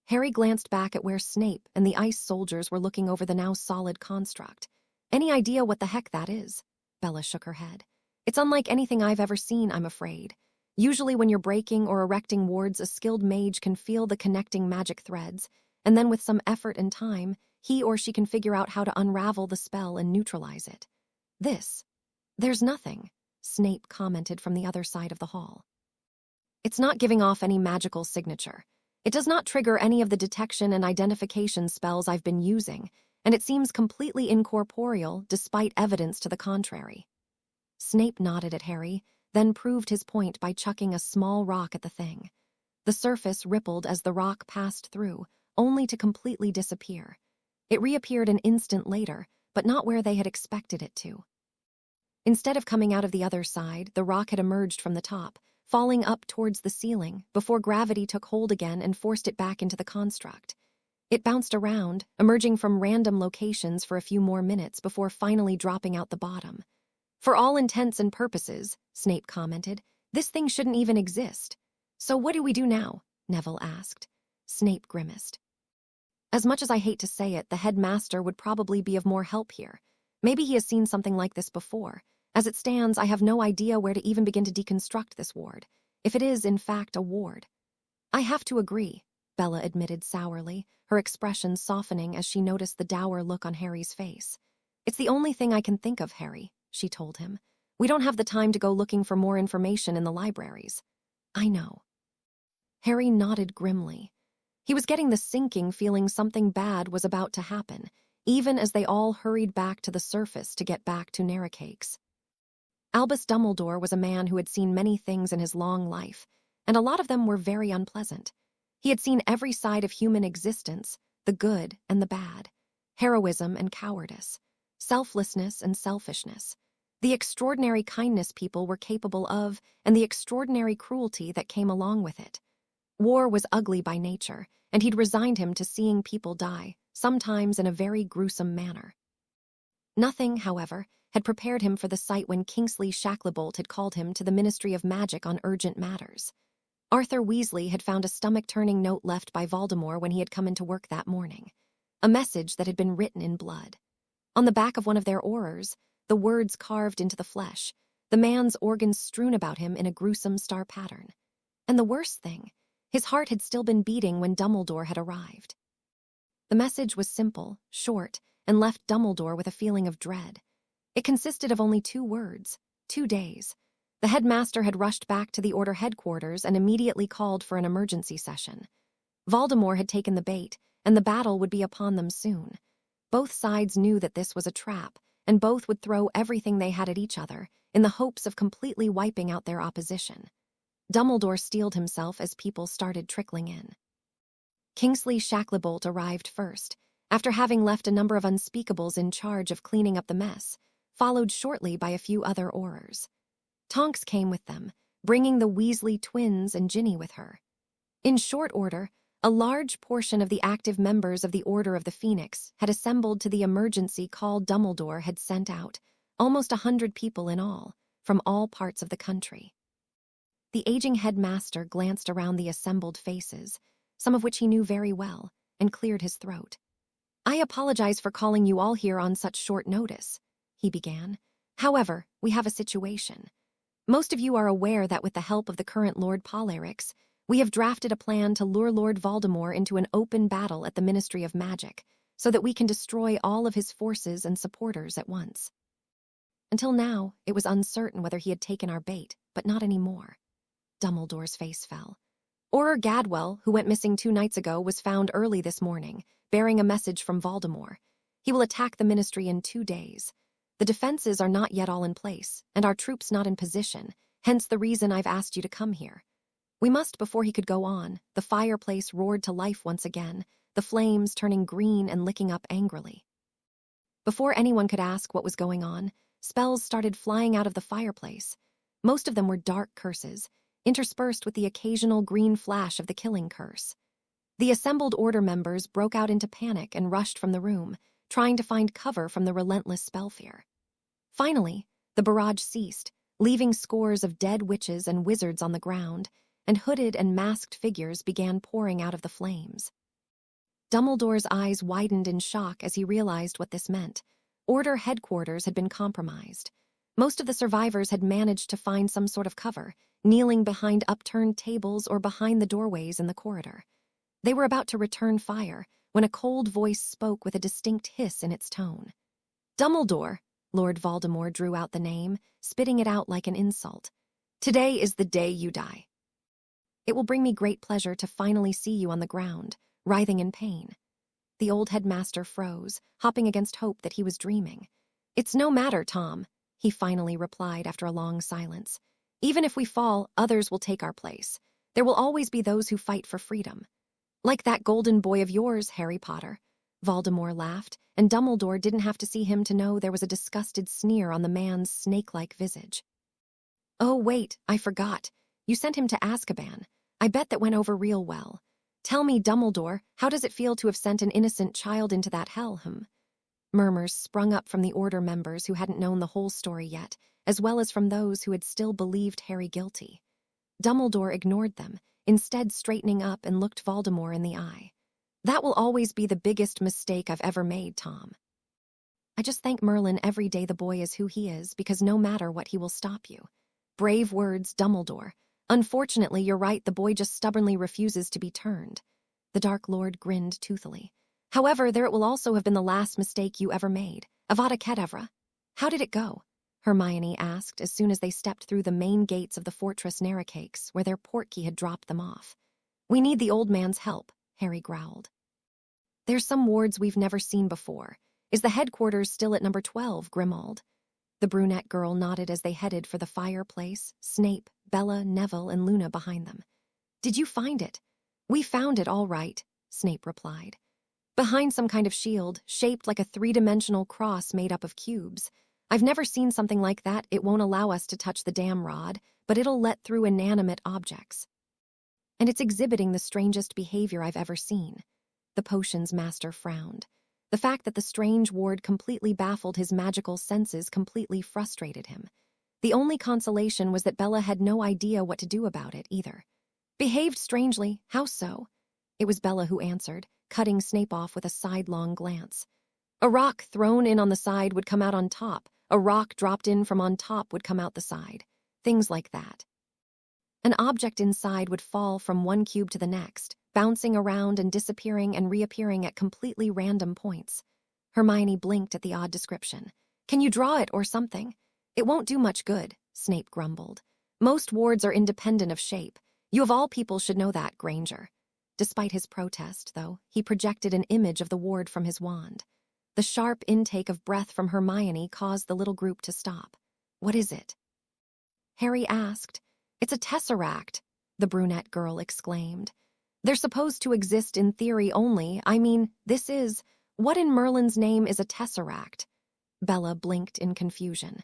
Harry glanced back at where Snape and the ice soldiers were looking over the now solid construct. "Any idea what the heck that is?" Bella shook her head. "It's unlike anything I've ever seen, I'm afraid. Usually when you're breaking or erecting wards, a skilled mage can feel the connecting magic threads, and then with some effort and time, he or she can figure out how to unravel the spell and neutralize it. There's nothing," Snape commented from the other side of the hall. "It's not giving off any magical signature. It does not trigger any of the detection and identification spells I've been using, and it seems completely incorporeal despite evidence to the contrary." Snape nodded at Harry, then proved his point by chucking a small rock at the thing. The surface rippled as the rock passed through, only to completely disappear. It reappeared an instant later, but not where they had expected it to. Instead of coming out of the other side, the rock had emerged from the top, falling up towards the ceiling before gravity took hold again and forced it back into the construct. It bounced around, emerging from random locations for a few more minutes before finally dropping out the bottom. "For all intents and purposes," Snape commented, "this thing shouldn't even exist." "So what do we do now?" Neville asked. Snape grimaced. "As much as I hate to say it, the headmaster would probably be of more help here. Maybe he has seen something like this before. As it stands, I have no idea where to even begin to deconstruct this ward, if it is, in fact, a ward." "I have to agree," Bella admitted sourly, her expression softening as she noticed the dour look on Harry's face. "It's the only thing I can think of, Harry," she told him. "We don't have the time to go looking for more information in the libraries." "I know." Harry nodded grimly. He was getting the sinking feeling something bad was about to happen, even as they all hurried back to the surface to get back to Narracakes. Albus Dumbledore was a man who had seen many things in his long life, and a lot of them were very unpleasant. He had seen every side of human existence, the good and the bad, heroism and cowardice, selflessness and selfishness, the extraordinary kindness people were capable of, and the extraordinary cruelty that came along with it. War was ugly by nature, and he'd resigned him to seeing people die, sometimes in a very gruesome manner. Nothing, however, had prepared him for the sight when Kingsley Shacklebolt had called him to the Ministry of Magic on urgent matters. Arthur Weasley had found a stomach-turning note left by Voldemort when he had come into work that morning, a message that had been written in blood. On the back of one of their Aurors, the words carved into the flesh, the man's organs strewn about him in a gruesome star pattern. And the worst thing, his heart had still been beating when Dumbledore had arrived. The message was simple, short, and left Dumbledore with a feeling of dread. It consisted of only 2 words, 2 days. The headmaster had rushed back to the Order headquarters and immediately called for an emergency session. Voldemort had taken the bait, and the battle would be upon them soon. Both sides knew that this was a trap, and both would throw everything they had at each other, in the hopes of completely wiping out their opposition. Dumbledore steeled himself as people started trickling in. Kingsley Shacklebolt arrived first, after having left a number of unspeakables in charge of cleaning up the mess, followed shortly by a few other Aurors. Tonks came with them, bringing the Weasley twins and Ginny with her. In short order, a large portion of the active members of the Order of the Phoenix had assembled to the emergency call Dumbledore had sent out, almost 100 people in all, from all parts of the country. The aging headmaster glanced around the assembled faces, some of which he knew very well, and cleared his throat. "I apologize for calling you all here on such short notice," he began. "However, we have a situation. Most of you are aware that with the help of the current Lord Polarix, we have drafted a plan to lure Lord Voldemort into an open battle at the Ministry of Magic, so that we can destroy all of his forces and supporters at once. Until now, it was uncertain whether he had taken our bait, but not anymore." Dumbledore's face fell. "Auror Gadwell, who went missing 2 nights ago, was found early this morning, bearing a message from Voldemort. He will attack the Ministry in 2 days. The defenses are not yet all in place, and our troops not in position, hence the reason I've asked you to come here. We must before he could go on. The fireplace roared to life once again, the flames turning green and licking up angrily. Before anyone could ask what was going on, spells started flying out of the fireplace. Most of them were dark curses, interspersed with the occasional green flash of the killing curse. The assembled order members broke out into panic and rushed from the room, trying to find cover from the relentless spell fear. Finally, the barrage ceased, leaving scores of dead witches and wizards on the ground, and hooded and masked figures began pouring out of the flames. Dumbledore's eyes widened in shock as he realized what this meant. Order headquarters had been compromised. Most of the survivors had managed to find some sort of cover, kneeling behind upturned tables or behind the doorways in the corridor. They were about to return fire when a cold voice spoke with a distinct hiss in its tone. "Dumbledore," Lord Voldemort drew out the name, spitting it out like an insult. "Today is the day you die. It will bring me great pleasure to finally see you on the ground, writhing in pain." The old headmaster froze, hopping against hope that he was dreaming. "It's no matter, Tom," he finally replied after a long silence. "Even if we fall, others will take our place. There will always be those who fight for freedom. Like that golden boy of yours, Harry Potter." Voldemort laughed, and Dumbledore didn't have to see him to know there was a disgusted sneer on the man's snake-like visage. "Oh, wait, I forgot. You sent him to Azkaban. I bet that went over real well. Tell me, Dumbledore, how does it feel to have sent an innocent child into that hell, Murmurs sprung up from the Order members who hadn't known the whole story yet, as well as from those who had still believed Harry guilty. Dumbledore ignored them, instead straightening up and looked Voldemort in the eye. "That will always be the biggest mistake I've ever made, Tom. I just thank Merlin every day the boy is who he is, because no matter what, he will stop you." Brave words, Dumbledore. "Unfortunately, you're right, the boy just stubbornly refuses to be turned." The Dark Lord grinned toothily. "However, there it will also have been the last mistake you ever made. Avada Kedavra." "How did it go?" Hermione asked as soon as they stepped through the main gates of the Fortress Narracakes, where their portkey had dropped them off. "We need the old man's help," Harry growled. "There's some wards we've never seen before. Is the headquarters still at number 12, Grimmauld?" The brunette girl nodded as they headed for the fireplace, Snape, Bella, Neville, and Luna behind them. "Did you find it?" "We found it, all right," Snape replied. "Behind some kind of shield, shaped like a three-dimensional cross made up of cubes. I've never seen something like that. It won't allow us to touch the damn rod, but it'll let through inanimate objects. And it's exhibiting the strangest behavior I've ever seen." The potions master frowned. The fact that the strange ward completely baffled his magical senses completely frustrated him. The only consolation was that Bella had no idea what to do about it, either. "Behaved strangely. How so?" It was Bella who answered, cutting Snape off with a sidelong glance. "A rock thrown in on the side would come out on top. A rock dropped in from on top would come out the side. Things like that. An object inside would fall from one cube to the next, bouncing around and disappearing and reappearing at completely random points." Hermione blinked at the odd description. "Can you draw it or something?" "It won't do much good," Snape grumbled. "Most wards are independent of shape. You of all people should know that, Granger." Despite his protest, though, he projected an image of the ward from his wand. The sharp intake of breath from Hermione caused the little group to stop. "What is it?" Harry asked. "It's a tesseract," the brunette girl exclaimed. "They're supposed to exist in theory only. I mean, this is... What in Merlin's name is a tesseract?" Bella blinked in confusion.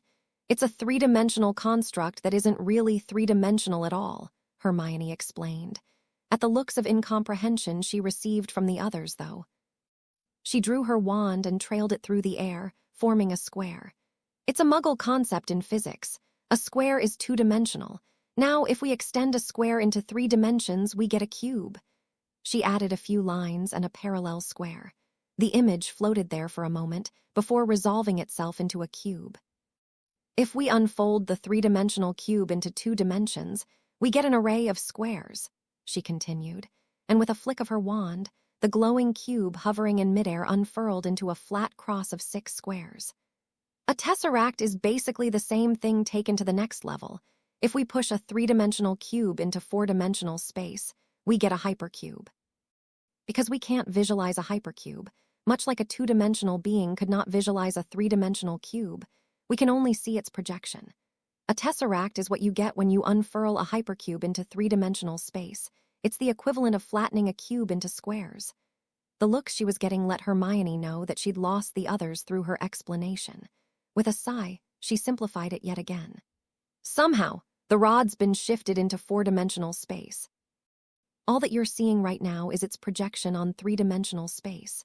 "It's a three-dimensional construct that isn't really three-dimensional at all," Hermione explained. At the looks of incomprehension she received from the others, though. She drew her wand and trailed it through the air, forming a square. "It's a Muggle concept in physics. A square is two-dimensional. Now, if we extend a square into 3 dimensions, we get a cube." She added a few lines and a parallel square. The image floated there for a moment before resolving itself into a cube. "If we unfold the 3-dimensional cube into 2 dimensions, we get an array of squares," she continued, and with a flick of her wand, the glowing cube hovering in midair unfurled into a flat cross of 6 squares. "A tesseract is basically the same thing taken to the next level. If we push a 3-dimensional cube into 4-dimensional space, we get a hypercube. Because we can't visualize a hypercube, much like a 2-dimensional being could not visualize a 3-dimensional cube, we can only see its projection. A tesseract is what you get when you unfurl a hypercube into three-dimensional space. It's the equivalent of flattening a cube into squares. The look she was getting let Hermione know that she'd lost the others through her explanation. With a sigh, she simplified it yet again. Somehow, the rod's been shifted into four-dimensional space. All that you're seeing right now is its projection on three-dimensional space.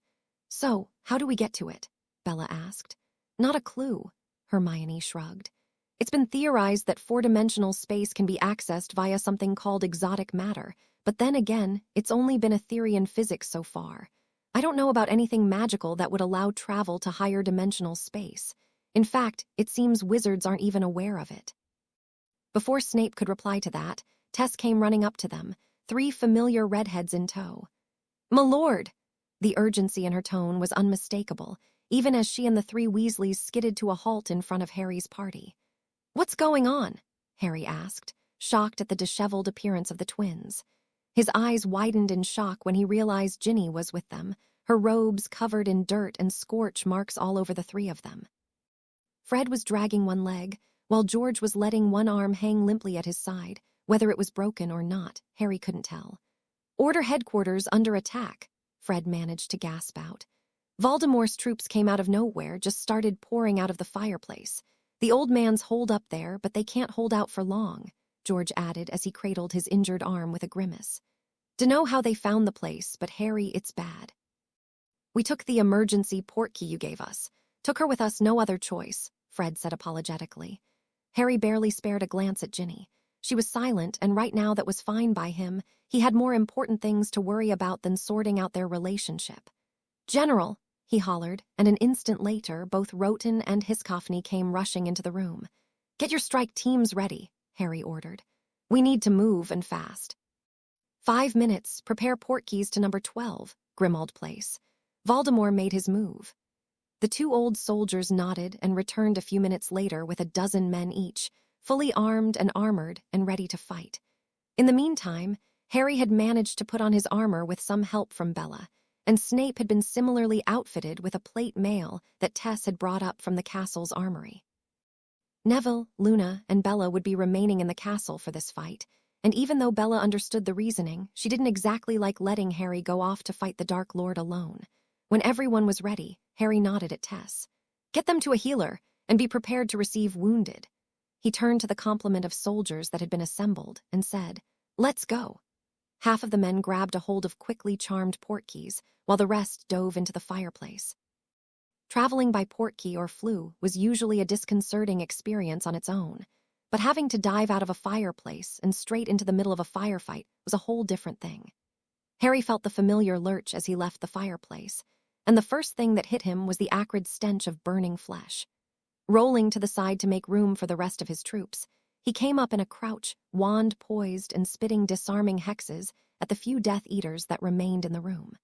So, how do we get to it? Bella asked. Not a clue, Hermione shrugged. It's been theorized that four-dimensional space can be accessed via something called exotic matter, but then again, it's only been a theory in physics so far. I don't know about anything magical that would allow travel to higher dimensional space. In fact, it seems wizards aren't even aware of it. Before Snape could reply to that, Tess came running up to them, 3 familiar redheads in tow. "My lord!" The urgency in her tone was unmistakable, even as she and the 3 Weasleys skidded to a halt in front of Harry's party. "What's going on?" Harry asked, shocked at the disheveled appearance of the twins. His eyes widened in shock when he realized Ginny was with them, her robes covered in dirt and scorch marks all over the 3 of them. Fred was dragging one leg, while George was letting one arm hang limply at his side. Whether it was broken or not, Harry couldn't tell. "Order headquarters under attack," Fred managed to gasp out. "Voldemort's troops came out of nowhere, just started pouring out of the fireplace. The old man's holed up there, but they can't hold out for long," George added as he cradled his injured arm with a grimace. "Dunno how they found the place, but Harry, it's bad. We took the emergency port key you gave us. Took her with us, no other choice," Fred said apologetically. Harry barely spared a glance at Ginny. She was silent, and right now that was fine by him. He had more important things to worry about than sorting out their relationship. "General," he hollered, and an instant later, both Roten and Hiscoffney came rushing into the room. "Get your strike teams ready," Harry ordered. "We need to move, and fast." 5 minutes, prepare port keys to number 12, Grimmauld Place. Voldemort made his move. The 2 old soldiers nodded and returned a few minutes later with a dozen men each, fully armed and armored and ready to fight. In the meantime, Harry had managed to put on his armor with some help from Bella, and Snape had been similarly outfitted with a plate mail that Tess had brought up from the castle's armory. Neville, Luna, and Bella would be remaining in the castle for this fight, and even though Bella understood the reasoning, she didn't exactly like letting Harry go off to fight the Dark Lord alone. When everyone was ready, Harry nodded at Tess. "Get them to a healer, and be prepared to receive wounded." He turned to the complement of soldiers that had been assembled and said, "Let's go." Half of the men grabbed a hold of quickly charmed portkeys, while the rest dove into the fireplace. Traveling by portkey or flue was usually a disconcerting experience on its own, but having to dive out of a fireplace and straight into the middle of a firefight was a whole different thing. Harry felt the familiar lurch as he left the fireplace, and the first thing that hit him was the acrid stench of burning flesh. Rolling to the side to make room for the rest of his troops, he came up in a crouch, wand poised and spitting disarming hexes at the few Death Eaters that remained in the room.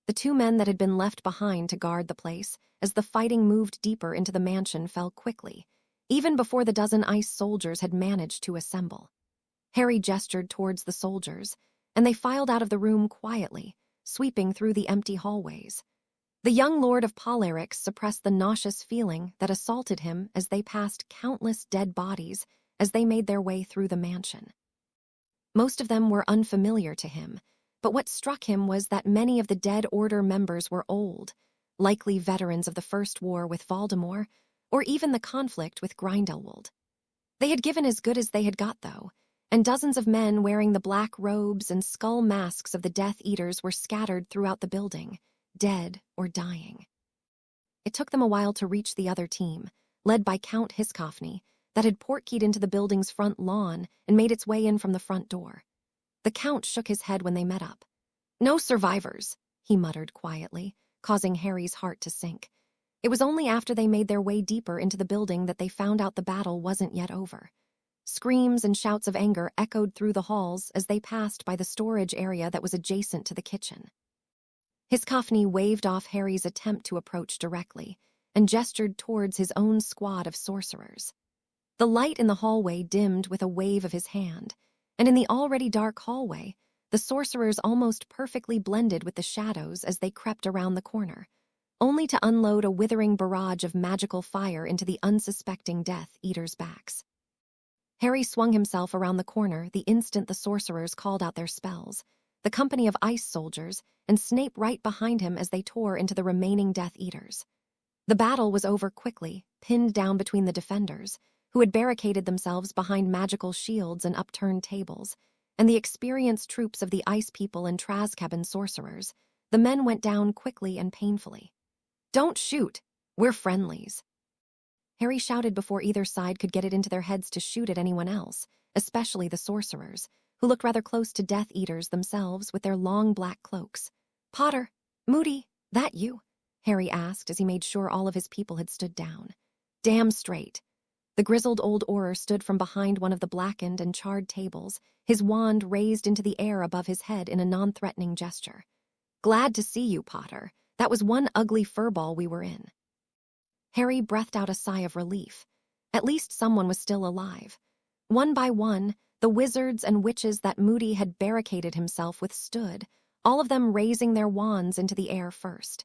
The 2 men that had been left behind to guard the place, as the fighting moved deeper into the mansion, fell quickly, even before the dozen ice soldiers had managed to assemble. Harry gestured towards the soldiers, and they filed out of the room quietly, sweeping through the empty hallways. The young Lord of Polarix suppressed the nauseous feeling that assaulted him as they passed countless dead bodies as they made their way through the mansion. Most of them were unfamiliar to him, but what struck him was that many of the Dead Order members were old, likely veterans of the First War with Voldemort, or even the conflict with Grindelwald. They had given as good as they had got, though, and dozens of men wearing the black robes and skull masks of the Death Eaters were scattered throughout the building, dead or dying. It took them a while to reach the other team, led by Count Hiscoffney, that had portkeyed into the building's front lawn and made its way in from the front door. The Count shook his head when they met up. "No survivors," he muttered quietly, causing Harry's heart to sink. It was only after they made their way deeper into the building that they found out the battle wasn't yet over. Screams and shouts of anger echoed through the halls as they passed by the storage area that was adjacent to the kitchen. Hiscoffney waved off Harry's attempt to approach directly and gestured towards his own squad of sorcerers. The light in the hallway dimmed with a wave of his hand, and in the already dark hallway, the sorcerers almost perfectly blended with the shadows as they crept around the corner, only to unload a withering barrage of magical fire into the unsuspecting Death Eaters' backs. Harry swung himself around the corner the instant the sorcerers called out their spells, the company of ice soldiers, and Snape right behind him as they tore into the remaining Death Eaters. The battle was over quickly, pinned down between the defenders, who had barricaded themselves behind magical shields and upturned tables, and the experienced troops of the Ice People and Azkaban sorcerers. The men went down quickly and painfully. "Don't shoot! We're friendlies." Harry shouted before either side could get it into their heads to shoot at anyone else, especially the sorcerers, who looked rather close to Death Eaters themselves with their long black cloaks. "Potter, Moody, that you?" Harry asked as he made sure all of his people had stood down. "Damn straight." The grizzled old Auror stood from behind one of the blackened and charred tables, his wand raised into the air above his head in a non-threatening gesture. "Glad to see you, Potter. That was one ugly furball we were in." Harry breathed out a sigh of relief. At least someone was still alive. One by one, the wizards and witches that Moody had barricaded himself withstood, all of them raising their wands into the air first.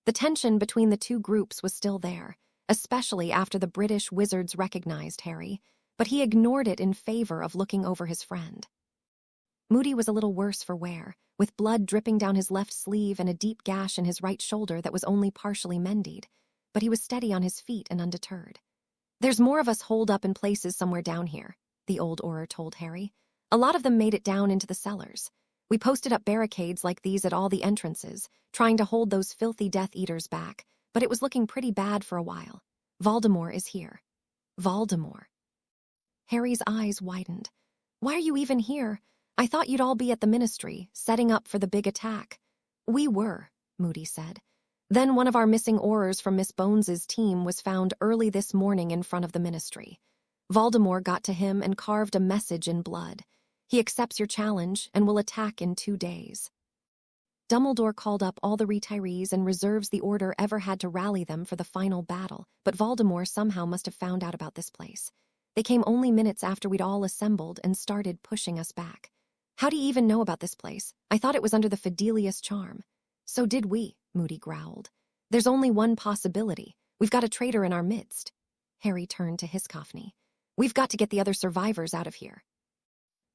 The tension between the two groups was still there, especially after the British wizards recognized Harry, but he ignored it in favor of looking over his friend. Moody was a little worse for wear, with blood dripping down his left sleeve and a deep gash in his right shoulder that was only partially mended, but he was steady on his feet and undeterred. "There's more of us holed up in places somewhere down here," the old Auror told Harry. "A lot of them made it down into the cellars. We posted up barricades like these at all the entrances, trying to hold those filthy Death Eaters back, but it was looking pretty bad for a while. Voldemort is here." "Voldemort?" Harry's eyes widened. "Why are you even here? I thought you'd all be at the Ministry, setting up for the big attack." "We were," Moody said. "Then one of our missing Aurors from Miss Bones's team was found early this morning in front of the Ministry. Voldemort got to him and carved a message in blood. He accepts your challenge and will attack in 2 days." Dumbledore called up all the retirees and reserves the Order ever had to rally them for the final battle, but Voldemort somehow must have found out about this place. They came only minutes after we'd all assembled and started pushing us back. "How do you even know about this place? I thought it was under the Fidelius charm." "So did we," Moody growled. "There's only one possibility. We've got a traitor in our midst." Harry turned to Hiscoffney. "We've got to get the other survivors out of here."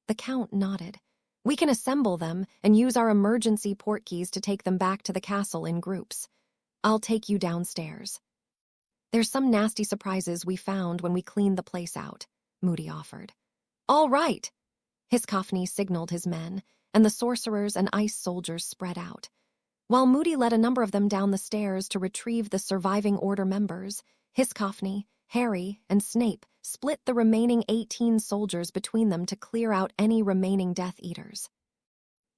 The Count nodded. "We can assemble them and use our emergency portkeys to take them back to the castle in groups. I'll take you downstairs." "There's some nasty surprises we found when we cleaned the place out," Moody offered. "All right!" Hiscoffney signaled his men, and the sorcerers and ice soldiers spread out. While Moody led a number of them down the stairs to retrieve the surviving Order members, Hiscoffney, Harry, and Snape split the remaining 18 soldiers between them to clear out any remaining Death Eaters.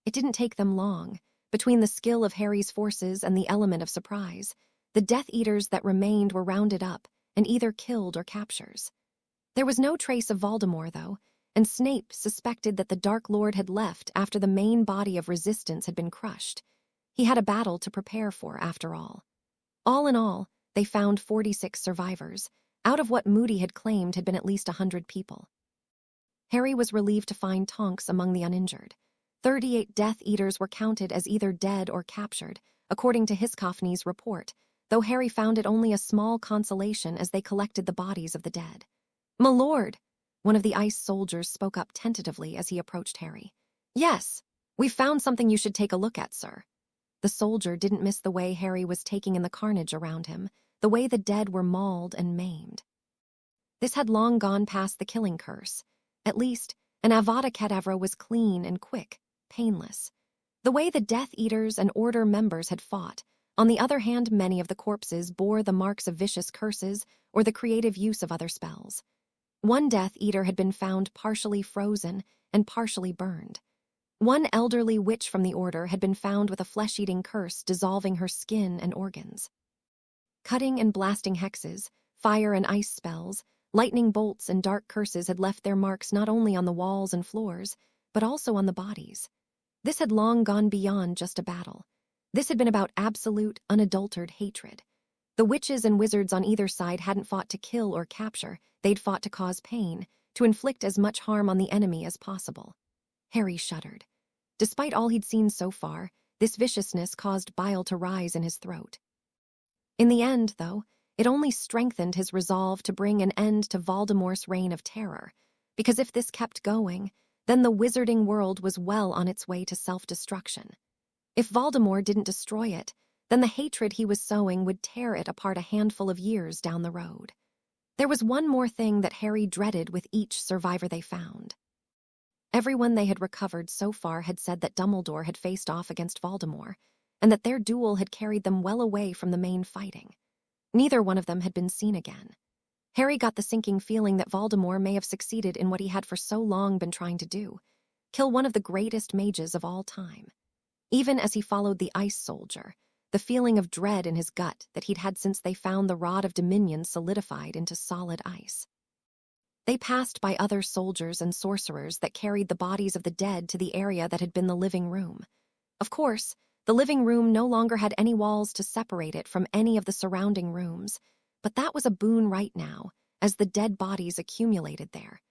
It didn't take them long. Between the skill of Harry's forces and the element of surprise, the Death Eaters that remained were rounded up and either killed or captures. There was no trace of Voldemort, though, and Snape suspected that the Dark Lord had left after the main body of resistance had been crushed. He had a battle to prepare for, after all. All in all, they found 46 survivors, out of what Moody had claimed had been at least 100 people. Harry was relieved to find Tonks among the uninjured. 38 Death Eaters were counted as either dead or captured, according to Hiscoffney's report, though Harry found it only a small consolation as they collected the bodies of the dead. "My lord," one of the ice soldiers spoke up tentatively as he approached Harry. "Yes, we've found something you should take a look at, sir." The soldier didn't miss the way Harry was taking in the carnage around him, the way the dead were mauled and maimed. This had long gone past the killing curse. At least, an Avada Kedavra was clean and quick, painless. The way the Death Eaters and Order members had fought, on the other hand, many of the corpses bore the marks of vicious curses or the creative use of other spells. One Death Eater had been found partially frozen and partially burned. One elderly witch from the Order had been found with a flesh-eating curse dissolving her skin and organs. Cutting and blasting hexes, fire and ice spells, lightning bolts and dark curses had left their marks not only on the walls and floors, but also on the bodies. This had long gone beyond just a battle. This had been about absolute, unadulterated hatred. The witches and wizards on either side hadn't fought to kill or capture, they'd fought to cause pain, to inflict as much harm on the enemy as possible. Harry shuddered. Despite all he'd seen so far, this viciousness caused bile to rise in his throat. In the end, though, it only strengthened his resolve to bring an end to Voldemort's reign of terror, because if this kept going, then the wizarding world was well on its way to self-destruction. If Voldemort didn't destroy it, then the hatred he was sowing would tear it apart a handful of years down the road. There was one more thing that Harry dreaded with each survivor they found. Everyone they had recovered so far had said that Dumbledore had faced off against Voldemort, and that their duel had carried them well away from the main fighting. Neither one of them had been seen again. Harry got the sinking feeling that Voldemort may have succeeded in what he had for so long been trying to do, kill one of the greatest mages of all time. Even as he followed the ice soldier, the feeling of dread in his gut that he'd had since they found the Rod of Dominion solidified into solid ice. They passed by other soldiers and sorcerers that carried the bodies of the dead to the area that had been the living room. Of course, the living room no longer had any walls to separate it from any of the surrounding rooms, but that was a boon right now, as the dead bodies accumulated there.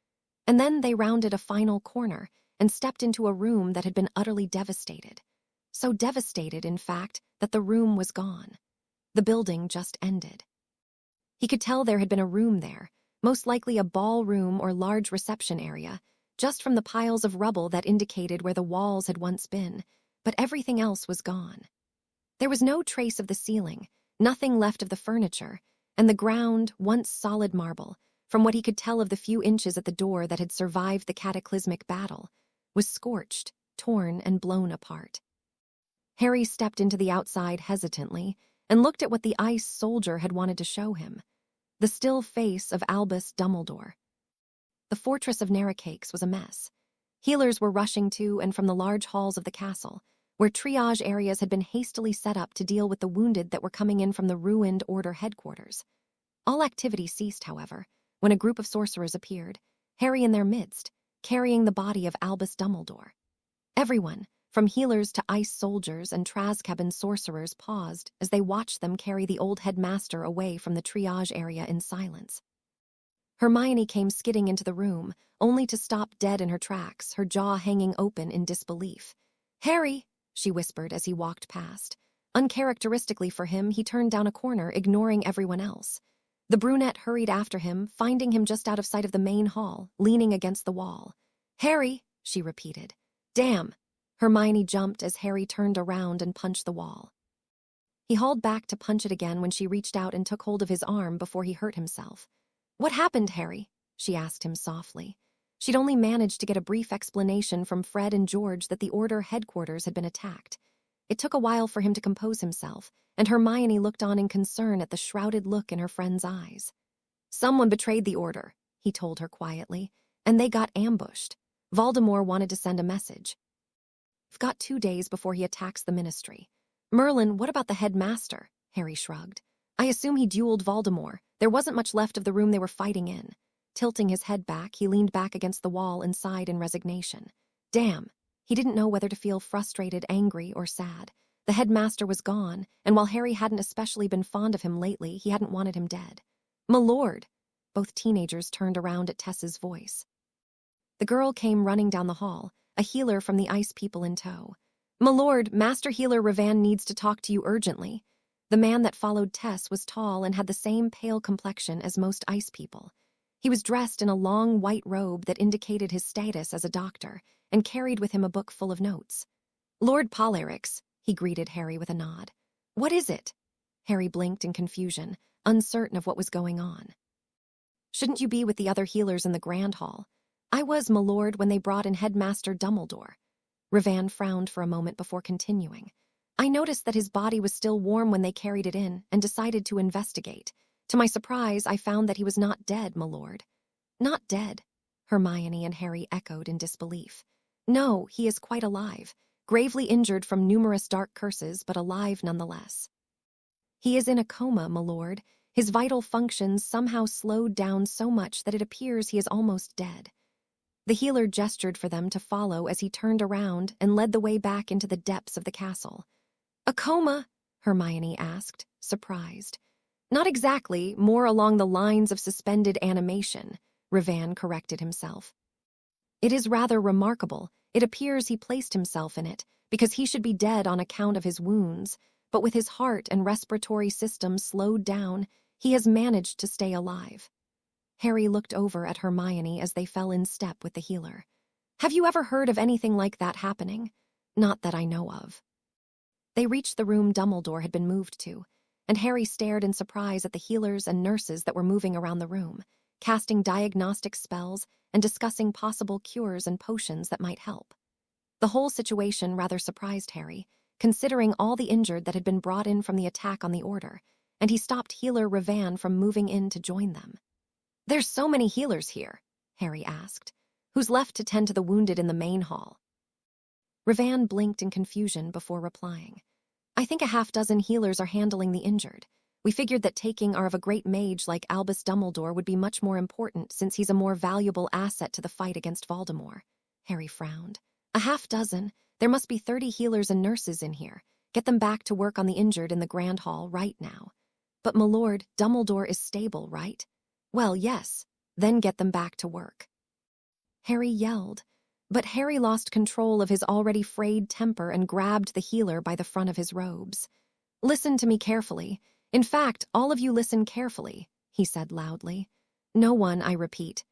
And then they rounded a final corner and stepped into a room that had been utterly devastated. So devastated, in fact, that the room was gone. The building just ended. He could tell there had been a room there, most likely a ballroom or large reception area, just from the piles of rubble that indicated where the walls had once been, but everything else was gone. There was no trace of the ceiling, nothing left of the furniture, and the ground, once solid marble, from what he could tell of the few inches at the door that had survived the cataclysmic battle, was scorched, torn, and blown apart. Harry stepped into the outside hesitantly and looked at what the ice soldier had wanted to show him, the still face of Albus Dumbledore. The fortress of Narracakes was a mess. Healers were rushing to and from the large halls of the castle, where triage areas had been hastily set up to deal with the wounded that were coming in from the ruined Order headquarters. All activity ceased, however, when a group of sorcerers appeared, Harry in their midst, carrying the body of Albus Dumbledore. Everyone, from healers to ice soldiers and Azkaban sorcerers, paused as they watched them carry the old headmaster away from the triage area in silence. Hermione came skidding into the room, only to stop dead in her tracks, her jaw hanging open in disbelief. "Harry," she whispered as he walked past. Uncharacteristically for him, he turned down a corner, ignoring everyone else. The brunette hurried after him, finding him just out of sight of the main hall, leaning against the wall. "Harry," she repeated. "Damn." Hermione jumped as Harry turned around and punched the wall. He hauled back to punch it again when she reached out and took hold of his arm before he hurt himself. "What happened, Harry?" she asked him softly. She'd only managed to get a brief explanation from Fred and George that the Order headquarters had been attacked. It took a while for him to compose himself, and Hermione looked on in concern at the shrouded look in her friend's eyes. "Someone betrayed the Order," he told her quietly, "and they got ambushed. Voldemort wanted to send a message. We've got 2 days before he attacks the Ministry." "Merlin, what about the headmaster?" Harry shrugged. "I assume he dueled Voldemort. There wasn't much left of the room they were fighting in." Tilting his head back, he leaned back against the wall and sighed in resignation. Damn. He didn't know whether to feel frustrated, angry, or sad. The headmaster was gone, and while Harry hadn't especially been fond of him lately, he hadn't wanted him dead. "My lord!" Both teenagers turned around at Tess's voice. The girl came running down the hall, a healer from the Ice People in tow. "My lord, Master Healer Ravan needs to talk to you urgently." The man that followed Tess was tall and had the same pale complexion as most Ice People. He was dressed in a long white robe that indicated his status as a doctor, and carried with him a book full of notes. "Lord Polarix," he greeted Harry with a nod. "What is it?" Harry blinked in confusion, uncertain of what was going on. "Shouldn't you be with the other healers in the Grand Hall?" "I was, my lord, when they brought in Headmaster Dumbledore." Ravan frowned for a moment before continuing. "I noticed that his body was still warm when they carried it in, and decided to investigate. To my surprise, I found that he was not dead, my lord." "Not dead?" Hermione and Harry echoed in disbelief. "No, he is quite alive, gravely injured from numerous dark curses, but alive nonetheless." "He is in a coma, my lord. His vital functions somehow slowed down so much that it appears he is almost dead." The healer gestured for them to follow as he turned around and led the way back into the depths of the castle. "A coma?" Hermione asked, surprised. "Not exactly, more along the lines of suspended animation," Ravan corrected himself. "It is rather remarkable. It appears he placed himself in it, because he should be dead on account of his wounds, but with his heart and respiratory system slowed down, he has managed to stay alive." Harry looked over at Hermione as they fell in step with the healer. "Have you ever heard of anything like that happening?" "Not that I know of." They reached the room Dumbledore had been moved to, and Harry stared in surprise at the healers and nurses that were moving around the room, casting diagnostic spells and discussing possible cures and potions that might help. The whole situation rather surprised Harry, considering all the injured that had been brought in from the attack on the Order, and he stopped healer Ravan from moving in to join them. "There's so many healers here," Harry asked. "Who's left to tend to the wounded in the main hall?" Ravan blinked in confusion before replying. "I think a half-dozen healers are handling the injured. We figured that taking care of a great mage like Albus Dumbledore would be much more important since he's a more valuable asset to the fight against Voldemort." Harry frowned. "A half-dozen? There must be 30 healers and nurses in here. Get them back to work on the injured in the Grand Hall right now." "But, my lord, Dumbledore is stable, right?" "Well, yes. Then get them back to work." Harry yelled. But Harry lost control of his already frayed temper and grabbed the healer by the front of his robes. "Listen to me carefully. In fact, all of you listen carefully," he said loudly. "No one, I repeat,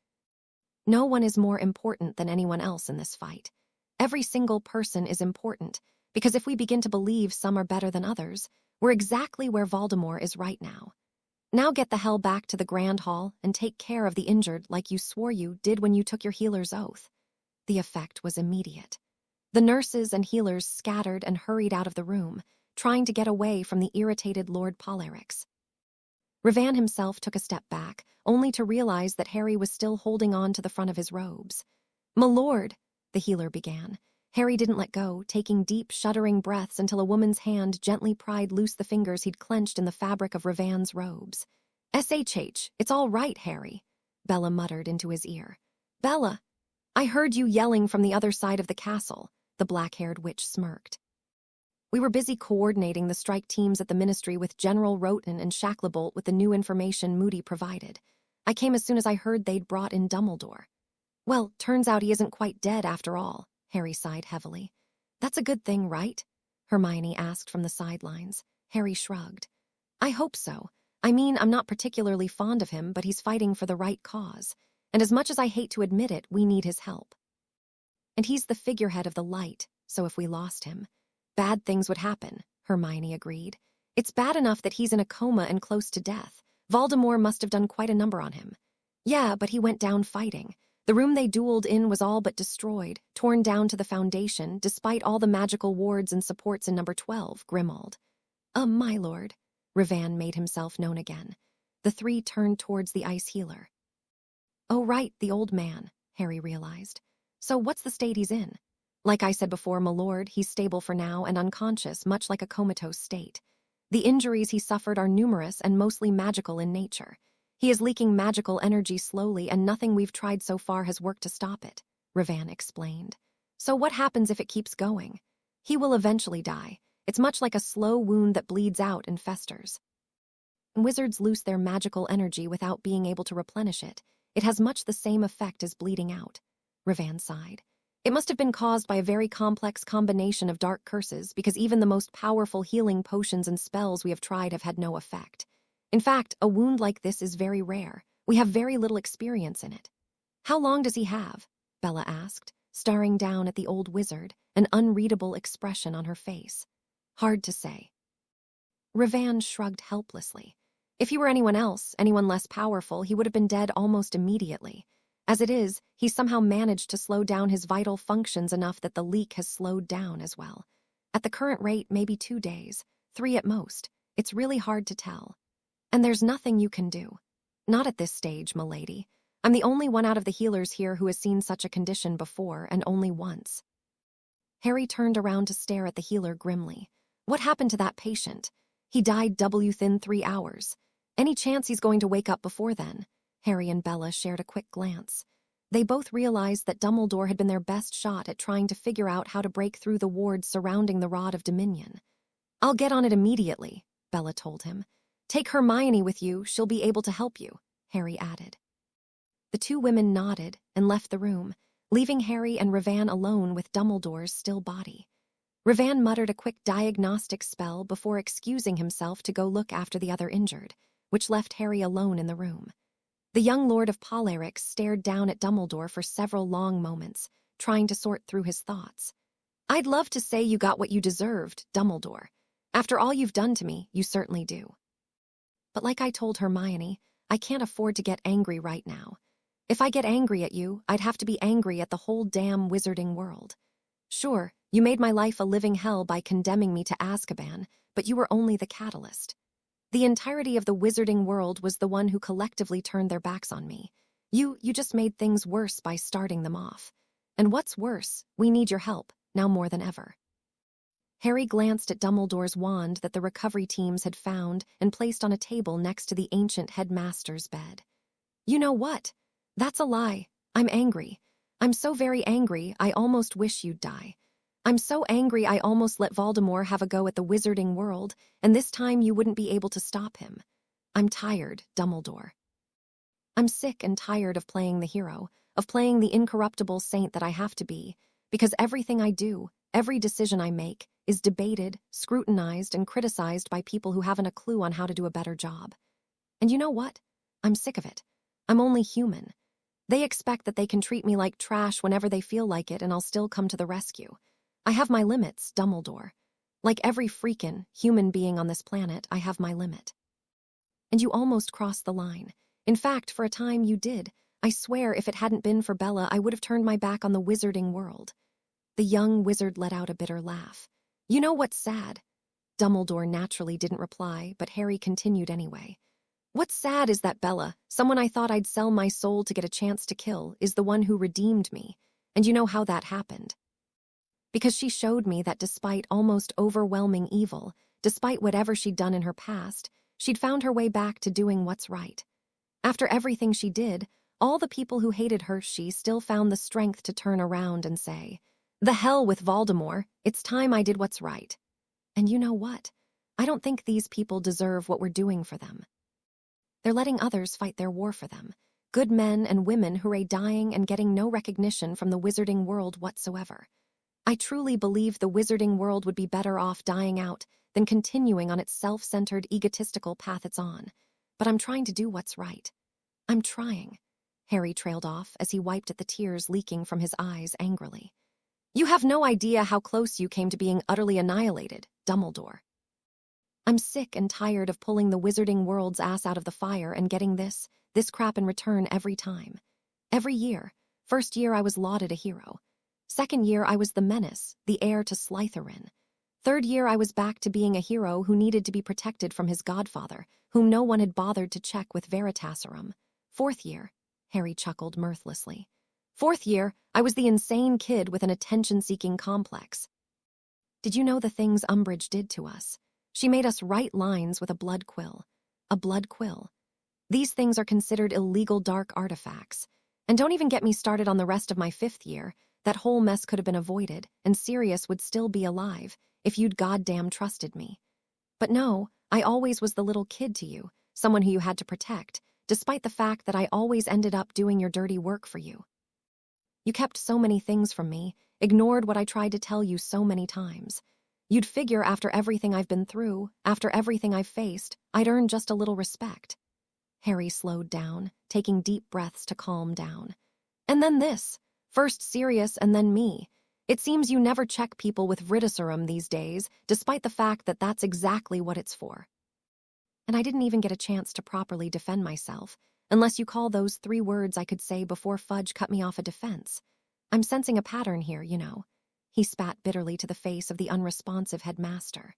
no one is more important than anyone else in this fight. Every single person is important, because if we begin to believe some are better than others, we're exactly where Voldemort is right now. Now get the hell back to the Grand Hall and take care of the injured like you swore you did when you took your healer's oath." The effect was immediate. The nurses and healers scattered and hurried out of the room, trying to get away from the irritated Lord Polarix. Ravan himself took a step back, only to realize that Harry was still holding on to the front of his robes. "My lord," the healer began. Harry didn't let go, taking deep, shuddering breaths until a woman's hand gently pried loose the fingers he'd clenched in the fabric of Ravan's robes. "SHH, it's all right, Harry," Bella muttered into his ear. "Bella, I heard you yelling from the other side of the castle," the black-haired witch smirked. "We were busy coordinating the strike teams at the Ministry with General Roten and Shacklebolt with the new information Moody provided. I came as soon as I heard they'd brought in Dumbledore." "Well, turns out he isn't quite dead after all," Harry sighed heavily. "That's a good thing, right?" Hermione asked from the sidelines. Harry shrugged. "I hope so. I mean, I'm not particularly fond of him, but he's fighting for the right cause. And as much as I hate to admit it, we need his help. And he's the figurehead of the light, so if we lost him, bad things would happen," Hermione agreed. "It's bad enough that he's in a coma and close to death. Voldemort must have done quite a number on him." "Yeah, but he went down fighting. The room they dueled in was all but destroyed, torn down to the foundation, despite all the magical wards and supports in number 12, Grimmauld." My lord." Ravan made himself known again. The three turned towards the ice healer. "Oh, right, the old man," Harry realized. "So what's the state he's in?" "Like I said before, my lord, he's stable for now and unconscious, much like a comatose state. The injuries he suffered are numerous and mostly magical in nature. He is leaking magical energy slowly, and nothing we've tried so far has worked to stop it," Ravan explained. "So what happens if it keeps going? He will eventually die. It's much like a slow wound that bleeds out and festers. Wizards lose their magical energy without being able to replenish it. It has much the same effect as bleeding out." Ravan sighed. "It must have been caused by a very complex combination of dark curses, because even the most powerful healing potions and spells we have tried have had no effect. In fact, a wound like this is very rare. We have very little experience in it." "How long does he have?" Bella asked, staring down at the old wizard, an unreadable expression on her face. "Hard to say." Ravan shrugged helplessly. If he were anyone else, anyone less powerful, he would have been dead almost immediately. As it is, he somehow managed to slow down his vital functions enough that the leak has slowed down as well. At the current rate, maybe 2 days, 3 at most. It's really hard to tell. And there's nothing you can do. Not at this stage, milady. I'm the only one out of the healers here who has seen such a condition before, and only once. Harry turned around to stare at the healer grimly. What happened to that patient? He died within 3 hours. Any chance he's going to wake up before then? Harry and Bella shared a quick glance. They both realized that Dumbledore had been their best shot at trying to figure out how to break through the wards surrounding the Rod of Dominion. "I'll get on it immediately," Bella told him. "Take Hermione with you, she'll be able to help you," Harry added. The 2 women nodded and left the room, leaving Harry and Ravan alone with Dumbledore's still body. Ravan muttered a quick diagnostic spell before excusing himself to go look after the other injured, which left Harry alone in the room. The young Lord of Polarix stared down at Dumbledore for several long moments, trying to sort through his thoughts. I'd love to say you got what you deserved, Dumbledore. After all you've done to me, you certainly do. But like I told Hermione, I can't afford to get angry right now. If I get angry at you, I'd have to be angry at the whole damn wizarding world. Sure, you made my life a living hell by condemning me to Azkaban, but you were only the catalyst. The entirety of the wizarding world was the one who collectively turned their backs on me. You just made things worse by starting them off. And what's worse, we need your help, now more than ever. Harry glanced at Dumbledore's wand that the recovery teams had found and placed on a table next to the ancient headmaster's bed. You know what? That's a lie. I'm angry. I'm so very angry, I almost wish you'd die. I'm so angry I almost let Voldemort have a go at the wizarding world, and this time you wouldn't be able to stop him. I'm tired, Dumbledore. I'm sick and tired of playing the hero, of playing the incorruptible saint that I have to be, because everything I do, every decision I make, is debated, scrutinized, and criticized by people who haven't a clue on how to do a better job. And you know what? I'm sick of it. I'm only human. They expect that they can treat me like trash whenever they feel like it and I'll still come to the rescue. I have my limits, Dumbledore. Like every freakin' human being on this planet, I have my limit. And you almost crossed the line. In fact, for a time you did. I swear if it hadn't been for Bella, I would have turned my back on the wizarding world. The young wizard let out a bitter laugh. You know what's sad? Dumbledore naturally didn't reply, but Harry continued anyway. What's sad is that Bella, someone I thought I'd sell my soul to get a chance to kill, is the one who redeemed me. And you know how that happened? Because she showed me that despite almost overwhelming evil, despite whatever she'd done in her past, she'd found her way back to doing what's right. After everything she did, all the people who hated her, she still found the strength to turn around and say, "The hell with Voldemort, it's time I did what's right." And you know what? I don't think these people deserve what we're doing for them. They're letting others fight their war for them. Good men and women who are dying and getting no recognition from the wizarding world whatsoever. I truly believe the wizarding world would be better off dying out than continuing on its self-centered, egotistical path it's on. But I'm trying to do what's right. I'm trying. Harry trailed off as he wiped at the tears leaking from his eyes angrily. You have no idea how close you came to being utterly annihilated, Dumbledore. I'm sick and tired of pulling the wizarding world's ass out of the fire and getting this crap in return every time. Every year. First year I was lauded a hero. Second year I was the menace, the heir to Slytherin. Third year I was back to being a hero who needed to be protected from his godfather, whom no one had bothered to check with Veritaserum. Fourth year, Harry chuckled mirthlessly. Fourth year, I was the insane kid with an attention-seeking complex. Did you know the things Umbridge did to us? She made us write lines with a blood quill. A blood quill. These things are considered illegal dark artifacts. And don't even get me started on the rest of my fifth year. That whole mess could have been avoided, and Sirius would still be alive if you'd goddamn trusted me. But no, I always was the little kid to you, someone who you had to protect, despite the fact that I always ended up doing your dirty work for you. You kept so many things from me, ignored what I tried to tell you so many times. You'd figure after everything I've been through, after everything I've faced, I'd earn just a little respect. Harry slowed down, taking deep breaths to calm down. And then this. First Sirius and then me. It seems you never check people with Veritaserum these days, despite the fact that that's exactly what it's for. And I didn't even get a chance to properly defend myself, unless you call those 3 words I could say before Fudge cut me off a defense. I'm sensing a pattern here, you know. He spat bitterly to the face of the unresponsive headmaster.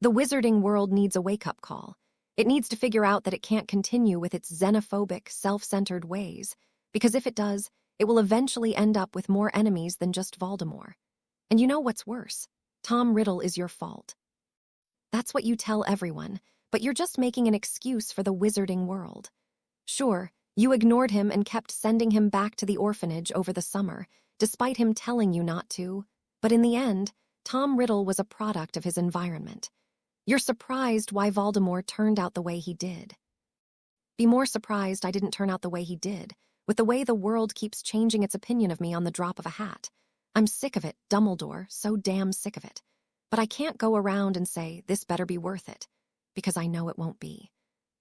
The wizarding world needs a wake-up call. It needs to figure out that it can't continue with its xenophobic, self-centered ways, because if it does, it will eventually end up with more enemies than just Voldemort. And you know what's worse? Tom Riddle is your fault. That's what you tell everyone, but you're just making an excuse for the wizarding world. Sure, you ignored him and kept sending him back to the orphanage over the summer, despite him telling you not to, but in the end, Tom Riddle was a product of his environment. You're surprised why Voldemort turned out the way he did. Be more surprised I didn't turn out the way he did, with the way the world keeps changing its opinion of me on the drop of a hat. I'm sick of it, Dumbledore, so damn sick of it. But I can't go around and say, this better be worth it, because I know it won't be.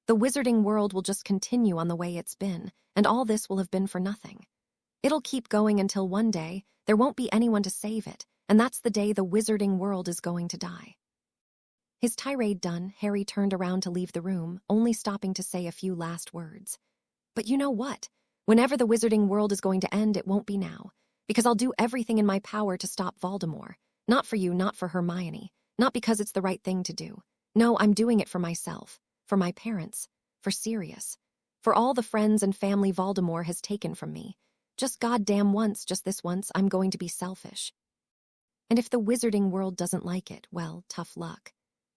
The wizarding world will just continue on the way it's been, and all this will have been for nothing. It'll keep going until one day there won't be anyone to save it, and that's the day the wizarding world is going to die. His tirade done, Harry turned around to leave the room, only stopping to say a few last words. But you know what? Whenever the wizarding world is going to end, it won't be now, because I'll do everything in my power to stop Voldemort. Not for you, not for Hermione, not because it's the right thing to do. No, I'm doing it for myself, for my parents, for Sirius, for all the friends and family Voldemort has taken from me. Just goddamn once, just this once, I'm going to be selfish. And if the wizarding world doesn't like it, well, tough luck.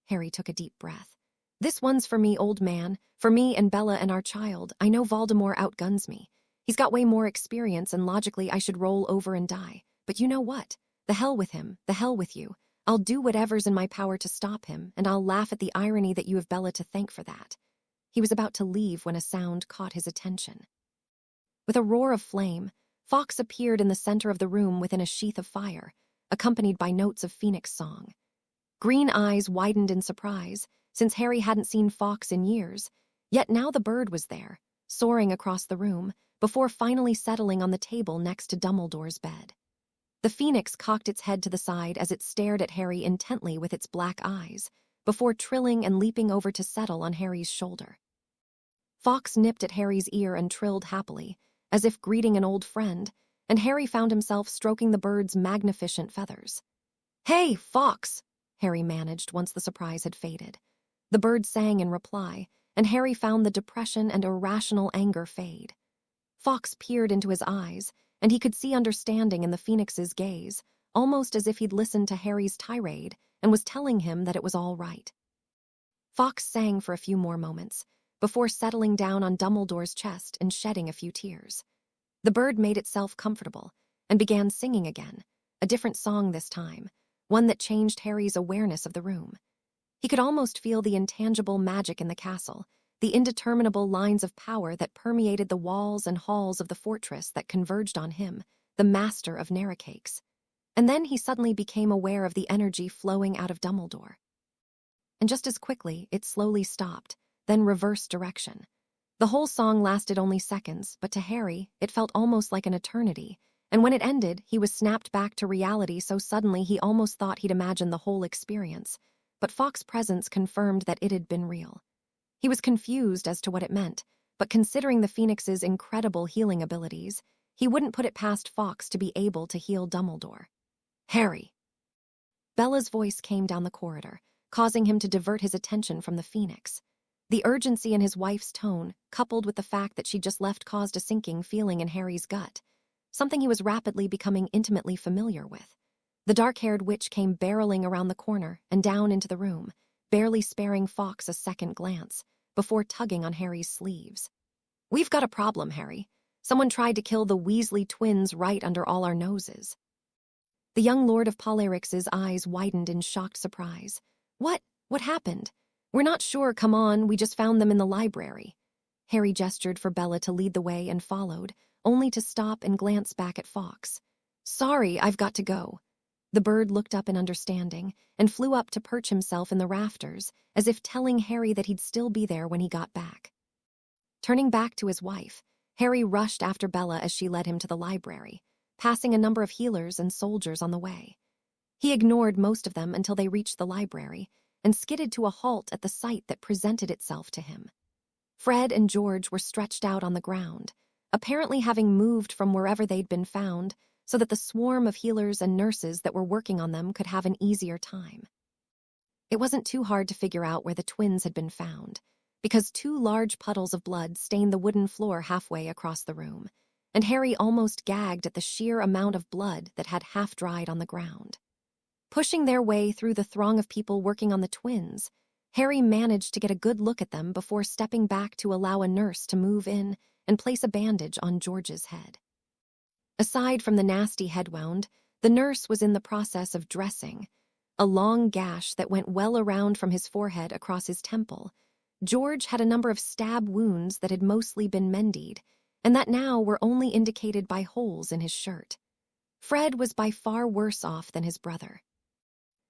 Harry took a deep breath. This one's for me, old man, for me and Bella and our child. I know Voldemort outguns me. He's got way more experience, and logically I should roll over and die. But you know what? The hell with him, the hell with you. I'll do whatever's in my power to stop him, and I'll laugh at the irony that you have Bella to thank for that. He was about to leave when a sound caught his attention. With a roar of flame, Fawkes appeared in the center of the room within a sheath of fire, accompanied by notes of Phoenix song. Green eyes widened in surprise, since Harry hadn't seen Fawkes in years, yet now the bird was there, soaring across the room, before finally settling on the table next to Dumbledore's bed. The phoenix cocked its head to the side as it stared at Harry intently with its black eyes, before trilling and leaping over to settle on Harry's shoulder. Fawkes nipped at Harry's ear and trilled happily, as if greeting an old friend, and Harry found himself stroking the bird's magnificent feathers. "Hey, Fawkes!" Harry managed once the surprise had faded. The bird sang in reply, and Harry found the depression and irrational anger fade. Fawkes peered into his eyes, and he could see understanding in the phoenix's gaze, almost as if he'd listened to Harry's tirade and was telling him that it was all right. Fawkes sang for a few more moments, before settling down on Dumbledore's chest and shedding a few tears. The bird made itself comfortable and began singing again, a different song this time, one that changed Harry's awareness of the room. He could almost feel the intangible magic in the castle, the indeterminable lines of power that permeated the walls and halls of the fortress that converged on him, the master of Narracakes. And then he suddenly became aware of the energy flowing out of Dumbledore. And just as quickly, it slowly stopped, then reversed direction. The whole song lasted only seconds, but to Harry, it felt almost like an eternity, and when it ended, he was snapped back to reality so suddenly he almost thought he'd imagined the whole experience, but Fawkes' presence confirmed that it had been real. He was confused as to what it meant, but considering the Phoenix's incredible healing abilities, he wouldn't put it past Fawkes to be able to heal Dumbledore. "Harry!" Bella's voice came down the corridor, causing him to divert his attention from the Phoenix. The urgency in his wife's tone, coupled with the fact that she'd just left, caused a sinking feeling in Harry's gut, something he was rapidly becoming intimately familiar with. The dark-haired witch came barreling around the corner and down into the room, barely sparing Fawkes a second glance, before tugging on Harry's sleeves. "We've got a problem, Harry. Someone tried to kill the Weasley twins right under all our noses." The young Lord of Polyryx's eyes widened in shocked surprise. What happened? We're not sure, come on, we just found them in the library." Harry gestured for Bella to lead the way and followed, only to stop and glance back at Fawkes. "Sorry, I've got to go." The bird looked up in understanding and flew up to perch himself in the rafters, as if telling Harry that he'd still be there when he got back. Turning back to his wife, Harry rushed after Bella as she led him to the library, passing a number of healers and soldiers on the way. He ignored most of them until they reached the library and skidded to a halt at the sight that presented itself to him. Fred and George were stretched out on the ground, apparently having moved from wherever they'd been found, so that the swarm of healers and nurses that were working on them could have an easier time. It wasn't too hard to figure out where the twins had been found, because two large puddles of blood stained the wooden floor halfway across the room, and Harry almost gagged at the sheer amount of blood that had half-dried on the ground. Pushing their way through the throng of people working on the twins, Harry managed to get a good look at them before stepping back to allow a nurse to move in and place a bandage on George's head. Aside from the nasty head wound, the nurse was in the process of dressing. A long gash that went well around from his forehead across his temple. George had a number of stab wounds that had mostly been mended, and that now were only indicated by holes in his shirt. Fred was by far worse off than his brother.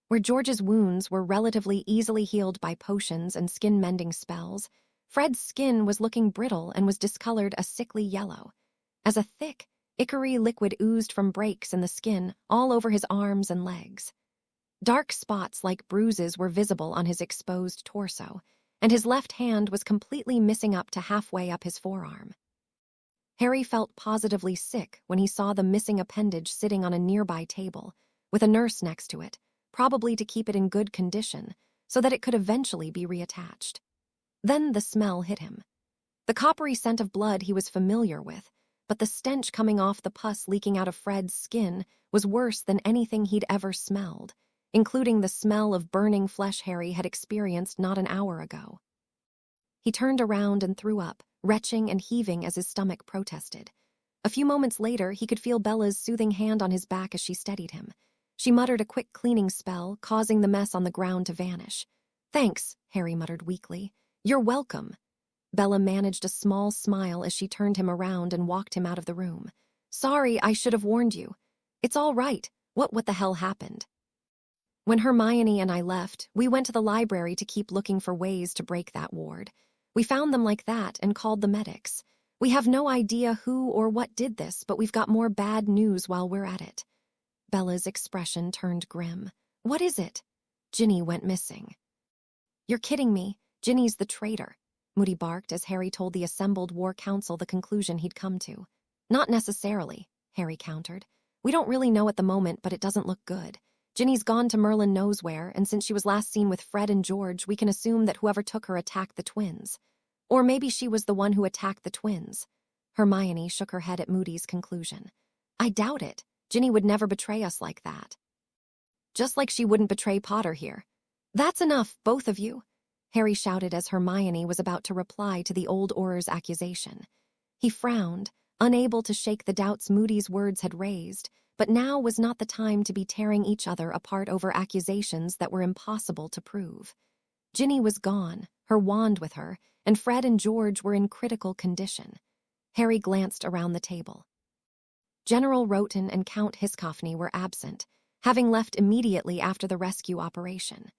Where George's wounds were relatively easily healed by potions and skin-mending spells, Fred's skin was looking brittle and was discolored a sickly yellow, as a thick, ichory liquid oozed from breaks in the skin all over his arms and legs. Dark spots like bruises were visible on his exposed torso, and his left hand was completely missing up to halfway up his forearm. Harry felt positively sick when he saw the missing appendage sitting on a nearby table, with a nurse next to it, probably to keep it in good condition, so that it could eventually be reattached. Then the smell hit him. The coppery scent of blood he was familiar with, but the stench coming off the pus leaking out of Fred's skin was worse than anything he'd ever smelled, including the smell of burning flesh Harry had experienced not an hour ago. He turned around and threw up, retching and heaving as his stomach protested. A few moments later, he could feel Bella's soothing hand on his back as she steadied him. She muttered a quick cleaning spell, causing the mess on the ground to vanish. "Thanks," Harry muttered weakly. "You're welcome." Bella managed a small smile as she turned him around and walked him out of the room. "Sorry, I should have warned you." "It's all right. What the hell happened?" "When Hermione and I left, we went to the library to keep looking for ways to break that ward. We found them like that and called the medics. We have no idea who or what did this, but we've got more bad news while we're at it." Bella's expression turned grim. "What is it?" "Ginny went missing." "You're kidding me. Ginny's the traitor," Moody barked as Harry told the assembled war council the conclusion he'd come to. "Not necessarily," Harry countered. "We don't really know at the moment, but it doesn't look good. Ginny's gone to Merlin knows where, and since she was last seen with Fred and George, we can assume that whoever took her attacked the twins. Or maybe she was the one who attacked the twins." Hermione shook her head at Moody's conclusion. "I doubt it. Ginny would never betray us like that." "Just like she wouldn't betray Potter here." "That's enough, both of you," Harry shouted as Hermione was about to reply to the old Auror's accusation. He frowned, unable to shake the doubts Moody's words had raised, but now was not the time to be tearing each other apart over accusations that were impossible to prove. Ginny was gone, her wand with her, and Fred and George were in critical condition. Harry glanced around the table. General Roten and Count Hiscoffney were absent, having left immediately after the rescue operation.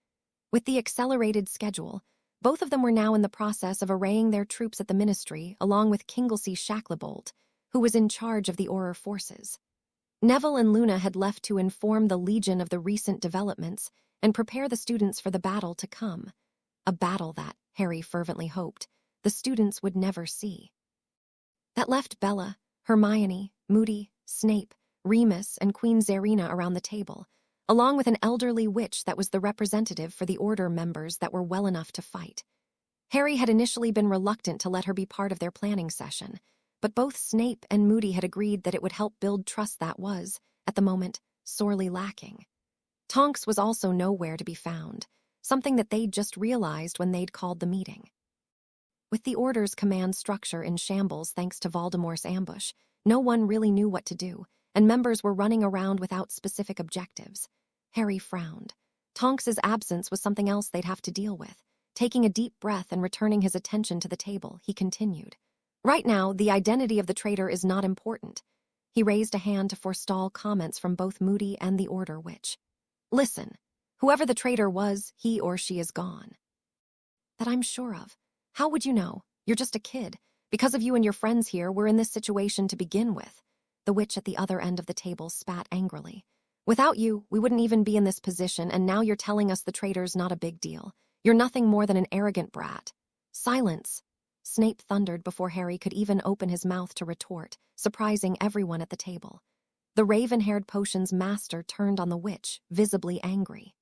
With the accelerated schedule, both of them were now in the process of arraying their troops at the Ministry, along with Kinglesey Shacklebolt, who was in charge of the Auror forces. Neville and Luna had left to inform the Legion of the recent developments and prepare the students for the battle to come. A battle that, Harry fervently hoped, the students would never see. That left Bella, Hermione, Moody, Snape, Remus, and Queen Zarina around the table, along with an elderly witch that was the representative for the Order members that were well enough to fight. Harry had initially been reluctant to let her be part of their planning session, but both Snape and Moody had agreed that it would help build trust that was, at the moment, sorely lacking. Tonks was also nowhere to be found, something that they'd just realized when they'd called the meeting. With the Order's command structure in shambles thanks to Voldemort's ambush, no one really knew what to do, and members were running around without specific objectives. Harry frowned. Tonks's absence was something else they'd have to deal with. Taking a deep breath and returning his attention to the table, he continued. "Right now, the identity of the traitor is not important." He raised a hand to forestall comments from both Moody and the Order witch. "Listen, whoever the traitor was, he or she is gone." "That I'm sure of. How would you know? You're just a kid. Because of you and your friends here, we're in this situation to begin with." The witch at the other end of the table spat angrily. "Without you, we wouldn't even be in this position, and now you're telling us the traitor's not a big deal. You're nothing more than an arrogant brat." "Silence," Snape thundered before Harry could even open his mouth to retort, surprising everyone at the table. The raven-haired potions master turned on the witch, visibly angry.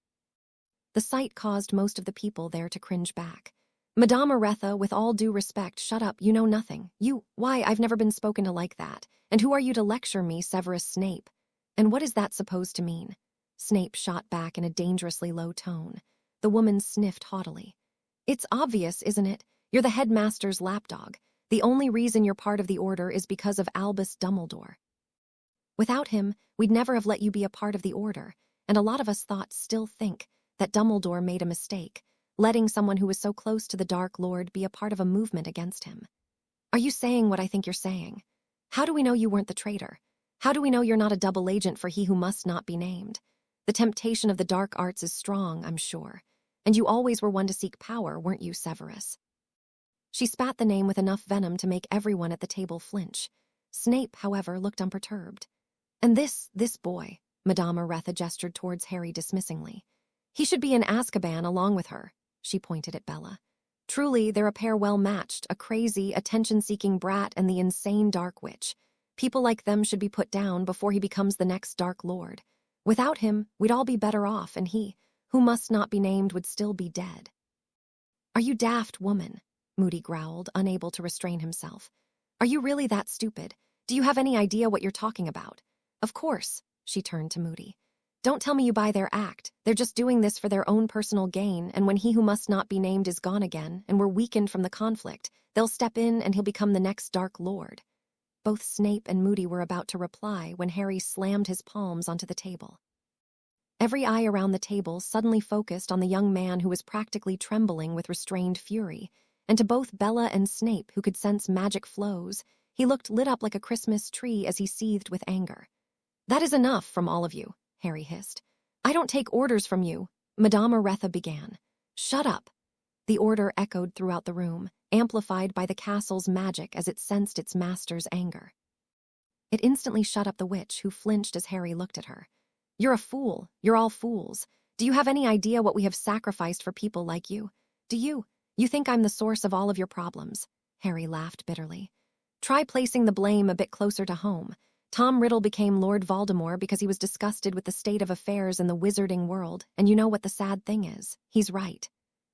The sight caused most of the people there to cringe back. "Madame Aretha, with all due respect, shut up, you know nothing. Why, I've never been spoken to like that. And who are you to lecture me, Severus Snape? And what is that supposed to mean?" Snape shot back in a dangerously low tone. The woman sniffed haughtily. "It's obvious, isn't it? You're the headmaster's lapdog. The only reason you're part of the Order is because of Albus Dumbledore. Without him, we'd never have let you be a part of the Order, and a lot of us still think, that Dumbledore made a mistake, letting someone who was so close to the Dark Lord be a part of a movement against him. Are you saying what I think you're saying? How do we know you weren't the traitor? How do we know you're not a double agent for he who must not be named? The temptation of the dark arts is strong, I'm sure. And you always were one to seek power, weren't you, Severus?" She spat the name with enough venom to make everyone at the table flinch. Snape, however, looked unperturbed. And this boy, Madame Oretha gestured towards Harry dismissingly. He should be in Azkaban along with her, she pointed at Bella. Truly, they're a pair well matched, a crazy, attention-seeking brat and the insane Dark Witch. People like them should be put down before he becomes the next Dark Lord. Without him, we'd all be better off, and he, who must not be named, would still be dead. Are you daft, woman? Moody growled, unable to restrain himself. Are you really that stupid? Do you have any idea what you're talking about? Of course, she turned to Moody. Don't tell me you buy their act. They're just doing this for their own personal gain, and when he who must not be named is gone again, and we're weakened from the conflict, they'll step in and he'll become the next Dark Lord. Both Snape and Moody were about to reply when Harry slammed his palms onto the table. Every eye around the table suddenly focused on the young man who was practically trembling with restrained fury, and to both Bella and Snape, who could sense magic flows, he looked lit up like a Christmas tree as he seethed with anger. That is enough from all of you, Harry hissed. I don't take orders from you, Madame Oretha began. Shut up. The order echoed throughout the room, amplified by the castle's magic as it sensed its master's anger. It instantly shut up the witch, who flinched as Harry looked at her. You're a fool. You're all fools. Do you have any idea what we have sacrificed for people like you? Do you? You think I'm the source of all of your problems? Harry laughed bitterly. Try placing the blame a bit closer to home. Tom Riddle became Lord Voldemort because he was disgusted with the state of affairs in the wizarding world, and you know what the sad thing is? He's right.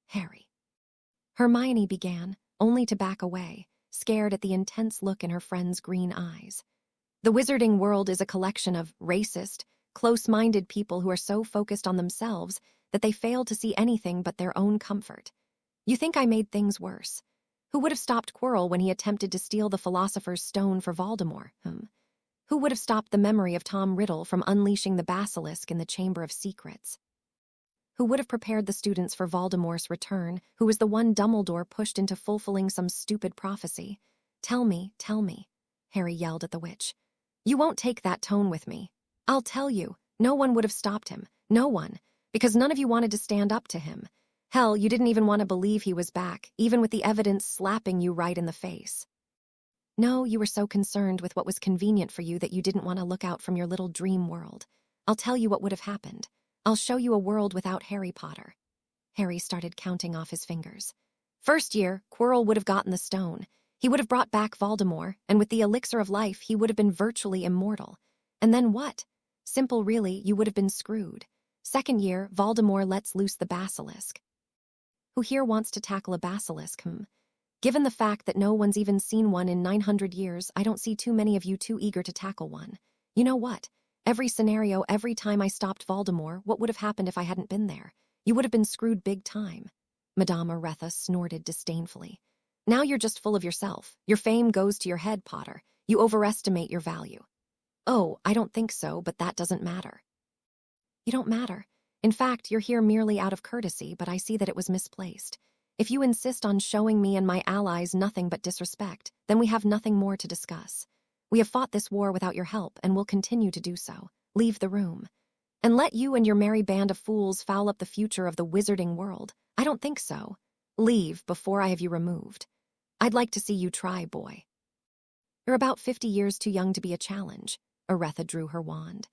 Harry. Hermione began, only to back away, scared at the intense look in her friend's green eyes. The wizarding world is a collection of racist, close-minded people who are so focused on themselves that they fail to see anything but their own comfort. You think I made things worse? Who would have stopped Quirrell when he attempted to steal the Philosopher's Stone for Voldemort? Who would have stopped the memory of Tom Riddle from unleashing the basilisk in the Chamber of Secrets? Who would have prepared the students for Voldemort's return, who was the one Dumbledore pushed into fulfilling some stupid prophecy? Tell me, Harry yelled at the witch. You won't take that tone with me. I'll tell you, no one would have stopped him, no one, because none of you wanted to stand up to him. Hell, you didn't even want to believe he was back, even with the evidence slapping you right in the face. No, you were so concerned with what was convenient for you that you didn't want to look out from your little dream world. I'll tell you what would have happened. I'll show you a world without Harry Potter. Harry started counting off his fingers. First year, Quirrell would have gotten the stone. He would have brought back Voldemort, and with the elixir of life, he would have been virtually immortal. And then what? Simple, really, you would have been screwed. Second year, Voldemort lets loose the basilisk. Who here wants to tackle a basilisk, Given the fact that no one's even seen one in 900 years, I don't see too many of you too eager to tackle one. You know what? Every scenario, every time I stopped Voldemort, what would have happened if I hadn't been there? You would have been screwed big time. Madame Oretha snorted disdainfully. Now you're just full of yourself. Your fame goes to your head, Potter. You overestimate your value. Oh, I don't think so, but that doesn't matter. You don't matter. In fact, you're here merely out of courtesy, but I see that it was misplaced. If you insist on showing me and my allies nothing but disrespect, then we have nothing more to discuss. We have fought this war without your help, and will continue to do so. Leave the room. And let you and your merry band of fools foul up the future of the wizarding world. I don't think so. Leave before I have you removed. I'd like to see you try, boy. You're about 50 years too young to be a challenge. Oretha drew her wand.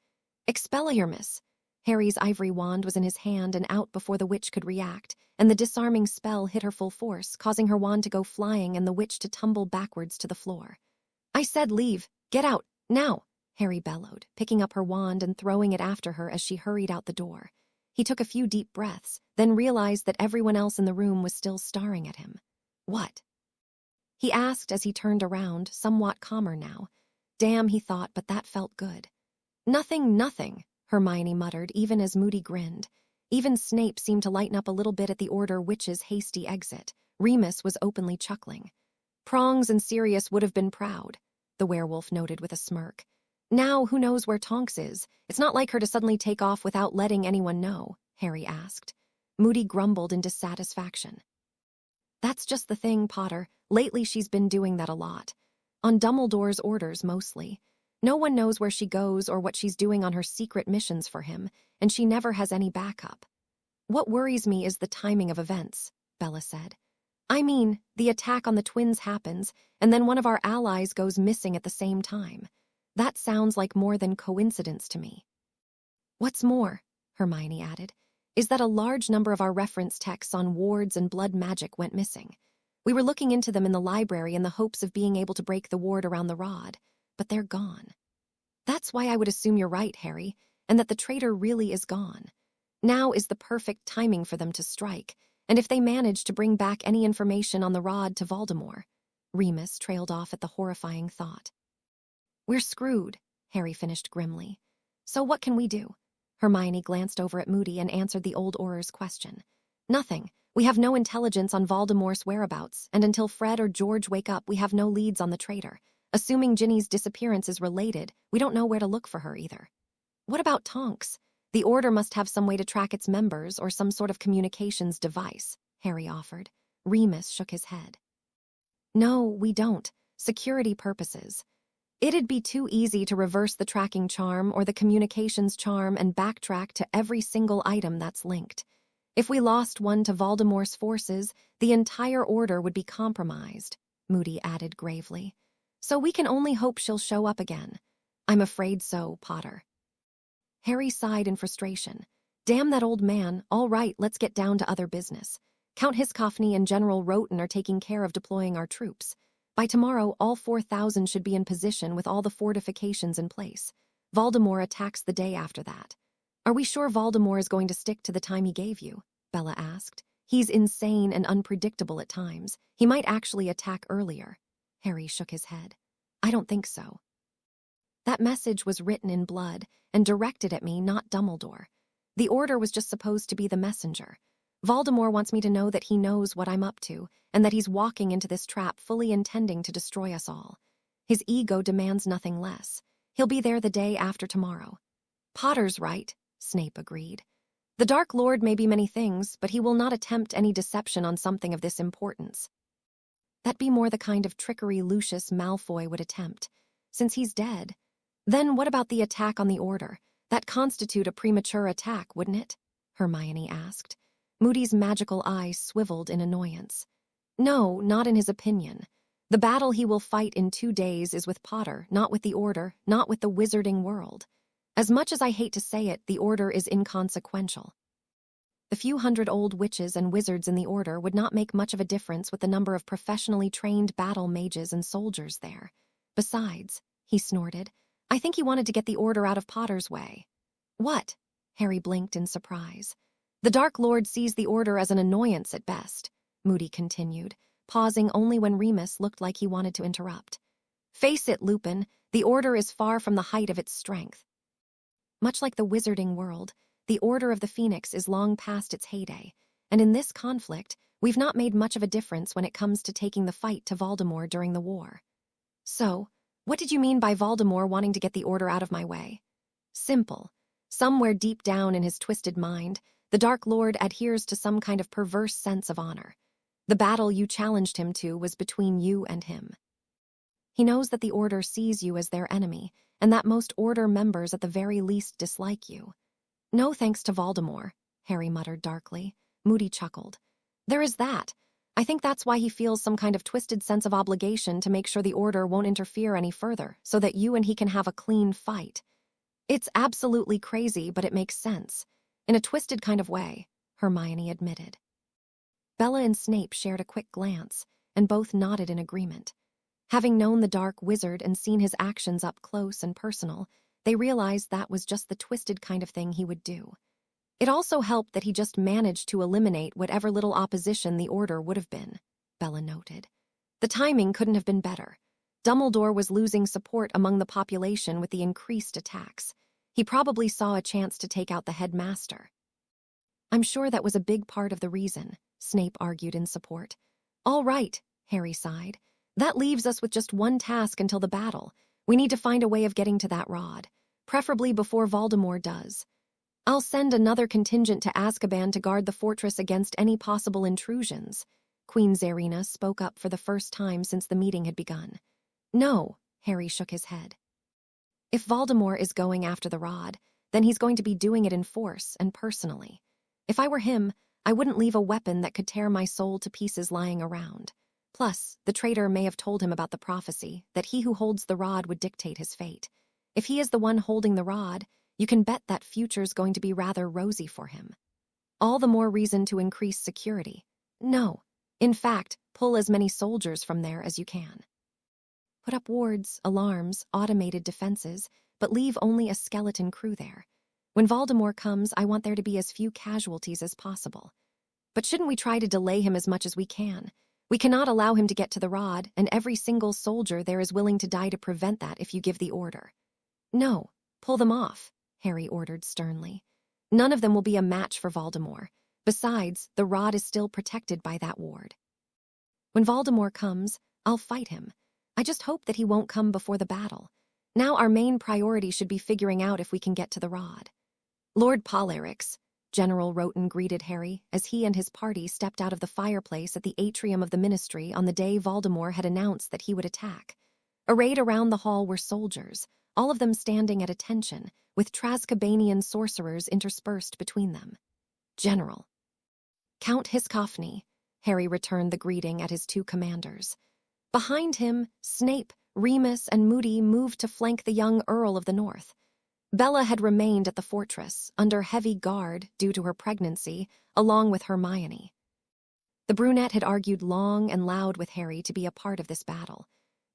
Expelliarmus! Harry's ivory wand was in his hand and out before the witch could react, and the disarming spell hit her full force, causing her wand to go flying and the witch to tumble backwards to the floor. I said leave. Get out. Now! Harry bellowed, picking up her wand and throwing it after her as she hurried out the door. He took a few deep breaths, then realized that everyone else in the room was still staring at him. What? He asked as he turned around, somewhat calmer now. Damn, he thought, but that felt good. Nothing, Hermione muttered, even as Moody grinned. Even Snape seemed to lighten up a little bit at the Order Witch's hasty exit. Remus was openly chuckling. Prongs and Sirius would have been proud, the werewolf noted with a smirk. Now, who knows where Tonks is? It's not like her to suddenly take off without letting anyone know, Harry asked. Moody grumbled in dissatisfaction. That's just the thing, Potter. Lately she's been doing that a lot. On Dumbledore's orders, mostly. No one knows where she goes or what she's doing on her secret missions for him, and she never has any backup. What worries me is the timing of events, Bella said. I mean, the attack on the twins happens, and then one of our allies goes missing at the same time. That sounds like more than coincidence to me. What's more, Hermione added, is that a large number of our reference texts on wards and blood magic went missing. We were looking into them in the library in the hopes of being able to break the ward around the rod, but they're gone. That's why I would assume you're right, Harry, and that the traitor really is gone. Now is the perfect timing for them to strike, and if they manage to bring back any information on the rod to Voldemort. Remus trailed off at the horrifying thought. We're screwed, Harry finished grimly. So what can we do? Hermione glanced over at Moody and answered the old Auror's question. Nothing. We have no intelligence on Voldemort's whereabouts, and until Fred or George wake up, we have no leads on the traitor. Assuming Ginny's disappearance is related, we don't know where to look for her either. What about Tonks? The Order must have some way to track its members or some sort of communications device, Harry offered. Remus shook his head. No, we don't. Security purposes. It'd be too easy to reverse the tracking charm or the communications charm and backtrack to every single item that's linked. If we lost one to Voldemort's forces, the entire Order would be compromised, Moody added gravely. So we can only hope she'll show up again. I'm afraid so, Potter. Harry sighed in frustration. Damn that old man. All right, let's get down to other business. Count Hiscoffney and General Roten are taking care of deploying our troops. By tomorrow, all 4,000 should be in position with all the fortifications in place. Voldemort attacks the day after that. Are we sure Voldemort is going to stick to the time he gave you? Bella asked. He's insane and unpredictable at times. He might actually attack earlier. Harry shook his head. I don't think so. That message was written in blood and directed at me, not Dumbledore. The Order was just supposed to be the messenger. Voldemort wants me to know that he knows what I'm up to and that he's walking into this trap fully intending to destroy us all. His ego demands nothing less. He'll be there the day after tomorrow. Potter's right, Snape agreed. The Dark Lord may be many things, but he will not attempt any deception on something of this importance. That'd be more the kind of trickery Lucius Malfoy would attempt, since he's dead. Then what about the attack on the Order? That'd constitute a premature attack, wouldn't it? Hermione asked. Moody's magical eyes swiveled in annoyance. No, not in his opinion. The battle he will fight in 2 days is with Potter, not with the Order, not with the wizarding world. As much as I hate to say it, the Order is inconsequential. The few hundred old witches and wizards in the Order would not make much of a difference with the number of professionally trained battle mages and soldiers there. Besides, he snorted, I think he wanted to get the Order out of Potter's way. What? Harry blinked in surprise. The Dark Lord sees the Order as an annoyance at best, Moody continued, pausing only when Remus looked like he wanted to interrupt. Face it, Lupin, the Order is far from the height of its strength. Much like the wizarding world, the Order of the Phoenix is long past its heyday, and in this conflict, we've not made much of a difference when it comes to taking the fight to Voldemort during the war. So, what did you mean by Voldemort wanting to get the Order out of my way? Simple. Somewhere deep down in his twisted mind, the Dark Lord adheres to some kind of perverse sense of honor. The battle you challenged him to was between you and him. He knows that the Order sees you as their enemy, and that most Order members at the very least dislike you. No thanks to Voldemort, Harry muttered darkly. Moody chuckled. There is that. I think that's why he feels some kind of twisted sense of obligation to make sure the Order won't interfere any further, so that you and he can have a clean fight. It's absolutely crazy, but it makes sense. In a twisted kind of way, Hermione admitted. Bella and Snape shared a quick glance, and both nodded in agreement. Having known the Dark Wizard and seen his actions up close and personal, they realized that was just the twisted kind of thing he would do. It also helped that he just managed to eliminate whatever little opposition the Order would have been, Bella noted. The timing couldn't have been better. Dumbledore was losing support among the population with the increased attacks. He probably saw a chance to take out the headmaster. I'm sure that was a big part of the reason, Snape argued in support. All right, Harry sighed. That leaves us with just one task until the battle. We need to find a way of getting to that rod, preferably before Voldemort does. I'll send another contingent to Azkaban to guard the fortress against any possible intrusions. Queen Zarina spoke up for the first time since the meeting had begun. No, Harry shook his head. If Voldemort is going after the rod, then he's going to be doing it in force and personally. If I were him, I wouldn't leave a weapon that could tear my soul to pieces lying around. Plus, the traitor may have told him about the prophecy, that he who holds the rod would dictate his fate. If he is the one holding the rod, you can bet that future's going to be rather rosy for him. All the more reason to increase security. No. In fact, pull as many soldiers from there as you can. Put up wards, alarms, automated defenses, but leave only a skeleton crew there. When Voldemort comes, I want there to be as few casualties as possible. But shouldn't we try to delay him as much as we can? We cannot allow him to get to the rod, and every single soldier there is willing to die to prevent that if you give the order. No, pull them off, Harry ordered sternly. None of them will be a match for Voldemort. Besides, the rod is still protected by that ward. When Voldemort comes, I'll fight him. I just hope that he won't come before the battle. Now our main priority should be figuring out if we can get to the rod. Lord Bellatrix, General Roten greeted Harry as he and his party stepped out of the fireplace at the atrium of the Ministry on the day Voldemort had announced that he would attack. Arrayed around the hall were soldiers, all of them standing at attention, with Azkabanian sorcerers interspersed between them. General. Count Hiscoffney, Harry returned the greeting at his two commanders. Behind him, Snape, Remus, and Moody moved to flank the young Earl of the North. Bella had remained at the fortress, under heavy guard due to her pregnancy, along with Hermione. The brunette had argued long and loud with Harry to be a part of this battle,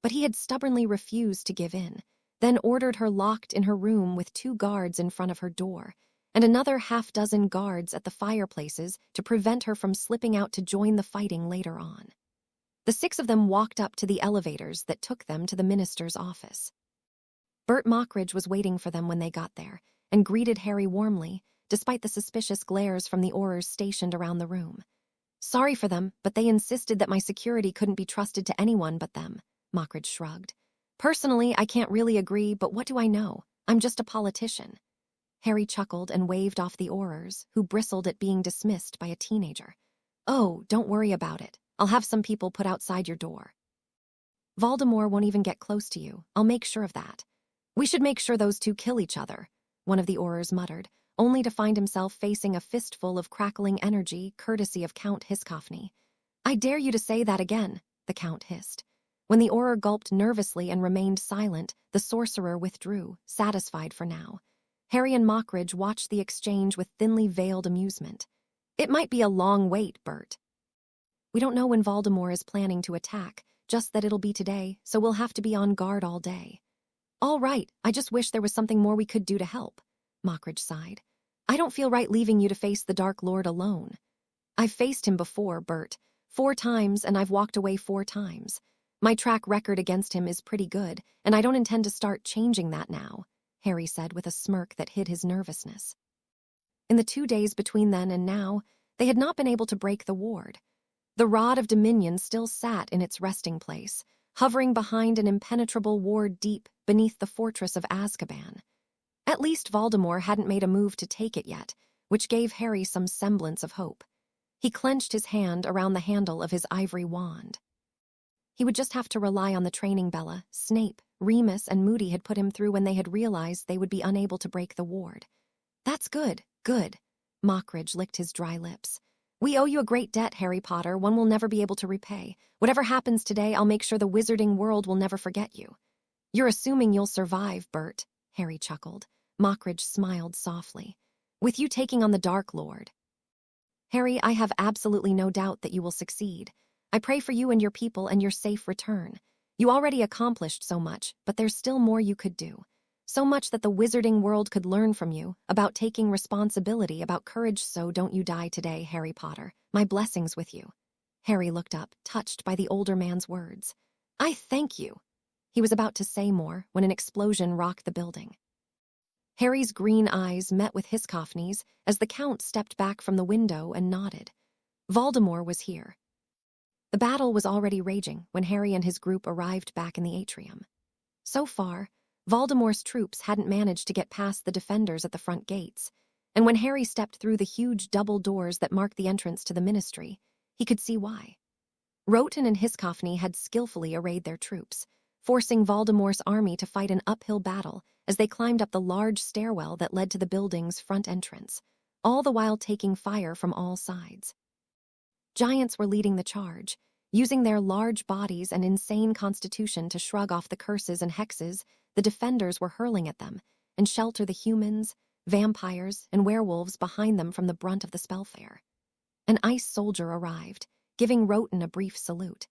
but he had stubbornly refused to give in, then ordered her locked in her room with 2 guards in front of her door, and another half-dozen guards at the fireplaces to prevent her from slipping out to join the fighting later on. The 6 of them walked up to the elevators that took them to the minister's office. Bert Mockridge was waiting for them when they got there, and greeted Harry warmly, despite the suspicious glares from the Aurors stationed around the room. Sorry for them, but they insisted that my security couldn't be trusted to anyone but them, Mockridge shrugged. Personally, I can't really agree, but what do I know? I'm just a politician. Harry chuckled and waved off the Aurors, who bristled at being dismissed by a teenager. Oh, don't worry about it. I'll have some people put outside your door. Voldemort won't even get close to you. I'll make sure of that. We should make sure those 2 kill each other, one of the Aurors muttered, only to find himself facing a fistful of crackling energy courtesy of Count Hiscoffney. I dare you to say that again, the Count hissed. When the Auror gulped nervously and remained silent, the sorcerer withdrew, satisfied for now. Harry and Mockridge watched the exchange with thinly veiled amusement. It might be a long wait, Bert. We don't know when Voldemort is planning to attack, just that it'll be today, so we'll have to be on guard all day. All right, I just wish there was something more we could do to help, Mockridge sighed. I don't feel right leaving you to face the Dark Lord alone. I've faced him before, Bert, 4 times, and I've walked away 4 times. My track record against him is pretty good, and I don't intend to start changing that now, Harry said with a smirk that hid his nervousness. In the 2 days between then and now, they had not been able to break the ward. The Rod of Dominion still sat in its resting place, hovering behind an impenetrable ward deep beneath the fortress of Azkaban. At least Voldemort hadn't made a move to take it yet, which gave Harry some semblance of hope. He clenched his hand around the handle of his ivory wand. He would just have to rely on the training Bella, Snape, Remus, and Moody had put him through when they had realized they would be unable to break the ward. That's good, good. Mockridge licked his dry lips. We owe you a great debt, Harry Potter, one we'll never be able to repay. Whatever happens today, I'll make sure the wizarding world will never forget you. You're assuming you'll survive, Bert, Harry chuckled. Mockridge smiled softly. With you taking on the Dark Lord. Harry, I have absolutely no doubt that you will succeed. I pray for you and your people and your safe return. You already accomplished so much, but there's still more you could do. So much that the wizarding world could learn from you, about taking responsibility, about courage, so don't you die today, Harry Potter. My blessings with you. Harry looked up, touched by the older man's words. I thank you. He was about to say more when an explosion rocked the building. Harry's green eyes met with Hiscoffney's as the Count stepped back from the window and nodded. Voldemort was here. The battle was already raging when Harry and his group arrived back in the atrium. So far, Voldemort's troops hadn't managed to get past the defenders at the front gates, and when Harry stepped through the huge double doors that marked the entrance to the Ministry, he could see why. Roten and Hiscoffney had skillfully arrayed their troops, forcing Voldemort's army to fight an uphill battle as they climbed up the large stairwell that led to the building's front entrance. all the while taking fire from all sides. Giants were leading the charge, using their large bodies and insane constitution to shrug off the curses and hexes the defenders were hurling at them and shelter the humans, vampires, and werewolves behind them from the brunt of the spellfare. An ice soldier arrived, giving Roten a brief salute.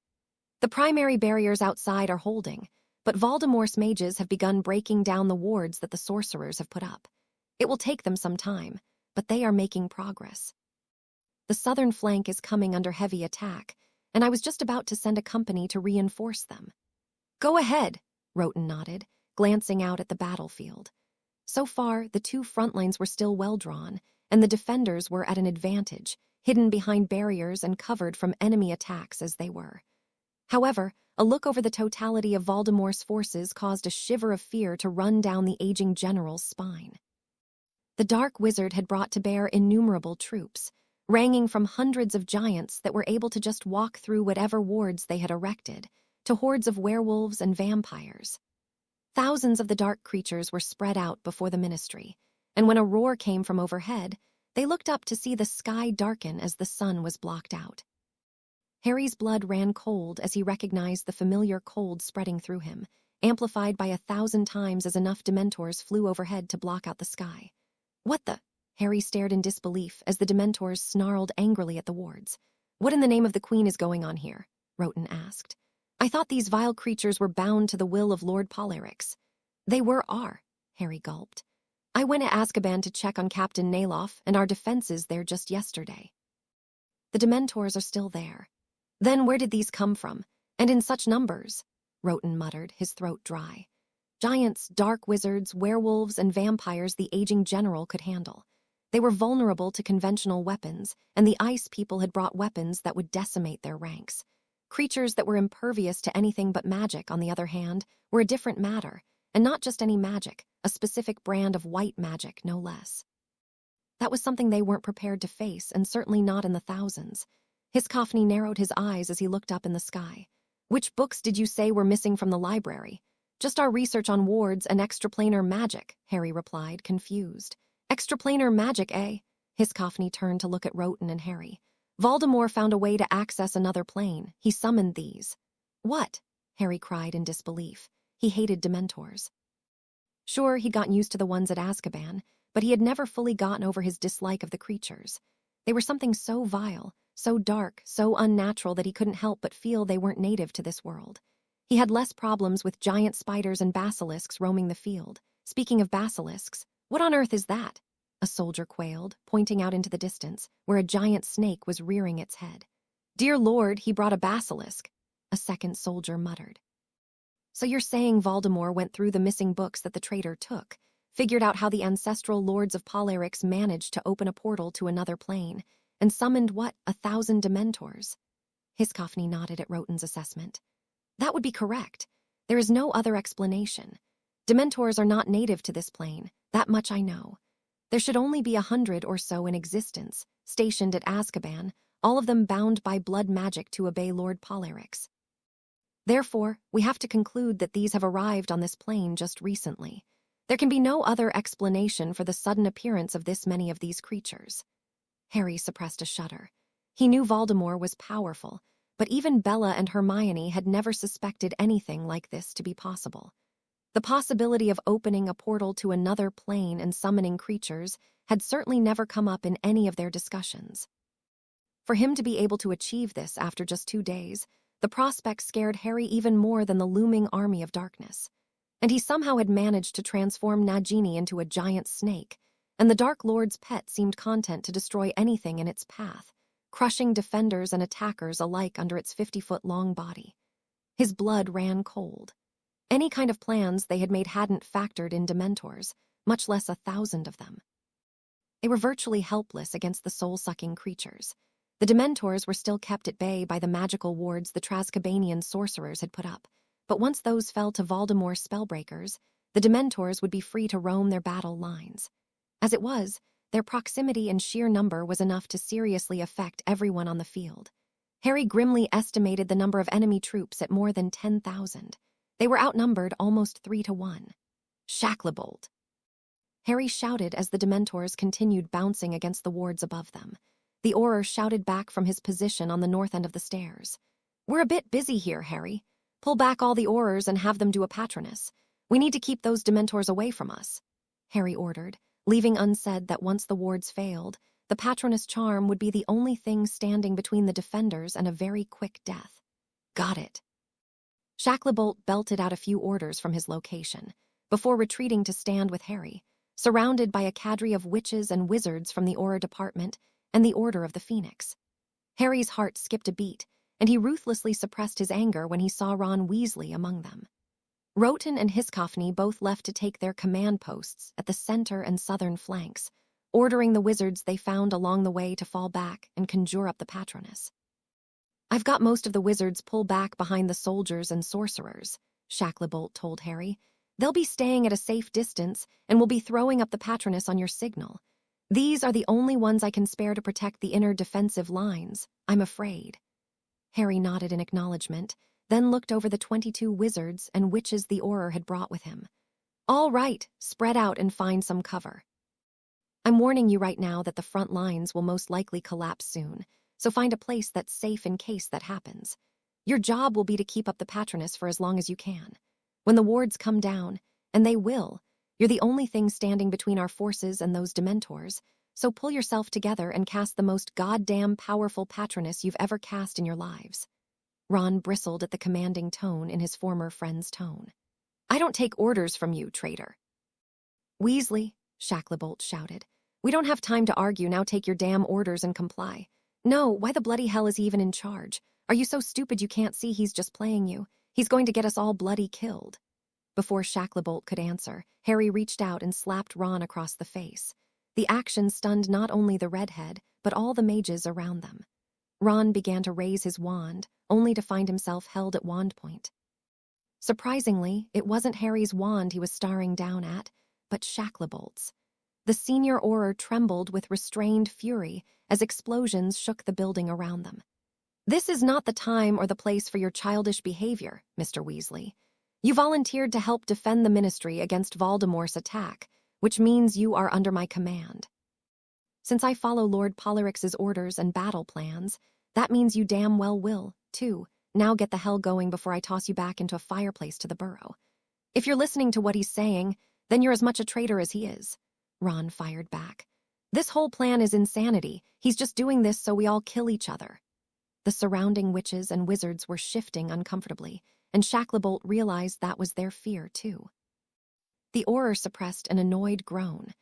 The primary barriers outside are holding, but Voldemort's mages have begun breaking down the wards that the sorcerers have put up. It will take them some time, but they are making progress. The southern flank is coming under heavy attack, and I was just about to send a company to reinforce them. Go ahead, Roten nodded, glancing out at the battlefield. So far, the two front lines were still well drawn, and the defenders were at an advantage, hidden behind barriers and covered from enemy attacks as they were. However, a look over the totality of Voldemort's forces caused a shiver of fear to run down the aging general's spine. The Dark Wizard had brought to bear innumerable troops, ranging from hundreds of giants that were able to just walk through whatever wards they had erected, to hordes of werewolves and vampires. Thousands of the dark creatures were spread out before the ministry, and when a roar came from overhead, they looked up to see the sky darken as the sun was blocked out. Harry's blood ran cold as he recognized the familiar cold spreading through him, amplified by 1,000 times as enough Dementors flew overhead to block out the sky. What the? Harry stared in disbelief as the Dementors snarled angrily at the wards. What in the name of the Queen is going on here? Roten asked. I thought these vile creatures were bound to the will of Lord Polyrics. They are, Harry gulped. I went to Azkaban to check on Captain Nayloff and our defenses there just yesterday. The Dementors are still there. Then where did these come from? And in such numbers? Roten muttered, his throat dry. Giants, dark wizards, werewolves, and vampires the aging general could handle. They were vulnerable to conventional weapons, and the Ice People had brought weapons that would decimate their ranks. Creatures that were impervious to anything but magic, on the other hand, were a different matter, and not just any magic, a specific brand of white magic, no less. That was something they weren't prepared to face, and certainly not in the thousands. Hiscoffney narrowed his eyes as he looked up in the sky. Which books did you say were missing from the library? Just our research on wards and extraplanar magic, Harry replied, confused. Extraplanar magic, eh? Hiscoffney turned to look at Roten and Harry. Voldemort found a way to access another plane. He summoned these. What? Harry cried in disbelief. He hated Dementors. Sure, he'd gotten used to the ones at Azkaban, but he had never fully gotten over his dislike of the creatures. They were something so vile, so dark, so unnatural that he couldn't help but feel they weren't native to this world. He had less problems with giant spiders and basilisks roaming the field. Speaking of basilisks, what on earth is that? A soldier quailed, pointing out into the distance, where a giant snake was rearing its head. Dear Lord, he brought a basilisk, a second soldier muttered. So you're saying Voldemort went through the missing books that the traitor took, figured out how the ancestral lords of Polyrics managed to open a portal to another plane, and summoned, 1,000 Dementors? Hiscoffney nodded at Roten's assessment. That would be correct. There is no other explanation. Dementors are not native to this plane, that much I know. There should only be 100 or so in existence, stationed at Azkaban, all of them bound by blood magic to obey Lord Polyrics. Therefore, we have to conclude that these have arrived on this plane just recently. There can be no other explanation for the sudden appearance of this many of these creatures. Harry suppressed a shudder. He knew Voldemort was powerful, but even Bella and Hermione had never suspected anything like this to be possible. The possibility of opening a portal to another plane and summoning creatures had certainly never come up in any of their discussions. For him to be able to achieve this after just 2 days, the prospect scared Harry even more than the looming army of darkness. And he somehow had managed to transform Nagini into a giant snake, and the Dark Lord's pet seemed content to destroy anything in its path, crushing defenders and attackers alike under its 50-foot-long body. His blood ran cold. Any kind of plans they had made hadn't factored in Dementors, much less 1,000 of them. They were virtually helpless against the soul-sucking creatures. The Dementors were still kept at bay by the magical wards the Trascabanian sorcerers had put up, but once those fell to Voldemort's spellbreakers, the Dementors would be free to roam their battle lines. As it was, their proximity and sheer number was enough to seriously affect everyone on the field. Harry grimly estimated the number of enemy troops at more than 10,000. They were outnumbered almost 3 to 1. Shacklebolt. Harry shouted as the Dementors continued bouncing against the wards above them. The Auror shouted back from his position on the north end of the stairs. "We're a bit busy here, Harry. Pull back all the Aurors and have them do a Patronus. We need to keep those Dementors away from us," Harry ordered, leaving unsaid that once the wards failed, the Patronus charm would be the only thing standing between the defenders and a very quick death. "Got it." Shacklebolt belted out a few orders from his location, before retreating to stand with Harry, surrounded by a cadre of witches and wizards from the Auror Department and the Order of the Phoenix. Harry's heart skipped a beat, and he ruthlessly suppressed his anger when he saw Ron Weasley among them. Roten and Hiscoffney both left to take their command posts at the center and southern flanks, ordering the wizards they found along the way to fall back and conjure up the Patronus. "I've got most of the wizards pull back behind the soldiers and sorcerers," Shacklebolt told Harry. "They'll be staying at a safe distance and will be throwing up the Patronus on your signal. These are the only ones I can spare to protect the inner defensive lines, I'm afraid." Harry nodded in acknowledgement, then looked over the 22 wizards and witches the Auror had brought with him. "All right, spread out and find some cover. I'm warning you right now that the front lines will most likely collapse soon, so find a place that's safe in case that happens. Your job will be to keep up the Patronus for as long as you can. When the wards come down, and they will, you're the only thing standing between our forces and those Dementors, so pull yourself together and cast the most goddamn powerful Patronus you've ever cast in your lives." Ron bristled at the commanding tone in his former friend's tone. "I don't take orders from you, traitor." "Weasley," Shacklebolt shouted, "we don't have time to argue. Now take your damn orders and comply." "No, why the bloody hell is he even in charge? Are you so stupid you can't see he's just playing you? He's going to get us all bloody killed." Before Shacklebolt could answer, Harry reached out and slapped Ron across the face. The action stunned not only the redhead, but all the mages around them. Ron began to raise his wand, only to find himself held at wand point. Surprisingly, it wasn't Harry's wand he was staring down at, but Shacklebolt's. The senior Auror trembled with restrained fury as explosions shook the building around them. "This is not the time or the place for your childish behavior, Mr. Weasley. You volunteered to help defend the Ministry against Voldemort's attack, which means you are under my command. Since I follow Lord Polyrux's orders and battle plans, that means you damn well will, too. Now get the hell going before I toss you back into a fireplace to the burrow. If you're listening to what he's saying, then you're as much a traitor as he is," Ron fired back. "This whole plan is insanity. He's just doing this so we all kill each other." The surrounding witches and wizards were shifting uncomfortably, and Shacklebolt realized that was their fear, too. The Auror suppressed an annoyed groan.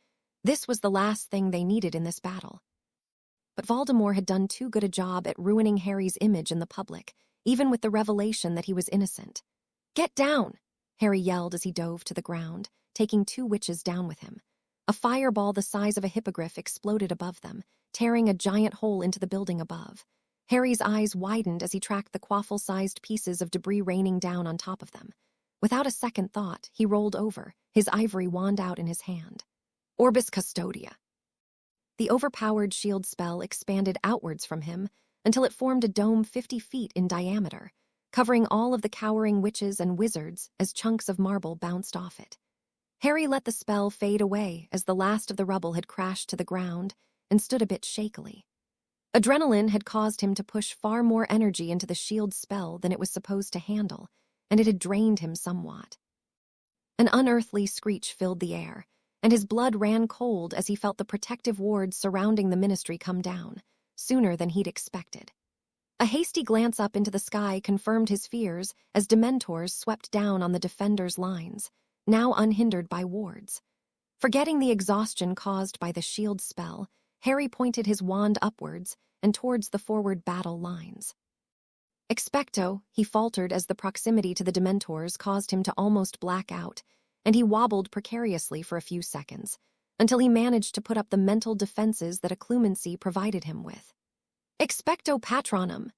This was the last thing they needed in this battle. But Voldemort had done too good a job at ruining Harry's image in the public, even with the revelation that he was innocent. "Get down!" Harry yelled as he dove to the ground, taking 2 witches down with him. A fireball the size of a hippogriff exploded above them, tearing a giant hole into the building above. Harry's eyes widened as he tracked the quaffle-sized pieces of debris raining down on top of them. Without a second thought, he rolled over, his ivory wand out in his hand. Orbis Custodia. The overpowered shield spell expanded outwards from him until it formed a dome 50 feet in diameter, covering all of the cowering witches and wizards as chunks of marble bounced off it. Harry let the spell fade away as the last of the rubble had crashed to the ground and stood a bit shakily. Adrenaline had caused him to push far more energy into the shield spell than it was supposed to handle, and it had drained him somewhat. An unearthly screech filled the air, and his blood ran cold as he felt the protective wards surrounding the Ministry come down, sooner than he'd expected. A hasty glance up into the sky confirmed his fears as Dementors swept down on the defenders' lines, now unhindered by wards. Forgetting the exhaustion caused by the shield spell, Harry pointed his wand upwards and towards the forward battle lines. "Expecto," he faltered as the proximity to the Dementors caused him to almost black out, and he wobbled precariously for a few seconds, until he managed to put up the mental defenses that occlumency provided him with. "Expecto Patronum,"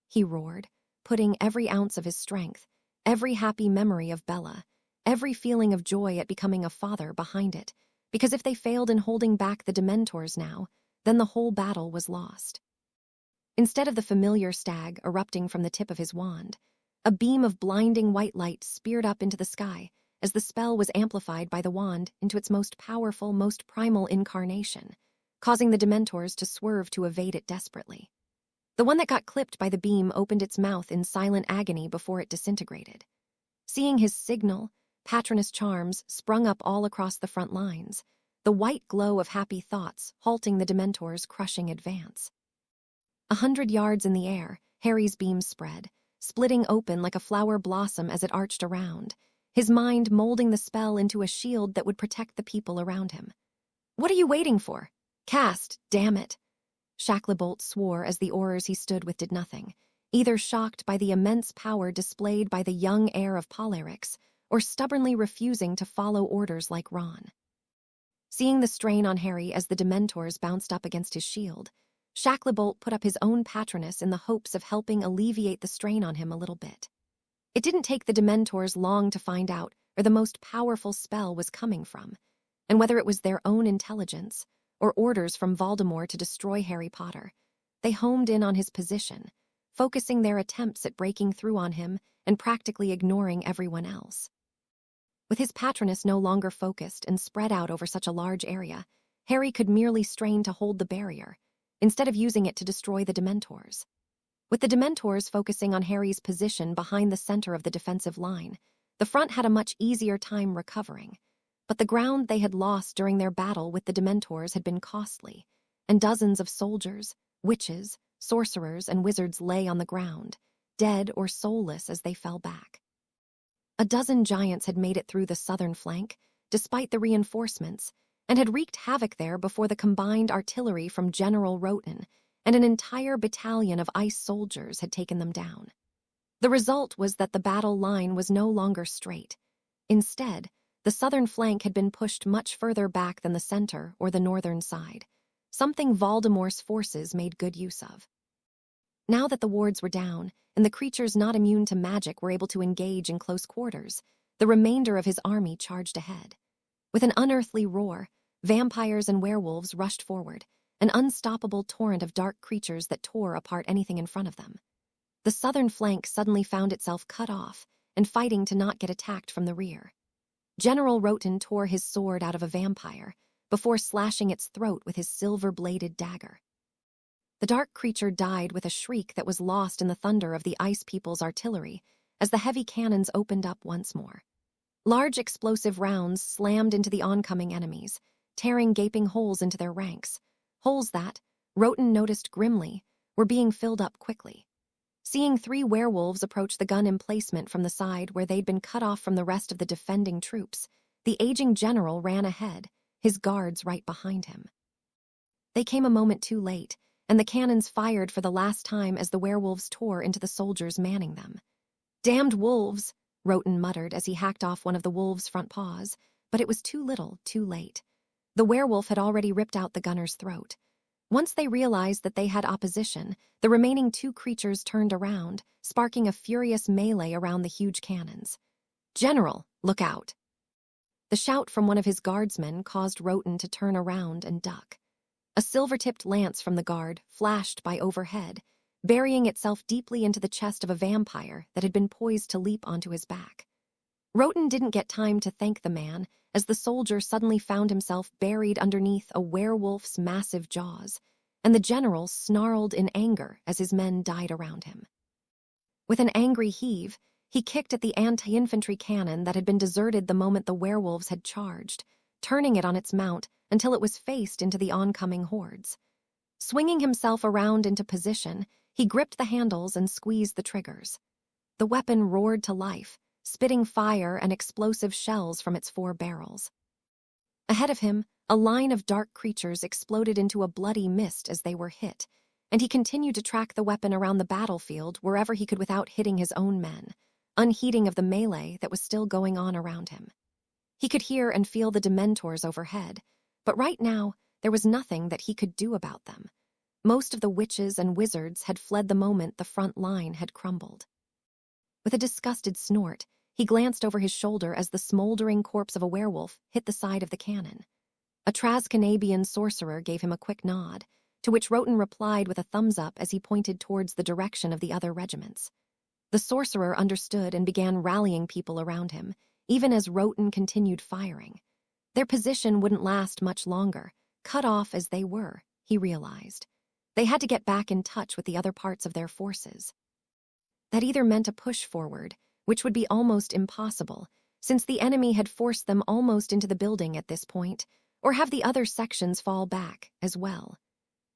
he roared, putting every ounce of his strength, every happy memory of Bella, every feeling of joy at becoming a father behind it, because if they failed in holding back the Dementors now, then the whole battle was lost. Instead of the familiar stag erupting from the tip of his wand, a beam of blinding white light speared up into the sky as the spell was amplified by the wand into its most powerful, most primal incarnation, causing the Dementors to swerve to evade it desperately. The one that got clipped by the beam opened its mouth in silent agony before it disintegrated. Seeing his signal, Patronus charms sprung up all across the front lines, the white glow of happy thoughts halting the Dementors' crushing advance. 100 yards in the air, Harry's beam spread, splitting open like a flower blossom as it arched around, his mind molding the spell into a shield that would protect the people around him. "What are you waiting for? Cast, damn it!" Shacklebolt swore as the oars he stood with did nothing, either shocked by the immense power displayed by the young heir of Polarix, or stubbornly refusing to follow orders like Ron. Seeing the strain on Harry as the Dementors bounced up against his shield, Shacklebolt put up his own Patronus in the hopes of helping alleviate the strain on him a little bit. It didn't take the Dementors long to find out where the most powerful spell was coming from, and whether it was their own intelligence or orders from Voldemort to destroy Harry Potter. They homed in on his position, focusing their attempts at breaking through on him and practically ignoring everyone else. With his Patronus no longer focused and spread out over such a large area, Harry could merely strain to hold the barrier, instead of using it to destroy the Dementors. With the Dementors focusing on Harry's position behind the center of the defensive line, the front had a much easier time recovering. But the ground they had lost during their battle with the Dementors had been costly, and dozens of soldiers, witches, sorcerers, and wizards lay on the ground, dead or soulless as they fell back. A dozen giants had made it through the southern flank, despite the reinforcements, and had wreaked havoc there before the combined artillery from General Roten and an entire battalion of ice soldiers had taken them down. The result was that the battle line was no longer straight. Instead, the southern flank had been pushed much further back than the center or the northern side, something Voldemort's forces made good use of. Now that the wards were down, and the creatures not immune to magic were able to engage in close quarters, the remainder of his army charged ahead. With an unearthly roar, vampires and werewolves rushed forward, an unstoppable torrent of dark creatures that tore apart anything in front of them. The southern flank suddenly found itself cut off and fighting to not get attacked from the rear. General Roten tore his sword out of a vampire before slashing its throat with his silver-bladed dagger. The dark creature died with a shriek that was lost in the thunder of the Ice People's artillery as the heavy cannons opened up once more. Large explosive rounds slammed into the oncoming enemies, tearing gaping holes into their ranks, holes that, Roten noticed grimly, were being filled up quickly. Seeing 3 werewolves approach the gun emplacement from the side where they'd been cut off from the rest of the defending troops, the aging general ran ahead, his guards right behind him. They came a moment too late, and the cannons fired for the last time as the werewolves tore into the soldiers manning them. "Damned wolves," Roten muttered as he hacked off one of the wolves' front paws, but it was too little, too late. The werewolf had already ripped out the gunner's throat. Once they realized that they had opposition, the remaining 2 creatures turned around, sparking a furious melee around the huge cannons. "General, look out!" The shout from one of his guardsmen caused Roten to turn around and duck. A silver-tipped lance from the guard flashed by overhead, burying itself deeply into the chest of a vampire that had been poised to leap onto his back. Roten didn't get time to thank the man as the soldier suddenly found himself buried underneath a werewolf's massive jaws, and the general snarled in anger as his men died around him. With an angry heave, he kicked at the anti-infantry cannon that had been deserted the moment the werewolves had charged, turning it on its mount until it was faced into the oncoming hordes. Swinging himself around into position, he gripped the handles and squeezed the triggers. The weapon roared to life, spitting fire and explosive shells from its 4 barrels. Ahead of him, a line of dark creatures exploded into a bloody mist as they were hit, and he continued to track the weapon around the battlefield wherever he could without hitting his own men, unheeding of the melee that was still going on around him. He could hear and feel the Dementors overhead, but right now there was nothing that he could do about them. Most of the witches and wizards had fled the moment the front line had crumbled. With a disgusted snort, he glanced over his shoulder as the smoldering corpse of a werewolf hit the side of the cannon. A Trascanabian sorcerer gave him a quick nod, to which Roten replied with a thumbs up as he pointed towards the direction of the other regiments. The sorcerer understood and began rallying people around him, even as Roten continued firing. Their position wouldn't last much longer, cut off as they were, he realized. They had to get back in touch with the other parts of their forces. That either meant a push forward, which would be almost impossible, since the enemy had forced them almost into the building at this point, or have the other sections fall back as well.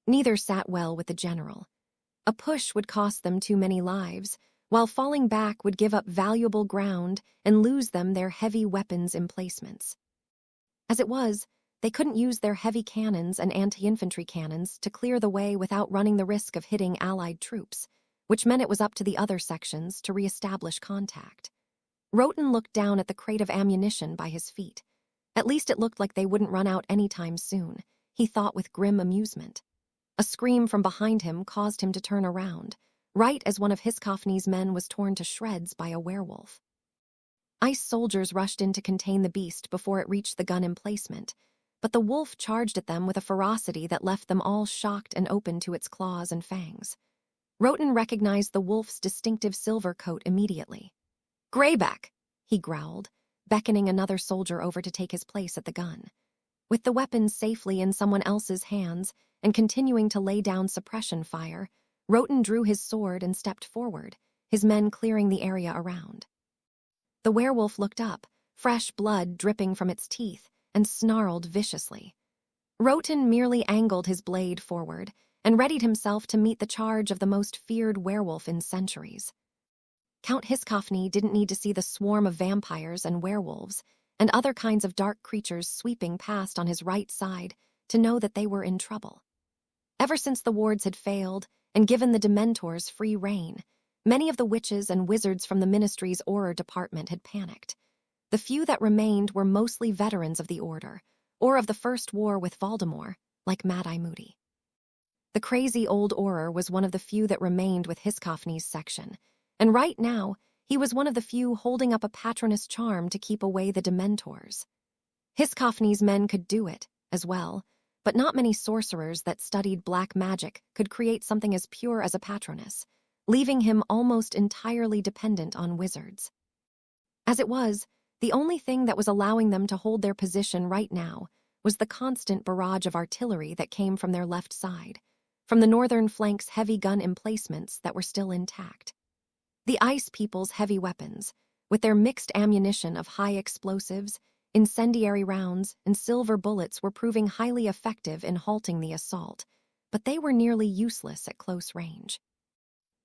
Neither sat well with the general. A push would cost them too many lives, while falling back would give up valuable ground and lose them their heavy weapons emplacements. As it was, they couldn't use their heavy cannons and anti-infantry cannons to clear the way without running the risk of hitting Allied troops, which meant it was up to the other sections to re-establish contact. Roten looked down at the crate of ammunition by his feet. At least it looked like they wouldn't run out anytime soon, he thought with grim amusement. A scream from behind him caused him to turn around, right as one of Hiskofny's men was torn to shreds by a werewolf. Ice soldiers rushed in to contain the beast before it reached the gun emplacement, but the wolf charged at them with a ferocity that left them all shocked and open to its claws and fangs. Roten recognized the wolf's distinctive silver coat immediately. "Greyback," he growled, beckoning another soldier over to take his place at the gun. With the weapons safely in someone else's hands and continuing to lay down suppression fire, Roten drew his sword and stepped forward, his men clearing the area around. The werewolf looked up, fresh blood dripping from its teeth, and snarled viciously. Roten merely angled his blade forward and readied himself to meet the charge of the most feared werewolf in centuries. Count Hiskofny didn't need to see the swarm of vampires and werewolves and other kinds of dark creatures sweeping past on his right side to know that they were in trouble. Ever since the wards had failed and given the Dementors free rein, many of the witches and wizards from the Ministry's Auror department had panicked. The few that remained were mostly veterans of the Order, or of the First War with Voldemort, like Mad-Eye Moody. The crazy old Auror was one of the few that remained with Hiskofny's section, and right now, he was one of the few holding up a patroness charm to keep away the Dementors. Hiskofny's men could do it, as well, but not many sorcerers that studied black magic could create something as pure as a patroness, leaving him almost entirely dependent on wizards. As it was, the only thing that was allowing them to hold their position right now was the constant barrage of artillery that came from their left side, from the northern flank's heavy gun emplacements that were still intact. The Ice People's heavy weapons, with their mixed ammunition of high explosives, incendiary rounds, and silver bullets were proving highly effective in halting the assault, but they were nearly useless at close range.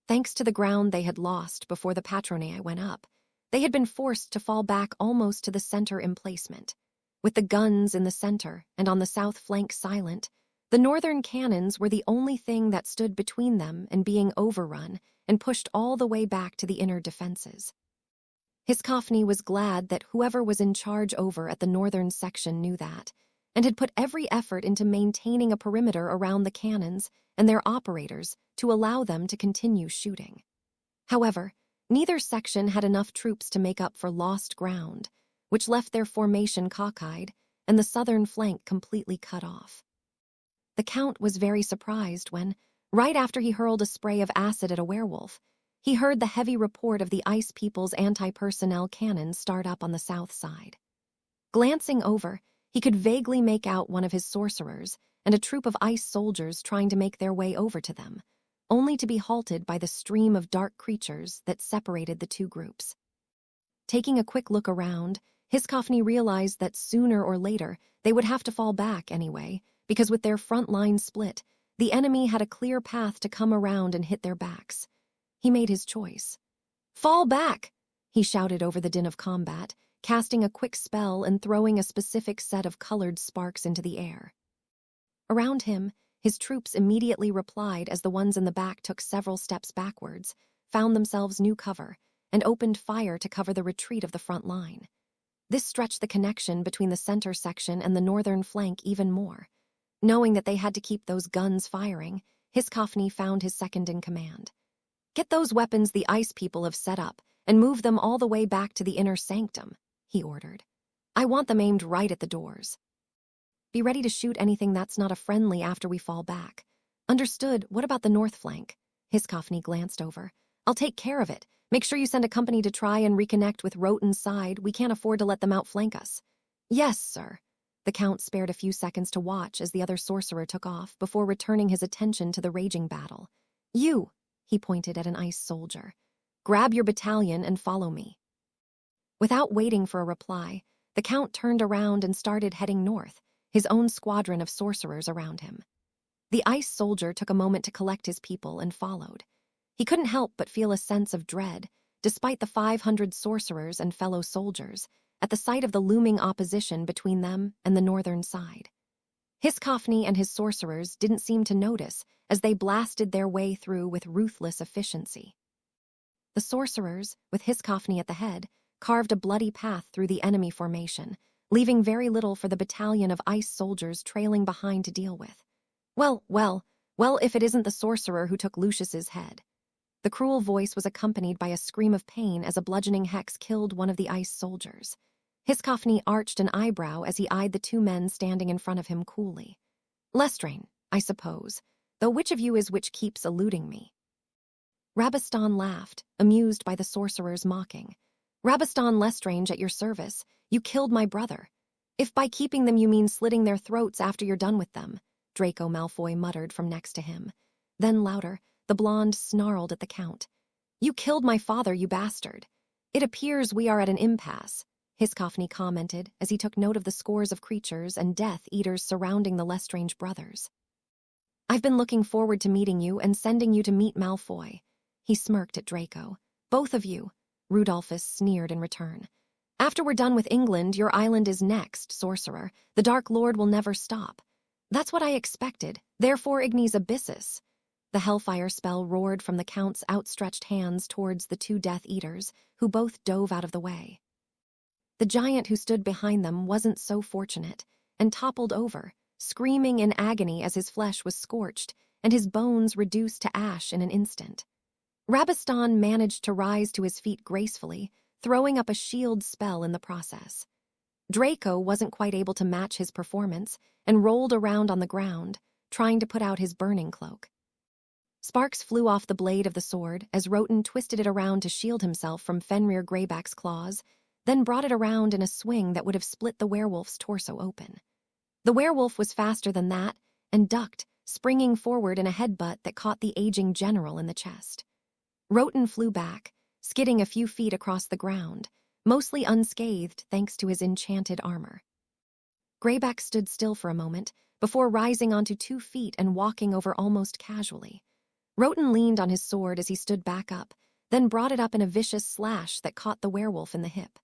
Thanks to the ground they had lost before the patronae went up, they had been forced to fall back almost to the center emplacement. With the guns in the center and on the south flank silent, the northern cannons were the only thing that stood between them and being overrun and pushed all the way back to the inner defenses. Hiskofny was glad that whoever was in charge over at the northern section knew that, and had put every effort into maintaining a perimeter around the cannons and their operators to allow them to continue shooting. However, neither section had enough troops to make up for lost ground, which left their formation cockeyed and the southern flank completely cut off. The Count was very surprised when, right after he hurled a spray of acid at a werewolf, he heard the heavy report of the Ice People's anti-personnel cannons start up on the south side. Glancing over, he could vaguely make out one of his sorcerers and a troop of ice soldiers trying to make their way over to them, only to be halted by the stream of dark creatures that separated the two groups. Taking a quick look around, Hiskofny realized that sooner or later they would have to fall back anyway, because with their front line split, the enemy had a clear path to come around and hit their backs. He made his choice. "Fall back!" he shouted over the din of combat, casting a quick spell and throwing a specific set of colored sparks into the air. Around him, his troops immediately replied as the ones in the back took several steps backwards, found themselves new cover, and opened fire to cover the retreat of the front line. This stretched the connection between the center section and the northern flank even more. Knowing that they had to keep those guns firing, Hiskofny found his second in command. "Get those weapons the Ice People have set up and move them all the way back to the inner sanctum," he ordered. "I want them aimed right at the doors. Be ready to shoot anything that's not a friendly after we fall back. Understood. What about the north flank?" Hiskofny glanced over. "I'll take care of it. Make sure you send a company to try and reconnect with Roten's side. We can't afford to let them outflank us." "Yes, sir." The Count spared a few seconds to watch as the other sorcerer took off before returning his attention to the raging battle. "You," he pointed at an ice soldier. "Grab your battalion and follow me." Without waiting for a reply, the Count turned around and started heading north, his own squadron of sorcerers around him. The ice soldier took a moment to collect his people and followed. He couldn't help but feel a sense of dread, despite the 500 sorcerers and fellow soldiers, at the sight of the looming opposition between them and the northern side. Hiscophny and his sorcerers didn't seem to notice as they blasted their way through with ruthless efficiency. The sorcerers, with Hiscophny at the head, carved a bloody path through the enemy formation, leaving very little for the battalion of ice soldiers trailing behind to deal with. Well, if it isn't the sorcerer who took Lucius's head." The cruel voice was accompanied by a scream of pain as a bludgeoning hex killed one of the ice soldiers. Hiscophny arched an eyebrow as he eyed the two men standing in front of him coolly. "Lestrain, I suppose, though which of you is which keeps eluding me?" Rabastan laughed, amused by the sorcerer's mocking. "Rabastan Lestrange at your service. You killed my brother. If by keeping them you mean slitting their throats after you're done with them," Draco Malfoy muttered from next to him. Then louder, the blonde snarled at the Count. "You killed my father, you bastard." "It appears we are at an impasse," Hiscophny commented as he took note of the scores of creatures and Death Eaters surrounding the Lestrange brothers. "I've been looking forward to meeting you and sending you to meet Malfoy." He smirked at Draco. "Both of you," Rudolphus sneered in return. "After we're done with England, your island is next, sorcerer. The Dark Lord will never stop." "That's what I expected. Therefore Ignis Abyssus." The Hellfire spell roared from the Count's outstretched hands towards the two Death Eaters, who both dove out of the way. The giant who stood behind them wasn't so fortunate, and toppled over, screaming in agony as his flesh was scorched and his bones reduced to ash in an instant. Rabastan managed to rise to his feet gracefully, throwing up a shield spell in the process. Draco wasn't quite able to match his performance and rolled around on the ground, trying to put out his burning cloak. Sparks flew off the blade of the sword as Roten twisted it around to shield himself from Fenrir Greyback's claws, then brought it around in a swing that would have split the werewolf's torso open. The werewolf was faster than that and ducked, springing forward in a headbutt that caught the aging general in the chest. Roten flew back, skidding a few feet across the ground, mostly unscathed thanks to his enchanted armor. Greyback stood still for a moment before rising onto 2 feet and walking over almost casually. Roten leaned on his sword as he stood back up, then brought it up in a vicious slash that caught the werewolf in the hip.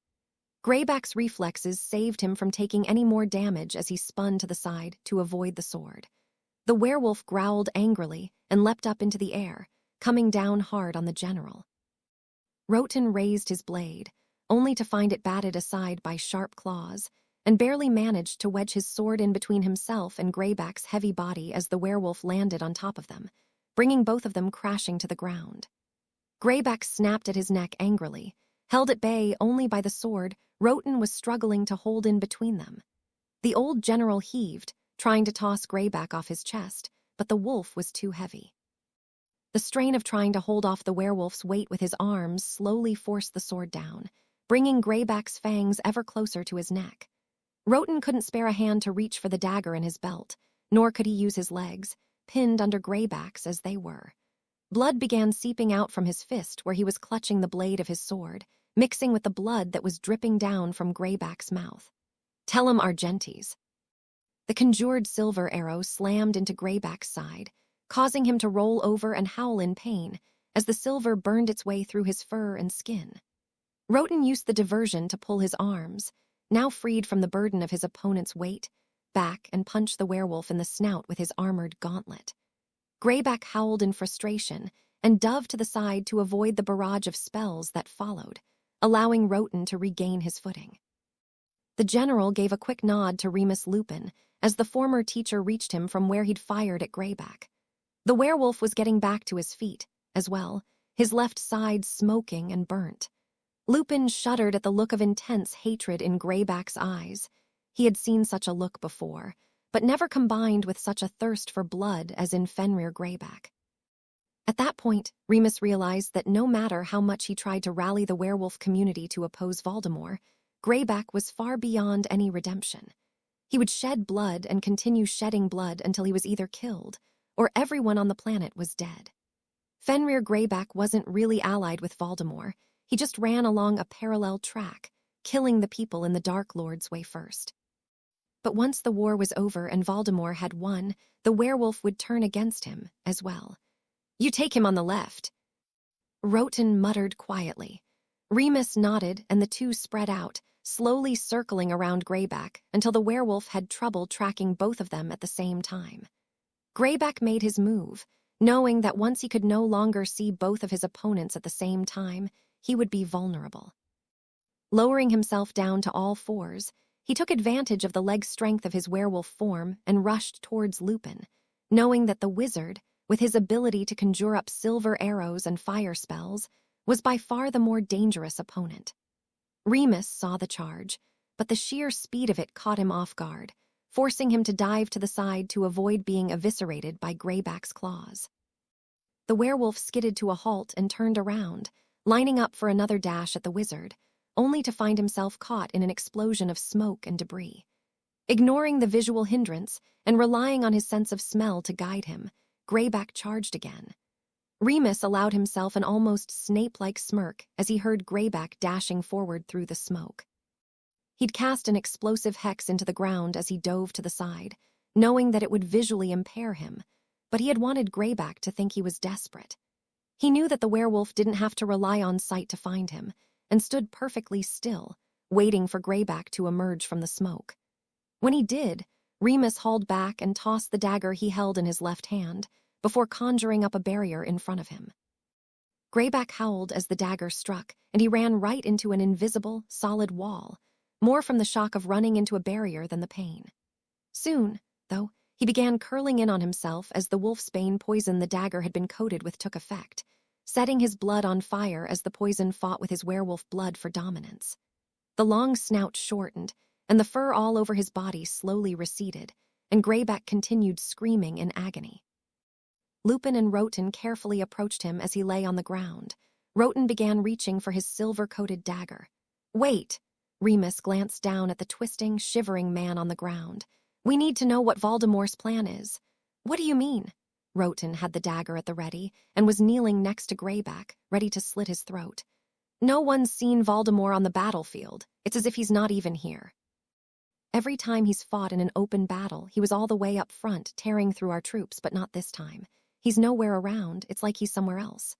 Greyback's reflexes saved him from taking any more damage as he spun to the side to avoid the sword. The werewolf growled angrily and leapt up into the air, coming down hard on the general. Roten raised his blade, only to find it batted aside by sharp claws, and barely managed to wedge his sword in between himself and Greyback's heavy body as the werewolf landed on top of them, bringing both of them crashing to the ground. Greyback snapped at his neck angrily. Held at bay only by the sword, Roten was struggling to hold in between them. The old general heaved, trying to toss Greyback off his chest, but the wolf was too heavy. The strain of trying to hold off the werewolf's weight with his arms slowly forced the sword down, bringing Greyback's fangs ever closer to his neck. Roten couldn't spare a hand to reach for the dagger in his belt, nor could he use his legs, pinned under Greyback's as they were. Blood began seeping out from his fist where he was clutching the blade of his sword, mixing with the blood that was dripping down from Greyback's mouth. "Tellum Argentis." The conjured silver arrow slammed into Greyback's side, causing him to roll over and howl in pain as the silver burned its way through his fur and skin. Roten used the diversion to pull his arms, now freed from the burden of his opponent's weight, back and punch the werewolf in the snout with his armored gauntlet. Greyback howled in frustration and dove to the side to avoid the barrage of spells that followed, allowing Roten to regain his footing. The general gave a quick nod to Remus Lupin as the former teacher reached him from where he'd fired at Greyback. The werewolf was getting back to his feet, as well, his left side smoking and burnt. Lupin shuddered at the look of intense hatred in Greyback's eyes. He had seen such a look before, but never combined with such a thirst for blood as in Fenrir Greyback. At that point, Remus realized that no matter how much he tried to rally the werewolf community to oppose Voldemort, Greyback was far beyond any redemption. He would shed blood and continue shedding blood until he was either killed, or everyone on the planet was dead. Fenrir Greyback wasn't really allied with Voldemort. He just ran along a parallel track, killing the people in the Dark Lord's way first. But once the war was over and Voldemort had won, the werewolf would turn against him as well. "You take him on the left," Roten muttered quietly. Remus nodded and the two spread out, slowly circling around Greyback until the werewolf had trouble tracking both of them at the same time. Greyback made his move, knowing that once he could no longer see both of his opponents at the same time, he would be vulnerable. Lowering himself down to all fours, he took advantage of the leg strength of his werewolf form and rushed towards Lupin, knowing that the wizard, with his ability to conjure up silver arrows and fire spells, was by far the more dangerous opponent. Remus saw the charge, but the sheer speed of it caught him off guard, forcing him to dive to the side to avoid being eviscerated by Greyback's claws. The werewolf skidded to a halt and turned around, lining up for another dash at the wizard, only to find himself caught in an explosion of smoke and debris. Ignoring the visual hindrance and relying on his sense of smell to guide him, Greyback charged again. Remus allowed himself an almost Snape-like smirk as he heard Greyback dashing forward through the smoke. He'd cast an explosive hex into the ground as he dove to the side, knowing that it would visually impair him, but he had wanted Greyback to think he was desperate. He knew that the werewolf didn't have to rely on sight to find him, and stood perfectly still, waiting for Greyback to emerge from the smoke. When he did, Remus hauled back and tossed the dagger he held in his left hand, before conjuring up a barrier in front of him. Greyback howled as the dagger struck, and he ran right into an invisible, solid wall, more from the shock of running into a barrier than the pain. Soon, though, he began curling in on himself as the wolfsbane poison the dagger had been coated with took effect, setting his blood on fire as the poison fought with his werewolf blood for dominance. The long snout shortened, and the fur all over his body slowly receded, and Greyback continued screaming in agony. Lupin and Roten carefully approached him as he lay on the ground. Roten began reaching for his silver-coated dagger. "Wait!" Remus glanced down at the twisting, shivering man on the ground. "We need to know what Voldemort's plan is." "What do you mean?" Roten had the dagger at the ready and was kneeling next to Greyback, ready to slit his throat. "No one's seen Voldemort on the battlefield. It's as if he's not even here. Every time he's fought in an open battle, he was all the way up front, tearing through our troops, but not this time. He's nowhere around. It's like he's somewhere else."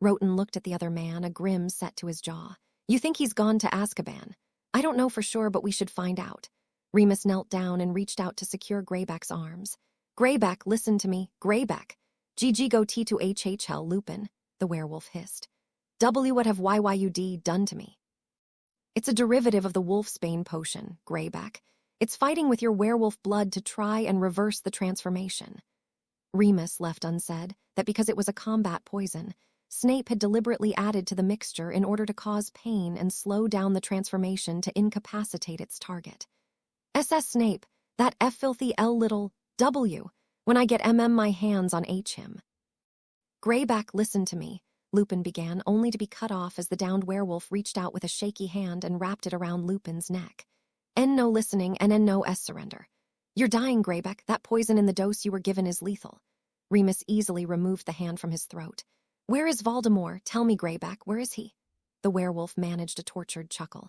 Roten looked at the other man, a grin set to his jaw. "You think he's gone to Azkaban? I don't know for sure, but we should find out." Remus knelt down and reached out to secure Greyback's arms. "Greyback, listen to me. Greyback. GG go T to HHL Lupin," the werewolf hissed. "W what have YYUD done to me?" "It's a derivative of the wolfsbane potion, Greyback. It's fighting with your werewolf blood to try and reverse the transformation." Remus left unsaid that because it was a combat poison, Snape had deliberately added to the mixture in order to cause pain and slow down the transformation to incapacitate its target. "SS Snape, that F filthy L little W, when I get my hands on H him." "Greyback, listen to me," Lupin began, only to be cut off as the downed werewolf reached out with a shaky hand and wrapped it around Lupin's neck. "N no listening, and no S surrender. You're dying, Greyback. That poison in the dose you were given is lethal." Remus easily removed the hand from his throat. "Where is Voldemort? Tell me, Greyback, where is he?" The werewolf managed a tortured chuckle.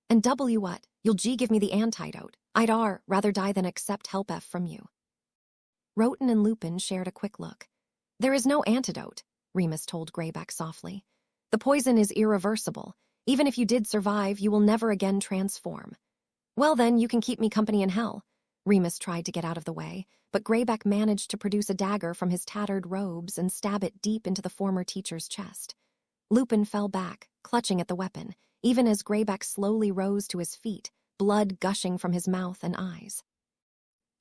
"And W what? You'll G give me the antidote. I'd rather die than accept help F from you." Roten and Lupin shared a quick look. "There is no antidote," Remus told Greyback softly. "The poison is irreversible. Even if you did survive, you will never again transform." "Well then, you can keep me company in hell." Remus tried to get out of the way, but Greyback managed to produce a dagger from his tattered robes and stab it deep into the former teacher's chest. Lupin fell back, clutching at the weapon, even as Greyback slowly rose to his feet, blood gushing from his mouth and eyes.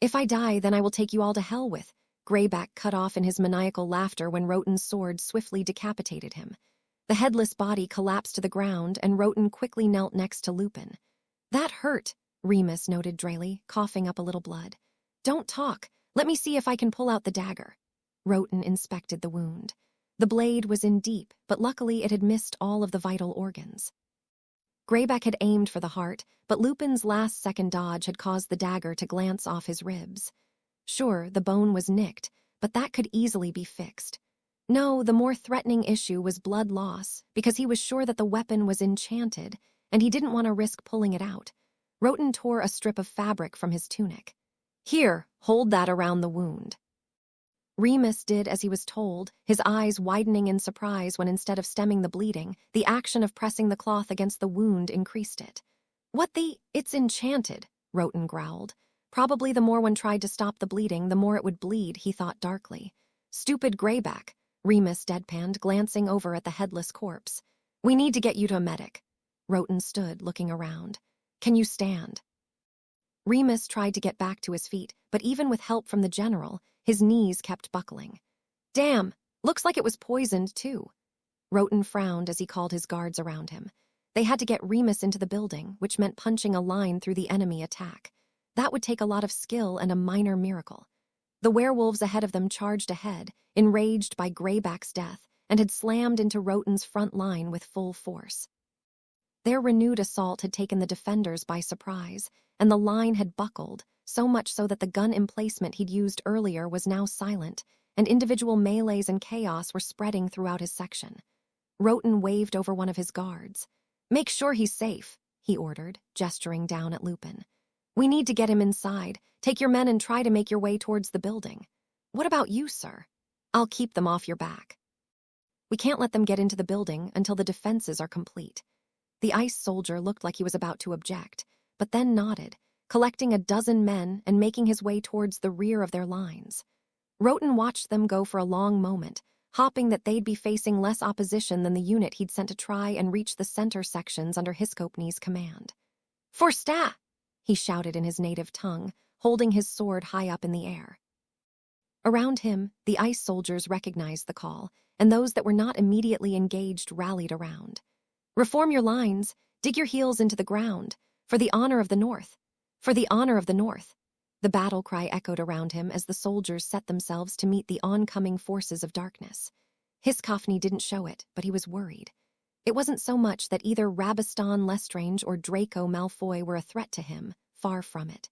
"If I die, then I will take you all to hell with," Greyback cut off in his maniacal laughter when Roten's sword swiftly decapitated him. The headless body collapsed to the ground, and Roten quickly knelt next to Lupin. "That hurt," Remus noted drily, coughing up a little blood. "Don't talk. Let me see if I can pull out the dagger." Roten inspected the wound. The blade was in deep, but luckily it had missed all of the vital organs. Greyback had aimed for the heart, but Lupin's last-second dodge had caused the dagger to glance off his ribs. Sure, the bone was nicked, but that could easily be fixed. No, the more threatening issue was blood loss, because he was sure that the weapon was enchanted, and he didn't want to risk pulling it out. Roten tore a strip of fabric from his tunic. "Here, hold that around the wound." Remus did as he was told, his eyes widening in surprise when instead of stemming the bleeding, the action of pressing the cloth against the wound increased it. "What the? It's enchanted," Roten growled. Probably the more one tried to stop the bleeding, the more it would bleed, he thought darkly. "Stupid Greyback," Remus deadpanned, glancing over at the headless corpse. "We need to get you to a medic." Roten stood, looking around. "Can you stand?" Remus tried to get back to his feet, but even with help from the general, his knees kept buckling. "Damn, looks like it was poisoned, too." Roten frowned as he called his guards around him. They had to get Remus into the building, which meant punching a line through the enemy attack. That would take a lot of skill and a minor miracle. The werewolves ahead of them charged ahead, enraged by Greyback's death, and had slammed into Roten's front line with full force. Their renewed assault had taken the defenders by surprise, and the line had buckled, so much so that the gun emplacement he'd used earlier was now silent, and individual melees and chaos were spreading throughout his section. Roten waved over one of his guards. "Make sure he's safe," he ordered, gesturing down at Lupin. "We need to get him inside. Take your men and try to make your way towards the building." "What about you, sir?" "I'll keep them off your back." "We can't let them get into the building until the defenses are complete." The ice soldier looked like he was about to object, but then nodded, collecting a dozen men and making his way towards the rear of their lines. Roten watched them go for a long moment, hoping that they'd be facing less opposition than the unit he'd sent to try and reach the center sections under Hiskopni's command. "Forsta!" he shouted in his native tongue, holding his sword high up in the air. Around him, the ice soldiers recognized the call, and those that were not immediately engaged rallied around. "Reform your lines, dig your heels into the ground, for the honor of the North. For the honor of the North." The battle cry echoed around him as the soldiers set themselves to meet the oncoming forces of darkness. Hiskopni didn't show it, but he was worried. It wasn't so much that either Rabastan Lestrange or Draco Malfoy were a threat to him, far from it.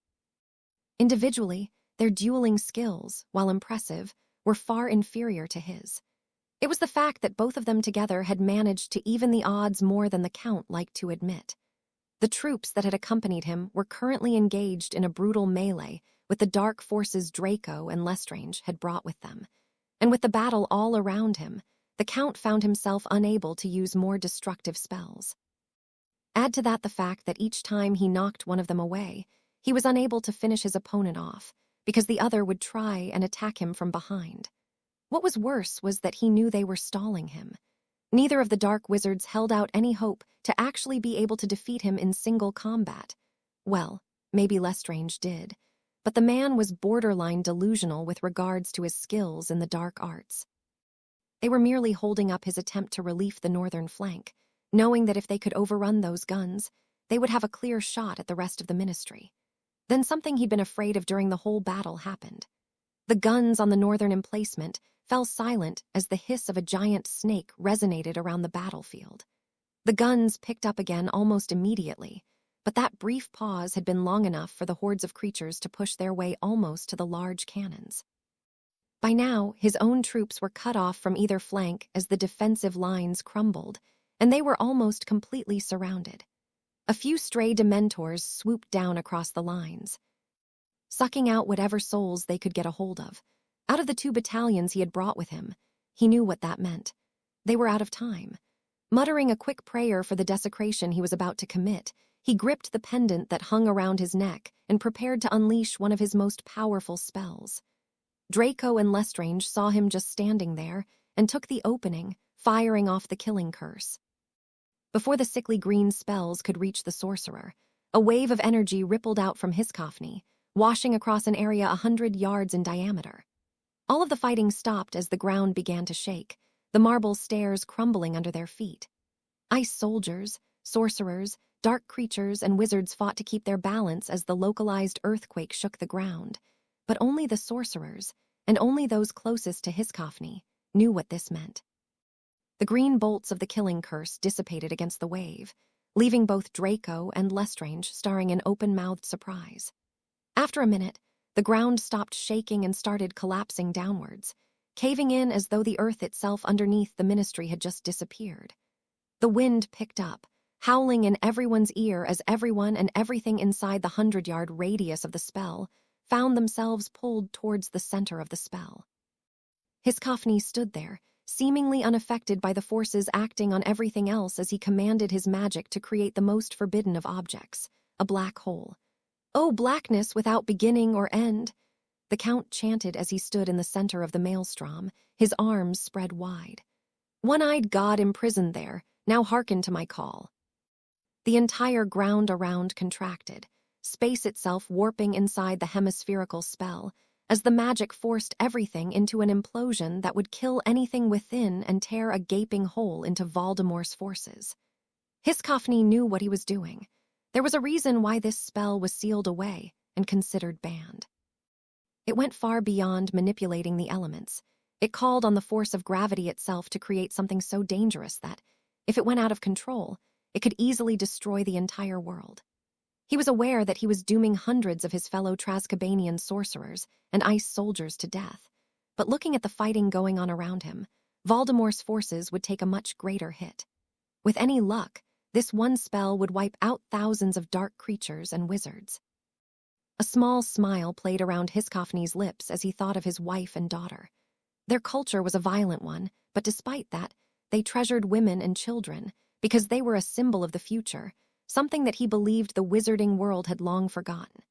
Individually, their dueling skills, while impressive, were far inferior to his. It was the fact that both of them together had managed to even the odds more than the Count liked to admit. The troops that had accompanied him were currently engaged in a brutal melee with the dark forces Draco and Lestrange had brought with them. And with the battle all around him, the Count found himself unable to use more destructive spells. Add to that the fact that each time he knocked one of them away, he was unable to finish his opponent off, because the other would try and attack him from behind. What was worse was that he knew they were stalling him. Neither of the dark wizards held out any hope to actually be able to defeat him in single combat. Well, maybe Lestrange did, but the man was borderline delusional with regards to his skills in the dark arts. They were merely holding up his attempt to relieve the northern flank, knowing that if they could overrun those guns, they would have a clear shot at the rest of the ministry. Then something he'd been afraid of during the whole battle happened. The guns on the northern emplacement fell silent as the hiss of a giant snake resonated around the battlefield. The guns picked up again almost immediately, but that brief pause had been long enough for the hordes of creatures to push their way almost to the large cannons. By now, his own troops were cut off from either flank as the defensive lines crumbled, and they were almost completely surrounded. A few stray Dementors swooped down across the lines, sucking out whatever souls they could get a hold of. Out of the 2 battalions he had brought with him, he knew what that meant. They were out of time. Muttering a quick prayer for the desecration he was about to commit, he gripped the pendant that hung around his neck and prepared to unleash one of his most powerful spells. Draco and Lestrange saw him just standing there and took the opening, firing off the killing curse. Before the sickly green spells could reach the sorcerer, a wave of energy rippled out from Hiskopni, washing across an area 100 yards in diameter. All of the fighting stopped as the ground began to shake, the marble stairs crumbling under their feet. Ice soldiers, sorcerers, dark creatures, and wizards fought to keep their balance as the localized earthquake shook the ground. But only the sorcerers, and only those closest to Hiskopni, knew what this meant. The green bolts of the killing curse dissipated against the wave, leaving both Draco and Lestrange staring in open-mouthed surprise. After a minute, the ground stopped shaking and started collapsing downwards, caving in as though the earth itself underneath the ministry had just disappeared. The wind picked up, howling in everyone's ear as everyone and everything inside the 100-yard radius of the spell found themselves pulled towards the center of the spell. Hiscophny stood there, seemingly unaffected by the forces acting on everything else as he commanded his magic to create the most forbidden of objects, a black hole. "Oh, blackness without beginning or end," the Count chanted as he stood in the center of the maelstrom, his arms spread wide. "One-eyed god imprisoned there, now hearken to my call." The entire ground around contracted, space itself warping inside the hemispherical spell, as the magic forced everything into an implosion that would kill anything within and tear a gaping hole into Voldemort's forces. Hiscophny knew what he was doing. There was a reason why this spell was sealed away and considered banned. It went far beyond manipulating the elements. It called on the force of gravity itself to create something so dangerous that, if it went out of control, it could easily destroy the entire world. He was aware that he was dooming hundreds of his fellow Trascabanian sorcerers and ice soldiers to death, but looking at the fighting going on around him, Voldemort's forces would take a much greater hit. With any luck, this one spell would wipe out thousands of dark creatures and wizards. A small smile played around Hiscophny's lips as he thought of his wife and daughter. Their culture was a violent one, but despite that, they treasured women and children because they were a symbol of the future, something that he believed the wizarding world had long forgotten.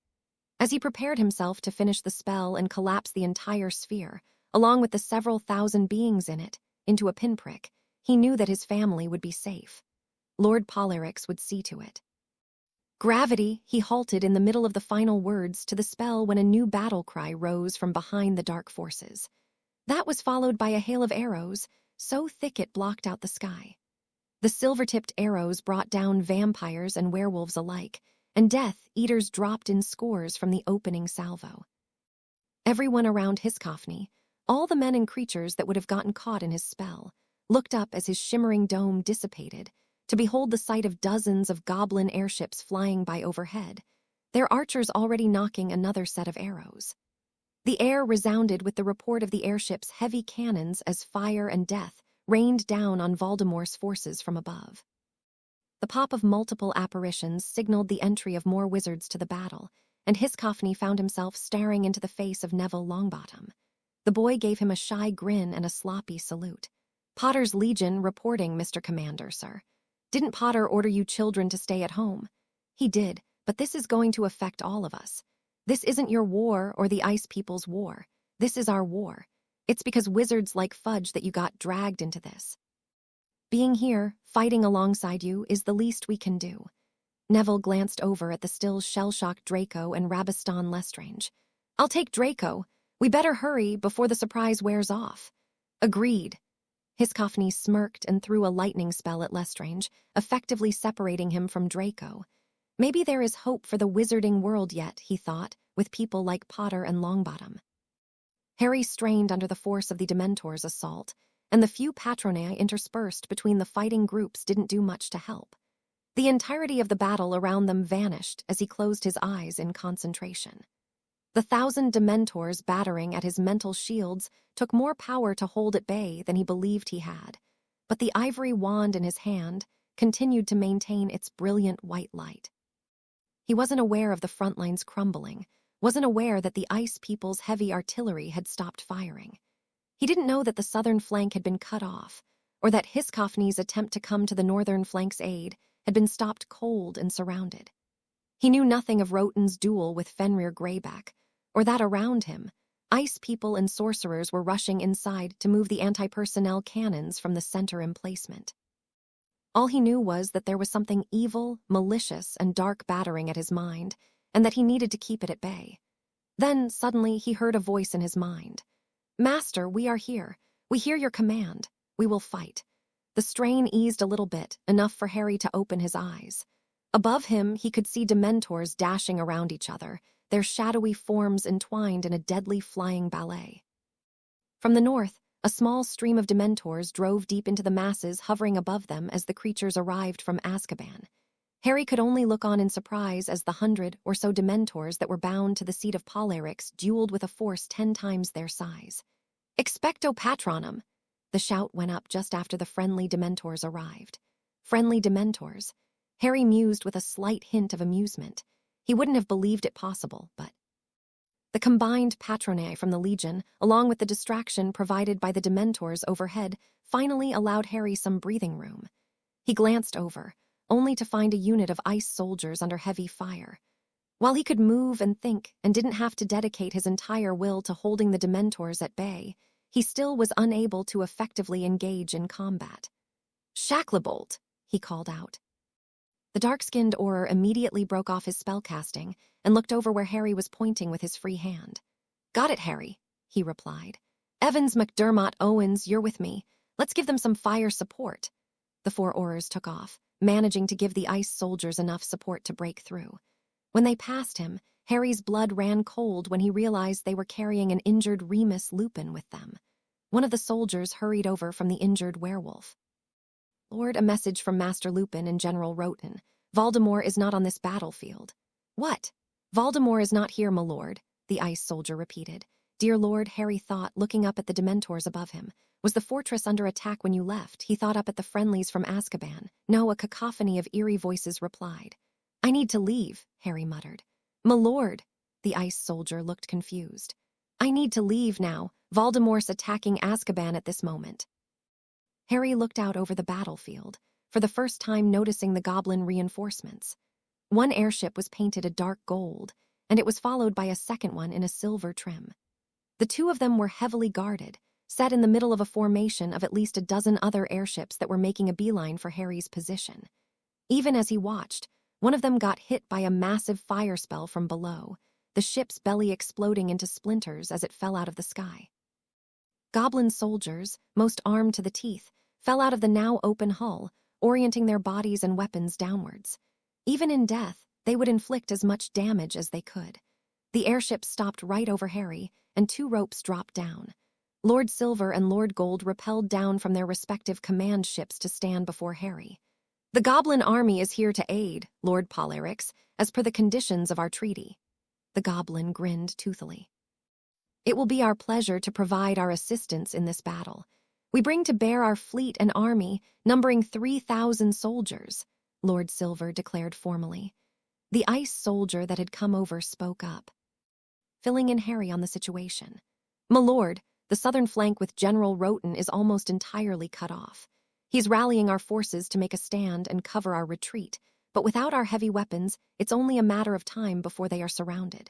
As he prepared himself to finish the spell and collapse the entire sphere, along with the several thousand beings in it, into a pinprick, he knew that his family would be safe. Lord Polyryx would see to it. "Gravity," he halted in the middle of the final words to the spell when a new battle cry rose from behind the dark forces. That was followed by a hail of arrows, so thick it blocked out the sky. The silver-tipped arrows brought down vampires and werewolves alike, and Death Eaters dropped in scores from the opening salvo. Everyone around Hiscophny, all the men and creatures that would have gotten caught in his spell, looked up as his shimmering dome dissipated, to behold the sight of dozens of goblin airships flying by overhead, their archers already knocking another set of arrows. The air resounded with the report of the airships' heavy cannons as fire and death rained down on Voldemort's forces from above. The pop of multiple apparitions signaled the entry of more wizards to the battle, and Hiscophny found himself staring into the face of Neville Longbottom. The boy gave him a shy grin and a sloppy salute. "Potter's Legion reporting, Mr. Commander, sir. Didn't Potter order you children to stay at home?" "He did, but this is going to affect all of us. This isn't your war or the Ice People's war. This is our war. It's because wizards like Fudge that you got dragged into this. Being here, fighting alongside you, is the least we can do." Neville glanced over at the still shell-shocked Draco and Rabaston Lestrange. "I'll take Draco. We better hurry before the surprise wears off." "Agreed." Hiscophny smirked and threw a lightning spell at Lestrange, effectively separating him from Draco. Maybe there is hope for the wizarding world yet, he thought, with people like Potter and Longbottom. Harry strained under the force of the Dementor's assault, and the few patronae interspersed between the fighting groups didn't do much to help. The entirety of the battle around them vanished as he closed his eyes in concentration. The 1,000 Dementors battering at his mental shields took more power to hold at bay than he believed he had, but the ivory wand in his hand continued to maintain its brilliant white light. He wasn't aware of the front lines crumbling, wasn't aware that the Ice People's heavy artillery had stopped firing. He didn't know that the southern flank had been cut off, or that Hiscophny's attempt to come to the northern flank's aid had been stopped cold and surrounded. He knew nothing of Roten's duel with Fenrir Greyback, or that around him, Ice People and sorcerers were rushing inside to move the anti-personnel cannons from the center emplacement. All he knew was that there was something evil, malicious, and dark battering at his mind, and that he needed to keep it at bay. Then, suddenly, he heard a voice in his mind. "Master, we are here. We hear your command. We will fight." The strain eased a little bit, enough for Harry to open his eyes. Above him, he could see Dementors dashing around each other, their shadowy forms entwined in a deadly flying ballet. From the north, A small stream of Dementors drove deep into the masses hovering above them as the creatures arrived from Azkaban. Harry could only look on in surprise as the 100 or so Dementors that were bound to the seat of Bellatrix dueled with a force 10 times their size. Expecto Patronum! The shout went up just after the friendly Dementors arrived. Friendly Dementors. Harry mused with a slight hint of amusement. He wouldn't have believed it possible, but... The combined patronae from the Legion, along with the distraction provided by the Dementors overhead, finally allowed Harry some breathing room. He glanced over, only to find a unit of ice soldiers under heavy fire. While he could move and think and didn't have to dedicate his entire will to holding the Dementors at bay, he still was unable to effectively engage in combat. "Shacklebolt!" he called out. The dark-skinned Auror immediately broke off his spellcasting and looked over where Harry was pointing with his free hand. "Got it, Harry," he replied. "Evans, McDermott, Owens, you're with me. Let's give them some fire support." The 4 Aurors took off, managing to give the ice soldiers enough support to break through. When they passed him, Harry's blood ran cold when he realized they were carrying an injured Remus Lupin with them. One of the soldiers hurried over from the injured werewolf. "Lord, a message from Master Lupin and General Roten. Voldemort is not on this battlefield." "What?" "Voldemort is not here, my lord," the ice soldier repeated. "Dear Lord," Harry thought, looking up at the Dementors above him. "Was the fortress under attack when you left?" He thought up at the friendlies from Azkaban. No, a cacophony of eerie voices replied. "I need to leave," Harry muttered. "My lord," the ice soldier looked confused. "I need to leave now. Voldemort's attacking Azkaban at this moment." Harry looked out over the battlefield, for the first time noticing the goblin reinforcements. One airship was painted a dark gold, and it was followed by a second one in a silver trim. The 2 of them were heavily guarded, set in the middle of a formation of at least a dozen other airships that were making a beeline for Harry's position. Even as he watched, one of them got hit by a massive fire spell from below, the ship's belly exploding into splinters as it fell out of the sky. Goblin soldiers, most armed to the teeth, fell out of the now open hull, orienting their bodies and weapons downwards. Even in death, they would inflict as much damage as they could. The airship stopped right over Harry, and 2 ropes dropped down. Lord Silver and Lord Gold rappelled down from their respective command ships to stand before Harry. "The Goblin army is here to aid, Lord Bellatrix, as per the conditions of our treaty." The goblin grinned toothily. "It will be our pleasure to provide our assistance in this battle. We bring to bear our fleet and army, numbering 3,000 soldiers," Lord Silver declared formally. The ice soldier that had come over spoke up, filling in Harry on the situation. "My lord, the southern flank with General Roten is almost entirely cut off. He's rallying our forces to make a stand and cover our retreat, but without our heavy weapons, it's only a matter of time before they are surrounded.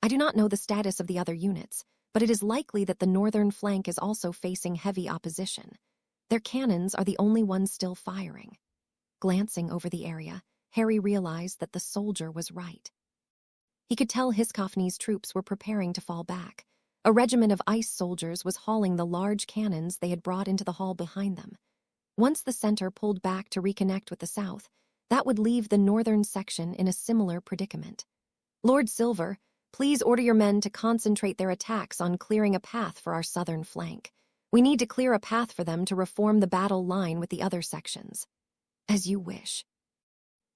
I do not know the status of the other units, but it is likely that the northern flank is also facing heavy opposition. Their cannons are the only ones still firing." Glancing over the area, Harry realized that the soldier was right. He could tell Hiscoffney's troops were preparing to fall back. A regiment of ice soldiers was hauling the large cannons they had brought into the hall behind them. Once the center pulled back to reconnect with the south, that would leave the northern section in a similar predicament. "Lord Silver, please order your men to concentrate their attacks on clearing a path for our southern flank. We need to clear a path for them to reform the battle line with the other sections." "As you wish."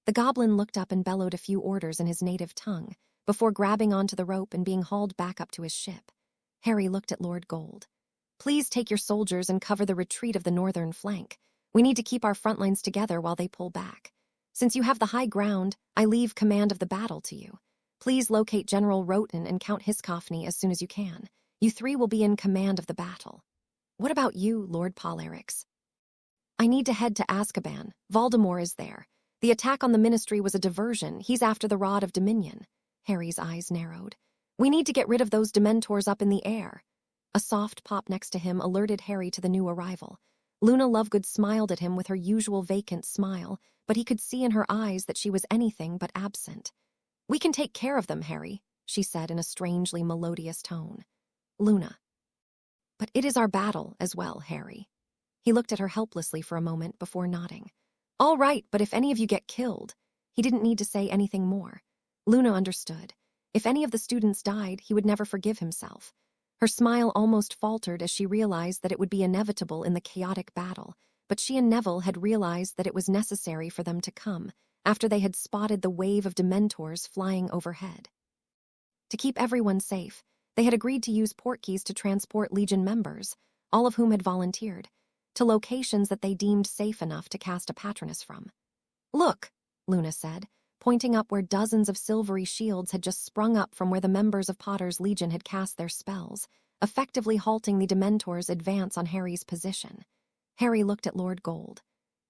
The goblin looked up and bellowed a few orders in his native tongue, before grabbing onto the rope and being hauled back up to his ship. Harry looked at Lord Gold. "Please take your soldiers and cover the retreat of the northern flank. We need to keep our front lines together while they pull back. Since you have the high ground, I leave command of the battle to you. Please locate General Roten and Count Hiscoffney as soon as you can. You 3 will be in command of the battle." "What about you, Lord Bellatrix?" "I need to head to Azkaban. Voldemort is there. The attack on the Ministry was a diversion. He's after the Rod of Dominion." Harry's eyes narrowed. "We need to get rid of those Dementors up in the air." A soft pop next to him alerted Harry to the new arrival. Luna Lovegood smiled at him with her usual vacant smile, but he could see in her eyes that she was anything but absent. "We can take care of them, Harry," she said in a strangely melodious tone. "Luna." "But it is our battle as well, Harry." He looked at her helplessly for a moment before nodding. "All right, but if any of you get killed..." He didn't need to say anything more. Luna understood. If any of the students died, he would never forgive himself. Her smile almost faltered as she realized that it would be inevitable in the chaotic battle, but she and Neville had realized that it was necessary for them to come, after they had spotted the wave of Dementors flying overhead. To keep everyone safe, they had agreed to use portkeys to transport Legion members, all of whom had volunteered, to locations that they deemed safe enough to cast a Patronus from. "Look," Luna said, pointing up where dozens of silvery shields had just sprung up from where the members of Potter's Legion had cast their spells, effectively halting the Dementors' advance on Harry's position. Harry looked at Lord Gold.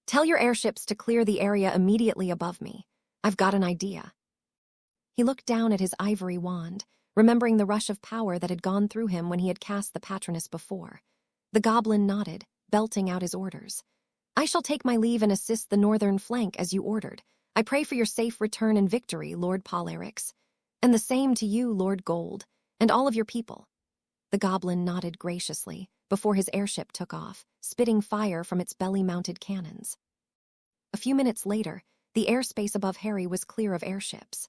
"Tell your airships to clear the area immediately above me. I've got an idea." He looked down at his ivory wand, remembering the rush of power that had gone through him when he had cast the Patronus before. The goblin nodded, belting out his orders. "I shall take my leave and assist the northern flank as you ordered. I pray for your safe return and victory, Lord Bellatrix. And the same to you, Lord Gold, and all of your people." The goblin nodded graciously before his airship took off, spitting fire from its belly-mounted cannons. A few minutes later, the airspace above Harry was clear of airships.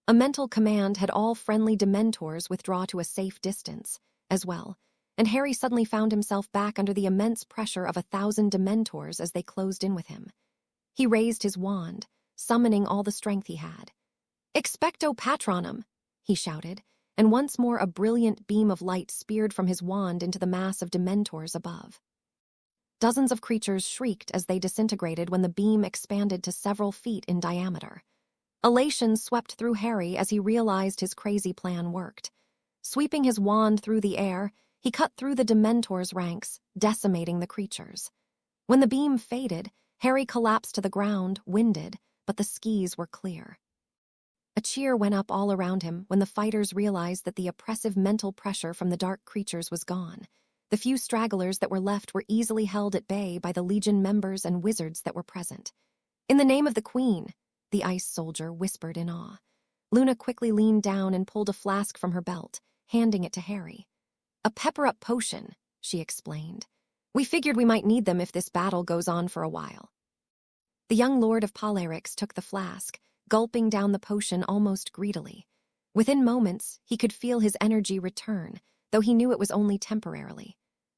A mental command had all friendly Dementors withdraw to a safe distance, as well, and Harry suddenly found himself back under the immense pressure of 1,000 Dementors as they closed in with him. He raised his wand, summoning all the strength he had. "Expecto Patronum!" he shouted, and once more a brilliant beam of light speared from his wand into the mass of Dementors above. Dozens of creatures shrieked as they disintegrated when the beam expanded to several feet in diameter. Elation swept through Harry as he realized his crazy plan worked. Sweeping his wand through the air, he cut through the Dementors' ranks, decimating the creatures. When the beam faded, Harry collapsed to the ground, winded, but the skis were clear. A cheer went up all around him when the fighters realized that the oppressive mental pressure from the dark creatures was gone. The few stragglers that were left were easily held at bay by the Legion members and wizards that were present. "In the name of the Queen," the ice soldier whispered in awe. Luna quickly leaned down and pulled a flask from her belt, handing it to Harry. "A pepper-up potion," she explained. "We figured we might need them if this battle goes on for a while." The young Lord of Bellatrix took the flask, gulping down the potion almost greedily. Within moments, he could feel his energy return, though he knew it was only temporarily.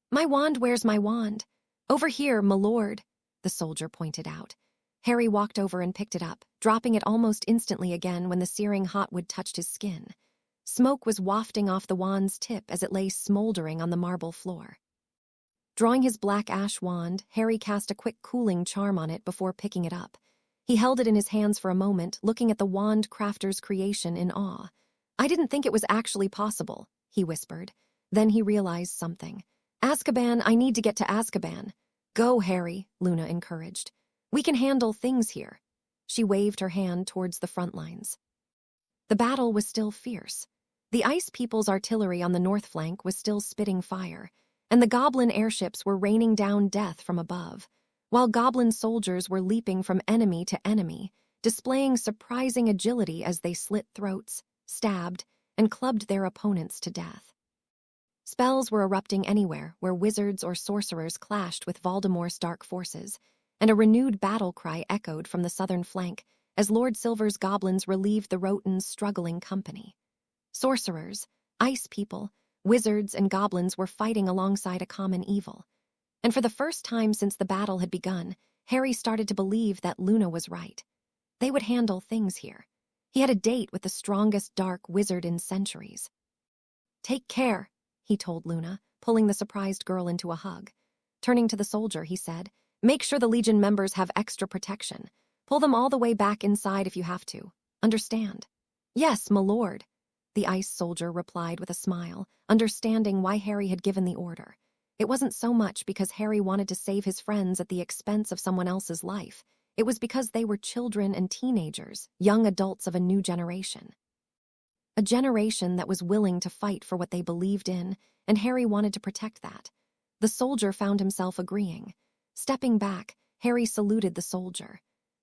"My wand, where's my wand?" "Over here, my lord," the soldier pointed out. Harry walked over and picked it up, dropping it almost instantly again when the searing hot wood touched his skin. Smoke was wafting off the wand's tip as it lay smoldering on the marble floor. Drawing his black ash wand, Harry cast a quick cooling charm on it before picking it up. He held it in his hands for a moment, looking at the wand crafter's creation in awe. "I didn't think it was actually possible," he whispered. Then he realized something. "Azkaban, I need to get to Azkaban." "Go, Harry," Luna encouraged. "We can handle things here." She waved her hand towards the front lines. The battle was still fierce. The Ice People's artillery on the north flank was still spitting fire, and the goblin airships were raining down death from above, while goblin soldiers were leaping from enemy to enemy, displaying surprising agility as they slit throats, stabbed, and clubbed their opponents to death. Spells were erupting anywhere where wizards or sorcerers clashed with Voldemort's dark forces, and a renewed battle cry echoed from the southern flank as Lord Silvere's goblins relieved the Roten's struggling company. Sorcerers, ice people, wizards, and goblins were fighting alongside a common evil. And for the first time since the battle had begun, Harry started to believe that Luna was right. They would handle things here. He had a date with the strongest dark wizard in centuries. "Take care," he told Luna, pulling the surprised girl into a hug. Turning to the soldier, he said, "Make sure the Legion members have extra protection. Pull them all the way back inside if you have to. Understand?" "Yes, my lord," the ice soldier replied with a smile, understanding why Harry had given the order. It wasn't so much because Harry wanted to save his friends at the expense of someone else's life. It was because they were children and teenagers, young adults of a new generation. A generation that was willing to fight for what they believed in, and Harry wanted to protect that. The soldier found himself agreeing. Stepping back, Harry saluted the soldier.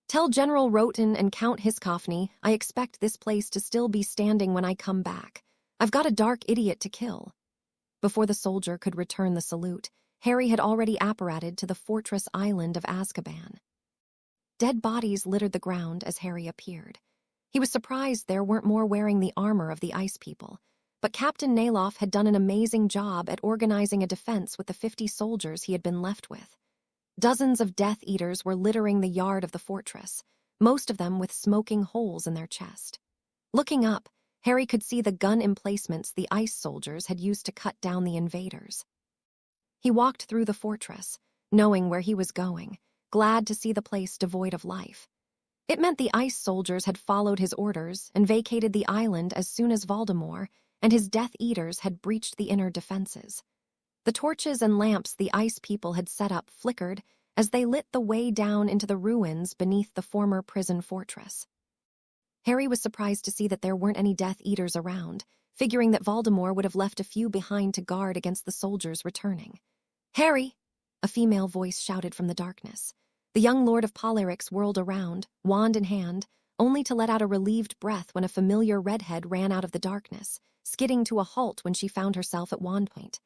"Tell General Roten and Count Hiscoffney I expect this place to still be standing when I come back. I've got a dark idiot to kill." Before the soldier could return the salute, Harry had already apparated to the fortress island of Azkaban. Dead bodies littered the ground as Harry appeared. He was surprised there weren't more wearing the armor of the Ice People. but Captain Nayloff had done an amazing job at organizing a defense with the 50 soldiers he had been left with. Dozens of Death Eaters were littering the yard of the fortress, most of them with smoking holes in their chest. Looking up, Harry could see the gun emplacements the ice soldiers had used to cut down the invaders. He walked through the fortress, knowing where he was going, glad to see the place devoid of life. It meant the ice soldiers had followed his orders and vacated the island as soon as Voldemort and his Death Eaters had breached the inner defenses. The torches and lamps the ice people had set up flickered as they lit the way down into the ruins beneath the former prison fortress. Harry was surprised to see that there weren't any Death Eaters around, figuring that Voldemort would have left a few behind to guard against the soldiers returning. "Harry!" a female voice shouted from the darkness. The young Lord of Polyryx whirled around, wand in hand, only to let out a relieved breath when a familiar redhead ran out of the darkness, skidding to a halt when she found herself at wand point.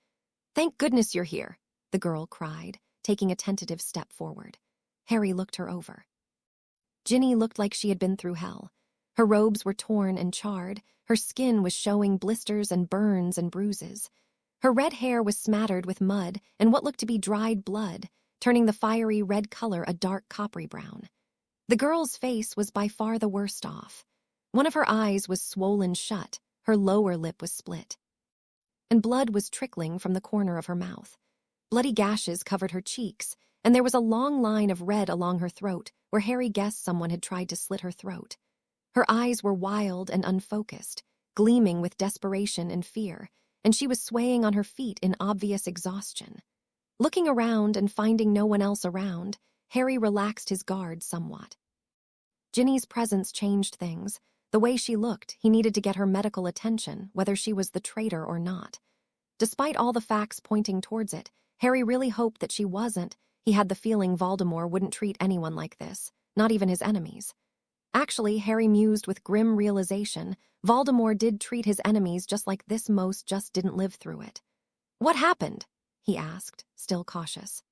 "Thank goodness you're here," the girl cried, taking a tentative step forward. Harry looked her over. Ginny looked like she had been through hell. Her robes were torn and charred, her skin was showing blisters and burns and bruises. Her red hair was smattered with mud and what looked to be dried blood, turning the fiery red color a dark coppery brown. The girl's face was by far the worst off. One of her eyes was swollen shut, her lower lip was split, and blood was trickling from the corner of her mouth. Bloody gashes covered her cheeks, and there was a long line of red along her throat where Harry guessed someone had tried to slit her throat. Her eyes were wild and unfocused, gleaming with desperation and fear, and she was swaying on her feet in obvious exhaustion. Looking around and finding no one else around, Harry relaxed his guard somewhat. Ginny's presence changed things. The way she looked, he needed to get her medical attention, whether she was the traitor or not. Despite all the facts pointing towards it, Harry really hoped that she wasn't. He had the feeling Voldemort wouldn't treat anyone like this, not even his enemies. Actually, Harry mused with grim realization, Voldemort did treat his enemies just like this, most just didn't live through it. "What happened?" he asked, still cautious.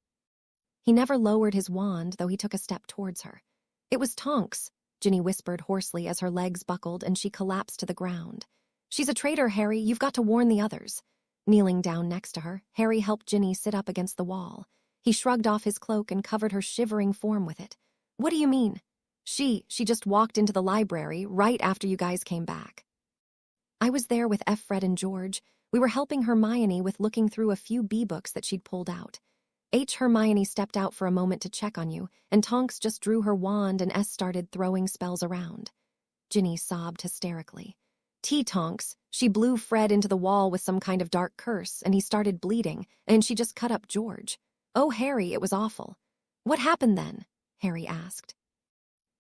He never lowered his wand, though he took a step towards her. "It was Tonks," Ginny whispered hoarsely as her legs buckled and she collapsed to the ground. "She's a traitor, Harry. You've got to warn the others." Kneeling down next to her, Harry helped Ginny sit up against the wall. He shrugged off his cloak and covered her shivering form with it. "What do you mean?" She just walked into the library right after you guys came back." "I was there with Fred and George. We were helping Hermione with looking through a few B-books that she'd pulled out. Hermione stepped out for a moment to check on you, and Tonks just drew her wand and started throwing spells around." Ginny sobbed hysterically. "Tonks, she blew Fred into the wall with some kind of dark curse, and he started bleeding, and she just cut up George. Oh, Harry, it was awful." "What happened then?" Harry asked.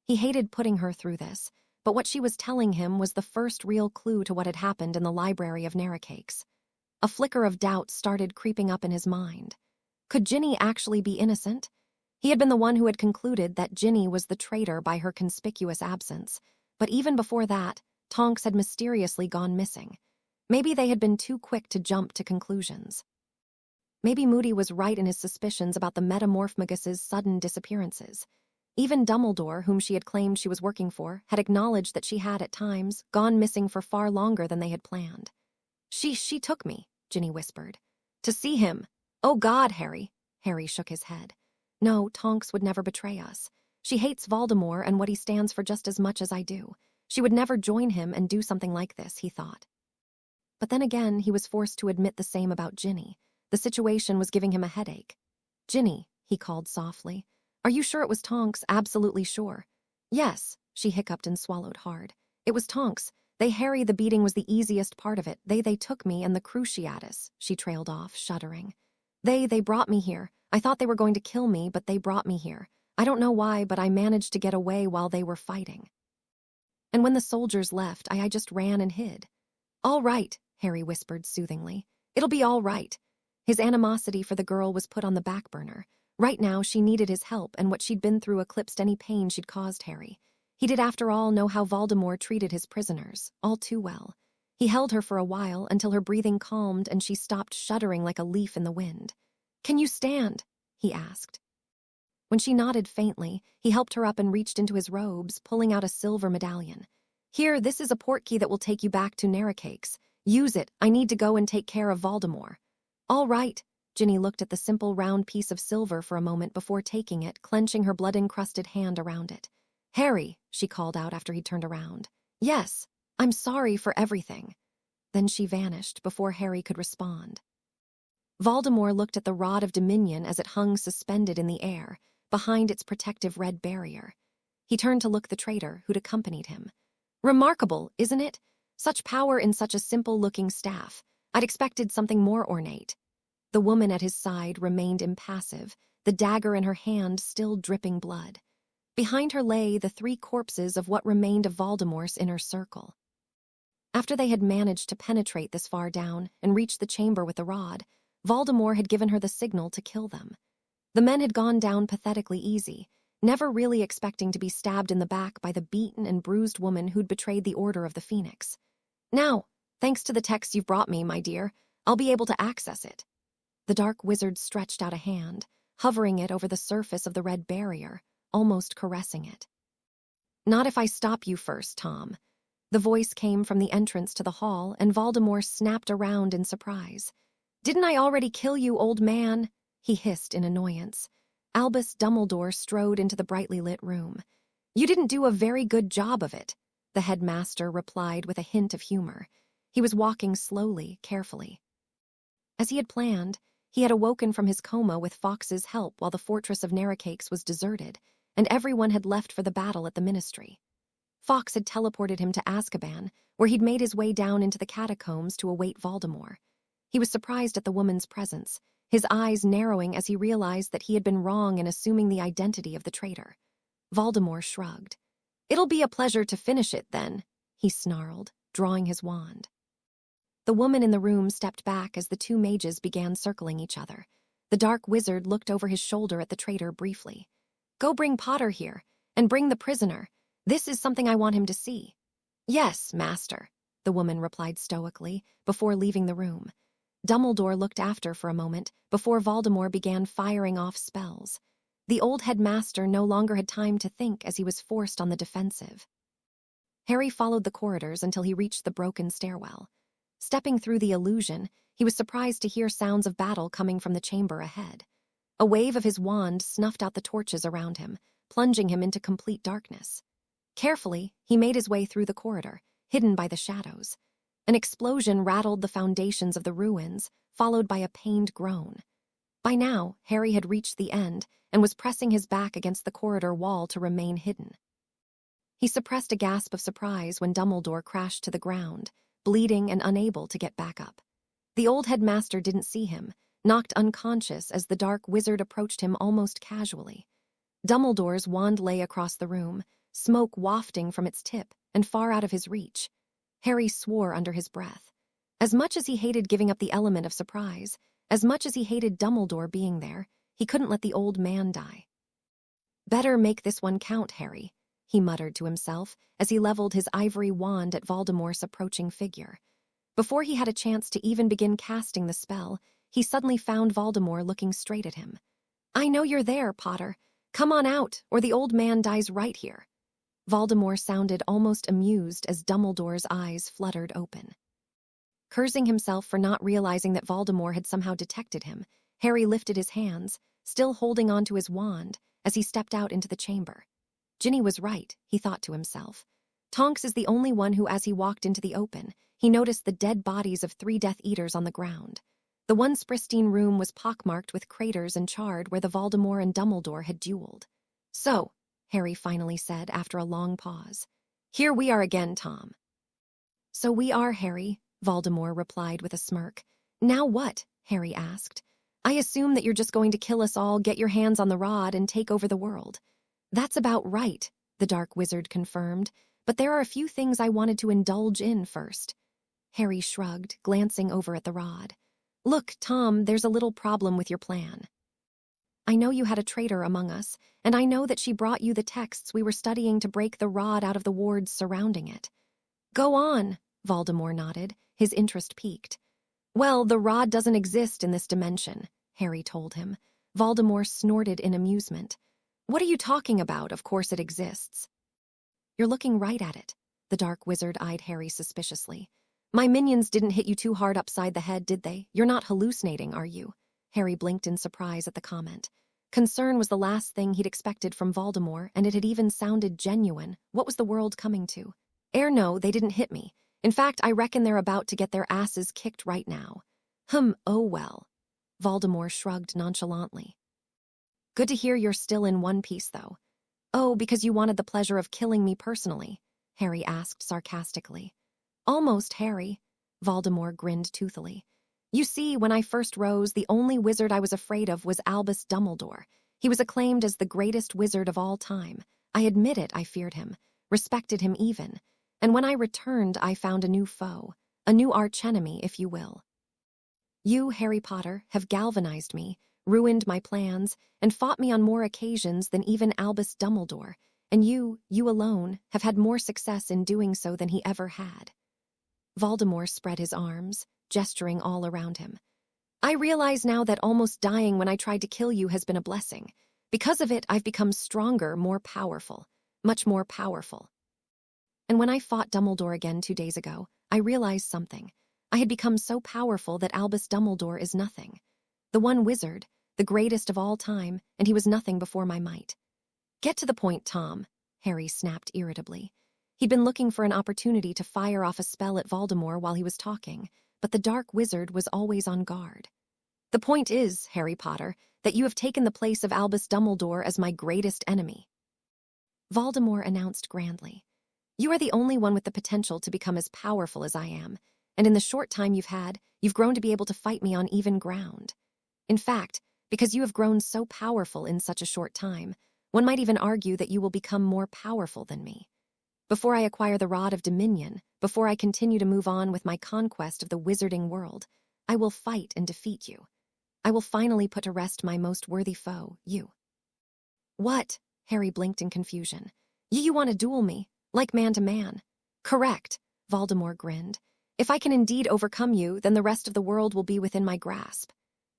He hated putting her through this, but what she was telling him was the first real clue to what had happened in the library of Narracakes. A flicker of doubt started creeping up in his mind. Could Ginny actually be innocent? He had been the one who had concluded that Ginny was the traitor by her conspicuous absence, but even before that, Tonks had mysteriously gone missing. Maybe they had been too quick to jump to conclusions. Maybe Moody was right in his suspicions about the Metamorphmagus' sudden disappearances. Even Dumbledore, whom she had claimed she was working for, had acknowledged that she had, at times, gone missing for far longer than they had planned. She took me," Ginny whispered. "To see him. Oh God, Harry." Harry shook his head. "No, Tonks would never betray us. She hates Voldemort and what he stands for just as much as I do. She would never join him and do something like this," he thought. But then again, he was forced to admit the same about Ginny. The situation was giving him a headache. "Ginny," he called softly. "Are you sure it was Tonks? Absolutely sure." "Yes," she hiccuped and swallowed hard. "It was Tonks. Harry, the beating was the easiest part of it. They took me and the Cruciatus," she trailed off, shuddering. They brought me here. I thought they were going to kill me, but they brought me here. I don't know why, but I managed to get away while they were fighting. And when the soldiers left, I just ran and hid." "All right," Harry whispered soothingly. "It'll be all right." His animosity for the girl was put on the back burner. Right now, she needed his help, and what she'd been through eclipsed any pain she'd caused Harry. He did, after all, know how Voldemort treated his prisoners, all too well. He held her for a while until her breathing calmed and she stopped shuddering like a leaf in the wind. "Can you stand?" he asked. When she nodded faintly, he helped her up and reached into his robes, pulling out a silver medallion. "Here, this is a portkey that will take you back to Narracakes. Use it. I need to go and take care of Voldemort. All right. Ginny looked at the simple round piece of silver for a moment before taking it, clenching her blood-encrusted hand around it. Harry, she called out after he turned around. Yes, I'm sorry for everything. Then she vanished before Harry could respond. Voldemort looked at the Rod of Dominion as it hung suspended in the air, behind its protective red barrier. He turned to look the traitor who'd accompanied him. Remarkable, isn't it? Such power in such a simple-looking staff. I'd expected something more ornate. The woman at his side remained impassive, the dagger in her hand still dripping blood. Behind her lay the 3 corpses of what remained of Voldemort's inner circle. After they had managed to penetrate this far down and reach the chamber with the rod, Voldemort had given her the signal to kill them. The men had gone down pathetically easy, never really expecting to be stabbed in the back by the beaten and bruised woman who'd betrayed the Order of the Phoenix. Now, thanks to the text you've brought me, my dear, I'll be able to access it. The dark wizard stretched out a hand, hovering it over the surface of the red barrier, almost caressing it. Not if I stop you first, Tom. The voice came from the entrance to the hall, and Voldemort snapped around in surprise. Didn't I already kill you, old man? He hissed in annoyance. Albus Dumbledore strode into the brightly lit room. You didn't do a very good job of it, the headmaster replied with a hint of humor. He was walking slowly, carefully. As he had planned, he had awoken from his coma with Fawkes's help while the fortress of Narracakes was deserted, and everyone had left for the battle at the Ministry. Fawkes had teleported him to Azkaban, where he'd made his way down into the catacombs to await Voldemort. He was surprised at the woman's presence, his eyes narrowing as he realized that he had been wrong in assuming the identity of the traitor. Voldemort shrugged. It'll be a pleasure to finish it, then, he snarled, drawing his wand. The woman in the room stepped back as the 2 mages began circling each other. The dark wizard looked over his shoulder at the traitor briefly. Go bring Potter here, and bring the prisoner. This is something I want him to see. Yes, master, the woman replied stoically, before leaving the room. Dumbledore looked after for a moment, before Voldemort began firing off spells. The old headmaster no longer had time to think as he was forced on the defensive. Harry followed the corridors until he reached the broken stairwell. Stepping through the illusion, he was surprised to hear sounds of battle coming from the chamber ahead. A wave of his wand snuffed out the torches around him, plunging him into complete darkness. Carefully, he made his way through the corridor, hidden by the shadows. An explosion rattled the foundations of the ruins, followed by a pained groan. By now, Harry had reached the end and was pressing his back against the corridor wall to remain hidden. He suppressed a gasp of surprise when Dumbledore crashed to the ground, bleeding and unable to get back up. The old headmaster didn't see him, knocked unconscious as the dark wizard approached him almost casually. Dumbledore's wand lay across the room, smoke wafting from its tip and far out of his reach. Harry swore under his breath. As much as he hated giving up the element of surprise, as much as he hated Dumbledore being there, he couldn't let the old man die. Better make this one count, Harry, he muttered to himself as he leveled his ivory wand at Voldemort's approaching figure. Before he had a chance to even begin casting the spell, he suddenly found Voldemort looking straight at him. I know you're there, Potter. Come on out, or the old man dies right here. Voldemort sounded almost amused as Dumbledore's eyes fluttered open. Cursing himself for not realizing that Voldemort had somehow detected him, Harry lifted his hands, still holding onto his wand, as he stepped out into the chamber. Ginny was right, he thought to himself. Tonks is the only one who, as he walked into the open, he noticed the dead bodies of 3 Death Eaters on the ground. The once pristine room was pockmarked with craters and charred where the Voldemort and Dumbledore had dueled. So, Harry finally said after a long pause, here we are again, Tom. So we are, Harry, Voldemort replied with a smirk. Now what? Harry asked. I assume that you're just going to kill us all, get your hands on the rod, and take over the world. That's about right, the Dark Wizard confirmed, but there are a few things I wanted to indulge in first. Harry shrugged, glancing over at the rod. Look, Tom, there's a little problem with your plan. I know you had a traitor among us, and I know that she brought you the texts we were studying to break the rod out of the wards surrounding it. Go on, Voldemort nodded, his interest piqued. Well, the rod doesn't exist in this dimension, Harry told him. Voldemort snorted in amusement. What are you talking about? Of course it exists. You're looking right at it. The Dark Wizard eyed Harry suspiciously. My minions didn't hit you too hard upside the head, did they? You're not hallucinating, are you? Harry blinked in surprise at the comment. Concern was the last thing he'd expected from Voldemort, and it had even sounded genuine. What was the world coming to? No, they didn't hit me. In fact, I reckon they're about to get their asses kicked right now. Oh well. Voldemort shrugged nonchalantly. Good to hear you're still in one piece, though. Oh, because you wanted the pleasure of killing me personally? Harry asked sarcastically. Almost, Harry. Voldemort grinned toothily. You see, when I first rose, the only wizard I was afraid of was Albus Dumbledore. He was acclaimed as the greatest wizard of all time. I admit it, I feared him, respected him even. And when I returned, I found a new foe, a new archenemy, if you will. You, Harry Potter, have galvanized me, ruined my plans, and fought me on more occasions than even Albus Dumbledore, and you alone, have had more success in doing so than he ever had. Voldemort spread his arms, gesturing all around him. I realize now that almost dying when I tried to kill you has been a blessing. Because of it, I've become stronger, more powerful, much more powerful. And when I fought Dumbledore again 2 days ago, I realized something. I had become so powerful that Albus Dumbledore is nothing. The one wizard, the greatest of all time, and he was nothing before my might. Get to the point, Tom, Harry snapped irritably. He'd been looking for an opportunity to fire off a spell at Voldemort while he was talking, but the dark wizard was always on guard. The point is, Harry Potter, that you have taken the place of Albus Dumbledore as my greatest enemy. Voldemort announced grandly. You are the only one with the potential to become as powerful as I am, and in the short time you've grown to be able to fight me on even ground. In fact, because you have grown so powerful in such a short time, one might even argue that you will become more powerful than me. Before I acquire the Rod of Dominion, before I continue to move on with my conquest of the wizarding world, I will fight and defeat you. I will finally put to rest my most worthy foe, you. What? Harry blinked in confusion. You want to duel me, like man to man? Correct, Voldemort grinned. If I can indeed overcome you, then the rest of the world will be within my grasp.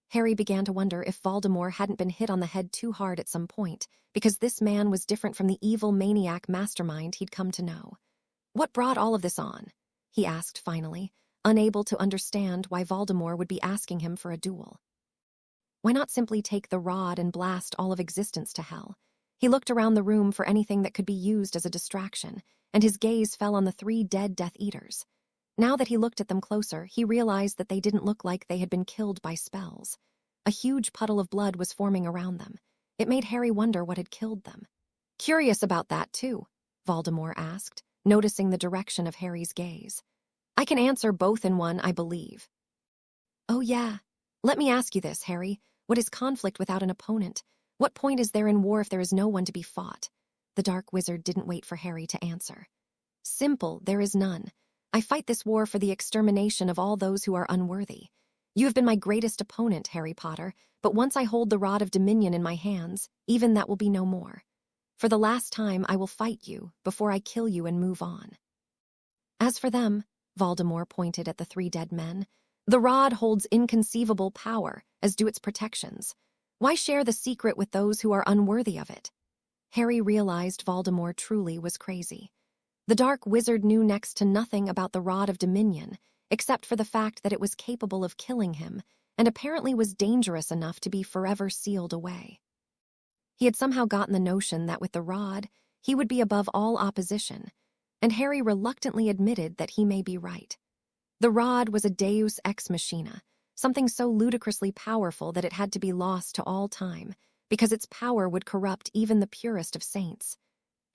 Harry began to wonder if Voldemort hadn't been hit on the head too hard at some point, because this man was different from the evil maniac mastermind he'd come to know. What brought all of this on? He asked finally, unable to understand why Voldemort would be asking him for a duel. Why not simply take the rod and blast all of existence to hell? He looked around the room for anything that could be used as a distraction, and his gaze fell on the 3 dead Death Eaters. Now that he looked at them closer, he realized that they didn't look like they had been killed by spells. A huge puddle of blood was forming around them. It made Harry wonder what had killed them. Curious about that, too, Voldemort asked, noticing the direction of Harry's gaze. I can answer both in one, I believe. Oh, yeah. Let me ask you this, Harry. What is conflict without an opponent? What point is there in war if there is no one to be fought? The Dark Wizard didn't wait for Harry to answer. Simple, there is none. I fight this war for the extermination of all those who are unworthy. You have been my greatest opponent, Harry Potter, but once I hold the Rod of Dominion in my hands, even that will be no more. For the last time, I will fight you, before I kill you and move on. As for them, Voldemort pointed at the 3 dead men, the rod holds inconceivable power, as do its protections. Why share the secret with those who are unworthy of it? Harry realized Voldemort truly was crazy. The Dark Wizard knew next to nothing about the Rod of Dominion, except for the fact that it was capable of killing him, and apparently was dangerous enough to be forever sealed away. He had somehow gotten the notion that with the rod, he would be above all opposition, and Harry reluctantly admitted that he may be right. The rod was a deus ex machina, something so ludicrously powerful that it had to be lost to all time, because its power would corrupt even the purest of saints.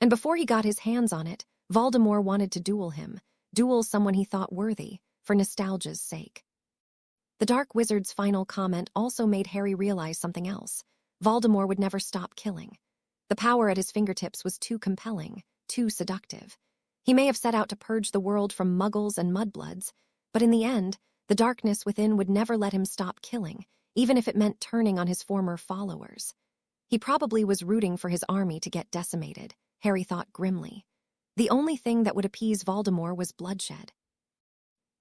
And before he got his hands on it, Voldemort wanted to duel him, duel someone he thought worthy, for nostalgia's sake. The Dark Wizard's final comment also made Harry realize something else. Voldemort would never stop killing. The power at his fingertips was too compelling, too seductive. He may have set out to purge the world from muggles and mudbloods, but in the end, the darkness within would never let him stop killing, even if it meant turning on his former followers. He probably was rooting for his army to get decimated, Harry thought grimly. The only thing that would appease Voldemort was bloodshed.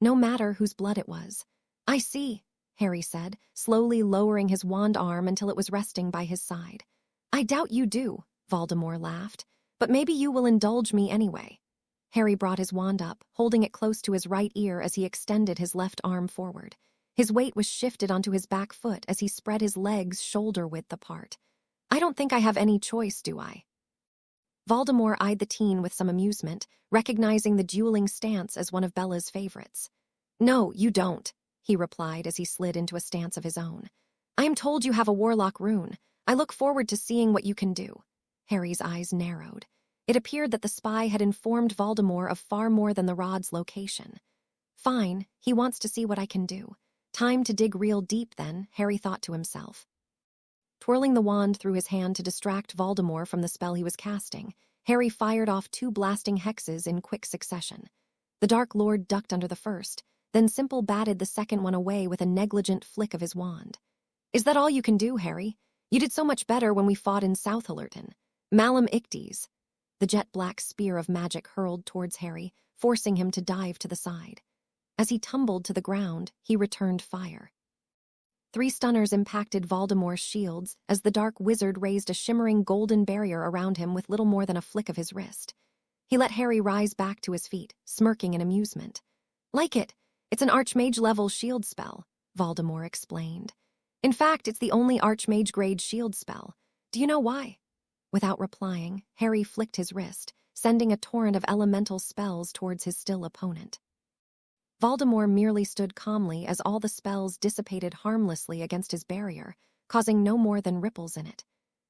No matter whose blood it was. I see, Harry said, slowly lowering his wand arm until it was resting by his side. I doubt you do, Voldemort laughed, but maybe you will indulge me anyway. Harry brought his wand up, holding it close to his right ear as he extended his left arm forward. His weight was shifted onto his back foot as he spread his legs shoulder-width apart. I don't think I have any choice, do I? Voldemort eyed the teen with some amusement, recognizing the dueling stance as one of Bella's favorites. No, you don't, he replied as he slid into a stance of his own. I am told you have a warlock rune. I look forward to seeing what you can do. Harry's eyes narrowed. It appeared that the spy had informed Voldemort of far more than the rod's location. Fine, he wants to see what I can do. Time to dig real deep then, Harry thought to himself. Twirling the wand through his hand to distract Voldemort from the spell he was casting, Harry fired off 2 blasting hexes in quick succession. The Dark Lord ducked under the first, then Simple batted the second one away with a negligent flick of his wand. Is that all you can do, Harry? You did so much better when we fought in Southallerton. Malum Ictes. The jet-black spear of magic hurled towards Harry, forcing him to dive to the side. As he tumbled to the ground, he returned fire. 3 stunners impacted Voldemort's shields as the dark wizard raised a shimmering golden barrier around him with little more than a flick of his wrist. He let Harry rise back to his feet, smirking in amusement. Like it. It's an Archmage-level shield spell, Voldemort explained. In fact, it's the only Archmage-grade shield spell. Do you know why? Without replying, Harry flicked his wrist, sending a torrent of elemental spells towards his still opponent. Voldemort merely stood calmly as all the spells dissipated harmlessly against his barrier, causing no more than ripples in it.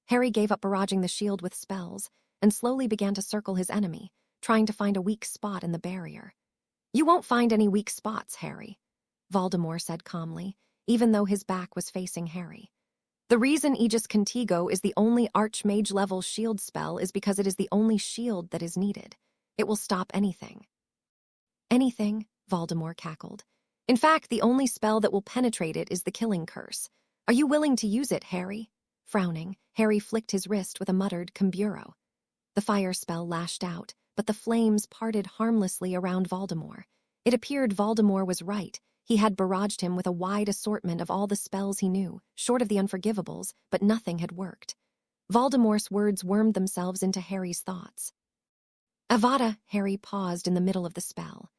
Harry gave up barraging the shield with spells and slowly began to circle his enemy, trying to find a weak spot in the barrier. You won't find any weak spots, Harry, Voldemort said calmly, even though his back was facing Harry. The reason Aegis Contigo is the only Archmage-level shield spell is because it is the only shield that is needed. It will stop anything. Anything? Voldemort cackled. In fact, the only spell that will penetrate it is the Killing Curse. Are you willing to use it, Harry? Frowning, Harry flicked his wrist with a muttered Comburo. The fire spell lashed out, but the flames parted harmlessly around Voldemort. It appeared Voldemort was right. He had barraged him with a wide assortment of all the spells he knew, short of the unforgivables, but nothing had worked. Voldemort's words wormed themselves into Harry's thoughts. Avada, Harry paused in the middle of the spell.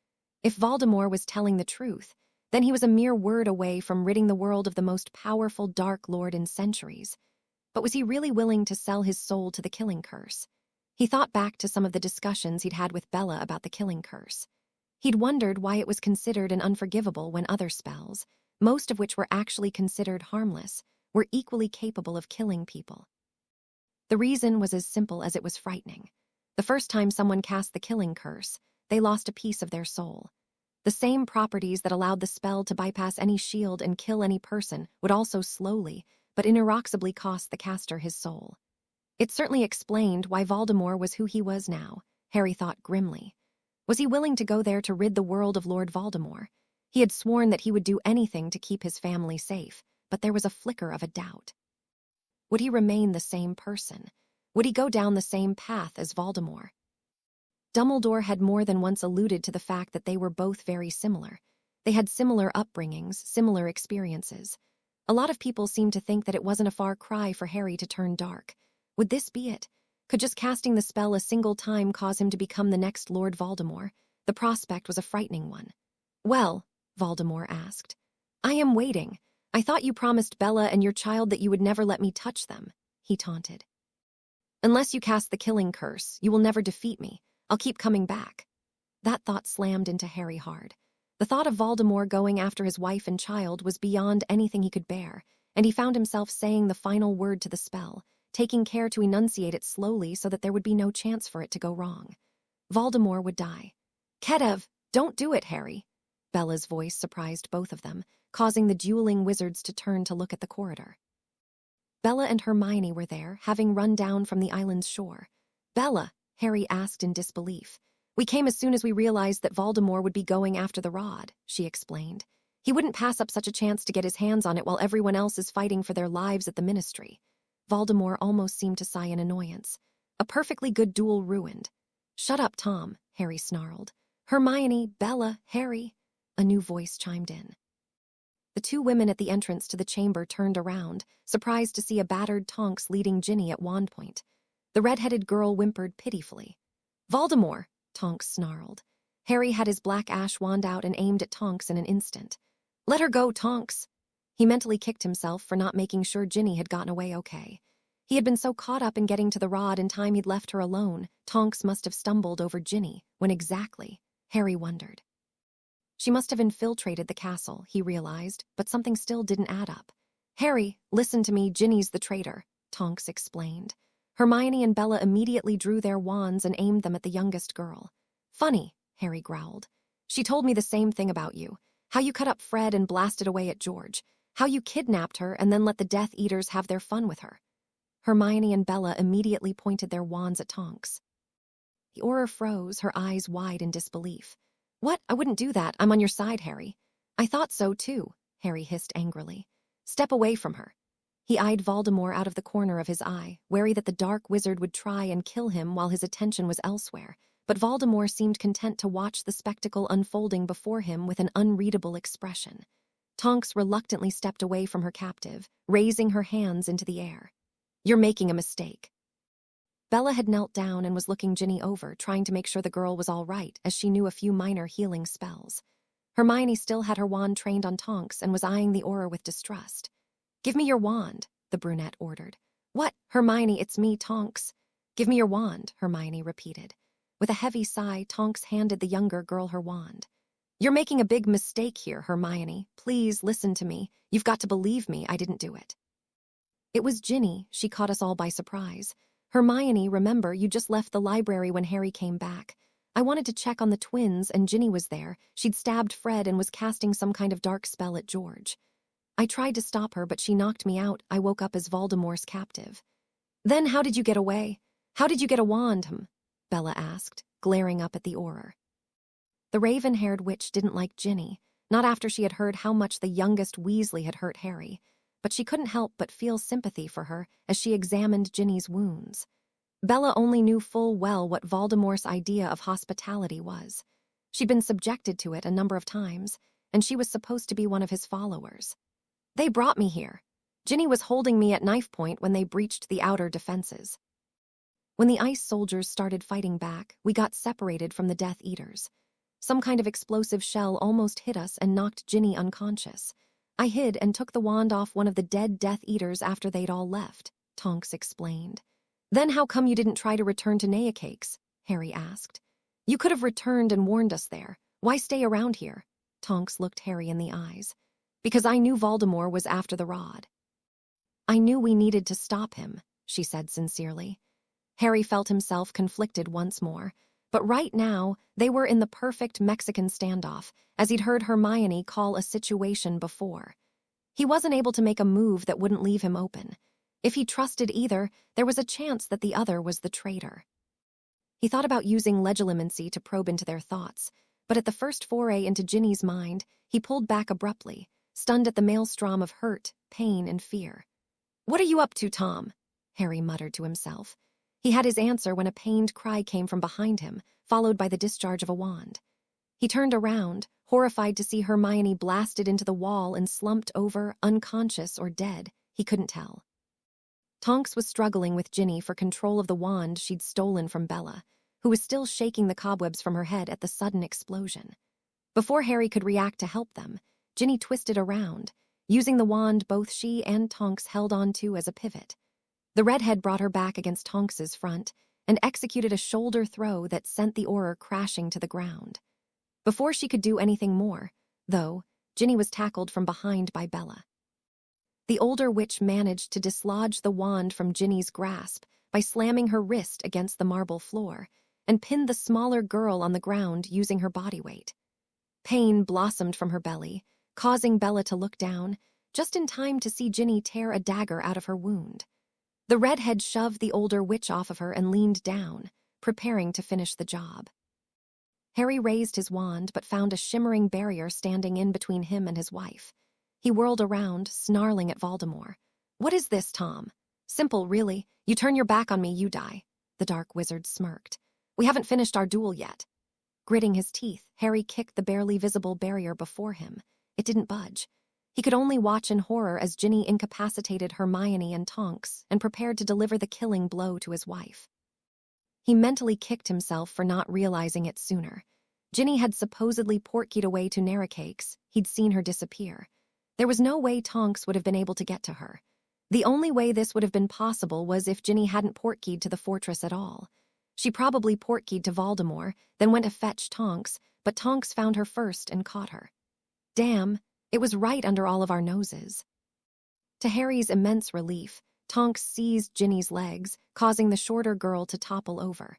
If Voldemort was telling the truth, then he was a mere word away from ridding the world of the most powerful Dark Lord in centuries. But was he really willing to sell his soul to the Killing Curse? He thought back to some of the discussions he'd had with Bella about the Killing Curse. He'd wondered why it was considered an unforgivable when other spells, most of which were actually considered harmless, were equally capable of killing people. The reason was as simple as it was frightening. The first time someone cast the Killing Curse, they lost a piece of their soul. The same properties that allowed the spell to bypass any shield and kill any person would also slowly, but ineroxibly cost the caster his soul. It certainly explained why Voldemort was who he was now, Harry thought grimly. Was he willing to go there to rid the world of Lord Voldemort? He had sworn that he would do anything to keep his family safe, but there was a flicker of a doubt. Would he remain the same person? Would he go down the same path as Voldemort? Dumbledore had more than once alluded to the fact that they were both very similar. They had similar upbringings, similar experiences. A lot of people seemed to think that it wasn't a far cry for Harry to turn dark. Would this be it? Could just casting the spell a single time cause him to become the next Lord Voldemort? The prospect was a frightening one. Well, Voldemort asked. I am waiting. I thought you promised Bella and your child that you would never let me touch them, he taunted. Unless you cast the Killing Curse, you will never defeat me. I'll keep coming back. That thought slammed into Harry hard. The thought of Voldemort going after his wife and child was beyond anything he could bear, and he found himself saying the final word to the spell, taking care to enunciate it slowly so that there would be no chance for it to go wrong. Voldemort would die. Kedev, don't do it, Harry. Bella's voice surprised both of them, causing the dueling wizards to turn to look at the corridor. Bella and Hermione were there, having run down from the island's shore. Bella, Harry asked in disbelief. We came as soon as we realized that Voldemort would be going after the rod, she explained. He wouldn't pass up such a chance to get his hands on it while everyone else is fighting for their lives at the Ministry. Voldemort almost seemed to sigh in annoyance. A perfectly good duel ruined. Shut up, Tom, Harry snarled. Hermione, Bella, Harry. A new voice chimed in. The 2 women at the entrance to the chamber turned around, surprised to see a battered Tonks leading Ginny at wand point. The red-headed girl whimpered pitifully. Voldemort, Tonks snarled. Harry had his black ash wand out and aimed at Tonks in an instant. "Let her go, Tonks!" He mentally kicked himself for not making sure Ginny had gotten away okay. He had been so caught up in getting to the rod in time he'd left her alone, Tonks must have stumbled over Ginny. When exactly? Harry wondered. She must have infiltrated the castle, he realized, but something still didn't add up. "Harry, listen to me, Ginny's the traitor," Tonks explained. Hermione and Bella immediately drew their wands and aimed them at the youngest girl. "Funny," Harry growled. "She told me the same thing about you. How you cut up Fred and blasted away at George. How you kidnapped her and then let the Death Eaters have their fun with her." Hermione and Bella immediately pointed their wands at Tonks. The Auror froze, her eyes wide in disbelief. "What? I wouldn't do that. I'm on your side, Harry." "I thought so, too," Harry hissed angrily. "Step away from her." He eyed Voldemort out of the corner of his eye, wary that the dark wizard would try and kill him while his attention was elsewhere, but Voldemort seemed content to watch the spectacle unfolding before him with an unreadable expression. Tonks reluctantly stepped away from her captive, raising her hands into the air. "You're making a mistake." Bella had knelt down and was looking Ginny over, trying to make sure the girl was all right, as she knew a few minor healing spells. Hermione still had her wand trained on Tonks and was eyeing the Auror with distrust. "Give me your wand," the brunette ordered. "What? Hermione, it's me, Tonks." "Give me your wand," Hermione repeated. With a heavy sigh, Tonks handed the younger girl her wand. "You're making a big mistake here, Hermione. Please listen to me. You've got to believe me, I didn't do it." "It was Ginny. She caught us all by surprise. Hermione, remember, you just left the library when Harry came back. I wanted to check on the twins, and Ginny was there. She'd stabbed Fred and was casting some kind of dark spell at George. I tried to stop her, but she knocked me out. I woke up as Voldemort's captive." "Then how did you get away? How did you get a wand?" Bella asked, glaring up at the Auror. The raven-haired witch didn't like Ginny, not after she had heard how much the youngest Weasley had hurt Harry, but she couldn't help but feel sympathy for her as she examined Ginny's wounds. Bella only knew full well what Voldemort's idea of hospitality was. She'd been subjected to it a number of times, and she was supposed to be one of his followers. "They brought me here. Ginny was holding me at knife point when they breached the outer defenses. When the ice soldiers started fighting back, we got separated from the Death Eaters. Some kind of explosive shell almost hit us and knocked Ginny unconscious. I hid and took the wand off one of the dead Death Eaters after they'd all left," Tonks explained. "Then how come you didn't try to return to Neocake's?" Harry asked. "You could have returned and warned us there. Why stay around here?" Tonks looked Harry in the eyes. "Because I knew Voldemort was after the rod." "I knew we needed to stop him," she said sincerely. Harry felt himself conflicted once more, but right now they were in the perfect Mexican standoff, as he'd heard Hermione call a situation before. He wasn't able to make a move that wouldn't leave him open. If he trusted either, there was a chance that the other was the traitor. He thought about using legilimency to probe into their thoughts, but at the first foray into Ginny's mind, he pulled back abruptly, stunned at the maelstrom of hurt, pain, and fear. "What are you up to, Tom?" Harry muttered to himself. He had his answer when a pained cry came from behind him, followed by the discharge of a wand. He turned around, horrified to see Hermione blasted into the wall and slumped over, unconscious or dead. He couldn't tell. Tonks was struggling with Ginny for control of the wand she'd stolen from Bella, who was still shaking the cobwebs from her head at the sudden explosion. Before Harry could react to help them, Ginny twisted around, using the wand both she and Tonks held onto as a pivot. The redhead brought her back against Tonks's front and executed a shoulder throw that sent the Auror crashing to the ground. Before she could do anything more, though, Ginny was tackled from behind by Bella. The older witch managed to dislodge the wand from Ginny's grasp by slamming her wrist against the marble floor and pinned the smaller girl on the ground using her body weight. Pain blossomed from her belly, causing Bella to look down, just in time to see Ginny tear a dagger out of her wound. The redhead shoved the older witch off of her and leaned down, preparing to finish the job. Harry raised his wand but found a shimmering barrier standing in between him and his wife. He whirled around, snarling at Voldemort. "What is this, Tom? Simple, really. You turn your back on me, you die." The dark wizard smirked. "We haven't finished our duel yet." Gritting his teeth, Harry kicked the barely visible barrier before him. It didn't budge. He could only watch in horror as Ginny incapacitated Hermione and Tonks and prepared to deliver the killing blow to his wife. He mentally kicked himself for not realizing it sooner. Ginny had supposedly portkeyed away to Narracakes. He'd seen her disappear. There was no way Tonks would have been able to get to her. The only way this would have been possible was if Ginny hadn't portkeyed to the fortress at all. She probably portkeyed to Voldemort, then went to fetch Tonks, but Tonks found her first and caught her. Damn, it was right under all of our noses. To Harry's immense relief, Tonks seized Ginny's legs, causing the shorter girl to topple over.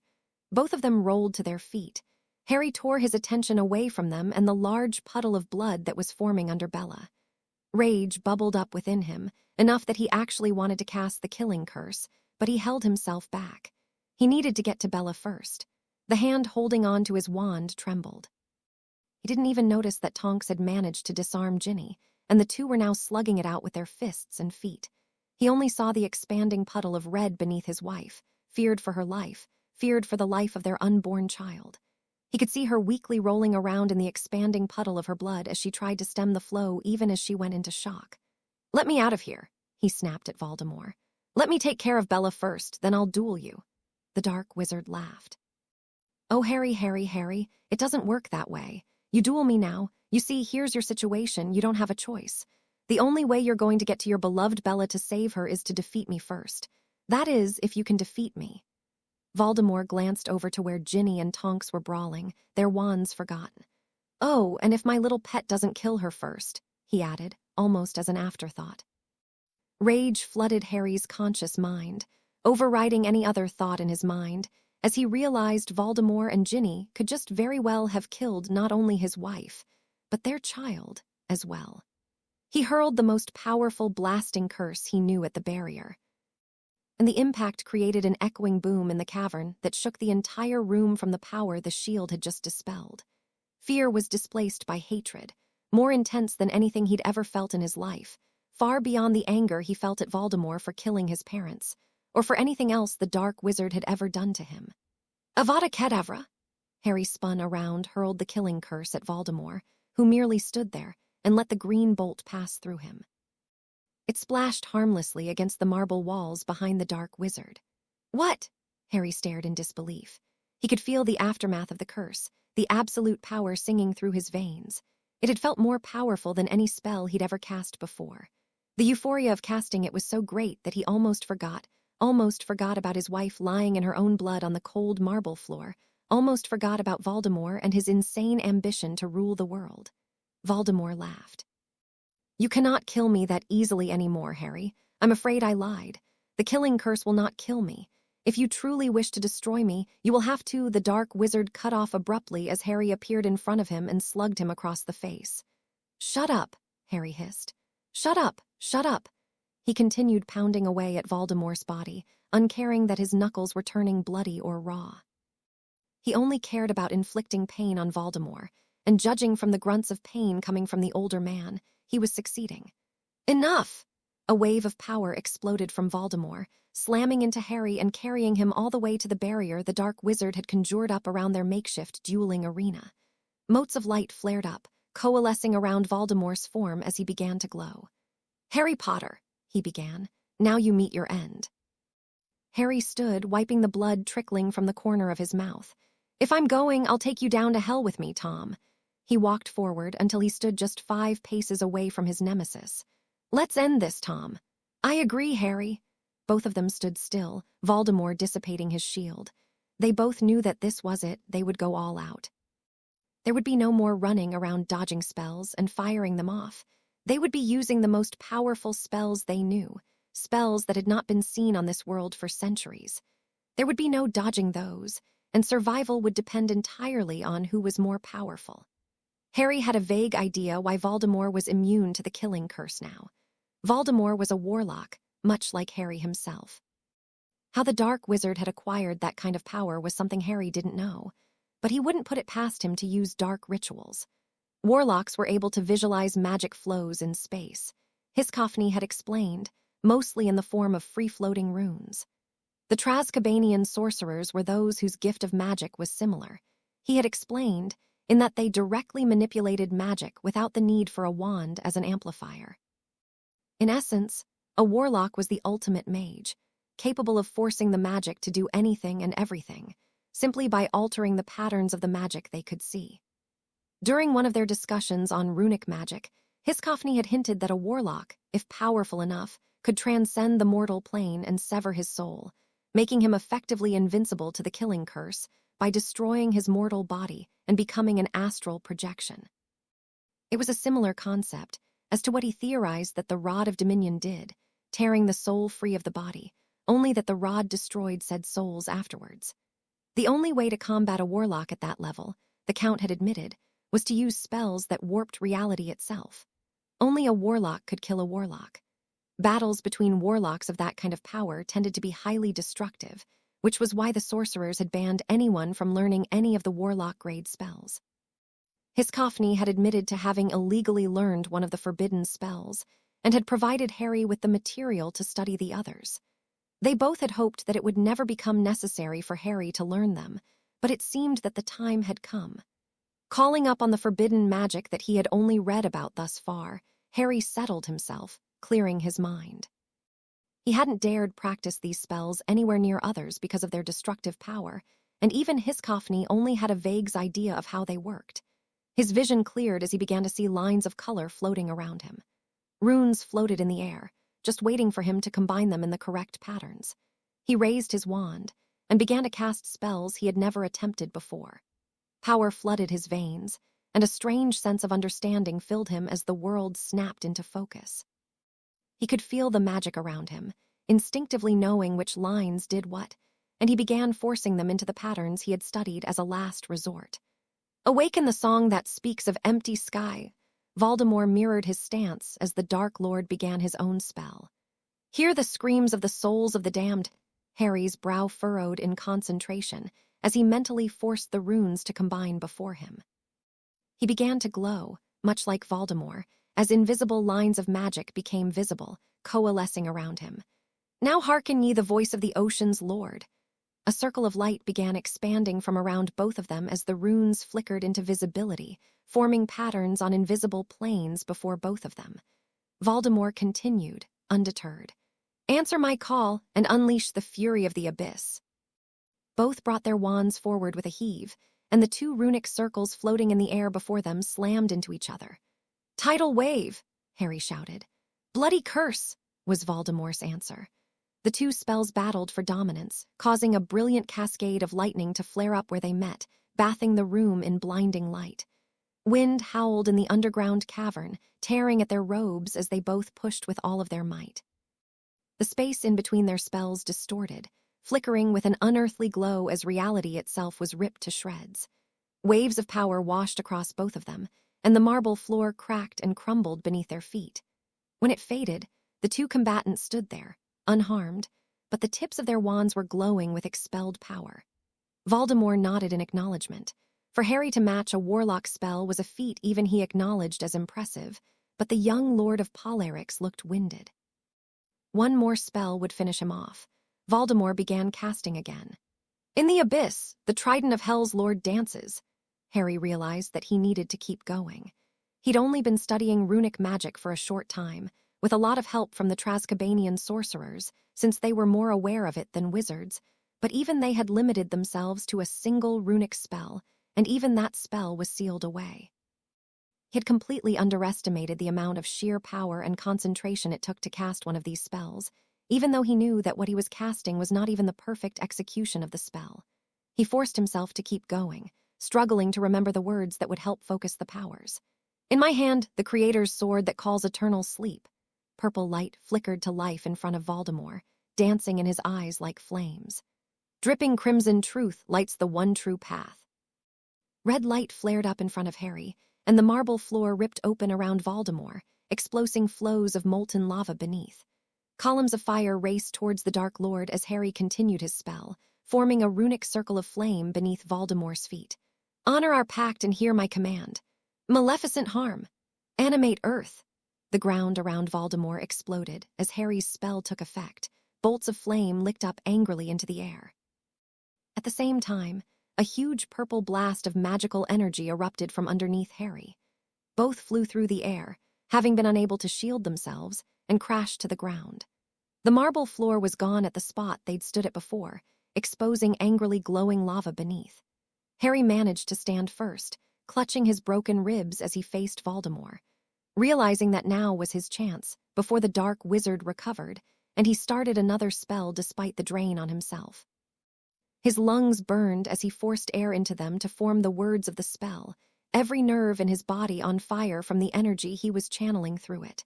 Both of them rolled to their feet. Harry tore his attention away from them and the large puddle of blood that was forming under Bella. Rage bubbled up within him, enough that he actually wanted to cast the killing curse, but he held himself back. He needed to get to Bella first. The hand holding on to his wand trembled. He didn't even notice that Tonks had managed to disarm Ginny, and the two were now slugging it out with their fists and feet. He only saw the expanding puddle of red beneath his wife, feared for her life, feared for the life of their unborn child. He could see her weakly rolling around in the expanding puddle of her blood as she tried to stem the flow even as she went into shock. "Let me out of here," he snapped at Voldemort. "Let me take care of Bella first, then I'll duel you." The dark wizard laughed. "Oh, Harry, it doesn't work that way. You duel me now. You see, here's your situation. You don't have a choice. The only way you're going to get to your beloved Bella to save her is to defeat me first. That is, if you can defeat me." Voldemort glanced over to where Ginny and Tonks were brawling, their wands forgotten. "Oh, and if my little pet doesn't kill her first," he added, almost as an afterthought. Rage flooded Harry's conscious mind, overriding any other thought in his mind, as he realized Voldemort and Ginny could just very well have killed not only his wife, but their child as well. He hurled the most powerful blasting curse he knew at the barrier, and the impact created an echoing boom in the cavern that shook the entire room from the power the shield had just dispelled. Fear was displaced by hatred, more intense than anything he'd ever felt in his life, far beyond the anger he felt at Voldemort for killing his parents, or for anything else the dark wizard had ever done to him. "Avada Kedavra!" Harry spun around, hurled the killing curse at Voldemort, who merely stood there, and let the green bolt pass through him. It splashed harmlessly against the marble walls behind the dark wizard. "What?" Harry stared in disbelief. He could feel the aftermath of the curse, the absolute power singing through his veins. It had felt more powerful than any spell he'd ever cast before. The euphoria of casting it was so great that he almost forgot about his wife lying in her own blood on the cold marble floor, almost forgot about Voldemort and his insane ambition to rule the world. Voldemort laughed. "You cannot kill me that easily anymore, Harry. I'm afraid I lied. The killing curse will not kill me. If you truly wish to destroy me, you will have to." The dark wizard cut off abruptly as Harry appeared in front of him and slugged him across the face. "Shut up," Harry hissed. "Shut up, shut up." He continued pounding away at Voldemort's body, uncaring that his knuckles were turning bloody or raw. He only cared about inflicting pain on Voldemort, and judging from the grunts of pain coming from the older man, he was succeeding. "Enough!" A wave of power exploded from Voldemort, slamming into Harry and carrying him all the way to the barrier the dark wizard had conjured up around their makeshift dueling arena. Motes of light flared up, coalescing around Voldemort's form as he began to glow. "Harry Potter," he began, "now you meet your end." Harry stood, wiping the blood trickling from the corner of his mouth. "If I'm going, I'll take you down to hell with me, Tom." He walked forward until he stood just 5 paces away from his nemesis. "Let's end this, Tom." "I agree, Harry." Both of them stood still, Voldemort dissipating his shield. They both knew that this was it, they would go all out. There would be no more running around dodging spells and firing them off. They would be using the most powerful spells they knew, spells that had not been seen on this world for centuries. There would be no dodging those, and survival would depend entirely on who was more powerful. Harry had a vague idea why Voldemort was immune to the killing curse now. Voldemort was a warlock, much like Harry himself. How the dark wizard had acquired that kind of power was something Harry didn't know, but he wouldn't put it past him to use dark rituals. Warlocks were able to visualize magic flows in space. Hiscophny had explained, mostly in the form of free-floating runes. The Trascabanian sorcerers were those whose gift of magic was similar. He had explained, in that they directly manipulated magic without the need for a wand as an amplifier. In essence, a warlock was the ultimate mage. capable of forcing the magic to do anything and everything, simply by altering the patterns of the magic they could see. During one of their discussions on runic magic, Hiscophny had hinted that a warlock, if powerful enough, could transcend the mortal plane and sever his soul, making him effectively invincible to the killing curse by destroying his mortal body and becoming an astral projection. It was a similar concept as to what he theorized that the Rod of Dominion did, tearing the soul free of the body, only that the rod destroyed said souls afterwards. The only way to combat a warlock at that level, the Count had admitted, was to use spells that warped reality itself. Only a warlock could kill a warlock. Battles between warlocks of that kind of power tended to be highly destructive, which was why the sorcerers had banned anyone from learning any of the warlock-grade spells. Hiscophny had admitted to having illegally learned one of the forbidden spells and had provided Harry with the material to study the others. They both had hoped that it would never become necessary for Harry to learn them, but it seemed that the time had come. Calling up on the forbidden magic that he had only read about thus far, Harry settled himself, clearing his mind. He hadn't dared practice these spells anywhere near others because of their destructive power, and even Hiscophny only had a vague idea of how they worked. His vision cleared as he began to see lines of color floating around him. Runes floated in the air, just waiting for him to combine them in the correct patterns. He raised his wand and began to cast spells he had never attempted before. Power flooded his veins, and a strange sense of understanding filled him as the world snapped into focus. He could feel the magic around him, instinctively knowing which lines did what, and he began forcing them into the patterns he had studied as a last resort. Awaken the song that speaks of empty sky. Voldemort mirrored his stance as the Dark Lord began his own spell. Hear the screams of the souls of the damned. Harry's brow furrowed in concentration as he mentally forced the runes to combine before him. He began to glow, much like Voldemort, as invisible lines of magic became visible, coalescing around him. Now hearken ye the voice of the ocean's lord. A circle of light began expanding from around both of them as the runes flickered into visibility, forming patterns on invisible planes before both of them. Voldemort continued, undeterred. Answer my call and unleash the fury of the abyss. Both brought their wands forward with a heave, and the two runic circles floating in the air before them slammed into each other. Tidal wave, Harry shouted. Bloody curse, was Voldemort's answer. The two spells battled for dominance, causing a brilliant cascade of lightning to flare up where they met, bathing the room in blinding light. Wind howled in the underground cavern, tearing at their robes as they both pushed with all of their might. The space in between their spells distorted, flickering with an unearthly glow as reality itself was ripped to shreds. Waves of power washed across both of them, and the marble floor cracked and crumbled beneath their feet. When it faded, the two combatants stood there, unharmed, but the tips of their wands were glowing with expelled power. Voldemort nodded in acknowledgement. For Harry to match a warlock spell was a feat even he acknowledged as impressive, but the young Lord of Polarix looked winded. One more spell would finish him off. Voldemort began casting again. In the abyss, the trident of Hell's Lord dances. Harry realized that he needed to keep going. He'd only been studying runic magic for a short time, with a lot of help from the Trascabanian sorcerers, since they were more aware of it than wizards, but even they had limited themselves to a single runic spell, and even that spell was sealed away. He had completely underestimated the amount of sheer power and concentration it took to cast one of these spells, even though he knew that what he was casting was not even the perfect execution of the spell. He forced himself to keep going, struggling to remember the words that would help focus the powers. In my hand, the Creator's sword that calls eternal sleep. Purple light flickered to life in front of Voldemort, dancing in his eyes like flames. Dripping crimson truth lights the one true path. Red light flared up in front of Harry, and the marble floor ripped open around Voldemort, exploding flows of molten lava beneath. Columns of fire raced towards the Dark Lord as Harry continued his spell, forming a runic circle of flame beneath Voldemort's feet. Honor our pact and hear my command. Maleficent harm. Animate earth. The ground around Voldemort exploded as Harry's spell took effect. Bolts of flame licked up angrily into the air. At the same time, a huge purple blast of magical energy erupted from underneath Harry. Both flew through the air, having been unable to shield themselves, and crashed to the ground. The marble floor was gone at the spot they'd stood at before, exposing angrily glowing lava beneath. Harry managed to stand first, clutching his broken ribs as he faced Voldemort. Realizing that now was his chance, before the dark wizard recovered, and he started another spell despite the drain on himself. His lungs burned as he forced air into them to form the words of the spell, every nerve in his body on fire from the energy he was channeling through it.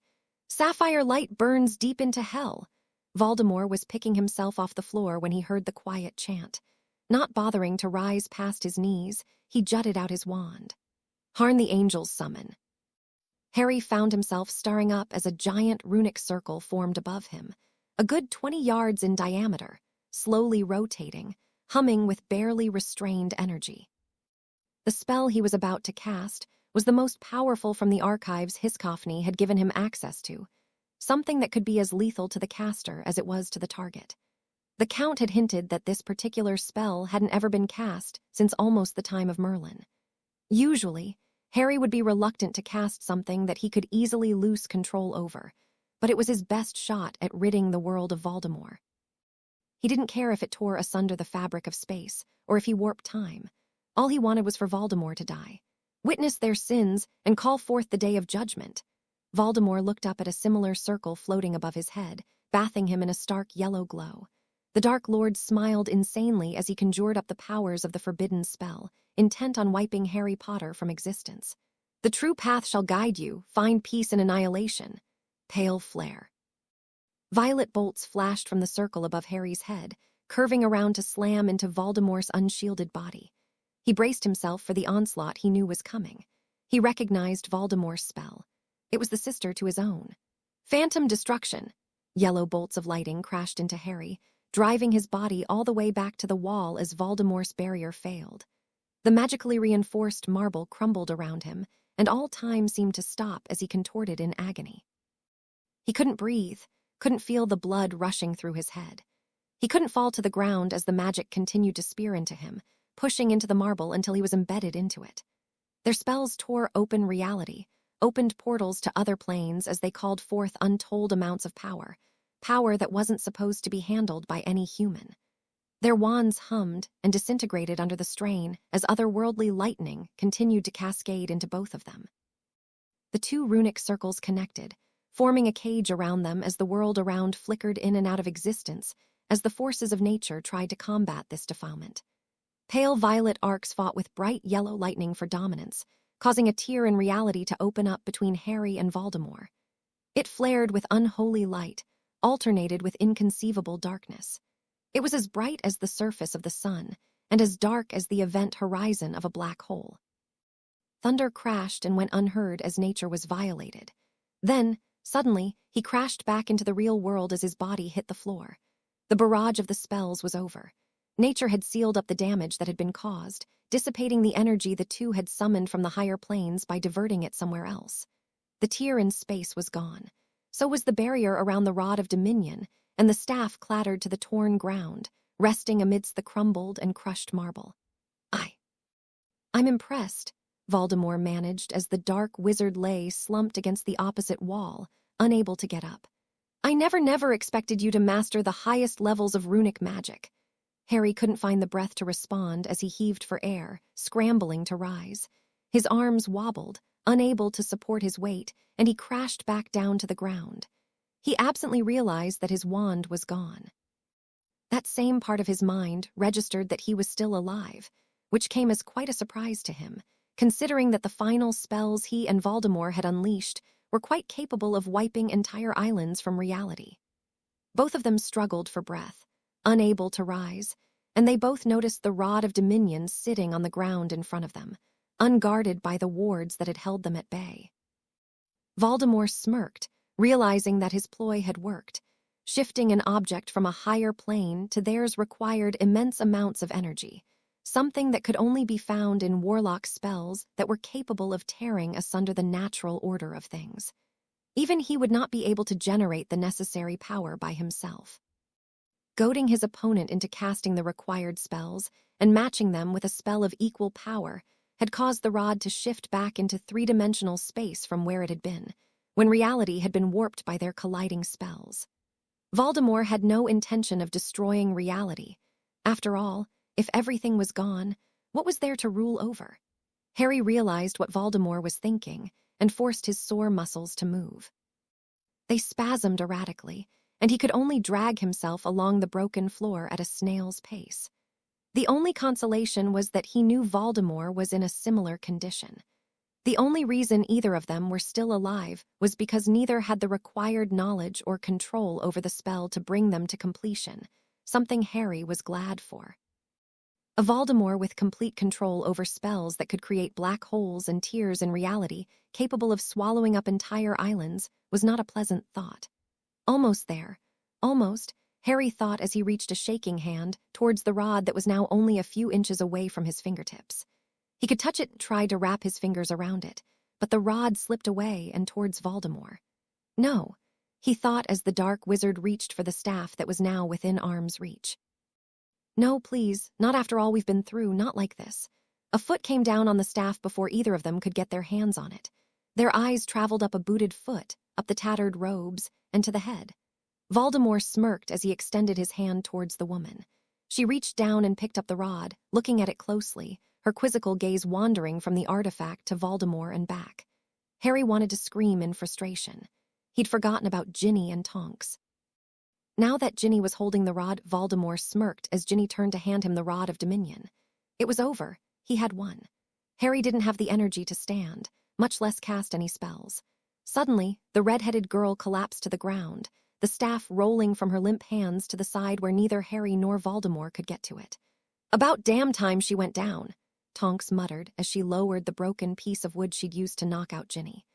Sapphire light burns deep into hell. Voldemort was picking himself off the floor when he heard the quiet chant. Not bothering to rise past his knees, he jutted out his wand. Harn the angels summon. Harry found himself staring up as a giant runic circle formed above him, a good 20 yards in diameter, slowly rotating, humming with barely restrained energy. The spell he was about to cast was the most powerful from the archives Hiscophny had given him access to, something that could be as lethal to the caster as it was to the target. The Count had hinted that this particular spell hadn't ever been cast since almost the time of Merlin. Usually, Harry would be reluctant to cast something that he could easily lose control over, but it was his best shot at ridding the world of Voldemort. He didn't care if it tore asunder the fabric of space, or if he warped time. All he wanted was for Voldemort to die, witness their sins, and call forth the day of judgment. Voldemort looked up at a similar circle floating above his head, bathing him in a stark yellow glow. The Dark Lord smiled insanely as he conjured up the powers of the forbidden spell, intent on wiping Harry Potter from existence. The true path shall guide you, find peace in annihilation. Pale flare. Violet bolts flashed from the circle above Harry's head, curving around to slam into Voldemort's unshielded body. He braced himself for the onslaught he knew was coming. He recognized Voldemort's spell. It was the sister to his own. Phantom destruction. Yellow bolts of lighting crashed into Harry, driving his body all the way back to the wall as Voldemort's barrier failed. The magically reinforced marble crumbled around him, and all time seemed to stop as he contorted in agony. He couldn't breathe, couldn't feel the blood rushing through his head. He couldn't fall to the ground as the magic continued to spear into him, pushing into the marble until he was embedded into it. Their spells tore open reality, opened portals to other planes as they called forth untold amounts of power that wasn't supposed to be handled by any human. Their wands hummed and disintegrated under the strain as otherworldly lightning continued to cascade into both of them. The two runic circles connected, forming a cage around them as the world around flickered in and out of existence as the forces of nature tried to combat this defilement. Pale violet arcs fought with bright yellow lightning for dominance, causing a tear in reality to open up between Harry and Voldemort. It flared with unholy light, alternated with inconceivable darkness. It was as bright as the surface of the sun, and as dark as the event horizon of a black hole. Thunder crashed and went unheard as nature was violated. Then, suddenly, he crashed back into the real world as his body hit the floor. The barrage of the spells was over. Nature had sealed up the damage that had been caused, dissipating the energy the two had summoned from the higher planes by diverting it somewhere else. The tear in space was gone. So was the barrier around the Rod of Dominion, and the staff clattered to the torn ground, resting amidst the crumbled and crushed marble. I'm impressed, Voldemort managed as the dark wizard lay slumped against the opposite wall, unable to get up. I never expected you to master the highest levels of runic magic. Harry couldn't find the breath to respond as he heaved for air, scrambling to rise. His arms wobbled, unable to support his weight, and he crashed back down to the ground. He absently realized that his wand was gone. That same part of his mind registered that he was still alive, which came as quite a surprise to him, considering that the final spells he and Voldemort had unleashed were quite capable of wiping entire islands from reality. Both of them struggled for breath, unable to rise, and they both noticed the Rod of Dominion sitting on the ground in front of them, unguarded by the wards that had held them at bay. Voldemort smirked, realizing that his ploy had worked. Shifting an object from a higher plane to theirs required immense amounts of energy, something that could only be found in warlock spells that were capable of tearing asunder the natural order of things. Even he would not be able to generate the necessary power by himself. Goading his opponent into casting the required spells and matching them with a spell of equal power had caused the rod to shift back into three-dimensional space from where it had been, when reality had been warped by their colliding spells. Voldemort had no intention of destroying reality. After all, if everything was gone, what was there to rule over? Harry realized what Voldemort was thinking and forced his sore muscles to move. They spasmed erratically, and he could only drag himself along the broken floor at a snail's pace. The only consolation was that he knew Voldemort was in a similar condition. The only reason either of them were still alive was because neither had the required knowledge or control over the spell to bring them to completion, something Harry was glad for. A Voldemort with complete control over spells that could create black holes and tears in reality, capable of swallowing up entire islands, was not a pleasant thought. Almost there. Almost, Harry thought as he reached a shaking hand towards the rod that was now only a few inches away from his fingertips. He could touch it and try to wrap his fingers around it, but the rod slipped away and towards Voldemort. No, he thought as the dark wizard reached for the staff that was now within arm's reach. No, please, not after all we've been through, not like this. A foot came down on the staff before either of them could get their hands on it. Their eyes traveled up a booted foot, up the tattered robes, and to the head. Voldemort smirked as he extended his hand towards the woman. She reached down and picked up the rod, looking at it closely, her quizzical gaze wandering from the artifact to Voldemort and back. Harry wanted to scream in frustration. He'd forgotten about Ginny and Tonks. Now that Ginny was holding the rod, Voldemort smirked as Ginny turned to hand him the Rod of Dominion. It was over. He had won. Harry didn't have the energy to stand, much less cast any spells. Suddenly, the red-headed girl collapsed to the ground, the staff rolling from her limp hands to the side where neither Harry nor Voldemort could get to it. "About damn time she went down," Tonks muttered as she lowered the broken piece of wood she'd used to knock out Ginny.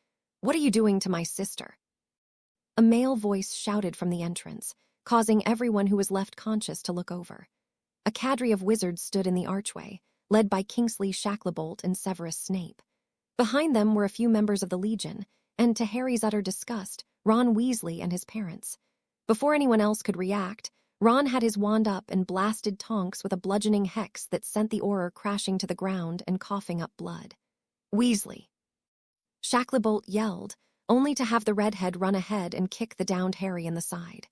"What are you doing to my sister?" A male voice shouted from the entrance, causing everyone who was left conscious to look over. A cadre of wizards stood in the archway, led by Kingsley Shacklebolt and Severus Snape. Behind them were a few members of the Legion, and to Harry's utter disgust, Ron Weasley and his parents. Before anyone else could react, Ron had his wand up and blasted Tonks with a bludgeoning hex that sent the Auror crashing to the ground and coughing up blood. "Weasley!" Shacklebolt yelled, only to have the redhead run ahead and kick the downed Harry in the side.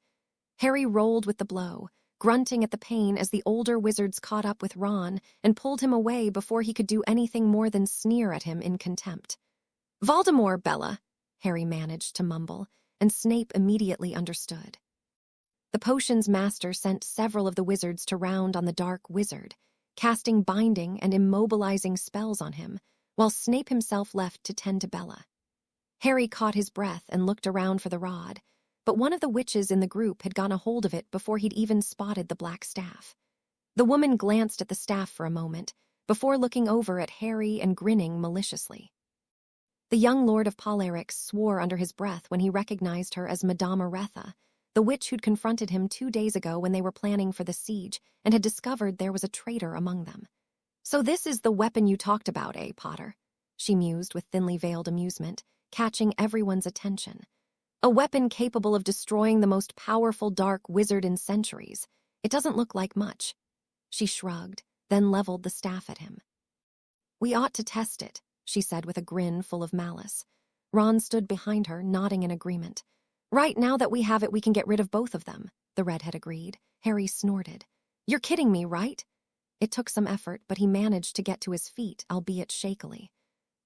Harry rolled with the blow, grunting at the pain as the older wizards caught up with Ron and pulled him away before he could do anything more than sneer at him in contempt. "Voldemort, Bella," Harry managed to mumble, and Snape immediately understood. The potions master sent several of the wizards to round on the dark wizard, casting binding and immobilizing spells on him, while Snape himself left to tend to Bella. Harry caught his breath and looked around for the rod, but one of the witches in the group had gotten a hold of it before he'd even spotted the black staff. The woman glanced at the staff for a moment, before looking over at Harry and grinning maliciously. The young Lord of Polarix swore under his breath when he recognized her as Madame Aretha, the witch who'd confronted him 2 days ago when they were planning for the siege and had discovered there was a traitor among them. "So this is the weapon you talked about, eh, Potter?" she mused with thinly veiled amusement, catching everyone's attention. "A weapon capable of destroying the most powerful dark wizard in centuries. It doesn't look like much." She shrugged, then leveled the staff at him. "We ought to test it," she said with a grin full of malice. Ron stood behind her, nodding in agreement. "Right, now that we have it, we can get rid of both of them," the redhead agreed. Harry snorted. "You're kidding me, right?" It took some effort, but he managed to get to his feet, albeit shakily.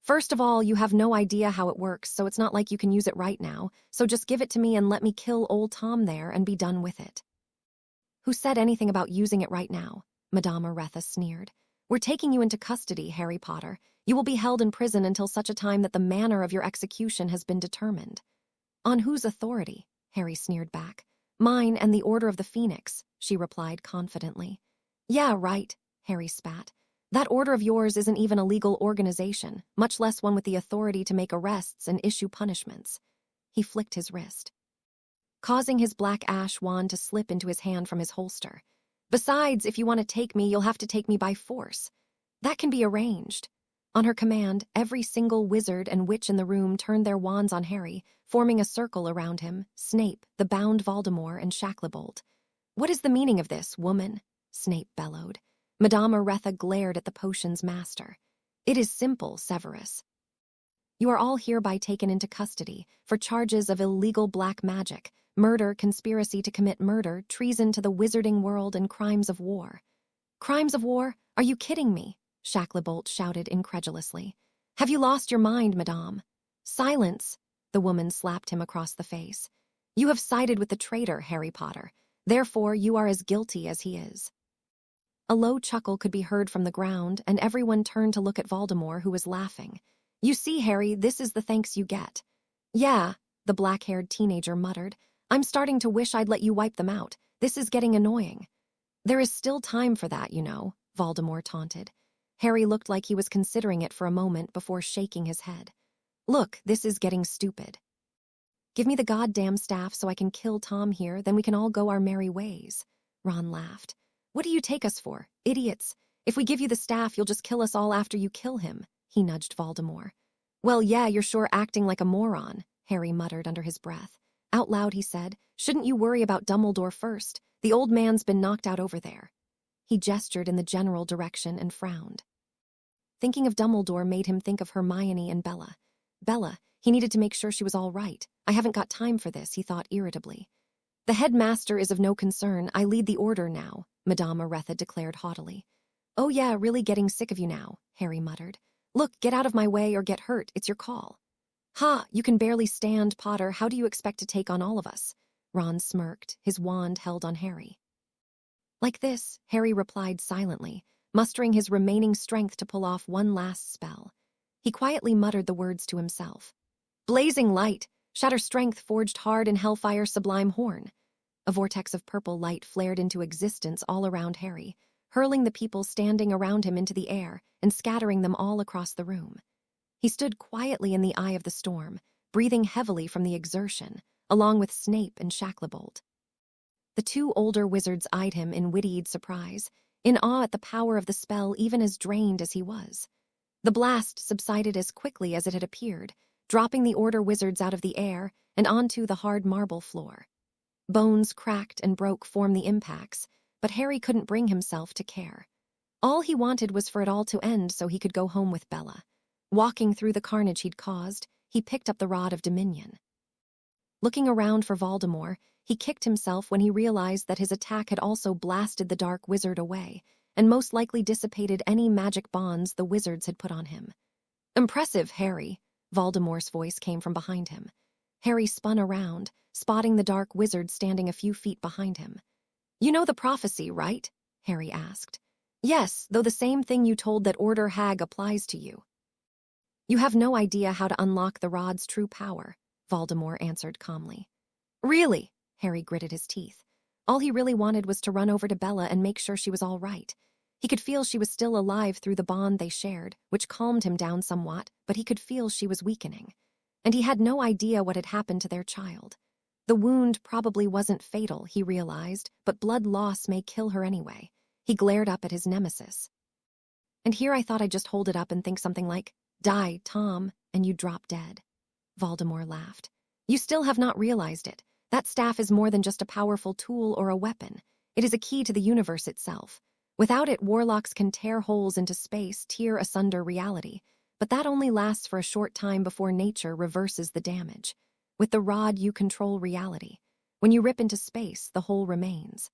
"First of all, you have no idea how it works, so it's not like you can use it right now, so just give it to me and let me kill old Tom there and be done with it." "Who said anything about using it right now?" Madame Aretha sneered. "We're taking you into custody, Harry Potter. You will be held in prison until such a time that the manner of your execution has been determined." "On whose authority?" Harry sneered back. "Mine and the Order of the Phoenix," she replied confidently. "Yeah, right," Harry spat. "That order of yours isn't even a legal organization, much less one with the authority to make arrests and issue punishments." He flicked his wrist, causing his black ash wand to slip into his hand from his holster. "Besides, if you want to take me, you'll have to take me by force. That can be arranged." On her command, every single wizard and witch in the room turned their wands on Harry, forming a circle around him, Snape, the bound Voldemort, and Shacklebolt. "What is the meaning of this, woman?" Snape bellowed. Madame Aretha glared at the potion's master. "It is simple, Severus. You are all hereby taken into custody for charges of illegal black magic, Murder, conspiracy to commit murder, treason to the wizarding world, and crimes of war. Crimes of war? Are you kidding me? Shacklebolt shouted incredulously. Have you lost your mind, madame? Silence! The woman slapped him across the face. You have sided with the traitor, Harry Potter. Therefore, you are as guilty as he is. A low chuckle could be heard from the ground, and everyone turned to look at Voldemort, who was laughing. You see, Harry, this is the thanks you get. Yeah, the black-haired teenager muttered. I'm starting to wish I'd let you wipe them out. This is getting annoying. There is still time for that, you know, Voldemort taunted. Harry looked like he was considering it for a moment before shaking his head. Look, this is getting stupid. Give me the goddamn staff so I can kill Tom here, then we can all go our merry ways. Ron laughed. What do you take us for? Idiots. If we give you the staff, you'll just kill us all after you kill him, he nudged Voldemort. Well, yeah, you're sure acting like a moron, Harry muttered under his breath. Out loud, he said, shouldn't you worry about Dumbledore first? The old man's been knocked out over there. He gestured in the general direction and frowned. Thinking of Dumbledore made him think of Hermione and Bella. Bella, he needed to make sure she was all right. I haven't got time for this, he thought irritably. The headmaster is of no concern. I lead the order now, Madame Aretha declared haughtily. Oh yeah, really getting sick of you now, Harry muttered. Look, get out of my way or get hurt. It's your call. Ha, you can barely stand, Potter. How do you expect to take on all of us? Ron smirked, his wand held on Harry. Like this, Harry replied silently, mustering his remaining strength to pull off one last spell. He quietly muttered the words to himself. Blazing light, shatter strength forged hard in hellfire sublime horn. A vortex of purple light flared into existence all around Harry, hurling the people standing around him into the air and scattering them all across the room. He stood quietly in the eye of the storm, breathing heavily from the exertion, along with Snape and Shacklebolt. The two older wizards eyed him in wide-eyed surprise, in awe at the power of the spell even as drained as he was. The blast subsided as quickly as it had appeared, dropping the Order wizards out of the air and onto the hard marble floor. Bones cracked and broke from the impacts, but Harry couldn't bring himself to care. All he wanted was for it all to end so he could go home with Bella. Walking through the carnage he'd caused, he picked up the Rod of Dominion. Looking around for Voldemort, he kicked himself when he realized that his attack had also blasted the Dark Wizard away, and most likely dissipated any magic bonds the wizards had put on him. Impressive, Harry, Voldemort's voice came from behind him. Harry spun around, spotting the Dark Wizard standing a few feet behind him. You know the prophecy, right? Harry asked. Yes, though the same thing you told that Order hag applies to you. You have no idea how to unlock the Rod's true power, Voldemort answered calmly. Really? Harry gritted his teeth. All he really wanted was to run over to Bella and make sure she was all right. He could feel she was still alive through the bond they shared, which calmed him down somewhat, but he could feel she was weakening. And he had no idea what had happened to their child. The wound probably wasn't fatal, he realized, but blood loss may kill her anyway. He glared up at his nemesis. And here I thought I'd just hold it up and think something like, Die, Tom, and you drop dead. Voldemort laughed. You still have not realized it. That staff is more than just a powerful tool or a weapon. It is a key to the universe itself. Without it, warlocks can tear holes into space, tear asunder reality. But that only lasts for a short time before nature reverses the damage. With the rod, you control reality. When you rip into space, the hole remains.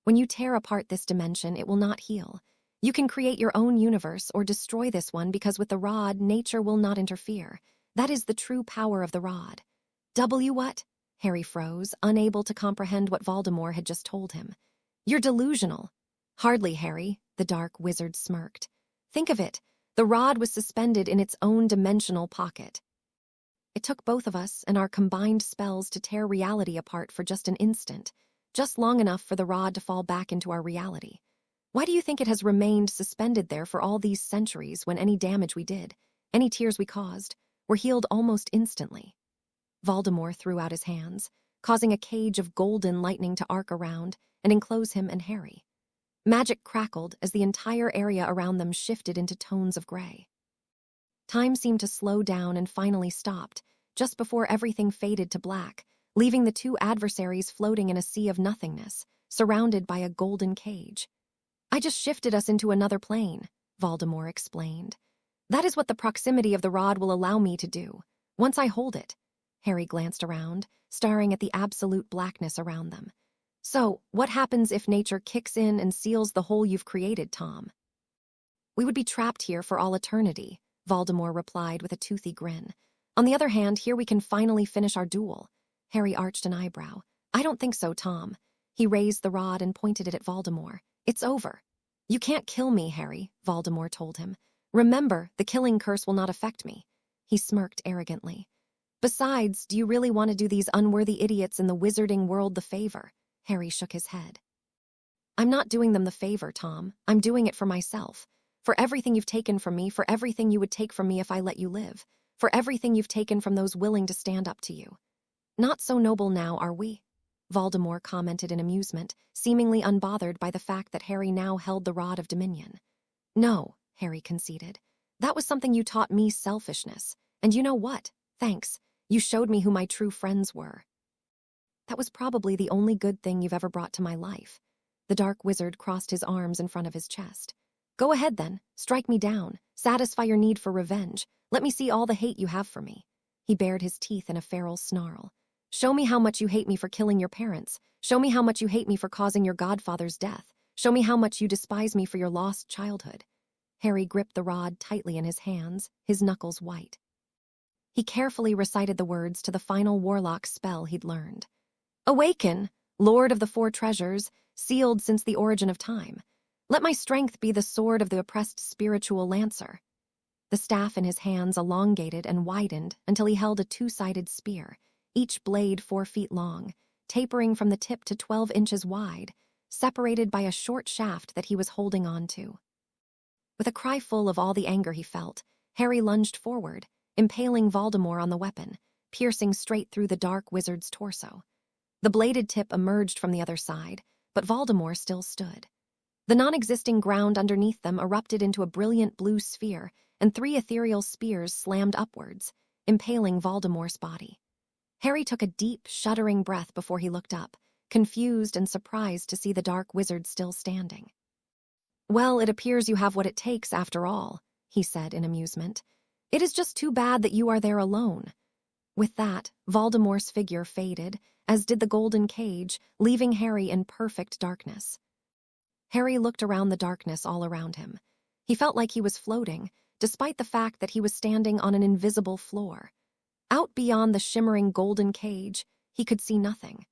When you tear apart this dimension, it will not heal. You can create your own universe or destroy this one because with the rod, nature will not interfere. That is the true power of the rod. What? Harry froze, unable to comprehend what Voldemort had just told him. You're delusional. Hardly, Harry, the Dark Wizard smirked. Think of it. The rod was suspended in its own dimensional pocket. It took both of us and our combined spells to tear reality apart for just an instant, just long enough for the rod to fall back into our reality. Why do you think it has remained suspended there for all these centuries when any damage we did, any tears we caused, were healed almost instantly? Voldemort threw out his hands, causing a cage of golden lightning to arc around and enclose him and Harry. Magic crackled as the entire area around them shifted into tones of gray. Time seemed to slow down and finally stopped, just before everything faded to black, leaving the two adversaries floating in a sea of nothingness, surrounded by a golden cage. I just shifted us into another plane, Voldemort explained. That is what the proximity of the rod will allow me to do. Once I hold it, Harry glanced around, staring at the absolute blackness around them. So, what happens if nature kicks in and seals the hole you've created, Tom? We would be trapped here for all eternity, Voldemort replied with a toothy grin. On the other hand, here we can finally finish our duel. Harry arched an eyebrow. I don't think so, Tom. He raised the rod and pointed it at Voldemort. It's over. You can't kill me, Harry, Voldemort told him. Remember, the killing curse will not affect me. He smirked arrogantly. Besides, do you really want to do these unworthy idiots in the wizarding world the favor? Harry shook his head. I'm not doing them the favor, Tom. I'm doing it for myself. For everything you've taken from me, for everything you would take from me if I let you live, for everything you've taken from those willing to stand up to you. Not so noble now, are we? Voldemort commented in amusement, seemingly unbothered by the fact that Harry now held the rod of dominion. No, Harry conceded. That was something you taught me, selfishness. And you know what? Thanks. You showed me who my true friends were. That was probably the only good thing you've ever brought to my life. The dark wizard crossed his arms in front of his chest. Go ahead then, strike me down, satisfy your need for revenge. Let me see all the hate you have for me. He bared his teeth in a feral snarl. Show me how much you hate me for killing your parents. Show me how much you hate me for causing your godfather's death. Show me how much you despise me for your lost childhood. Harry gripped the rod tightly in his hands, his knuckles white. He carefully recited the words to the final warlock spell he'd learned. Awaken, Lord of the Four Treasures, sealed since the origin of time. Let my strength be the sword of the oppressed spiritual lancer. The staff in his hands elongated and widened until he held a two-sided spear, each blade 4 feet long, tapering from the tip to 12 inches wide, separated by a short shaft that he was holding on to. With a cry full of all the anger he felt, Harry lunged forward, impaling Voldemort on the weapon, piercing straight through the dark wizard's torso. The bladed tip emerged from the other side, but Voldemort still stood. The non-existing ground underneath them erupted into a brilliant blue sphere, and 3 ethereal spears slammed upwards, impaling Voldemort's body. Harry took a deep, shuddering breath before he looked up, confused and surprised to see the dark wizard still standing. Well, it appears you have what it takes after all, he said in amusement. It is just too bad that you are there alone. With that, Voldemort's figure faded, as did the golden cage, leaving Harry in perfect darkness. Harry looked around the darkness all around him. He felt like he was floating, despite the fact that he was standing on an invisible floor. Out beyond the shimmering golden cage, he could see nothing.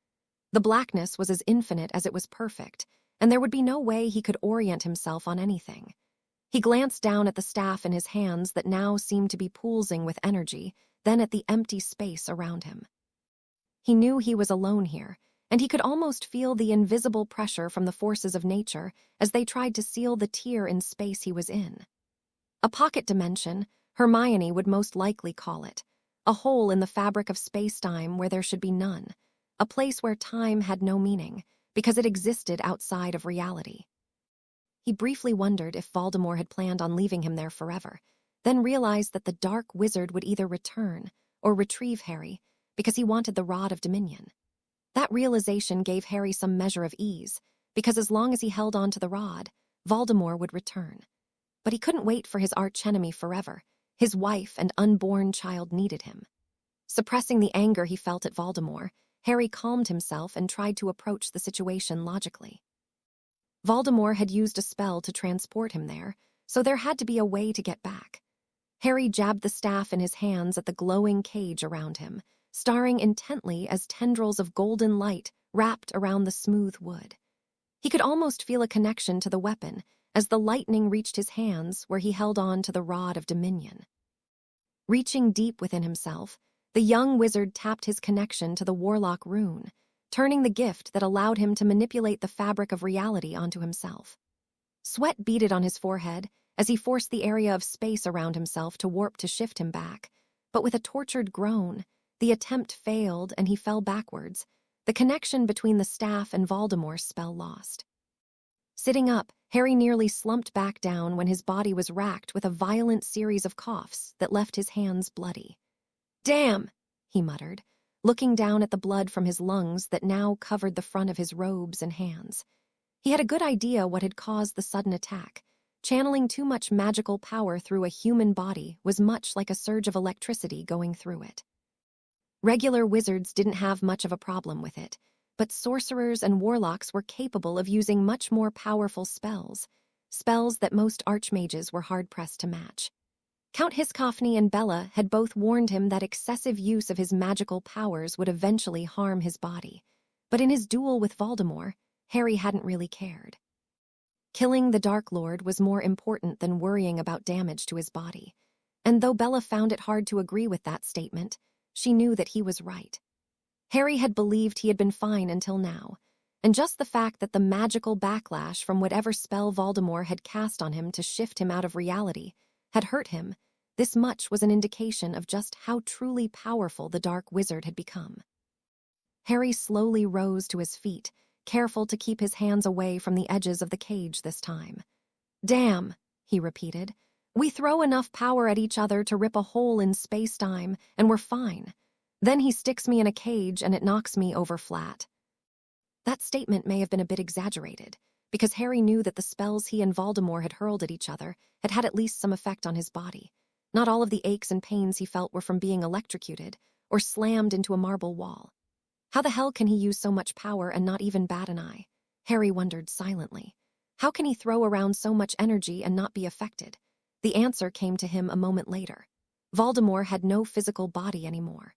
The blackness was as infinite as it was perfect, and there would be no way he could orient himself on anything. He glanced down at the staff in his hands that now seemed to be pulsing with energy, then at the empty space around him. He knew he was alone here, and he could almost feel the invisible pressure from the forces of nature as they tried to seal the tear in space he was in. A pocket dimension, Hermione would most likely call it, a hole in the fabric of space-time where there should be none, a place where time had no meaning, because it existed outside of reality. He briefly wondered if Voldemort had planned on leaving him there forever, then realized that the dark wizard would either return or retrieve Harry, because he wanted the Rod of Dominion. That realization gave Harry some measure of ease, because as long as he held on to the rod, Voldemort would return. But he couldn't wait for his archenemy forever. His wife and unborn child needed him. Suppressing the anger he felt at Voldemort, Harry calmed himself and tried to approach the situation logically. Voldemort had used a spell to transport him there, so there had to be a way to get back. Harry jabbed the staff in his hands at the glowing cage around him, staring intently as tendrils of golden light wrapped around the smooth wood. He could almost feel a connection to the weapon as the lightning reached his hands where he held on to the Rod of Dominion. Reaching deep within himself, the young wizard tapped his connection to the Warlock rune, turning the gift that allowed him to manipulate the fabric of reality onto himself. Sweat beaded on his forehead as he forced the area of space around himself to warp to shift him back, but with a tortured groan, the attempt failed and he fell backwards, the connection between the staff and Voldemort's spell lost. Sitting up, Harry nearly slumped back down when his body was racked with a violent series of coughs that left his hands bloody. "Damn!" he muttered, looking down at the blood from his lungs that now covered the front of his robes and hands. He had a good idea what had caused the sudden attack. Channeling too much magical power through a human body was much like a surge of electricity going through it. Regular wizards didn't have much of a problem with it, but sorcerers and warlocks were capable of using much more powerful spells that most archmages were hard-pressed to match. Count Hiscophny and Bella had both warned him that excessive use of his magical powers would eventually harm his body, but in his duel with Voldemort, Harry hadn't really cared. Killing the Dark Lord was more important than worrying about damage to his body, and though Bella found it hard to agree with that statement, she knew that he was right. Harry had believed he had been fine until now, and just the fact that the magical backlash from whatever spell Voldemort had cast on him to shift him out of reality had hurt him, this much was an indication of just how truly powerful the Dark Wizard had become. Harry slowly rose to his feet, careful to keep his hands away from the edges of the cage this time. "Damn," he repeated. "We throw enough power at each other to rip a hole in space-time, and we're fine. Then he sticks me in a cage and it knocks me over flat." That statement may have been a bit exaggerated, because Harry knew that the spells he and Voldemort had hurled at each other had had at least some effect on his body. Not all of the aches and pains he felt were from being electrocuted or slammed into a marble wall. How the hell can he use so much power and not even bat an eye? Harry wondered silently. How can he throw around so much energy and not be affected? The answer came to him a moment later. Voldemort had no physical body anymore.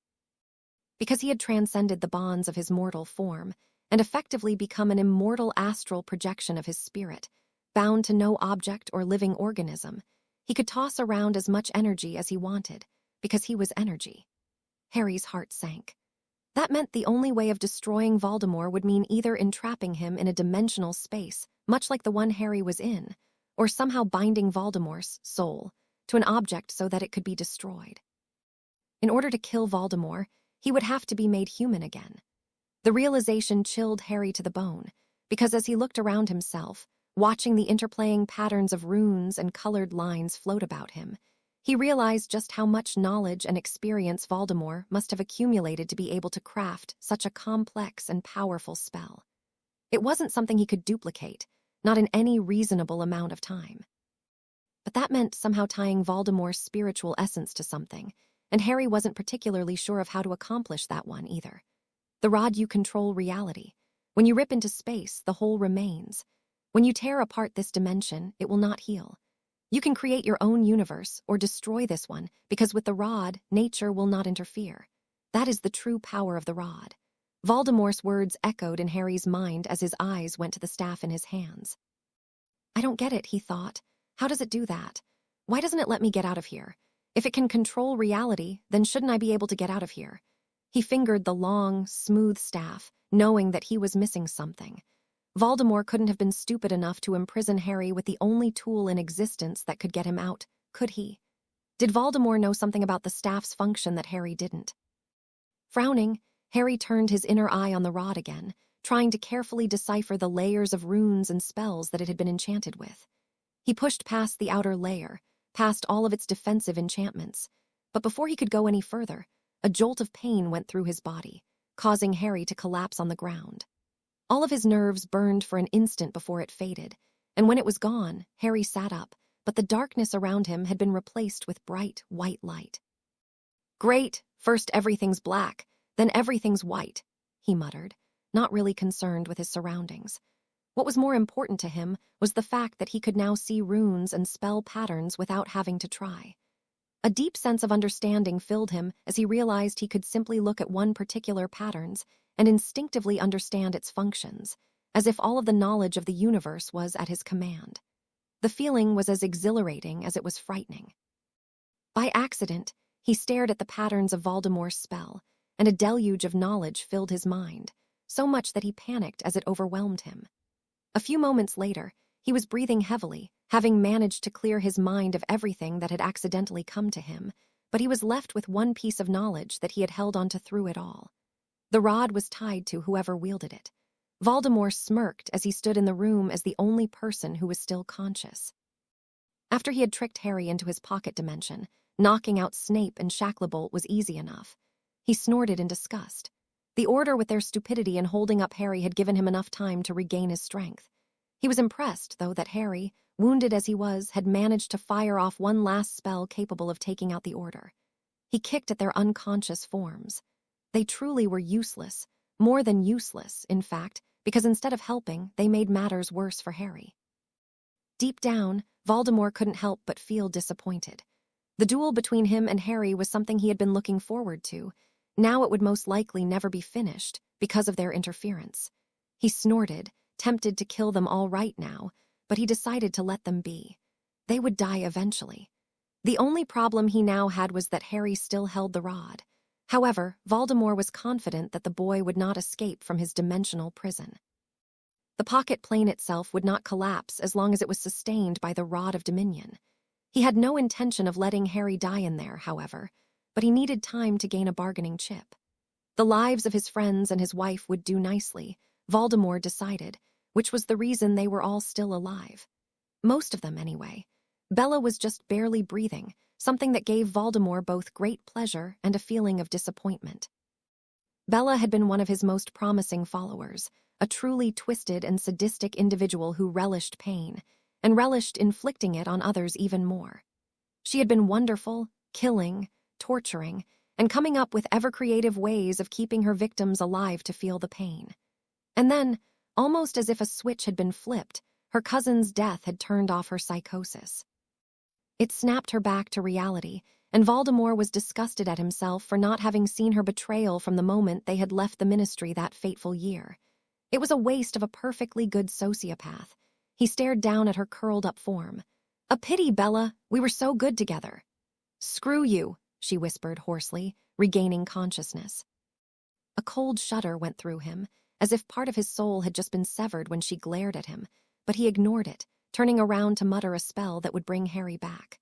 Because he had transcended the bonds of his mortal form and effectively become an immortal astral projection of his spirit, bound to no object or living organism, he could toss around as much energy as he wanted, because he was energy. Harry's heart sank. That meant the only way of destroying Voldemort would mean either entrapping him in a dimensional space, much like the one Harry was in, or somehow binding Voldemort's soul to an object so that it could be destroyed. In order to kill Voldemort, he would have to be made human again. The realization chilled Harry to the bone, because as he looked around himself, watching the interplaying patterns of runes and colored lines float about him, he realized just how much knowledge and experience Voldemort must have accumulated to be able to craft such a complex and powerful spell. It wasn't something he could duplicate, not in any reasonable amount of time. But that meant somehow tying Voldemort's spiritual essence to something, and Harry wasn't particularly sure of how to accomplish that one either. The rod you control reality. When you rip into space, the whole remains. When you tear apart this dimension, it will not heal. You can create your own universe or destroy this one, because with the rod, nature will not interfere. That is the true power of the rod. Voldemort's words echoed in Harry's mind as his eyes went to the staff in his hands. "I don't get it," he thought. "How does it do that? Why doesn't it let me get out of here? If it can control reality, then shouldn't I be able to get out of here?" He fingered the long, smooth staff, knowing that he was missing something. Voldemort couldn't have been stupid enough to imprison Harry with the only tool in existence that could get him out, could he? Did Voldemort know something about the staff's function that Harry didn't? Frowning, Harry turned his inner eye on the rod again, trying to carefully decipher the layers of runes and spells that it had been enchanted with. He pushed past the outer layer, past all of its defensive enchantments, but before he could go any further, a jolt of pain went through his body, causing Harry to collapse on the ground. All of his nerves burned for an instant before it faded, and when it was gone, Harry sat up, but the darkness around him had been replaced with bright, white light. "Great, first everything's black, then everything's white," he muttered, not really concerned with his surroundings. What was more important to him was the fact that he could now see runes and spell patterns without having to try. A deep sense of understanding filled him as he realized he could simply look at one particular patterns and instinctively understand its functions, as if all of the knowledge of the universe was at his command. The feeling was as exhilarating as it was frightening. By accident, he stared at the patterns of Voldemort's spell, and a deluge of knowledge filled his mind, so much that he panicked as it overwhelmed him. A few moments later, he was breathing heavily, having managed to clear his mind of everything that had accidentally come to him, but he was left with one piece of knowledge that he had held onto through it all. The rod was tied to whoever wielded it. Voldemort smirked as he stood in the room as the only person who was still conscious. After he had tricked Harry into his pocket dimension, knocking out Snape and Shacklebolt was easy enough. He snorted in disgust. The Order with their stupidity in holding up Harry had given him enough time to regain his strength. He was impressed, though, that Harry, wounded as he was, had managed to fire off one last spell capable of taking out the Order. He kicked at their unconscious forms. They truly were useless, more than useless, in fact, because instead of helping, they made matters worse for Harry. Deep down, Voldemort couldn't help but feel disappointed. The duel between him and Harry was something he had been looking forward to. Now it would most likely never be finished because of their interference. He snorted, tempted to kill them all right now, but he decided to let them be. They would die eventually. The only problem he now had was that Harry still held the rod. However, Voldemort was confident that the boy would not escape from his dimensional prison. The pocket plane itself would not collapse as long as it was sustained by the Rod of Dominion. He had no intention of letting Harry die in there, however, but he needed time to gain a bargaining chip. The lives of his friends and his wife would do nicely, Voldemort decided, which was the reason they were all still alive. Most of them, anyway. Bella was just barely breathing, something that gave Voldemort both great pleasure and a feeling of disappointment. Bella had been one of his most promising followers, a truly twisted and sadistic individual who relished pain, and relished inflicting it on others even more. She had been wonderful, killing, torturing, and coming up with ever-creative ways of keeping her victims alive to feel the pain. And then, almost as if a switch had been flipped, her cousin's death had turned off her psychosis. It snapped her back to reality, and Voldemort was disgusted at himself for not having seen her betrayal from the moment they had left the ministry that fateful year. It was a waste of a perfectly good sociopath. He stared down at her curled-up form. "A pity, Bella. We were so good together." "Screw you," she whispered hoarsely, regaining consciousness. A cold shudder went through him, as if part of his soul had just been severed when she glared at him, but he ignored it, turning around to mutter a spell that would bring Harry back.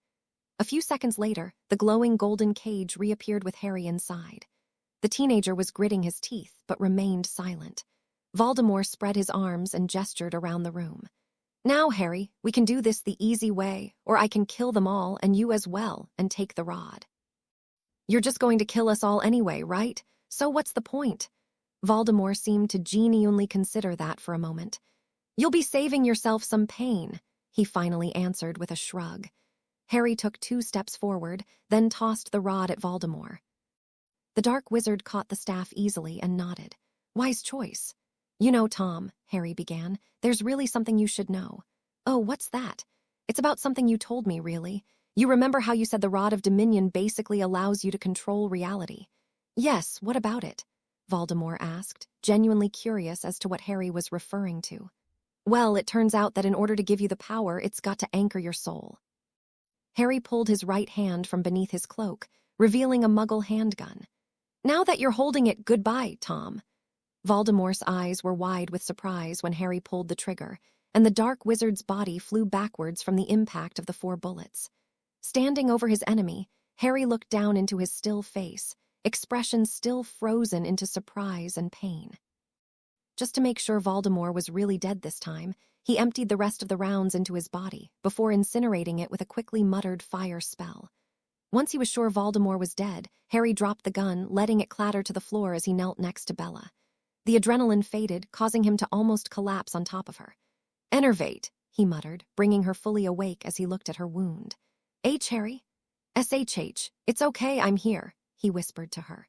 A few seconds later, the glowing golden cage reappeared with Harry inside. The teenager was gritting his teeth, but remained silent. Voldemort spread his arms and gestured around the room. "Now, Harry, we can do this the easy way, or I can kill them all, and you as well, and take the rod." "You're just going to kill us all anyway, right? So what's the point?" Voldemort seemed to genuinely consider that for a moment. "You'll be saving yourself some pain," he finally answered with a shrug. Harry took 2 steps forward, then tossed the rod at Voldemort. The dark wizard caught the staff easily and nodded. "Wise choice." "You know, Tom," Harry began, "there's really something you should know." "Oh, what's that?" "It's about something you told me, really. You remember how you said the Rod of Dominion basically allows you to control reality?" "Yes, what about it?" Voldemort asked, genuinely curious as to what Harry was referring to. "Well, it turns out that in order to give you the power, it's got to anchor your soul." Harry pulled his right hand from beneath his cloak, revealing a Muggle handgun. "Now that you're holding it, goodbye, Tom." Voldemort's eyes were wide with surprise when Harry pulled the trigger, and the dark wizard's body flew backwards from the impact of the 4 bullets. Standing over his enemy, Harry looked down into his still face, expression still frozen into surprise and pain. Just to make sure Voldemort was really dead this time, he emptied the rest of the rounds into his body, before incinerating it with a quickly muttered fire spell. Once he was sure Voldemort was dead, Harry dropped the gun, letting it clatter to the floor as he knelt next to Bella. The adrenaline faded, causing him to almost collapse on top of her. "Enervate," he muttered, bringing her fully awake as he looked at her wound. "H, Harry?" "SHH, it's okay, I'm here," he whispered to her.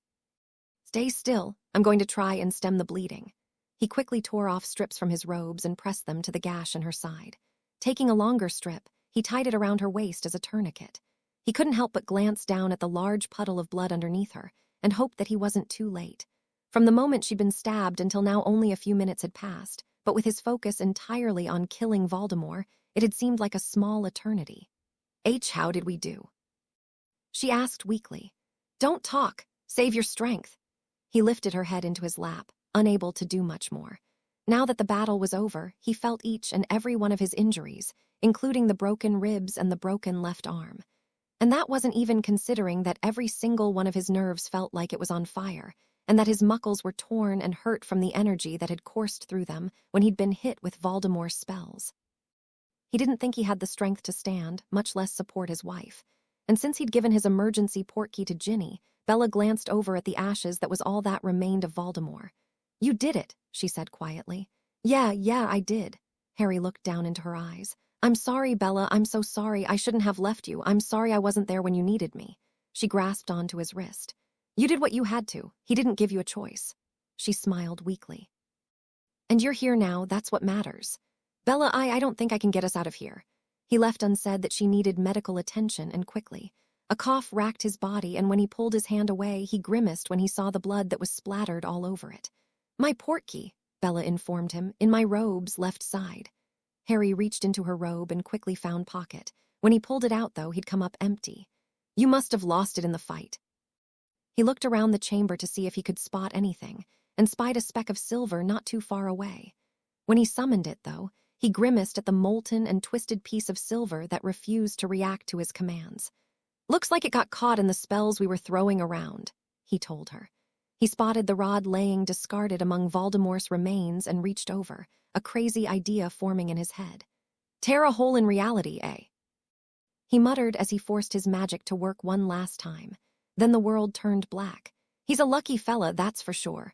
"Stay still, I'm going to try and stem the bleeding." He quickly tore off strips from his robes and pressed them to the gash in her side. Taking a longer strip, he tied it around her waist as a tourniquet. He couldn't help but glance down at the large puddle of blood underneath her and hoped that he wasn't too late. From the moment she'd been stabbed until now only a few minutes had passed, but with his focus entirely on killing Voldemort, it had seemed like a small eternity. "H, how did we do?" she asked weakly. "Don't talk. Save your strength." He lifted her head into his lap, unable to do much more. Now that the battle was over, he felt each and every one of his injuries, including the broken ribs and the broken left arm. And that wasn't even considering that every single one of his nerves felt like it was on fire, and that his muckles were torn and hurt from the energy that had coursed through them when he'd been hit with Voldemort's spells. He didn't think he had the strength to stand, much less support his wife. And since he'd given his emergency portkey to Ginny, Bella glanced over at the ashes that was all that remained of Voldemort. "You did it," she said quietly. Yeah, I did." Harry looked down into her eyes. "I'm sorry, Bella, I'm so sorry. I shouldn't have left you. I'm sorry I wasn't there when you needed me." She grasped onto his wrist. You did what you had to. He didn't give you a choice. She smiled weakly. And you're here now, that's what matters. Bella, I don't think I can get us out of here. He left unsaid that she needed medical attention, and quickly. A cough racked his body, and when he pulled his hand away, he grimaced when he saw the blood that was splattered all over it. My portkey, Bella informed him, in my robe's left side. Harry reached into her robe and quickly found pocket. When he pulled it out, though, he'd come up empty. You must have lost it in the fight. He looked around the chamber to see if he could spot anything, and spied a speck of silver not too far away. When he summoned it, though, he grimaced at the molten and twisted piece of silver that refused to react to his commands. Looks like it got caught in the spells we were throwing around, he told her. He spotted the rod laying discarded among Voldemort's remains and reached over, a crazy idea forming in his head. Tear a hole in reality, eh? He muttered as he forced his magic to work one last time. Then the world turned black. He's a lucky fella, that's for sure.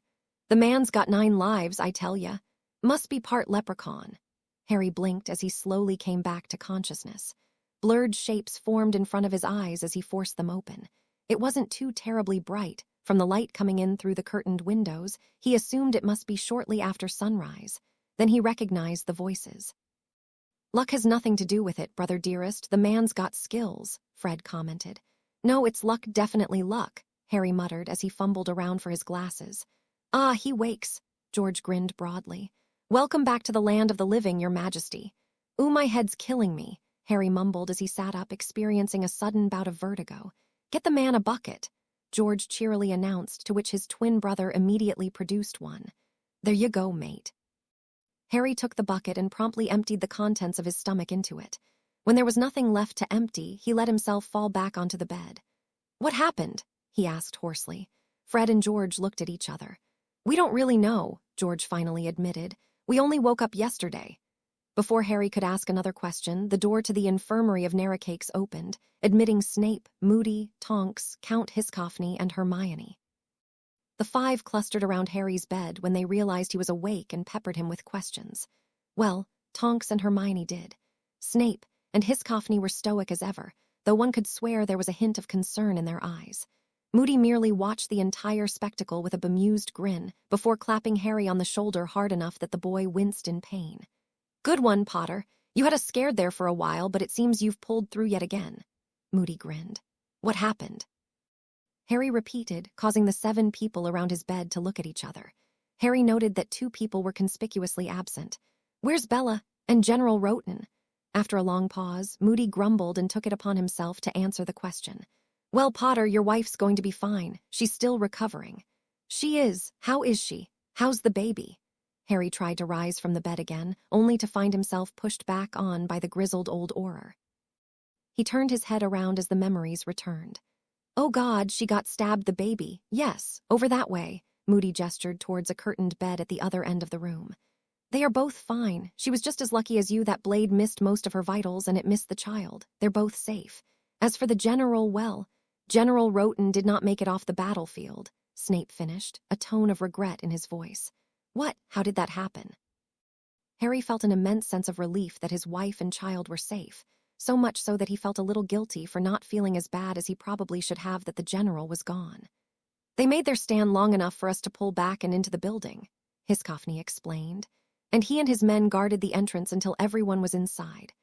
The man's got 9 lives, I tell ya. Must be part leprechaun. Harry blinked as he slowly came back to consciousness. Blurred shapes formed in front of his eyes as he forced them open. It wasn't too terribly bright. From the light coming in through the curtained windows, he assumed it must be shortly after sunrise. Then he recognized the voices. Luck has nothing to do with it, brother dearest. The man's got skills, Fred commented. No, it's luck, definitely luck, Harry muttered as he fumbled around for his glasses. Ah, he wakes, George grinned broadly. Welcome back to the land of the living, your majesty. Ooh, my head's killing me, Harry mumbled as he sat up, experiencing a sudden bout of vertigo. Get the man a bucket, George cheerily announced, to which his twin brother immediately produced one. There you go, mate. Harry took the bucket and promptly emptied the contents of his stomach into it. When there was nothing left to empty, he let himself fall back onto the bed. What happened? He asked hoarsely. Fred and George looked at each other. We don't really know, George finally admitted. We only woke up yesterday. Before Harry could ask another question, the door to the infirmary of Narracakes opened, admitting Snape, Moody, Tonks, Count Hiscoffney, and Hermione. The 5 clustered around Harry's bed when they realized he was awake and peppered him with questions. Well, Tonks and Hermione did. Snape and Hiscoffney were stoic as ever, though one could swear there was a hint of concern in their eyes. Moody merely watched the entire spectacle with a bemused grin before clapping Harry on the shoulder hard enough that the boy winced in pain. Good one, Potter. You had us scared there for a while, but it seems you've pulled through yet again. Moody grinned. What happened? Harry repeated, causing the 7 people around his bed to look at each other. Harry noted that 2 people were conspicuously absent. Where's Bella and General Roten? After a long pause, Moody grumbled and took it upon himself to answer the question. Well, Potter, your wife's going to be fine. She's still recovering. She is. How is she? How's the baby? Harry tried to rise from the bed again, only to find himself pushed back on by the grizzled old Auror. He turned his head around as the memories returned. Oh God, she got stabbed, the baby. Yes, over that way. Moody gestured towards a curtained bed at the other end of the room. They are both fine. She was just as lucky as you. That blade missed most of her vitals and it missed the child. They're both safe. As for the general, well, General Roten did not make it off the battlefield, Snape finished, a tone of regret in his voice. What? How did that happen? Harry felt an immense sense of relief that his wife and child were safe, so much so that he felt a little guilty for not feeling as bad as he probably should have that the general was gone. They made their stand long enough for us to pull back and into the building, Hiscoffney explained, and he and his men guarded the entrance until everyone was inside.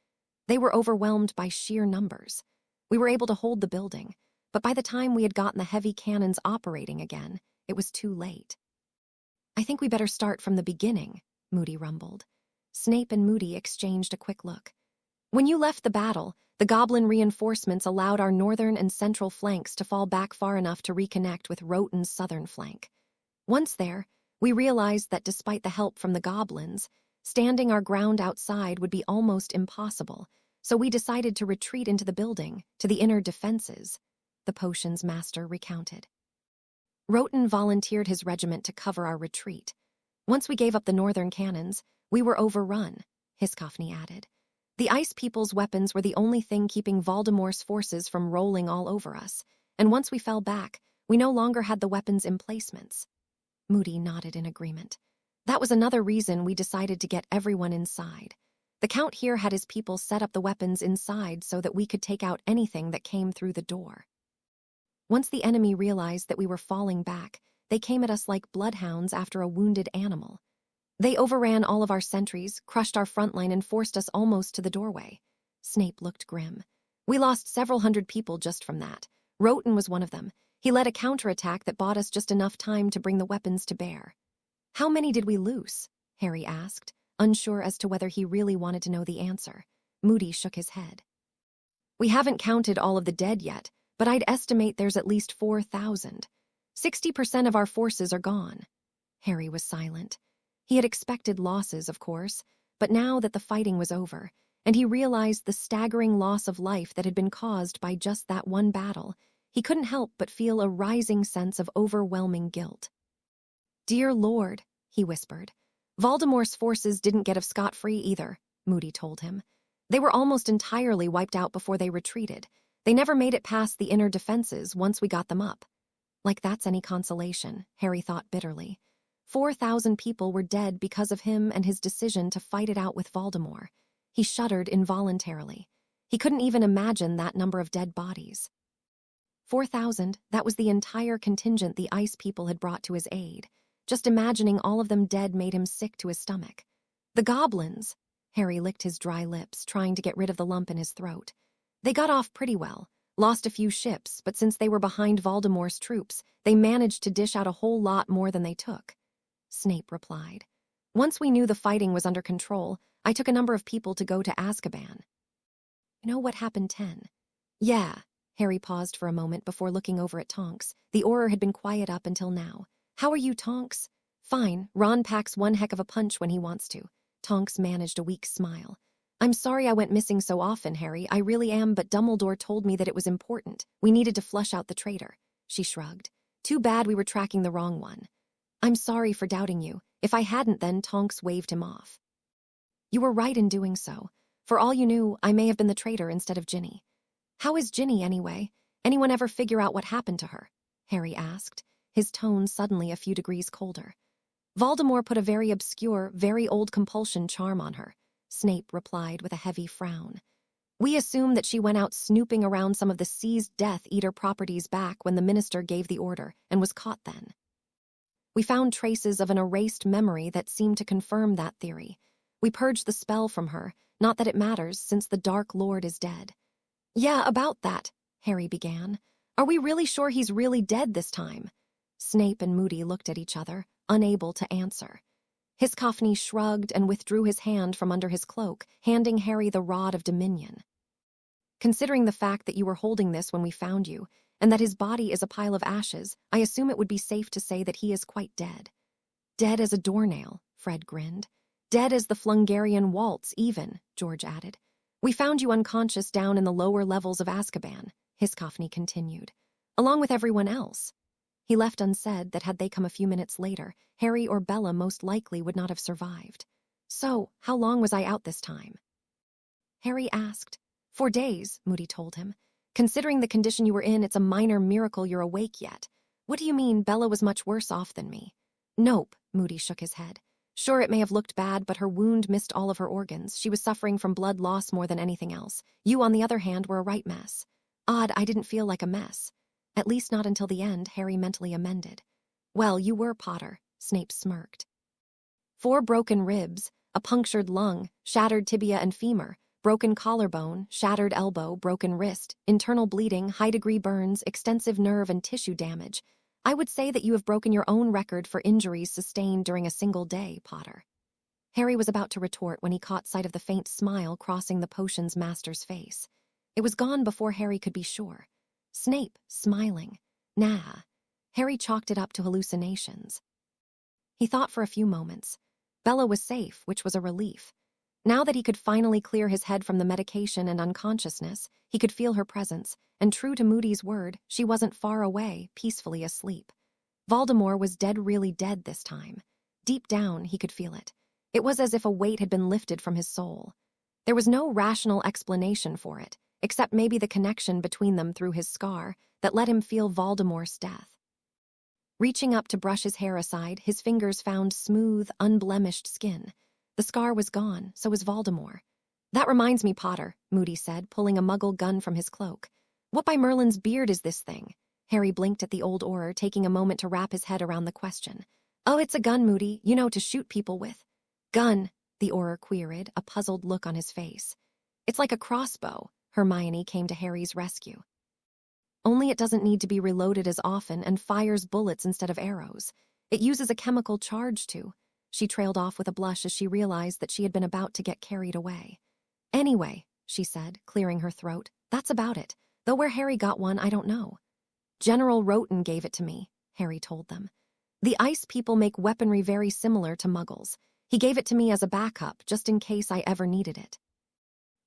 They were overwhelmed by sheer numbers. We were able to hold the building, but by the time we had gotten the heavy cannons operating again, it was too late. I think we better start from the beginning, Moody rumbled. Snape and Moody exchanged a quick look. When you left the battle, the goblin reinforcements allowed our northern and central flanks to fall back far enough to reconnect with Roten's southern flank. Once there, we realized that despite the help from the goblins, standing our ground outside would be almost impossible, so we decided to retreat into the building, to the inner defenses, the potions master recounted. Roten volunteered his regiment to cover our retreat. Once we gave up the northern cannons, we were overrun, Hiscoffney added. The Ice People's weapons were the only thing keeping Voldemort's forces from rolling all over us, and once we fell back, we no longer had the weapons' emplacements. Moody nodded in agreement. That was another reason we decided to get everyone inside. The Count here had his people set up the weapons inside so that we could take out anything that came through the door. Once the enemy realized that we were falling back, they came at us like bloodhounds after a wounded animal. They overran all of our sentries, crushed our front line, and forced us almost to the doorway. Snape looked grim. We lost several hundred people just from that. Roten was one of them. He led a counterattack that bought us just enough time to bring the weapons to bear. How many did we lose? Harry asked, unsure as to whether he really wanted to know the answer. Moody shook his head. We haven't counted all of the dead yet, but I'd estimate there's at least 4,000. 60% of our forces are gone. Harry was silent. He had expected losses, of course, but now that the fighting was over, and he realized the staggering loss of life that had been caused by just that one battle, he couldn't help but feel a rising sense of overwhelming guilt. "Dear Lord," he whispered. "Voldemort's forces didn't get off scot-free either," Moody told him. "They were almost entirely wiped out before they retreated. They never made it past the inner defenses once we got them up." Like that's any consolation, Harry thought bitterly. 4,000 people were dead because of him and his decision to fight it out with Voldemort. He shuddered involuntarily. He couldn't even imagine that number of dead bodies. 4,000, that was the entire contingent the Ice People had brought to his aid. Just imagining all of them dead made him sick to his stomach. The goblins! Harry licked his dry lips, trying to get rid of the lump in his throat. They got off pretty well, lost a few ships, but since they were behind Voldemort's troops, they managed to dish out a whole lot more than they took. Snape replied. "Once we knew the fighting was under control, I took a number of people to go to Azkaban." "You know what happened 10? "Yeah." Harry paused for a moment before looking over at Tonks. The Auror had been quiet up until now. "How are you, Tonks?" "Fine. Ron packs one heck of a punch when he wants to." Tonks managed a weak smile. "I'm sorry I went missing so often, Harry. I really am, but Dumbledore told me that it was important. We needed to flush out the traitor." She shrugged. "Too bad we were tracking the wrong one." "I'm sorry for doubting you. If I hadn't then," Tonks waved him off. "You were right in doing so. For all you knew, I may have been the traitor instead of Ginny." "How is Ginny, anyway? Anyone ever figure out what happened to her?" Harry asked, his tone suddenly a few degrees colder. "Voldemort put a very obscure, very old compulsion charm on her," Snape replied with a heavy frown. "We assume that she went out snooping around some of the seized Death Eater properties back when the minister gave the order, and was caught then. We found traces of an erased memory that seemed to confirm that theory. We purged the spell from her, not that it matters since the Dark Lord is dead." "Yeah, about that," Harry began. "Are we really sure he's really dead this time?" Snape and Moody looked at each other, unable to answer. Hiscophny shrugged and withdrew his hand from under his cloak, handing Harry the Rod of Dominion. "Considering the fact that you were holding this when we found you, and that his body is a pile of ashes, I assume it would be safe to say that he is quite dead." "Dead as a doornail," Fred grinned. "Dead as the Flungarian waltz, even," George added. "We found you unconscious down in the lower levels of Azkaban," Hiscophny continued, "along with everyone else." He left unsaid that had they come a few minutes later, Harry or Bella most likely would not have survived. "So, how long was I out this time?" Harry asked. 4 days, Moody told him. "Considering the condition you were in, it's a minor miracle you're awake yet." "What do you mean Bella was much worse off than me?" "Nope," Moody shook his head. "Sure, it may have looked bad, but her wound missed all of her organs. She was suffering from blood loss more than anything else. You, on the other hand, were a right mess." "Odd, I didn't feel like a mess." "At least not until the end," Harry mentally amended. "Well, you were, Potter," Snape smirked. 4 broken ribs, a punctured lung, shattered tibia and femur, broken collarbone, shattered elbow, broken wrist, internal bleeding, high-degree burns, extensive nerve and tissue damage. I would say that you have broken your own record for injuries sustained during a single day, Potter." Harry was about to retort when he caught sight of the faint smile crossing the potion's master's face. It was gone before Harry could be sure. Snape, smiling. Nah. Harry chalked it up to hallucinations. He thought for a few moments. Bella was safe, which was a relief. Now that he could finally clear his head from the medication and unconsciousness, he could feel her presence, and true to Moody's word, she wasn't far away, peacefully asleep. Voldemort was really dead this time. Deep down, he could feel it. It was as if a weight had been lifted from his soul. There was no rational explanation for it, except maybe the connection between them through his scar that let him feel Voldemort's death. Reaching up to brush his hair aside, his fingers found smooth, unblemished skin. The scar was gone, so was Voldemort. "That reminds me, Potter," Moody said, pulling a Muggle gun from his cloak. "What by Merlin's beard is this thing?" Harry blinked at the old Auror, taking a moment to wrap his head around the question. Oh, it's a gun, Moody, to shoot people with. Gun, the Auror queried, a puzzled look on his face. It's like a crossbow, Hermione came to Harry's rescue. Only it doesn't need to be reloaded as often and fires bullets instead of arrows. It uses a chemical charge too. She trailed off with a blush as she realized that she had been about to get carried away. Anyway, she said, clearing her throat, that's about it, though where Harry got one, I don't know. General Roten gave it to me, Harry told them. The ice people make weaponry very similar to Muggles. He gave it to me as a backup, just in case I ever needed it.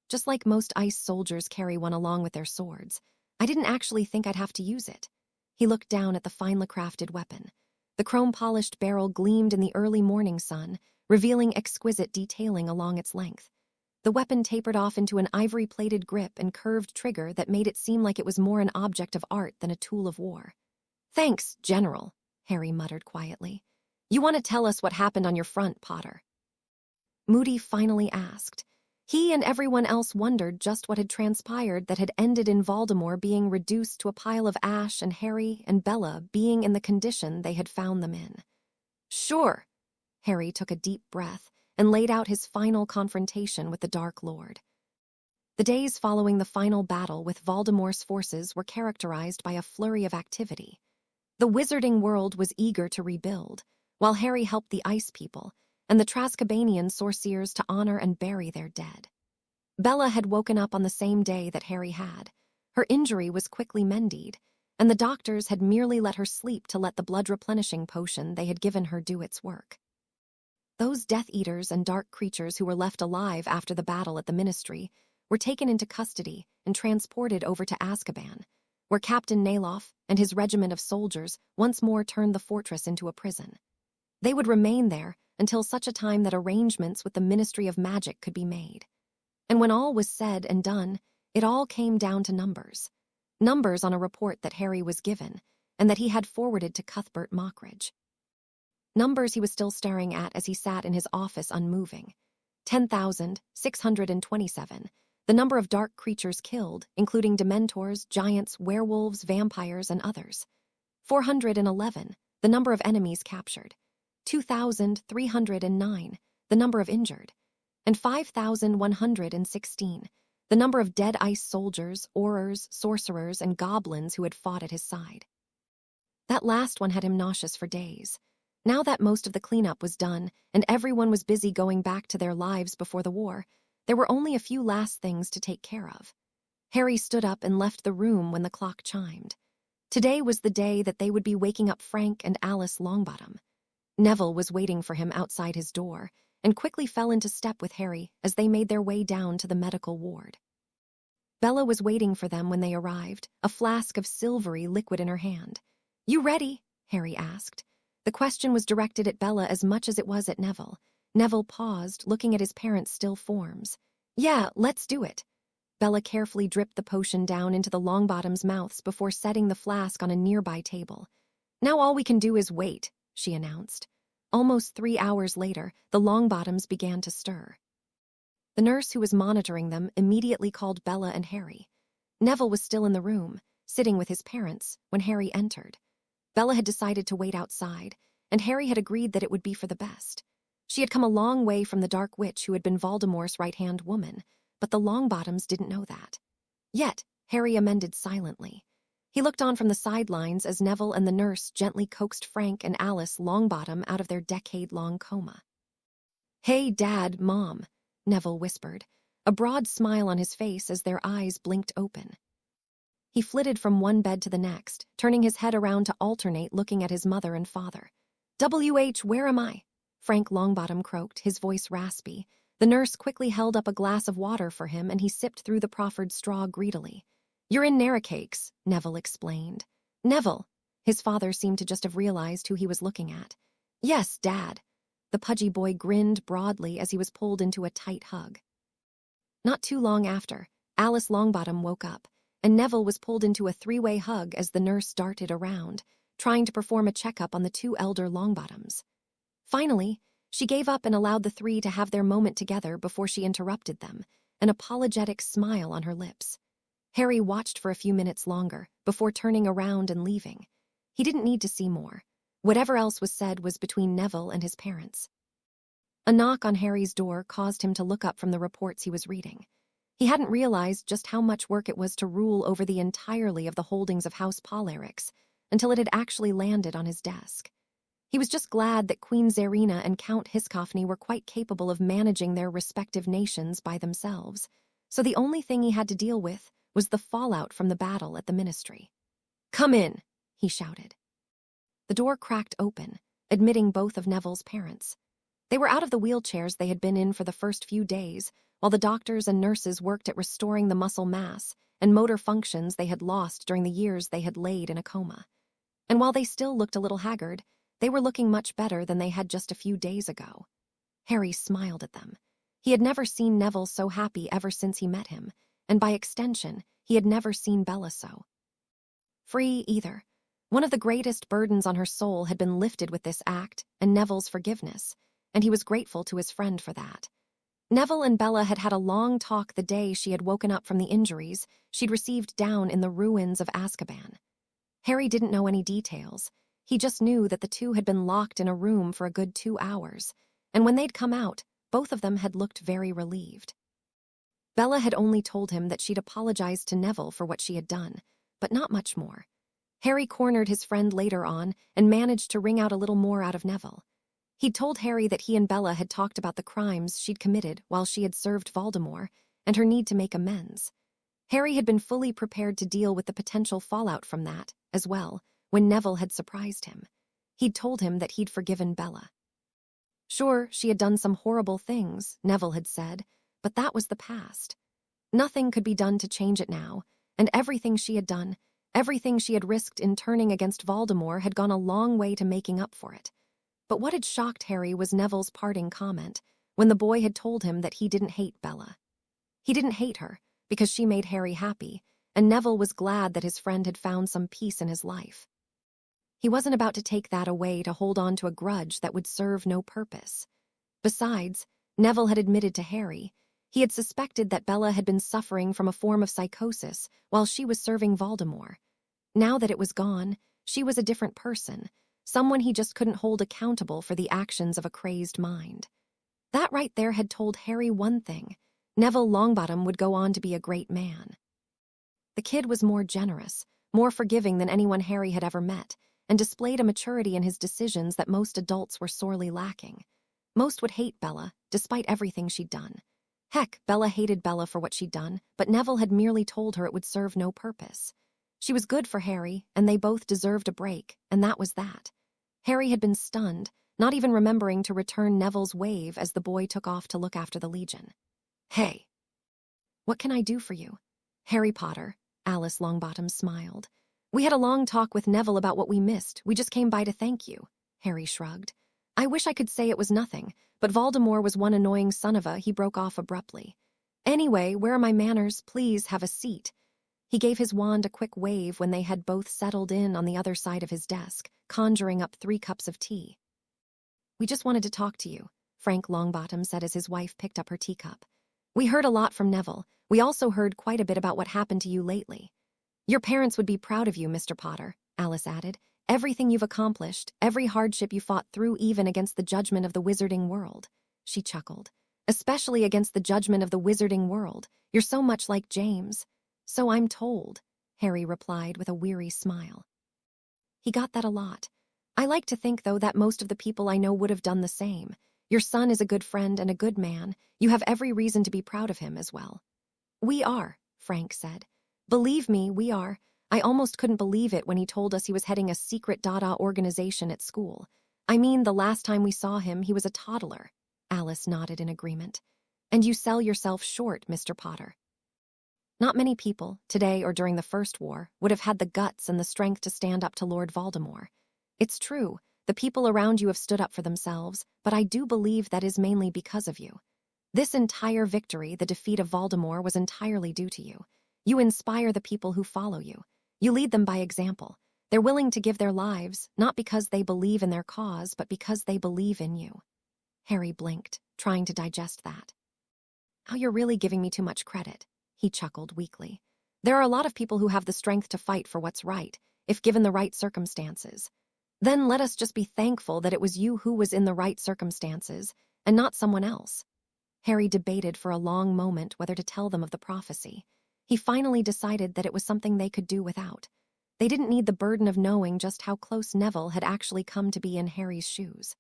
Just like most ice soldiers carry one along with their swords, I didn't actually think I'd have to use it. He looked down at the finely crafted weapon. The chrome-polished barrel gleamed in the early morning sun, revealing exquisite detailing along its length. The weapon tapered off into an ivory-plated grip and curved trigger that made it seem like it was more an object of art than a tool of war. Thanks, General, Harry muttered quietly. You want to tell us what happened on your front, Potter? Moody finally asked. He and everyone else wondered just what had transpired that had ended in Voldemort being reduced to a pile of ash and Harry and Bella being in the condition they had found them in. Sure. Harry took a deep breath and laid out his final confrontation with the Dark Lord. The days following the final battle with Voldemort's forces were characterized by a flurry of activity. The wizarding world was eager to rebuild, while Harry helped the Ice People and the Azkabanian sorcerers to honor and bury their dead. Bella had woken up on the same day that Harry had. Her injury was quickly mended, and the doctors had merely let her sleep to let the blood-replenishing potion they had given her do its work. Those Death Eaters and dark creatures who were left alive after the battle at the Ministry were taken into custody and transported over to Azkaban, where Captain Nayloff and his regiment of soldiers once more turned the fortress into a prison. They would remain there until such a time that arrangements with the Ministry of Magic could be made. And when all was said and done, it all came down to numbers. Numbers on a report that Harry was given, and that he had forwarded to Cuthbert Mockridge. Numbers he was still staring at as he sat in his office unmoving. 10,627, the number of dark creatures killed, including Dementors, giants, werewolves, vampires, and others. 411, the number of enemies captured. 2,309, the number of injured. And 5,116, the number of dead ice soldiers, aurors, sorcerers, and goblins who had fought at his side. That last one had him nauseous for days. Now that most of the cleanup was done and everyone was busy going back to their lives before the war, there were only a few last things to take care of. Harry stood up and left the room when the clock chimed. Today was the day that they would be waking up Frank and Alice Longbottom. Neville was waiting for him outside his door and quickly fell into step with Harry as they made their way down to the medical ward. Bella was waiting for them when they arrived, a flask of silvery liquid in her hand. You ready? Harry asked. The question was directed at Bella as much as it was at Neville. Neville paused, looking at his parents' still forms. Yeah, let's do it. Bella carefully dripped the potion down into the Longbottoms' mouths before setting the flask on a nearby table. Now all we can do is wait, she announced. Almost 3 hours later, the Longbottoms began to stir. The nurse who was monitoring them immediately called Bella and Harry. Neville was still in the room, sitting with his parents, when Harry entered. Bella had decided to wait outside, and Harry had agreed that it would be for the best. She had come a long way from the Dark Witch who had been Voldemort's right-hand woman, but the Longbottoms didn't know that. Yet, Harry amended silently. He looked on from the sidelines as Neville and the nurse gently coaxed Frank and Alice Longbottom out of their decade-long coma. Hey, Dad, Mom, Neville whispered, a broad smile on his face as their eyes blinked open. He flitted from one bed to the next, turning his head around to alternate looking at his mother and father. "WH, where am I?" Frank Longbottom croaked, his voice raspy. The nurse quickly held up a glass of water for him and he sipped through the proffered straw greedily. "You're in Narracakes," Neville explained. "Neville." His father seemed to just have realized who he was looking at. "Yes, Dad." The pudgy boy grinned broadly as he was pulled into a tight hug. Not too long after, Alice Longbottom woke up, and Neville was pulled into a three-way hug as the nurse darted around, trying to perform a checkup on the two elder Longbottoms. Finally, she gave up and allowed the three to have their moment together before she interrupted them, an apologetic smile on her lips. Harry watched for a few minutes longer before turning around and leaving. He didn't need to see more. Whatever else was said was between Neville and his parents. A knock on Harry's door caused him to look up from the reports he was reading. He hadn't realized just how much work it was to rule over the entirety of the holdings of House Polarix until it had actually landed on his desk. He was just glad that Queen Zarina and Count Hiscophny were quite capable of managing their respective nations by themselves, so the only thing he had to deal with was the fallout from the battle at the ministry. "Come in," he shouted. The door cracked open, admitting both of Neville's parents. They were out of the wheelchairs they had been in for the first few days, while the doctors and nurses worked at restoring the muscle mass and motor functions they had lost during the years they had laid in a coma. And while they still looked a little haggard, they were looking much better than they had just a few days ago. Harry smiled at them. He had never seen Neville so happy ever since he met him, and by extension, he had never seen Bella so free either. One of the greatest burdens on her soul had been lifted with this act and Neville's forgiveness, and he was grateful to his friend for that. Neville and Bella had had a long talk the day she had woken up from the injuries she'd received down in the ruins of Azkaban. Harry didn't know any details. He just knew that the two had been locked in a room for a good 2 hours, and when they'd come out, both of them had looked very relieved. Bella had only told him that she'd apologized to Neville for what she had done, but not much more. Harry cornered his friend later on and managed to wring out a little more out of Neville. He'd told Harry that he and Bella had talked about the crimes she'd committed while she had served Voldemort and her need to make amends. Harry had been fully prepared to deal with the potential fallout from that, as well, when Neville had surprised him. He'd told him that he'd forgiven Bella. Sure, she had done some horrible things, Neville had said, but that was the past. Nothing could be done to change it now, and everything she had done, everything she had risked in turning against Voldemort had gone a long way to making up for it. But what had shocked Harry was Neville's parting comment, when the boy had told him that he didn't hate Bella. He didn't hate her, because she made Harry happy, and Neville was glad that his friend had found some peace in his life. He wasn't about to take that away to hold on to a grudge that would serve no purpose. Besides, Neville had admitted to Harry, he had suspected that Bella had been suffering from a form of psychosis while she was serving Voldemort. Now that it was gone, she was a different person, someone he just couldn't hold accountable for the actions of a crazed mind. That right there had told Harry one thing: Neville Longbottom would go on to be a great man. The kid was more generous, more forgiving than anyone Harry had ever met, and displayed a maturity in his decisions that most adults were sorely lacking. Most would hate Bella, despite everything she'd done. Heck, Bella hated Bella for what she'd done, but Neville had merely told her it would serve no purpose. She was good for Harry, and they both deserved a break, and that was that. Harry had been stunned, not even remembering to return Neville's wave as the boy took off to look after the Legion. "Hey, what can I do for you?" "Harry Potter," Alice Longbottom smiled. "We had a long talk with Neville about what we missed. We just came by to thank you." Harry shrugged. "I wish I could say it was nothing, but Voldemort was one annoying son of a," he broke off abruptly. "Anyway, where are my manners? Please have a seat." He gave his wand a quick wave when they had both settled in on the other side of his desk, conjuring up 3 cups of tea. "We just wanted to talk to you," Frank Longbottom said as his wife picked up her teacup. "We heard a lot from Neville. We also heard quite a bit about what happened to you lately." "Your parents would be proud of you, Mr. Potter," Alice added. "Everything you've accomplished, every hardship you fought through even against the judgment of the wizarding world." She chuckled. "Especially against the judgment of the wizarding world. You're so much like James." "So I'm told," Harry replied with a weary smile. He got that a lot. "I like to think, though, that most of the people I know would have done the same. Your son is a good friend and a good man. You have every reason to be proud of him as well." "We are," Frank said. "Believe me, we are. I almost couldn't believe it when he told us he was heading a secret Dada organization at school. I mean, the last time we saw him, he was a toddler." Alice nodded in agreement. "And you sell yourself short, Mr. Potter." Not many people, today or during the First War, would have had the guts and the strength to stand up to Lord Voldemort. It's true, the people around you have stood up for themselves, but I do believe that is mainly because of you. This entire victory, the defeat of Voldemort, was entirely due to you. You inspire the people who follow you. You lead them by example. They're willing to give their lives, not because they believe in their cause, but because they believe in you. Harry blinked, trying to digest that. "Oh, you're really giving me too much credit," he chuckled weakly. There are a lot of people who have the strength to fight for what's right, if given the right circumstances. Then let us just be thankful that it was you who was in the right circumstances, and not someone else. Harry debated for a long moment whether to tell them of the prophecy. He finally decided that it was something they could do without. They didn't need the burden of knowing just how close Neville had actually come to be in Harry's shoes.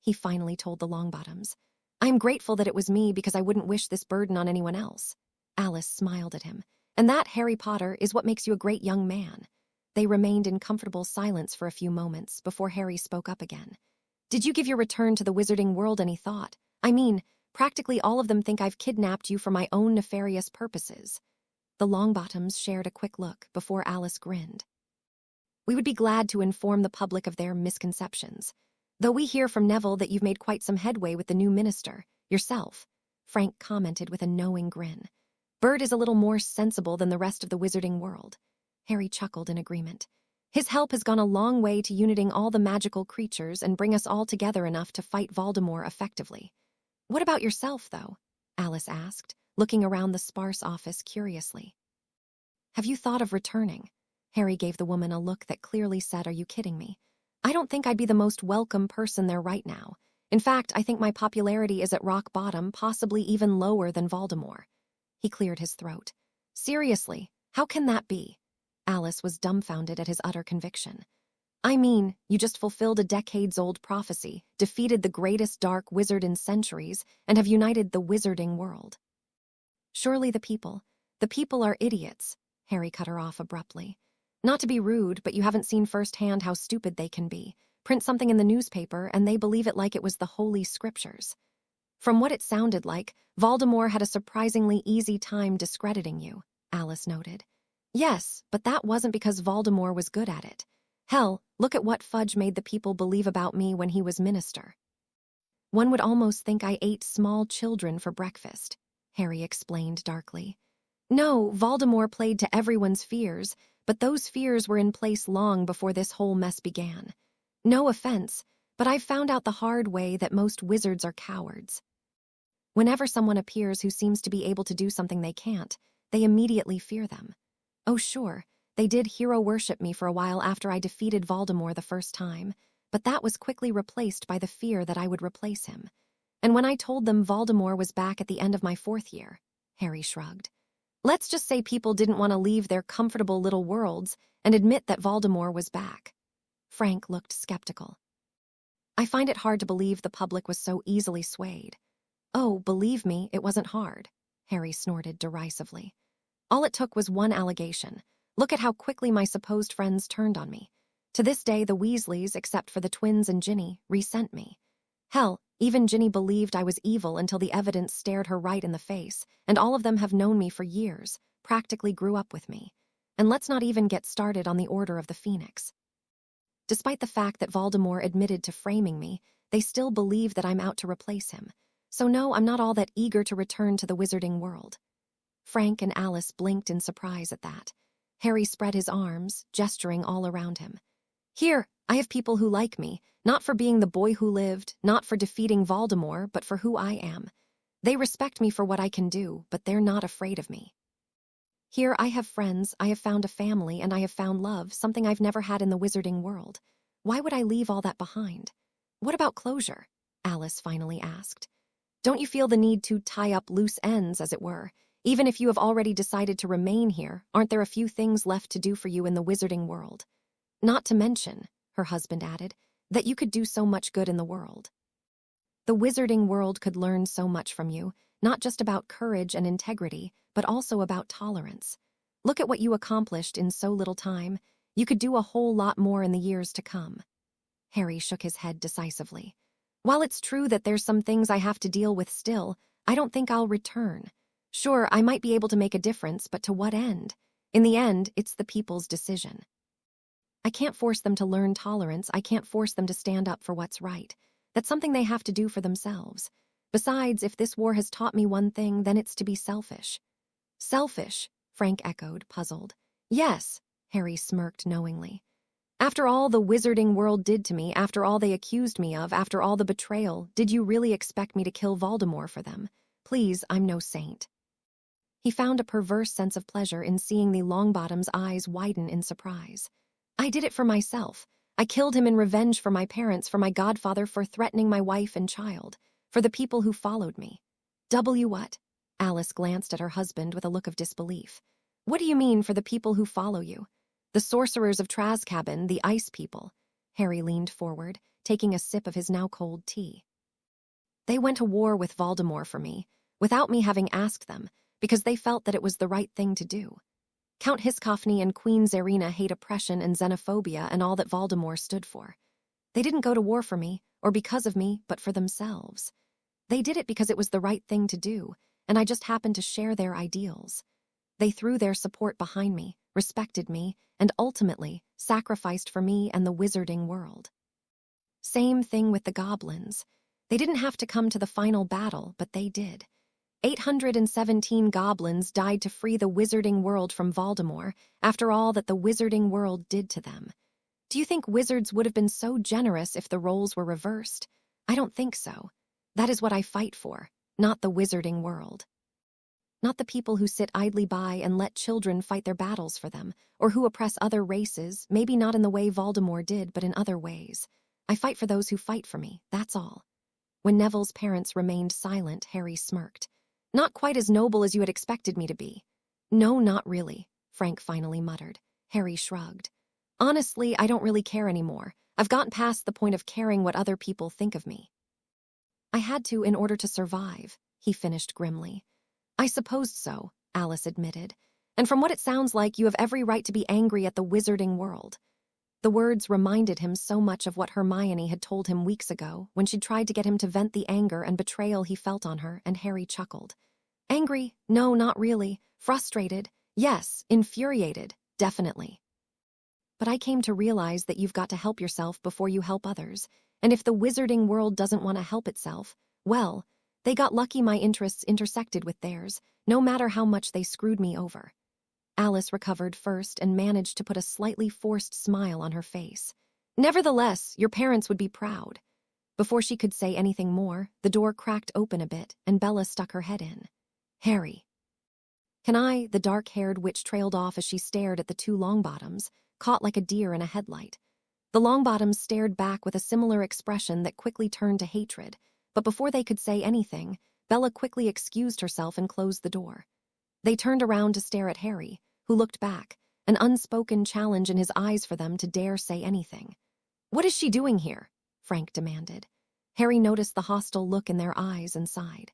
He finally told the Longbottoms. I am grateful that it was me because I wouldn't wish this burden on anyone else. Alice smiled at him. And that, Harry Potter, is what makes you a great young man. They remained in comfortable silence for a few moments before Harry spoke up again. Did you give your return to the wizarding world any thought? I mean, practically all of them think I've kidnapped you for my own nefarious purposes. The Longbottoms shared a quick look before Alice grinned. We would be glad to inform the public of their misconceptions. Though we hear from Neville that you've made quite some headway with the new minister, yourself, Frank commented with a knowing grin. Bird is a little more sensible than the rest of the wizarding world. Harry chuckled in agreement. His help has gone a long way to uniting all the magical creatures and bring us all together enough to fight Voldemort effectively. What about yourself, though? Alice asked, looking around the sparse office curiously. Have you thought of returning? Harry gave the woman a look that clearly said, Are you kidding me? I don't think I'd be the most welcome person there right now. In fact, I think my popularity is at rock bottom, possibly even lower than Voldemort. He cleared his throat. Seriously, how can that be? Alice was dumbfounded at his utter conviction. I mean, you just fulfilled a decades-old prophecy, defeated the greatest dark wizard in centuries, and have united the wizarding world. Surely the people are idiots, Harry cut her off abruptly. Not to be rude, but you haven't seen firsthand how stupid they can be. Print something in the newspaper, and they believe it like it was the Holy Scriptures. From what it sounded like, Voldemort had a surprisingly easy time discrediting you, Alice noted. Yes, but that wasn't because Voldemort was good at it. Hell, look at what Fudge made the people believe about me when he was minister. One would almost think I ate small children for breakfast, Harry explained darkly. No, Voldemort played to everyone's fears, but those fears were in place long before this whole mess began. No offense, but I've found out the hard way that most wizards are cowards. Whenever someone appears who seems to be able to do something they can't, they immediately fear them. Oh sure, they did hero worship me for a while after I defeated Voldemort the first time, but that was quickly replaced by the fear that I would replace him. And when I told them Voldemort was back at the end of my 4th year, Harry shrugged. Let's just say people didn't want to leave their comfortable little worlds and admit that Voldemort was back. Frank looked skeptical. I find it hard to believe the public was so easily swayed. Oh, believe me, it wasn't hard, Harry snorted derisively. All it took was one allegation. Look at how quickly my supposed friends turned on me. To this day, the Weasleys, except for the twins and Ginny, resent me. Hell, even Ginny believed I was evil until the evidence stared her right in the face, and all of them have known me for years, practically grew up with me. And let's not even get started on the Order of the Phoenix. Despite the fact that Voldemort admitted to framing me, they still believe that I'm out to replace him. So no, I'm not all that eager to return to the wizarding world. Frank and Alice blinked in surprise at that. Harry spread his arms, gesturing all around him. Here, I have people who like me, not for being the boy who lived, not for defeating Voldemort, but for who I am. They respect me for what I can do, but they're not afraid of me. Here I have friends, I have found a family, and I have found love, something I've never had in the wizarding world. Why would I leave all that behind? What about closure? Alice finally asked. Don't you feel the need to tie up loose ends, as it were? Even if you have already decided to remain here, aren't there a few things left to do for you in the wizarding world? Not to mention, her husband added, that you could do so much good in the world. The wizarding world could learn so much from you, not just about courage and integrity, but also about tolerance. Look at what you accomplished in so little time. You could do a whole lot more in the years to come. Harry shook his head decisively. While it's true that there's some things I have to deal with still, I don't think I'll return. Sure, I might be able to make a difference, but to what end? In the end, it's the people's decision. I can't force them to learn tolerance. I can't force them to stand up for what's right. That's something they have to do for themselves. Besides, if this war has taught me one thing, then it's to be selfish. Selfish, Frank echoed, puzzled. Yes, Harry smirked knowingly. After all the wizarding world did to me, after all they accused me of, after all the betrayal, did you really expect me to kill Voldemort for them? Please, I'm no saint. He found a perverse sense of pleasure in seeing the Longbottom's eyes widen in surprise. I did it for myself. I killed him in revenge for my parents, for my godfather, for threatening my wife and child, for the people who followed me. What? Alice glanced at her husband with a look of disbelief. What do you mean, for the people who follow you? The sorcerers of Azkaban, the ice people. Harry leaned forward, taking a sip of his now cold tea. They went to war with Voldemort for me, without me having asked them, because they felt that it was the right thing to do. Count Hiscophny and Queen Zarina hate oppression and xenophobia and all that Voldemort stood for. They didn't go to war for me, or because of me, but for themselves. They did it because it was the right thing to do, and I just happened to share their ideals. They threw their support behind me, respected me, and ultimately sacrificed for me and the wizarding world. Same thing with the goblins. They didn't have to come to the final battle, but they did. 817 goblins died to free the wizarding world from Voldemort after all that the wizarding world did to them. Do you think wizards would have been so generous if the roles were reversed? I don't think so. That is what I fight for, not the wizarding world. Not the people who sit idly by and let children fight their battles for them, or who oppress other races, maybe not in the way Voldemort did, but in other ways. I fight for those who fight for me, that's all. When Neville's parents remained silent, Harry smirked. Not quite as noble as you had expected me to be. No, not really, Frank finally muttered. Harry shrugged. Honestly, I don't really care anymore. I've gotten past the point of caring what other people think of me. I had to in order to survive, he finished grimly. I supposed so, Alice admitted. And from what it sounds like, you have every right to be angry at the wizarding world. The words reminded him so much of what Hermione had told him weeks ago when she'd tried to get him to vent the anger and betrayal he felt on her, and Harry chuckled. Angry? No, not really. Frustrated? Yes. Infuriated? Definitely. But I came to realize that you've got to help yourself before you help others, and if the wizarding world doesn't want to help itself, well, they got lucky my interests intersected with theirs, no matter how much they screwed me over. Alice recovered first and managed to put a slightly forced smile on her face. Nevertheless, your parents would be proud. Before she could say anything more, the door cracked open a bit and Bella stuck her head in. Harry. Can I? The dark-haired witch trailed off as she stared at the two Longbottoms, caught like a deer in a headlight. The Longbottoms stared back with a similar expression that quickly turned to hatred, but before they could say anything, Bella quickly excused herself and closed the door. They turned around to stare at Harry, who looked back, an unspoken challenge in his eyes for them to dare say anything. What is she doing here? Frank demanded. Harry noticed the hostile look in their eyes and sighed.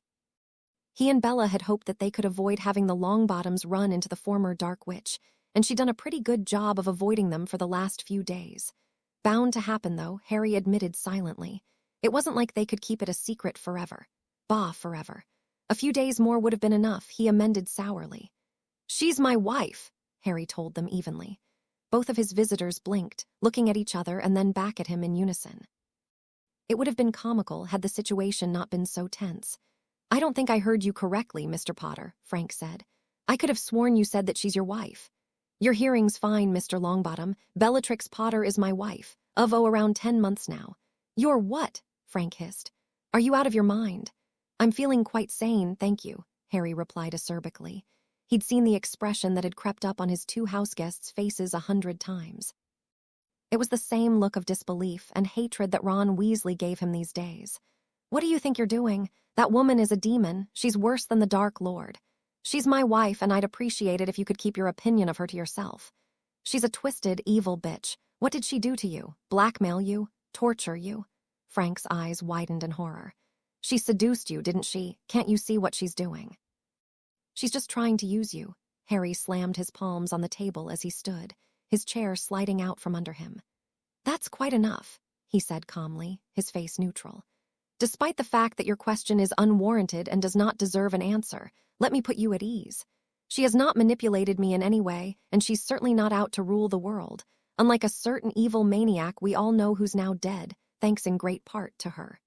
He and Bella had hoped that they could avoid having the Longbottoms run into the former Dark Witch, and she'd done a pretty good job of avoiding them for the last few days. Bound to happen, though, Harry admitted silently. It wasn't like they could keep it a secret forever. Bah, forever. A few days more would have been enough, he amended sourly. She's my wife, Harry told them evenly. Both of his visitors blinked, looking at each other and then back at him in unison. It would have been comical had the situation not been so tense. I don't think I heard you correctly, Mr. Potter, Frank said. I could have sworn you said that she's your wife. Your hearing's fine, Mr. Longbottom. Bellatrix Potter is my wife, of around 10 months now. You're what? Frank hissed. Are you out of your mind? I'm feeling quite sane, thank you, Harry replied acerbically. He'd seen the expression that had crept up on his two houseguests' faces 100 times. It was the same look of disbelief and hatred that Ron Weasley gave him these days. What do you think you're doing? That woman is a demon. She's worse than the Dark Lord. She's my wife, and I'd appreciate it if you could keep your opinion of her to yourself. She's a twisted, evil bitch. What did she do to you? Blackmail you? Torture you? Frank's eyes widened in horror. She seduced you, didn't she? Can't you see what she's doing? She's just trying to use you. Harry slammed his palms on the table as he stood, his chair sliding out from under him. That's quite enough, he said calmly, his face neutral. Despite the fact that your question is unwarranted and does not deserve an answer, let me put you at ease. She has not manipulated me in any way, and she's certainly not out to rule the world, unlike a certain evil maniac we all know who's now dead, thanks in great part to her.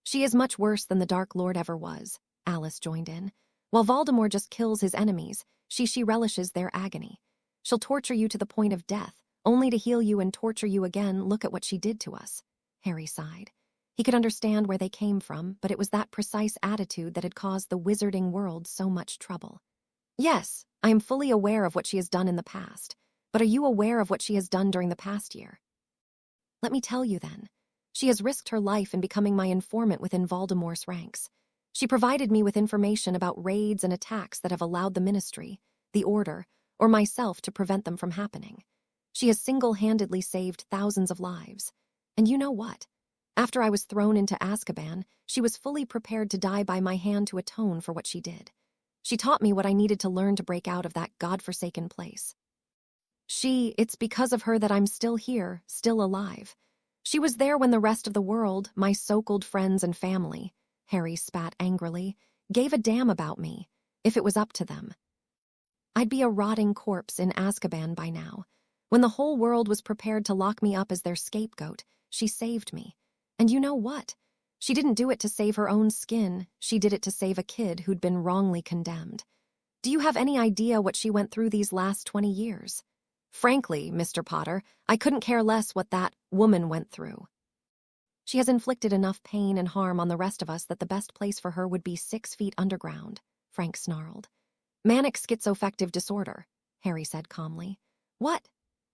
She is much worse than the Dark Lord ever was, Alice joined in. While Voldemort just kills his enemies, she relishes their agony. She'll torture you to the point of death, only to heal you and torture you again. Look at what she did to us. Harry sighed. He could understand where they came from, but it was that precise attitude that had caused the wizarding world so much trouble. Yes, I am fully aware of what she has done in the past, but are you aware of what she has done during the past year? Let me tell you then. She has risked her life in becoming my informant within Voldemort's ranks. She provided me with information about raids and attacks that have allowed the Ministry, the Order, or myself to prevent them from happening. She has single-handedly saved thousands of lives. And you know what? After I was thrown into Azkaban, she was fully prepared to die by my hand to atone for what she did. She taught me what I needed to learn to break out of that godforsaken place. It's because of her that I'm still here, still alive. She was there when the rest of the world, my so-called friends and family, Harry spat angrily, gave a damn about me, if it was up to them. I'd be a rotting corpse in Azkaban by now. When the whole world was prepared to lock me up as their scapegoat, she saved me. And you know what? She didn't do it to save her own skin, she did it to save a kid who'd been wrongly condemned. Do you have any idea what she went through these last 20 years? Frankly, Mr. Potter, I couldn't care less what that woman went through. She has inflicted enough pain and harm on the rest of us that the best place for her would be 6 feet underground, Frank snarled. Manic schizoaffective disorder, Harry said calmly. What?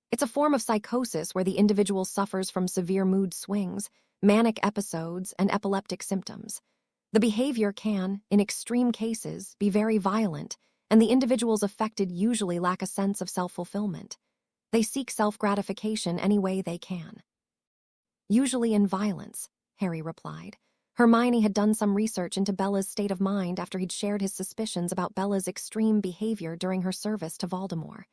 It's a form of psychosis where the individual suffers from severe mood swings, manic episodes, and epileptic symptoms. The behavior can, in extreme cases, be very violent, and the individuals affected usually lack a sense of self-fulfillment. They seek self-gratification any way they can. Usually in violence, Harry replied. Hermione had done some research into Bella's state of mind after he'd shared his suspicions about Bella's extreme behavior during her service to Voldemort.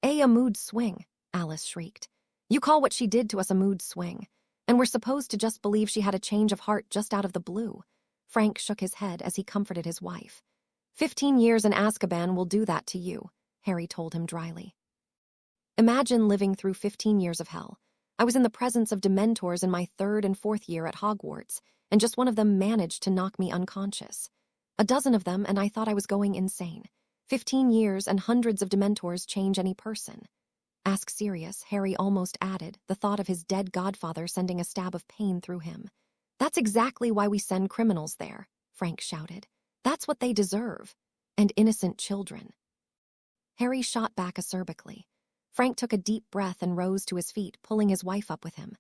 A mood swing, Alice shrieked. You call what she did to us a mood swing, and we're supposed to just believe she had a change of heart just out of the blue. Frank shook his head as he comforted his wife. 15 years in Azkaban will do that to you, Harry told him dryly. Imagine living through 15 years of hell. I was in the presence of Dementors in my 3rd and 4th year at Hogwarts, and just one of them managed to knock me unconscious. A dozen of them, and I thought I was going insane. 15 years and hundreds of Dementors change any person. Ask Sirius, Harry almost added, the thought of his dead godfather sending a stab of pain through him. That's exactly why we send criminals there, Frank shouted. That's what they deserve. And innocent children. Harry shot back acerbically. Frank took a deep breath and rose to his feet, pulling his wife up with him.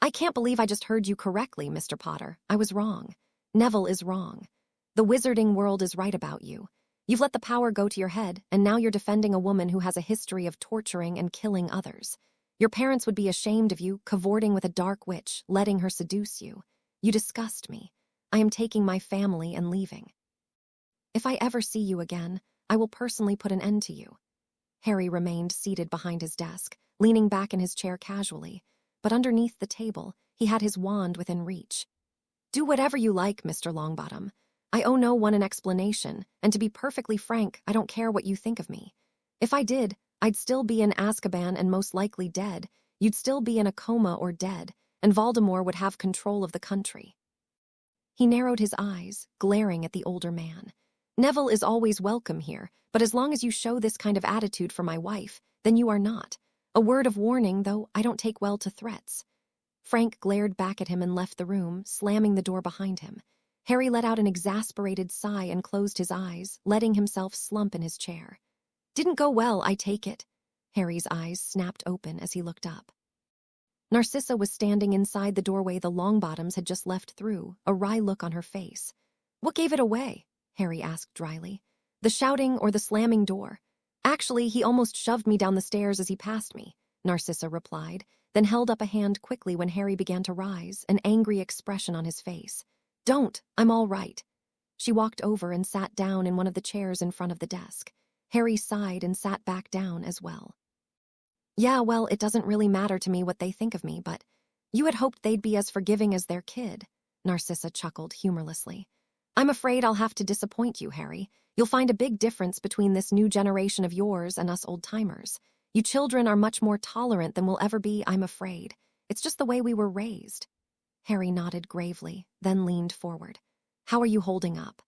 I can't believe I just heard you correctly, Mr. Potter. I was wrong. Neville is wrong. The wizarding world is right about you. You've let the power go to your head, and now you're defending a woman who has a history of torturing and killing others. Your parents would be ashamed of you, cavorting with a dark witch, letting her seduce you. You disgust me. I am taking my family and leaving. If I ever see you again, I will personally put an end to you. Harry remained seated behind his desk, leaning back in his chair casually, but underneath the table, he had his wand within reach. Do whatever you like, Mr. Longbottom. I owe no one an explanation, and to be perfectly frank, I don't care what you think of me. If I did, I'd still be in Azkaban and most likely dead. You'd still be in a coma or dead, and Voldemort would have control of the country. He narrowed his eyes, glaring at the older man. Neville is always welcome here, but as long as you show this kind of attitude for my wife, then you are not. A word of warning, though I don't take well to threats. Frank glared back at him and left the room, slamming the door behind him. Harry let out an exasperated sigh and closed his eyes, letting himself slump in his chair. Didn't go well, I take it. Harry's eyes snapped open as he looked up. Narcissa was standing inside the doorway the Longbottoms had just left through, a wry look on her face. What gave it away? Harry asked dryly. The shouting or the slamming door? Actually, he almost shoved me down the stairs as he passed me, Narcissa replied, then held up a hand quickly when Harry began to rise, an angry expression on his face. Don't, I'm all right. She walked over and sat down in one of the chairs in front of the desk. Harry sighed and sat back down as well. Yeah, well, it doesn't really matter to me what they think of me, but you had hoped they'd be as forgiving as their kid, Narcissa chuckled humorlessly. I'm afraid I'll have to disappoint you, Harry. You'll find a big difference between this new generation of yours and us old-timers. You children are much more tolerant than we'll ever be, I'm afraid. It's just the way we were raised. Harry nodded gravely, then leaned forward. How are you holding up?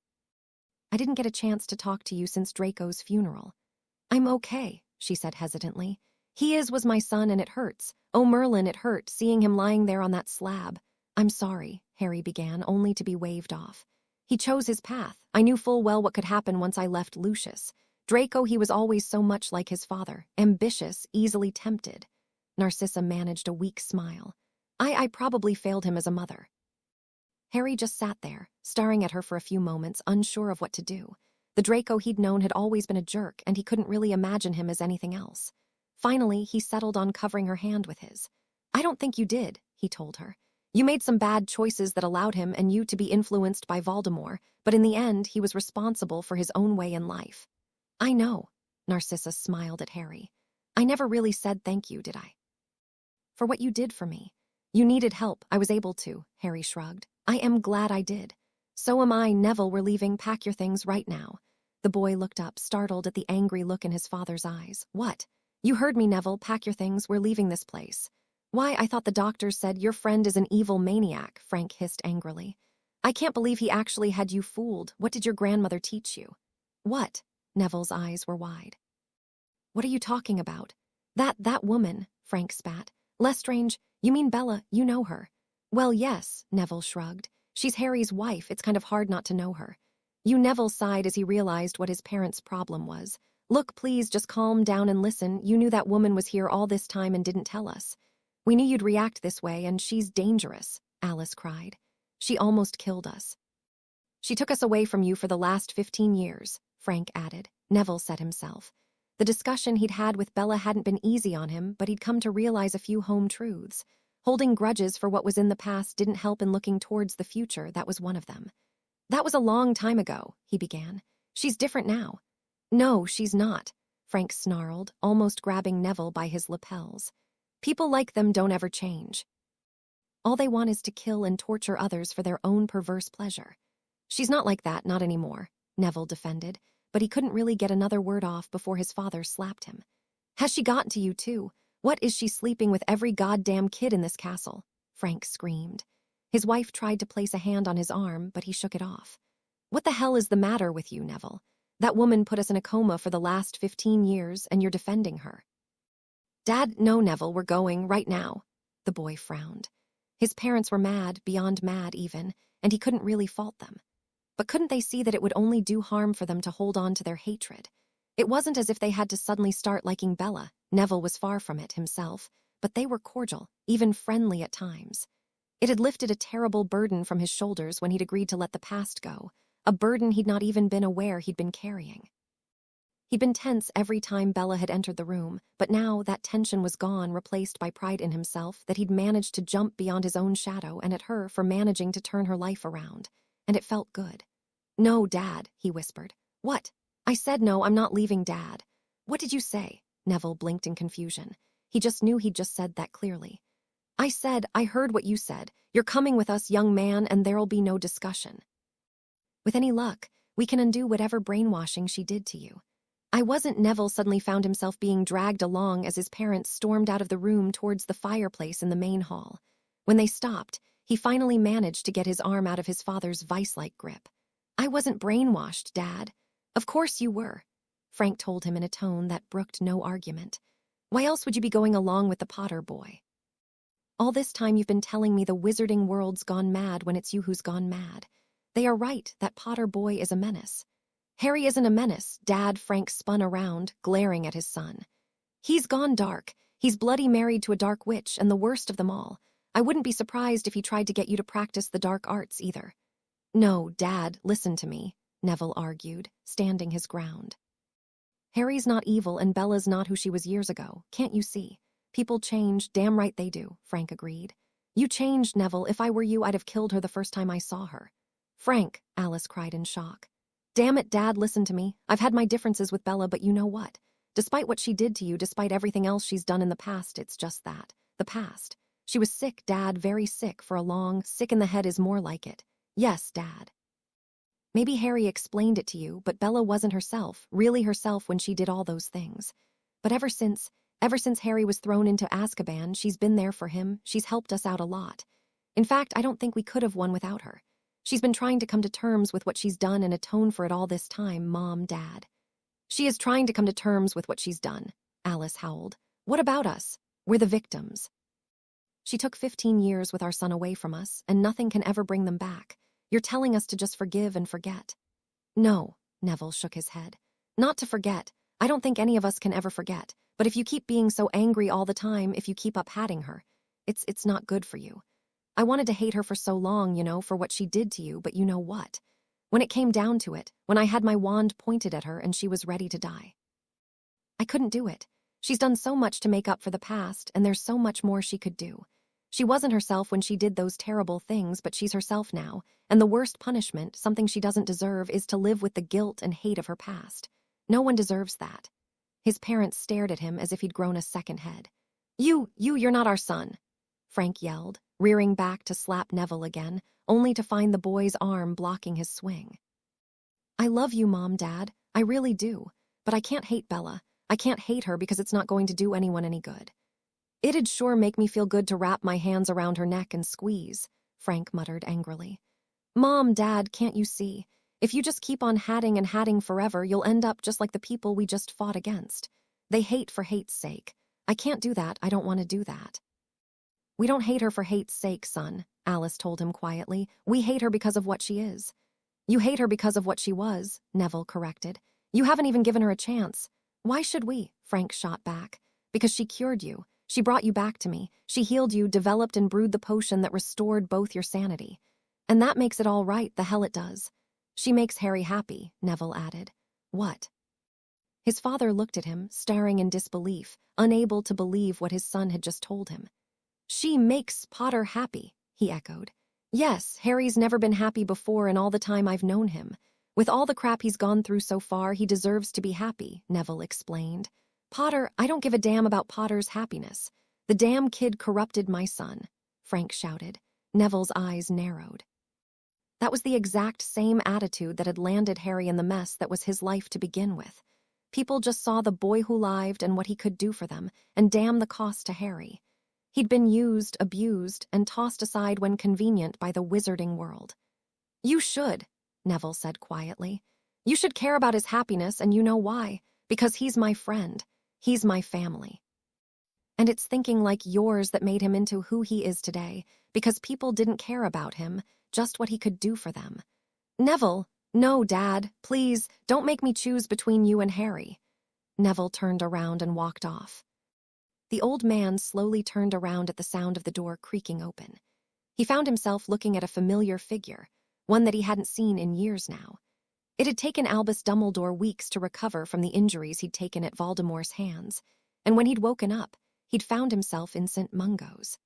I didn't get a chance to talk to you since Draco's funeral. I'm okay, she said hesitantly. Was my son and it hurts. Oh, Merlin, it hurt, seeing him lying there on that slab. I'm sorry, Harry began, only to be waved off. He chose his path. I knew full well what could happen once I left Lucius. Draco, he was always so much like his father, ambitious, easily tempted. Narcissa managed a weak smile. I probably failed him as a mother. Harry just sat there, staring at her for a few moments, unsure of what to do. The Draco he'd known had always been a jerk, and he couldn't really imagine him as anything else. Finally, he settled on covering her hand with his. I don't think you did, he told her. You made some bad choices that allowed him and you to be influenced by Voldemort, but in the end, he was responsible for his own way in life. I know, Narcissa smiled at Harry. I never really said thank you, did I? For what you did for me. You needed help, I was able to, Harry shrugged. I am glad I did. So am I, Neville, we're leaving, pack your things right now. The boy looked up, startled at the angry look in his father's eyes. What? You heard me, Neville, pack your things, we're leaving this place. Why, I thought the doctors said your friend is an evil maniac, Frank hissed angrily. I can't believe he actually had you fooled. What did your grandmother teach you? What? Neville's eyes were wide. What are you talking about? That woman, Frank spat. Lestrange, you mean Bella, you know her. Well, yes, Neville shrugged. She's Harry's wife, it's kind of hard not to know her. Neville sighed as he realized what his parents' problem was. Look, please, just calm down and listen. You knew that woman was here all this time and didn't tell us. We knew you'd react this way, and she's dangerous, Alice cried. She almost killed us. She took us away from you for the last 15 years, Frank added. Neville said himself. The discussion he'd had with Bella hadn't been easy on him, but he'd come to realize a few home truths. Holding grudges for what was in the past didn't help in looking towards the future, that was one of them. That was a long time ago, he began. She's different now. No, she's not, Frank snarled, almost grabbing Neville by his lapels. People like them don't ever change. All they want is to kill and torture others for their own perverse pleasure. She's not like that, not anymore, Neville defended, but he couldn't really get another word off before his father slapped him. Has she gotten to you too? What is she sleeping with every goddamn kid in this castle? Frank screamed. His wife tried to place a hand on his arm, but he shook it off. What the hell is the matter with you, Neville? That woman put us in a coma for the last 15 years, and you're defending her. Dad, no, Neville, we're going, right now. The boy frowned. His parents were mad, beyond mad even, and he couldn't really fault them. But couldn't they see that it would only do harm for them to hold on to their hatred? It wasn't as if they had to suddenly start liking Bella. Neville was far from it himself, but they were cordial, even friendly at times. It had lifted a terrible burden from his shoulders when he'd agreed to let the past go, a burden he'd not even been aware he'd been carrying. He'd been tense every time Bella had entered the room, but now that tension was gone, replaced by pride in himself that he'd managed to jump beyond his own shadow and at her for managing to turn her life around. And it felt good. No, Dad, he whispered. What? I said no, I'm not leaving, Dad. What did you say? Neville blinked in confusion. He just knew he'd just said that clearly. I heard what you said. You're coming with us, young man, and there'll be no discussion. With any luck, we can undo whatever brainwashing she did to you. I wasn't. Neville suddenly found himself being dragged along as his parents stormed out of the room towards the fireplace in the main hall. When they stopped, he finally managed to get his arm out of his father's vice-like grip. I wasn't brainwashed, Dad. Of course you were, Frank told him in a tone that brooked no argument. Why else would you be going along with the Potter boy? All this time you've been telling me the wizarding world's gone mad when it's you who's gone mad. They are right, that Potter boy is a menace. Harry isn't a menace, Dad. Frank spun around, glaring at his son. He's gone dark. He's bloody married to a dark witch, and the worst of them all. I wouldn't be surprised if he tried to get you to practice the dark arts either. No, Dad, listen to me, Neville argued, standing his ground. Harry's not evil and Bella's not who she was years ago, can't you see? People change, damn right they do, Frank agreed. You changed, Neville. If I were you, I'd have killed her the first time I saw her. Frank, Alice cried in shock. Damn it, Dad, listen to me. I've had my differences with Bella, but you know what? Despite what she did to you, despite everything else she's done in the past, it's just that. The past. She was sick, Dad, very sick for a long, sick in the head is more like it. Yes, Dad. Maybe Harry explained it to you, but Bella wasn't herself, really herself when she did all those things. But ever since Harry was thrown into Azkaban, she's been there for him, she's helped us out a lot. In fact, I don't think we could have won without her. She's been trying to come to terms with what she's done and atone for it all this time, Mom, Dad. She is trying to come to terms with what she's done, Alice howled. What about us? We're the victims. She took 15 years with our son away from us, and nothing can ever bring them back. You're telling us to just forgive and forget. No, Neville shook his head. Not to forget. I don't think any of us can ever forget. But if you keep being so angry all the time, if you keep up hatting her, it's not good for you. I wanted to hate her for so long, for what she did to you, but you know what? When it came down to it, when I had my wand pointed at her and she was ready to die, I couldn't do it. She's done so much to make up for the past, and there's so much more she could do. She wasn't herself when she did those terrible things, but she's herself now, and the worst punishment, something she doesn't deserve, is to live with the guilt and hate of her past. No one deserves that. His parents stared at him as if he'd grown a second head. You're not our son, Frank yelled, rearing back to slap Neville again, only to find the boy's arm blocking his swing. I love you, Mom, Dad. I really do. But I can't hate Bella. I can't hate her because it's not going to do anyone any good. It'd sure make me feel good to wrap my hands around her neck and squeeze, Frank muttered angrily. Mom, Dad, can't you see? If you just keep on hatting and hatting forever, you'll end up just like the people we just fought against. They hate for hate's sake. I can't do that. I don't want to do that. We don't hate her for hate's sake, son, Alice told him quietly. We hate her because of what she is. You hate her because of what she was, Neville corrected. You haven't even given her a chance. Why should we? Frank shot back. Because she cured you. She brought you back to me. She healed you, developed and brewed the potion that restored both your sanity. And that makes it all right, the hell it does. She makes Harry happy, Neville added. What? His father looked at him, staring in disbelief, unable to believe what his son had just told him. She makes Potter happy, he echoed. Yes, Harry's never been happy before in all the time I've known him. With all the crap he's gone through so far, he deserves to be happy, Neville explained. Potter, I don't give a damn about Potter's happiness. The damn kid corrupted my son, Frank shouted. Neville's eyes narrowed. That was the exact same attitude that had landed Harry in the mess that was his life to begin with. People just saw the boy who lived and what he could do for them, and damn the cost to Harry. He'd been used, abused, and tossed aside when convenient by the wizarding world. You should, Neville said quietly. You should care about his happiness, and you know why. Because he's my friend. He's my family. And it's thinking like yours that made him into who he is today, because people didn't care about him, just what he could do for them. Neville, no, Dad, please, don't make me choose between you and Harry. Neville turned around and walked off. The old man slowly turned around at the sound of the door creaking open. He found himself looking at a familiar figure, one that he hadn't seen in years now. It had taken Albus Dumbledore weeks to recover from the injuries he'd taken at Voldemort's hands, and when he'd woken up, he'd found himself in St. Mungo's.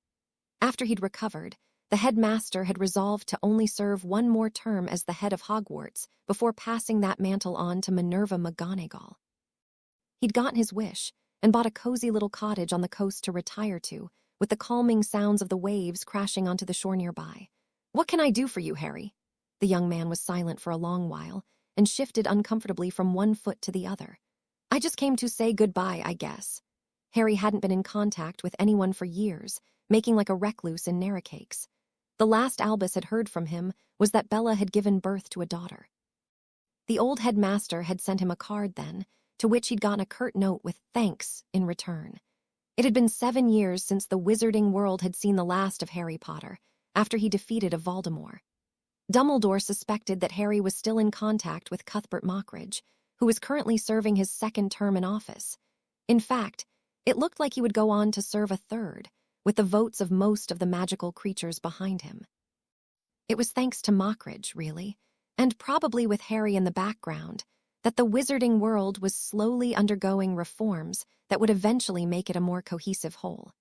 After he'd recovered, the headmaster had resolved to only serve one more term as the head of Hogwarts before passing that mantle on to Minerva McGonagall. He'd gotten his wish and bought a cozy little cottage on the coast to retire to, with the calming sounds of the waves crashing onto the shore nearby. What can I do for you, Harry? The young man was silent for a long while and shifted uncomfortably from one foot to the other. I just came to say goodbye, I guess. Harry hadn't been in contact with anyone for years, making like a recluse in narracakes. The last Albus had heard from him was that Bella had given birth to a daughter. The old headmaster had sent him a card then, to which he'd gotten a curt note with thanks in return. It had been 7 years since the wizarding world had seen the last of Harry Potter, after he defeated a Voldemort. Dumbledore suspected that Harry was still in contact with Cuthbert Mockridge, who was currently serving his 2nd term in office. In fact, it looked like he would go on to serve a 3rd, with the votes of most of the magical creatures behind him. It was thanks to Mockridge, really, and probably with Harry in the background, that the wizarding world was slowly undergoing reforms that would eventually make it a more cohesive whole.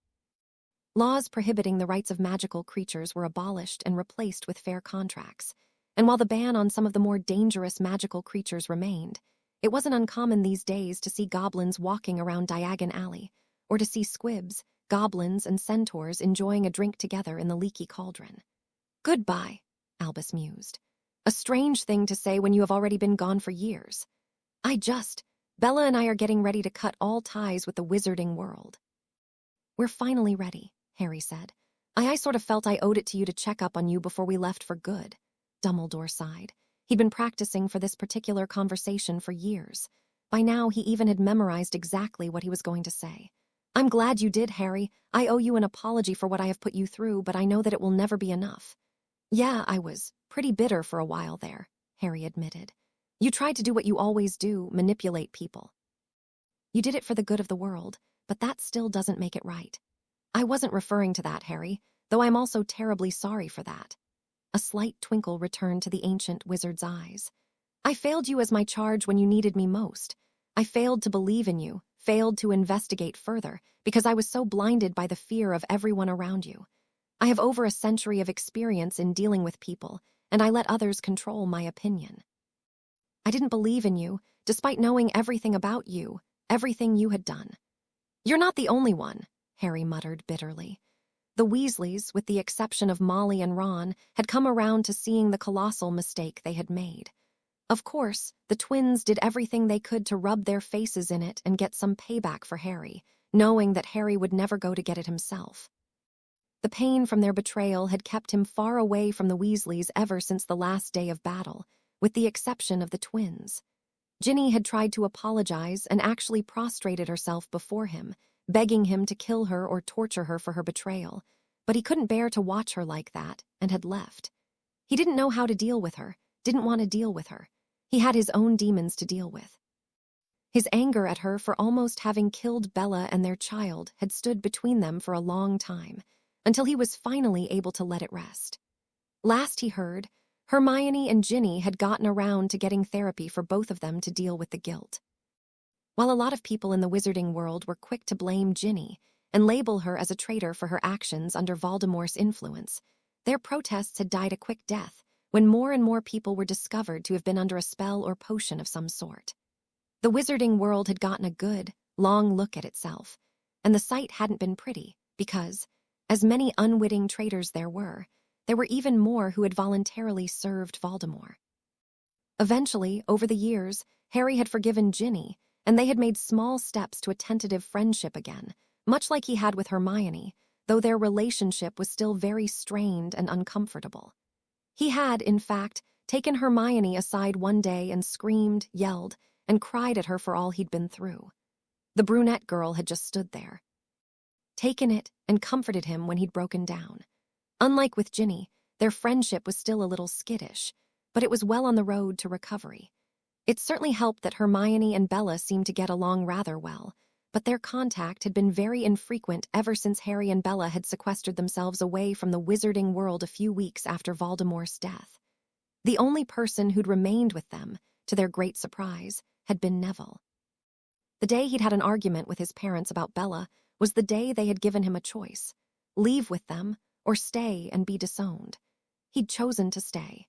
Laws prohibiting the rights of magical creatures were abolished and replaced with fair contracts, and while the ban on some of the more dangerous magical creatures remained, it wasn't uncommon these days to see goblins walking around Diagon Alley, or to see squibs, goblins, and centaurs enjoying a drink together in the leaky cauldron. Goodbye, Albus mused. A strange thing to say when you have already been gone for years. Bella and I are getting ready to cut all ties with the wizarding world. We're finally ready, Harry said. I sort of felt I owed it to you to check up on you before we left for good. Dumbledore sighed. He'd been practicing for this particular conversation for years. By now, he even had memorized exactly what he was going to say. I'm glad you did, Harry. I owe you an apology for what I have put you through, but I know that it will never be enough. Yeah, I was pretty bitter for a while there, Harry admitted. You tried to do what you always do, manipulate people. You did it for the good of the world, but that still doesn't make it right. I wasn't referring to that, Harry, though I'm also terribly sorry for that. A slight twinkle returned to the ancient wizard's eyes. I failed you as my charge when you needed me most. I failed to believe in you, failed to investigate further, because I was so blinded by the fear of everyone around you. I have over a century of experience in dealing with people, and I let others control my opinion. I didn't believe in you, despite knowing everything about you, everything you had done. You're not the only one, Harry muttered bitterly. The Weasleys, with the exception of Molly and Ron, had come around to seeing the colossal mistake they had made. Of course, the twins did everything they could to rub their faces in it and get some payback for Harry, knowing that Harry would never go to get it himself. The pain from their betrayal had kept him far away from the Weasleys ever since the last day of battle, with the exception of the twins. Ginny had tried to apologize and actually prostrated herself before him, begging him to kill her or torture her for her betrayal, but he couldn't bear to watch her like that and had left. He didn't know how to deal with her, didn't want to deal with her. He had his own demons to deal with. His anger at her for almost having killed Bella and their child had stood between them for a long time, until he was finally able to let it rest. Last he heard, Hermione and Ginny had gotten around to getting therapy for both of them to deal with the guilt. While a lot of people in the wizarding world were quick to blame Ginny and label her as a traitor for her actions under Voldemort's influence, their protests had died a quick death when more and more people were discovered to have been under a spell or potion of some sort. The wizarding world had gotten a good, long look at itself, and the sight hadn't been pretty because, as many unwitting traitors there were even more who had voluntarily served Voldemort. Eventually, over the years, Harry had forgiven Ginny, and they had made small steps to a tentative friendship again, much like he had with Hermione, though their relationship was still very strained and uncomfortable. He had, in fact, taken Hermione aside one day and screamed, yelled, and cried at her for all he'd been through. The brunette girl had just stood there, taken it, and comforted him when he'd broken down. Unlike with Ginny, their friendship was still a little skittish, but it was well on the road to recovery. It certainly helped that Hermione and Bella seemed to get along rather well, but their contact had been very infrequent ever since Harry and Bella had sequestered themselves away from the wizarding world a few weeks after Voldemort's death. The only person who'd remained with them, to their great surprise, had been Neville. The day he'd had an argument with his parents about Bella was the day they had given him a choice: leave with them or stay and be disowned. He'd chosen to stay.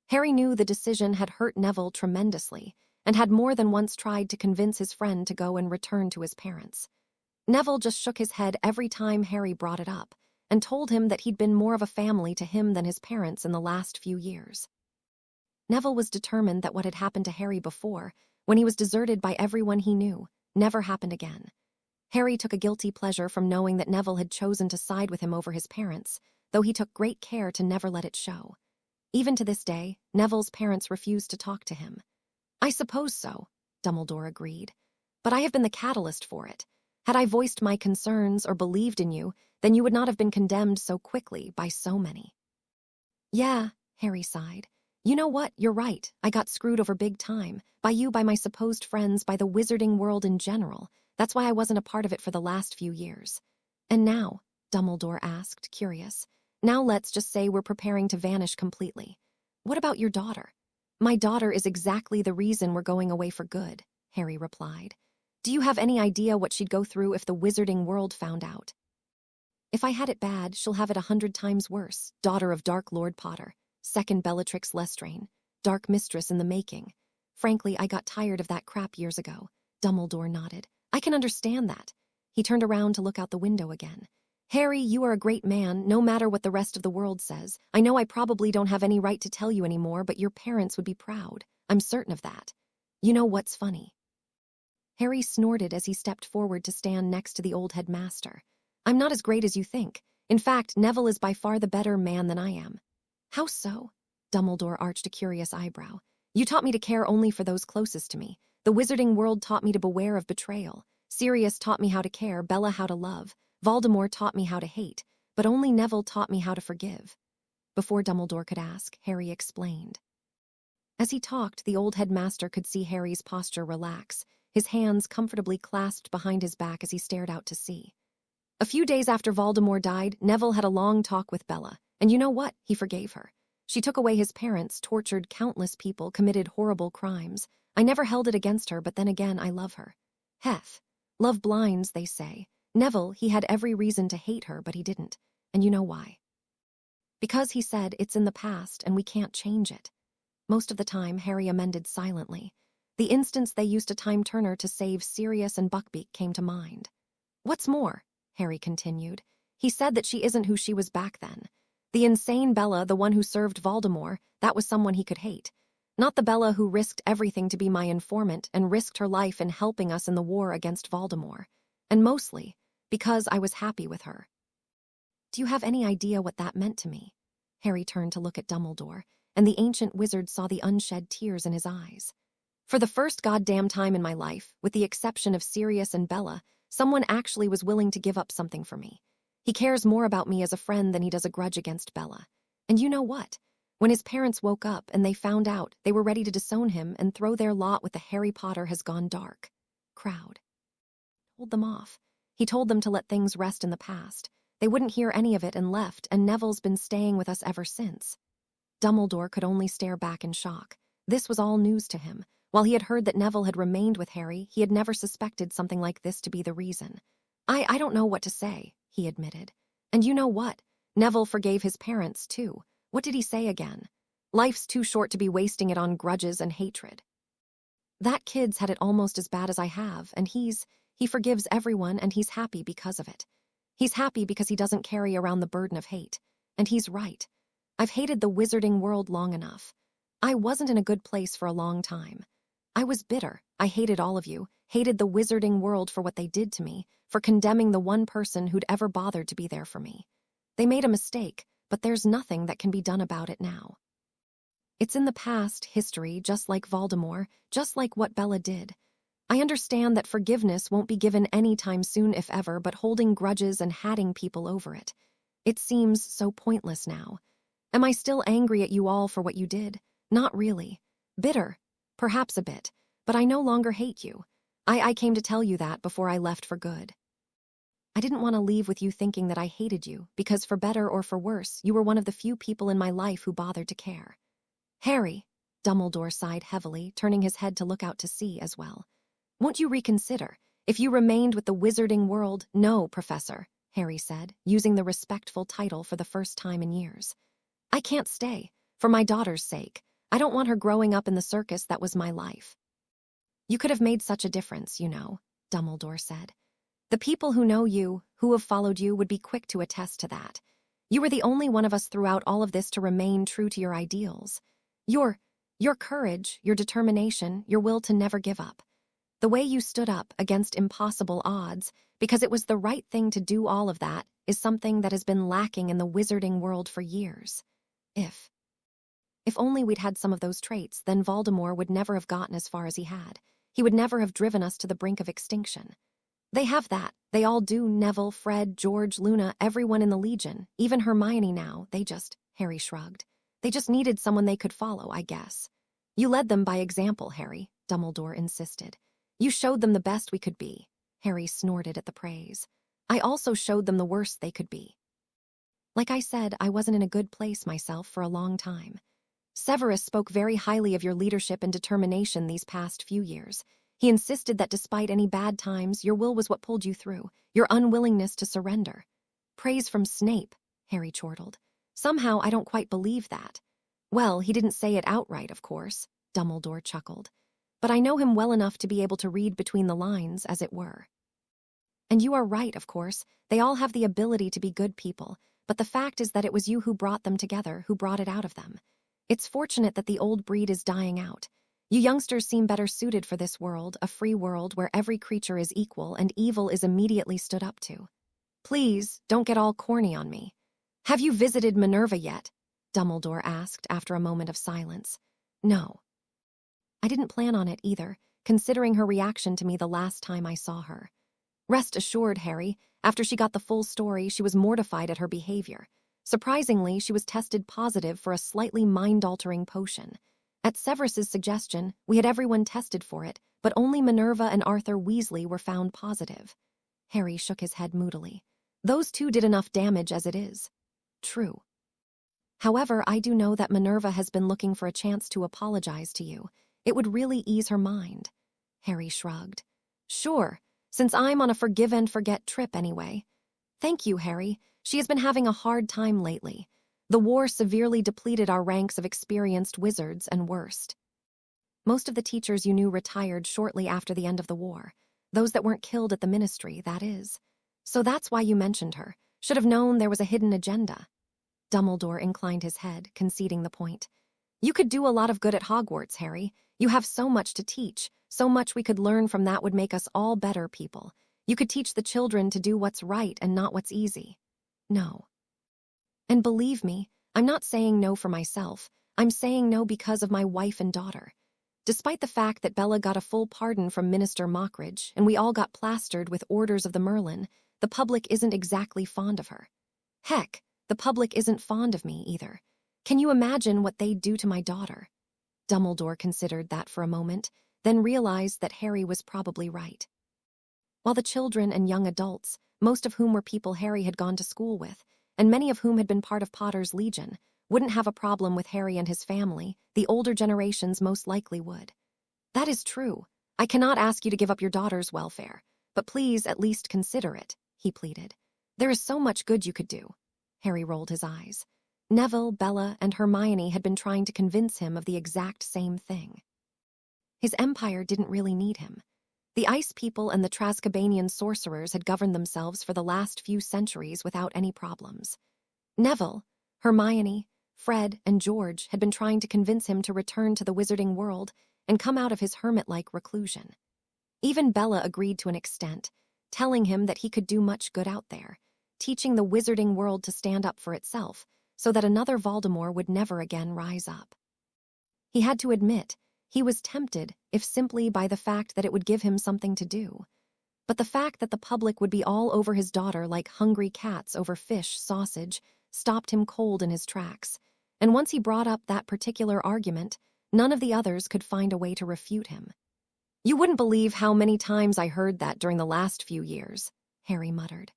Harry knew the decision had hurt Neville tremendously and had more than once tried to convince his friend to go and return to his parents. Neville just shook his head every time Harry brought it up and told him that he'd been more of a family to him than his parents in the last few years. Neville was determined that what had happened to Harry before, when he was deserted by everyone he knew, never happened again. Harry took a guilty pleasure from knowing that Neville had chosen to side with him over his parents, though he took great care to never let it show. Even to this day, Neville's parents refused to talk to him. I suppose so, Dumbledore agreed. But I have been the catalyst for it. Had I voiced my concerns or believed in you, then you would not have been condemned so quickly by so many. Yeah, Harry sighed. You know what? You're right. I got screwed over big time. By you, by my supposed friends, by the wizarding world in general. That's why I wasn't a part of it for the last few years. And now, Dumbledore asked, curious, now let's just say we're preparing to vanish completely. What about your daughter? My daughter is exactly the reason we're going away for good, Harry replied. Do you have any idea what she'd go through if the wizarding world found out? If I had it bad, she'll have it 100 times worse. Daughter of Dark Lord Potter, second Bellatrix Lestrange, Dark Mistress in the making. Frankly, I got tired of that crap years ago. Dumbledore nodded. I can understand that. He turned around to look out the window again. Harry, you are a great man, no matter what the rest of the world says. I know I probably don't have any right to tell you anymore, but your parents would be proud. I'm certain of that. You know what's funny? Harry snorted as he stepped forward to stand next to the old headmaster. I'm not as great as you think. In fact, Neville is by far the better man than I am. How so? Dumbledore arched a curious eyebrow. You taught me to care only for those closest to me. The wizarding world taught me to beware of betrayal. Sirius taught me how to care, Bella how to love. Voldemort taught me how to hate, but only Neville taught me how to forgive. Before Dumbledore could ask, Harry explained. As he talked, the old headmaster could see Harry's posture relax, his hands comfortably clasped behind his back as he stared out to sea. A few days after Voldemort died, Neville had a long talk with Bella, and you know what? He forgave her. She took away his parents, tortured countless people, committed horrible crimes. I never held it against her, but then again, I love her. Heth. Love blinds, they say. Neville, he had every reason to hate her, but he didn't. And you know why? Because he said, it's in the past and we can't change it. Most of the time, Harry amended silently. The instance they used a time-turner to save Sirius and Buckbeak came to mind. What's more, Harry continued, he said that she isn't who she was back then. The insane Bella, the one who served Voldemort, that was someone he could hate. Not the Bella who risked everything to be my informant and risked her life in helping us in the war against Voldemort. And mostly, because I was happy with her. Do you have any idea what that meant to me? Harry turned to look at Dumbledore, and the ancient wizard saw the unshed tears in his eyes. For the first goddamn time in my life, with the exception of Sirius and Bella, someone actually was willing to give up something for me. He cares more about me as a friend than he does a grudge against Bella. And you know what? When his parents woke up and they found out, they were ready to disown him and throw their lot with the Harry Potter has gone dark crowd. Hold them off. He told them to let things rest in the past. They wouldn't hear any of it and left, and Neville's been staying with us ever since. Dumbledore could only stare back in shock. This was all news to him. While he had heard that Neville had remained with Harry, he had never suspected something like this to be the reason. I don't know what to say, he admitted. And you know what? Neville forgave his parents, too. What did he say again? Life's too short to be wasting it on grudges and hatred. That kid's had it almost as bad as I have, and he forgives everyone and he's happy because of it. He's happy because he doesn't carry around the burden of hate. And he's right. I've hated the wizarding world long enough. I wasn't in a good place for a long time. I was bitter. I hated all of you, hated the wizarding world for what they did to me, for condemning the one person who'd ever bothered to be there for me. They made a mistake, but there's nothing that can be done about it now. It's in the past, history, just like Voldemort, just like what Bella did. I understand that forgiveness won't be given anytime soon, if ever, but holding grudges and hatting people over it. It seems so pointless now. Am I still angry at you all for what you did? Not really. Bitter, perhaps a bit, but I no longer hate you. I came to tell you that before I left for good. I didn't want to leave with you thinking that I hated you, because for better or for worse, you were one of the few people in my life who bothered to care. Harry, Dumbledore sighed heavily, turning his head to look out to sea as well. Won't you reconsider? If you remained with the wizarding world— No, Professor, Harry said, using the respectful title for the first time in years. I can't stay. For my daughter's sake. I don't want her growing up in the circus that was my life. You could have made such a difference, you know, Dumbledore said. The people who know you, who have followed you, would be quick to attest to that. You were the only one of us throughout all of this to remain true to your ideals. Your courage, your determination, your will to never give up. The way you stood up against impossible odds, because it was the right thing to do, all of that, is something that has been lacking in the wizarding world for years. If only we'd had some of those traits, then Voldemort would never have gotten as far as he had. He would never have driven us to the brink of extinction. They have that. They all do. Neville, Fred, George, Luna, everyone in the Legion, even Hermione now. Harry shrugged. They just needed someone they could follow, I guess. You led them by example, Harry, Dumbledore insisted. You showed them the best we could be. Harry snorted at the praise. I also showed them the worst they could be. Like I said, I wasn't in a good place myself for a long time. Severus spoke very highly of your leadership and determination these past few years. He insisted that despite any bad times, your will was what pulled you through, your unwillingness to surrender. Praise from Snape, Harry chortled. Somehow I don't quite believe that. Well, he didn't say it outright, of course, Dumbledore chuckled. But I know him well enough to be able to read between the lines, as it were. And you are right, of course. They all have the ability to be good people, but the fact is that it was you who brought them together, who brought it out of them. It's fortunate that the old breed is dying out. You youngsters seem better suited for this world, a free world where every creature is equal and evil is immediately stood up to. Please, don't get all corny on me. Have you visited Minerva yet? Dumbledore asked after a moment of silence. No. I didn't plan on it either, considering her reaction to me the last time I saw her. Rest assured, Harry, after she got the full story, she was mortified at her behavior. Surprisingly, she was tested positive for a slightly mind-altering potion. At Severus's suggestion, we had everyone tested for it, but only Minerva and Arthur Weasley were found positive. Harry shook his head moodily. Those two did enough damage as it is. True. However, I do know that Minerva has been looking for a chance to apologize to you. It would really ease her mind. Harry shrugged. Sure, since I'm on a forgive and forget trip anyway. Thank you, Harry. She has been having a hard time lately. The war severely depleted our ranks of experienced wizards and worst. Most of the teachers you knew retired shortly after the end of the war. Those that weren't killed at the ministry, that is. So that's why you mentioned her. Should have known there was a hidden agenda. Dumbledore inclined his head, conceding the point. You could do a lot of good at Hogwarts, Harry. You have so much to teach, so much we could learn from that would make us all better people. You could teach the children to do what's right and not what's easy. No. And believe me, I'm not saying no for myself. I'm saying no because of my wife and daughter. Despite the fact that Bella got a full pardon from Minister Mockridge and we all got plastered with orders of the Merlin, the public isn't exactly fond of her. Heck, the public isn't fond of me either. Can you imagine what they'd do to my daughter? Dumbledore considered that for a moment, then realized that Harry was probably right. While the children and young adults, most of whom were people Harry had gone to school with, and many of whom had been part of Potter's Legion, wouldn't have a problem with Harry and his family, the older generations most likely would. That is true. I cannot ask you to give up your daughter's welfare, but please at least consider it, he pleaded. There is so much good you could do. Harry rolled his eyes. Neville, Bella, and Hermione had been trying to convince him of the exact same thing. His empire didn't really need him. The Ice People and the Trascabanian sorcerers had governed themselves for the last few centuries without any problems. Neville, Hermione, Fred, and George had been trying to convince him to return to the wizarding world and come out of his hermit-like reclusion. Even Bella agreed to an extent, telling him that he could do much good out there, teaching the wizarding world to stand up for itself, so that another Voldemort would never again rise up. He had to admit, he was tempted, if simply by the fact that it would give him something to do. But the fact that the public would be all over his daughter like hungry cats over fish sausage stopped him cold in his tracks, and once he brought up that particular argument, none of the others could find a way to refute him. You wouldn't believe how many times I heard that during the last few years, Harry muttered.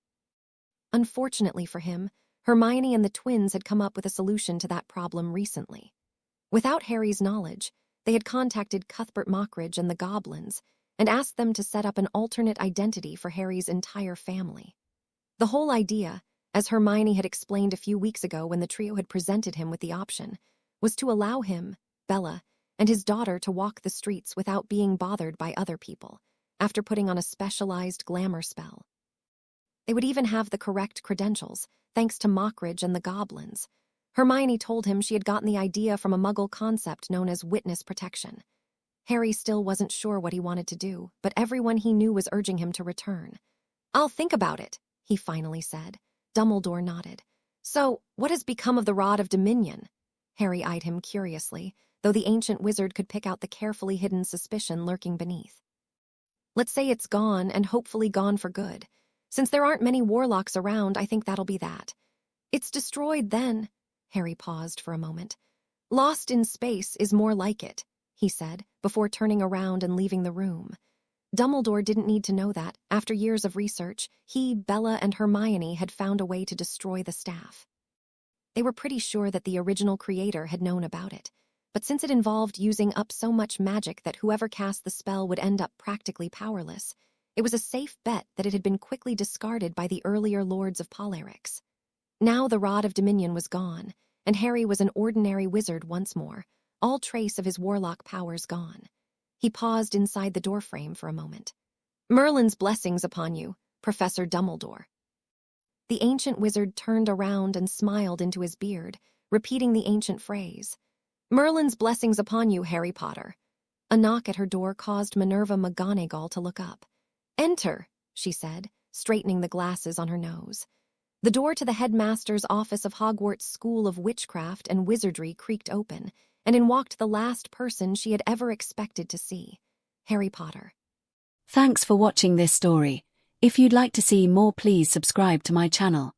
Unfortunately for him, Hermione and the twins had come up with a solution to that problem recently. Without Harry's knowledge, they had contacted Cuthbert Mockridge and the Goblins and asked them to set up an alternate identity for Harry's entire family. The whole idea, as Hermione had explained a few weeks ago when the trio had presented him with the option, was to allow him, Bella, and his daughter to walk the streets without being bothered by other people, after putting on a specialized glamour spell. They would even have the correct credentials, thanks to Mockridge and the Goblins. Hermione told him she had gotten the idea from a Muggle concept known as witness protection. Harry still wasn't sure what he wanted to do, but everyone he knew was urging him to return. I'll think about it, he finally said. Dumbledore nodded. So, what has become of the Rod of Dominion? Harry eyed him curiously, though the ancient wizard could pick out the carefully hidden suspicion lurking beneath. Let's say it's gone, and hopefully gone for good. Since there aren't many warlocks around, I think that'll be that. It's destroyed then. Harry paused for a moment. Lost in space is more like it, he said, before turning around and leaving the room. Dumbledore didn't need to know that. After years of research, he, Bella, and Hermione had found a way to destroy the staff. They were pretty sure that the original creator had known about it, but since it involved using up so much magic that whoever cast the spell would end up practically powerless, it was a safe bet that it had been quickly discarded by the earlier lords of Polarix. Now the Rod of Dominion was gone, and Harry was an ordinary wizard once more, all trace of his warlock powers gone. He paused inside the doorframe for a moment. Merlin's blessings upon you, Professor Dumbledore. The ancient wizard turned around and smiled into his beard, repeating the ancient phrase. Merlin's blessings upon you, Harry Potter. A knock at her door caused Minerva McGonagall to look up. Enter, she said, straightening the glasses on her nose. The door to the headmaster's office of Hogwarts School of Witchcraft and Wizardry creaked open, and in walked the last person she had ever expected to see, Harry Potter. Thanks for watching this story. If you'd like to see more, please subscribe to my channel.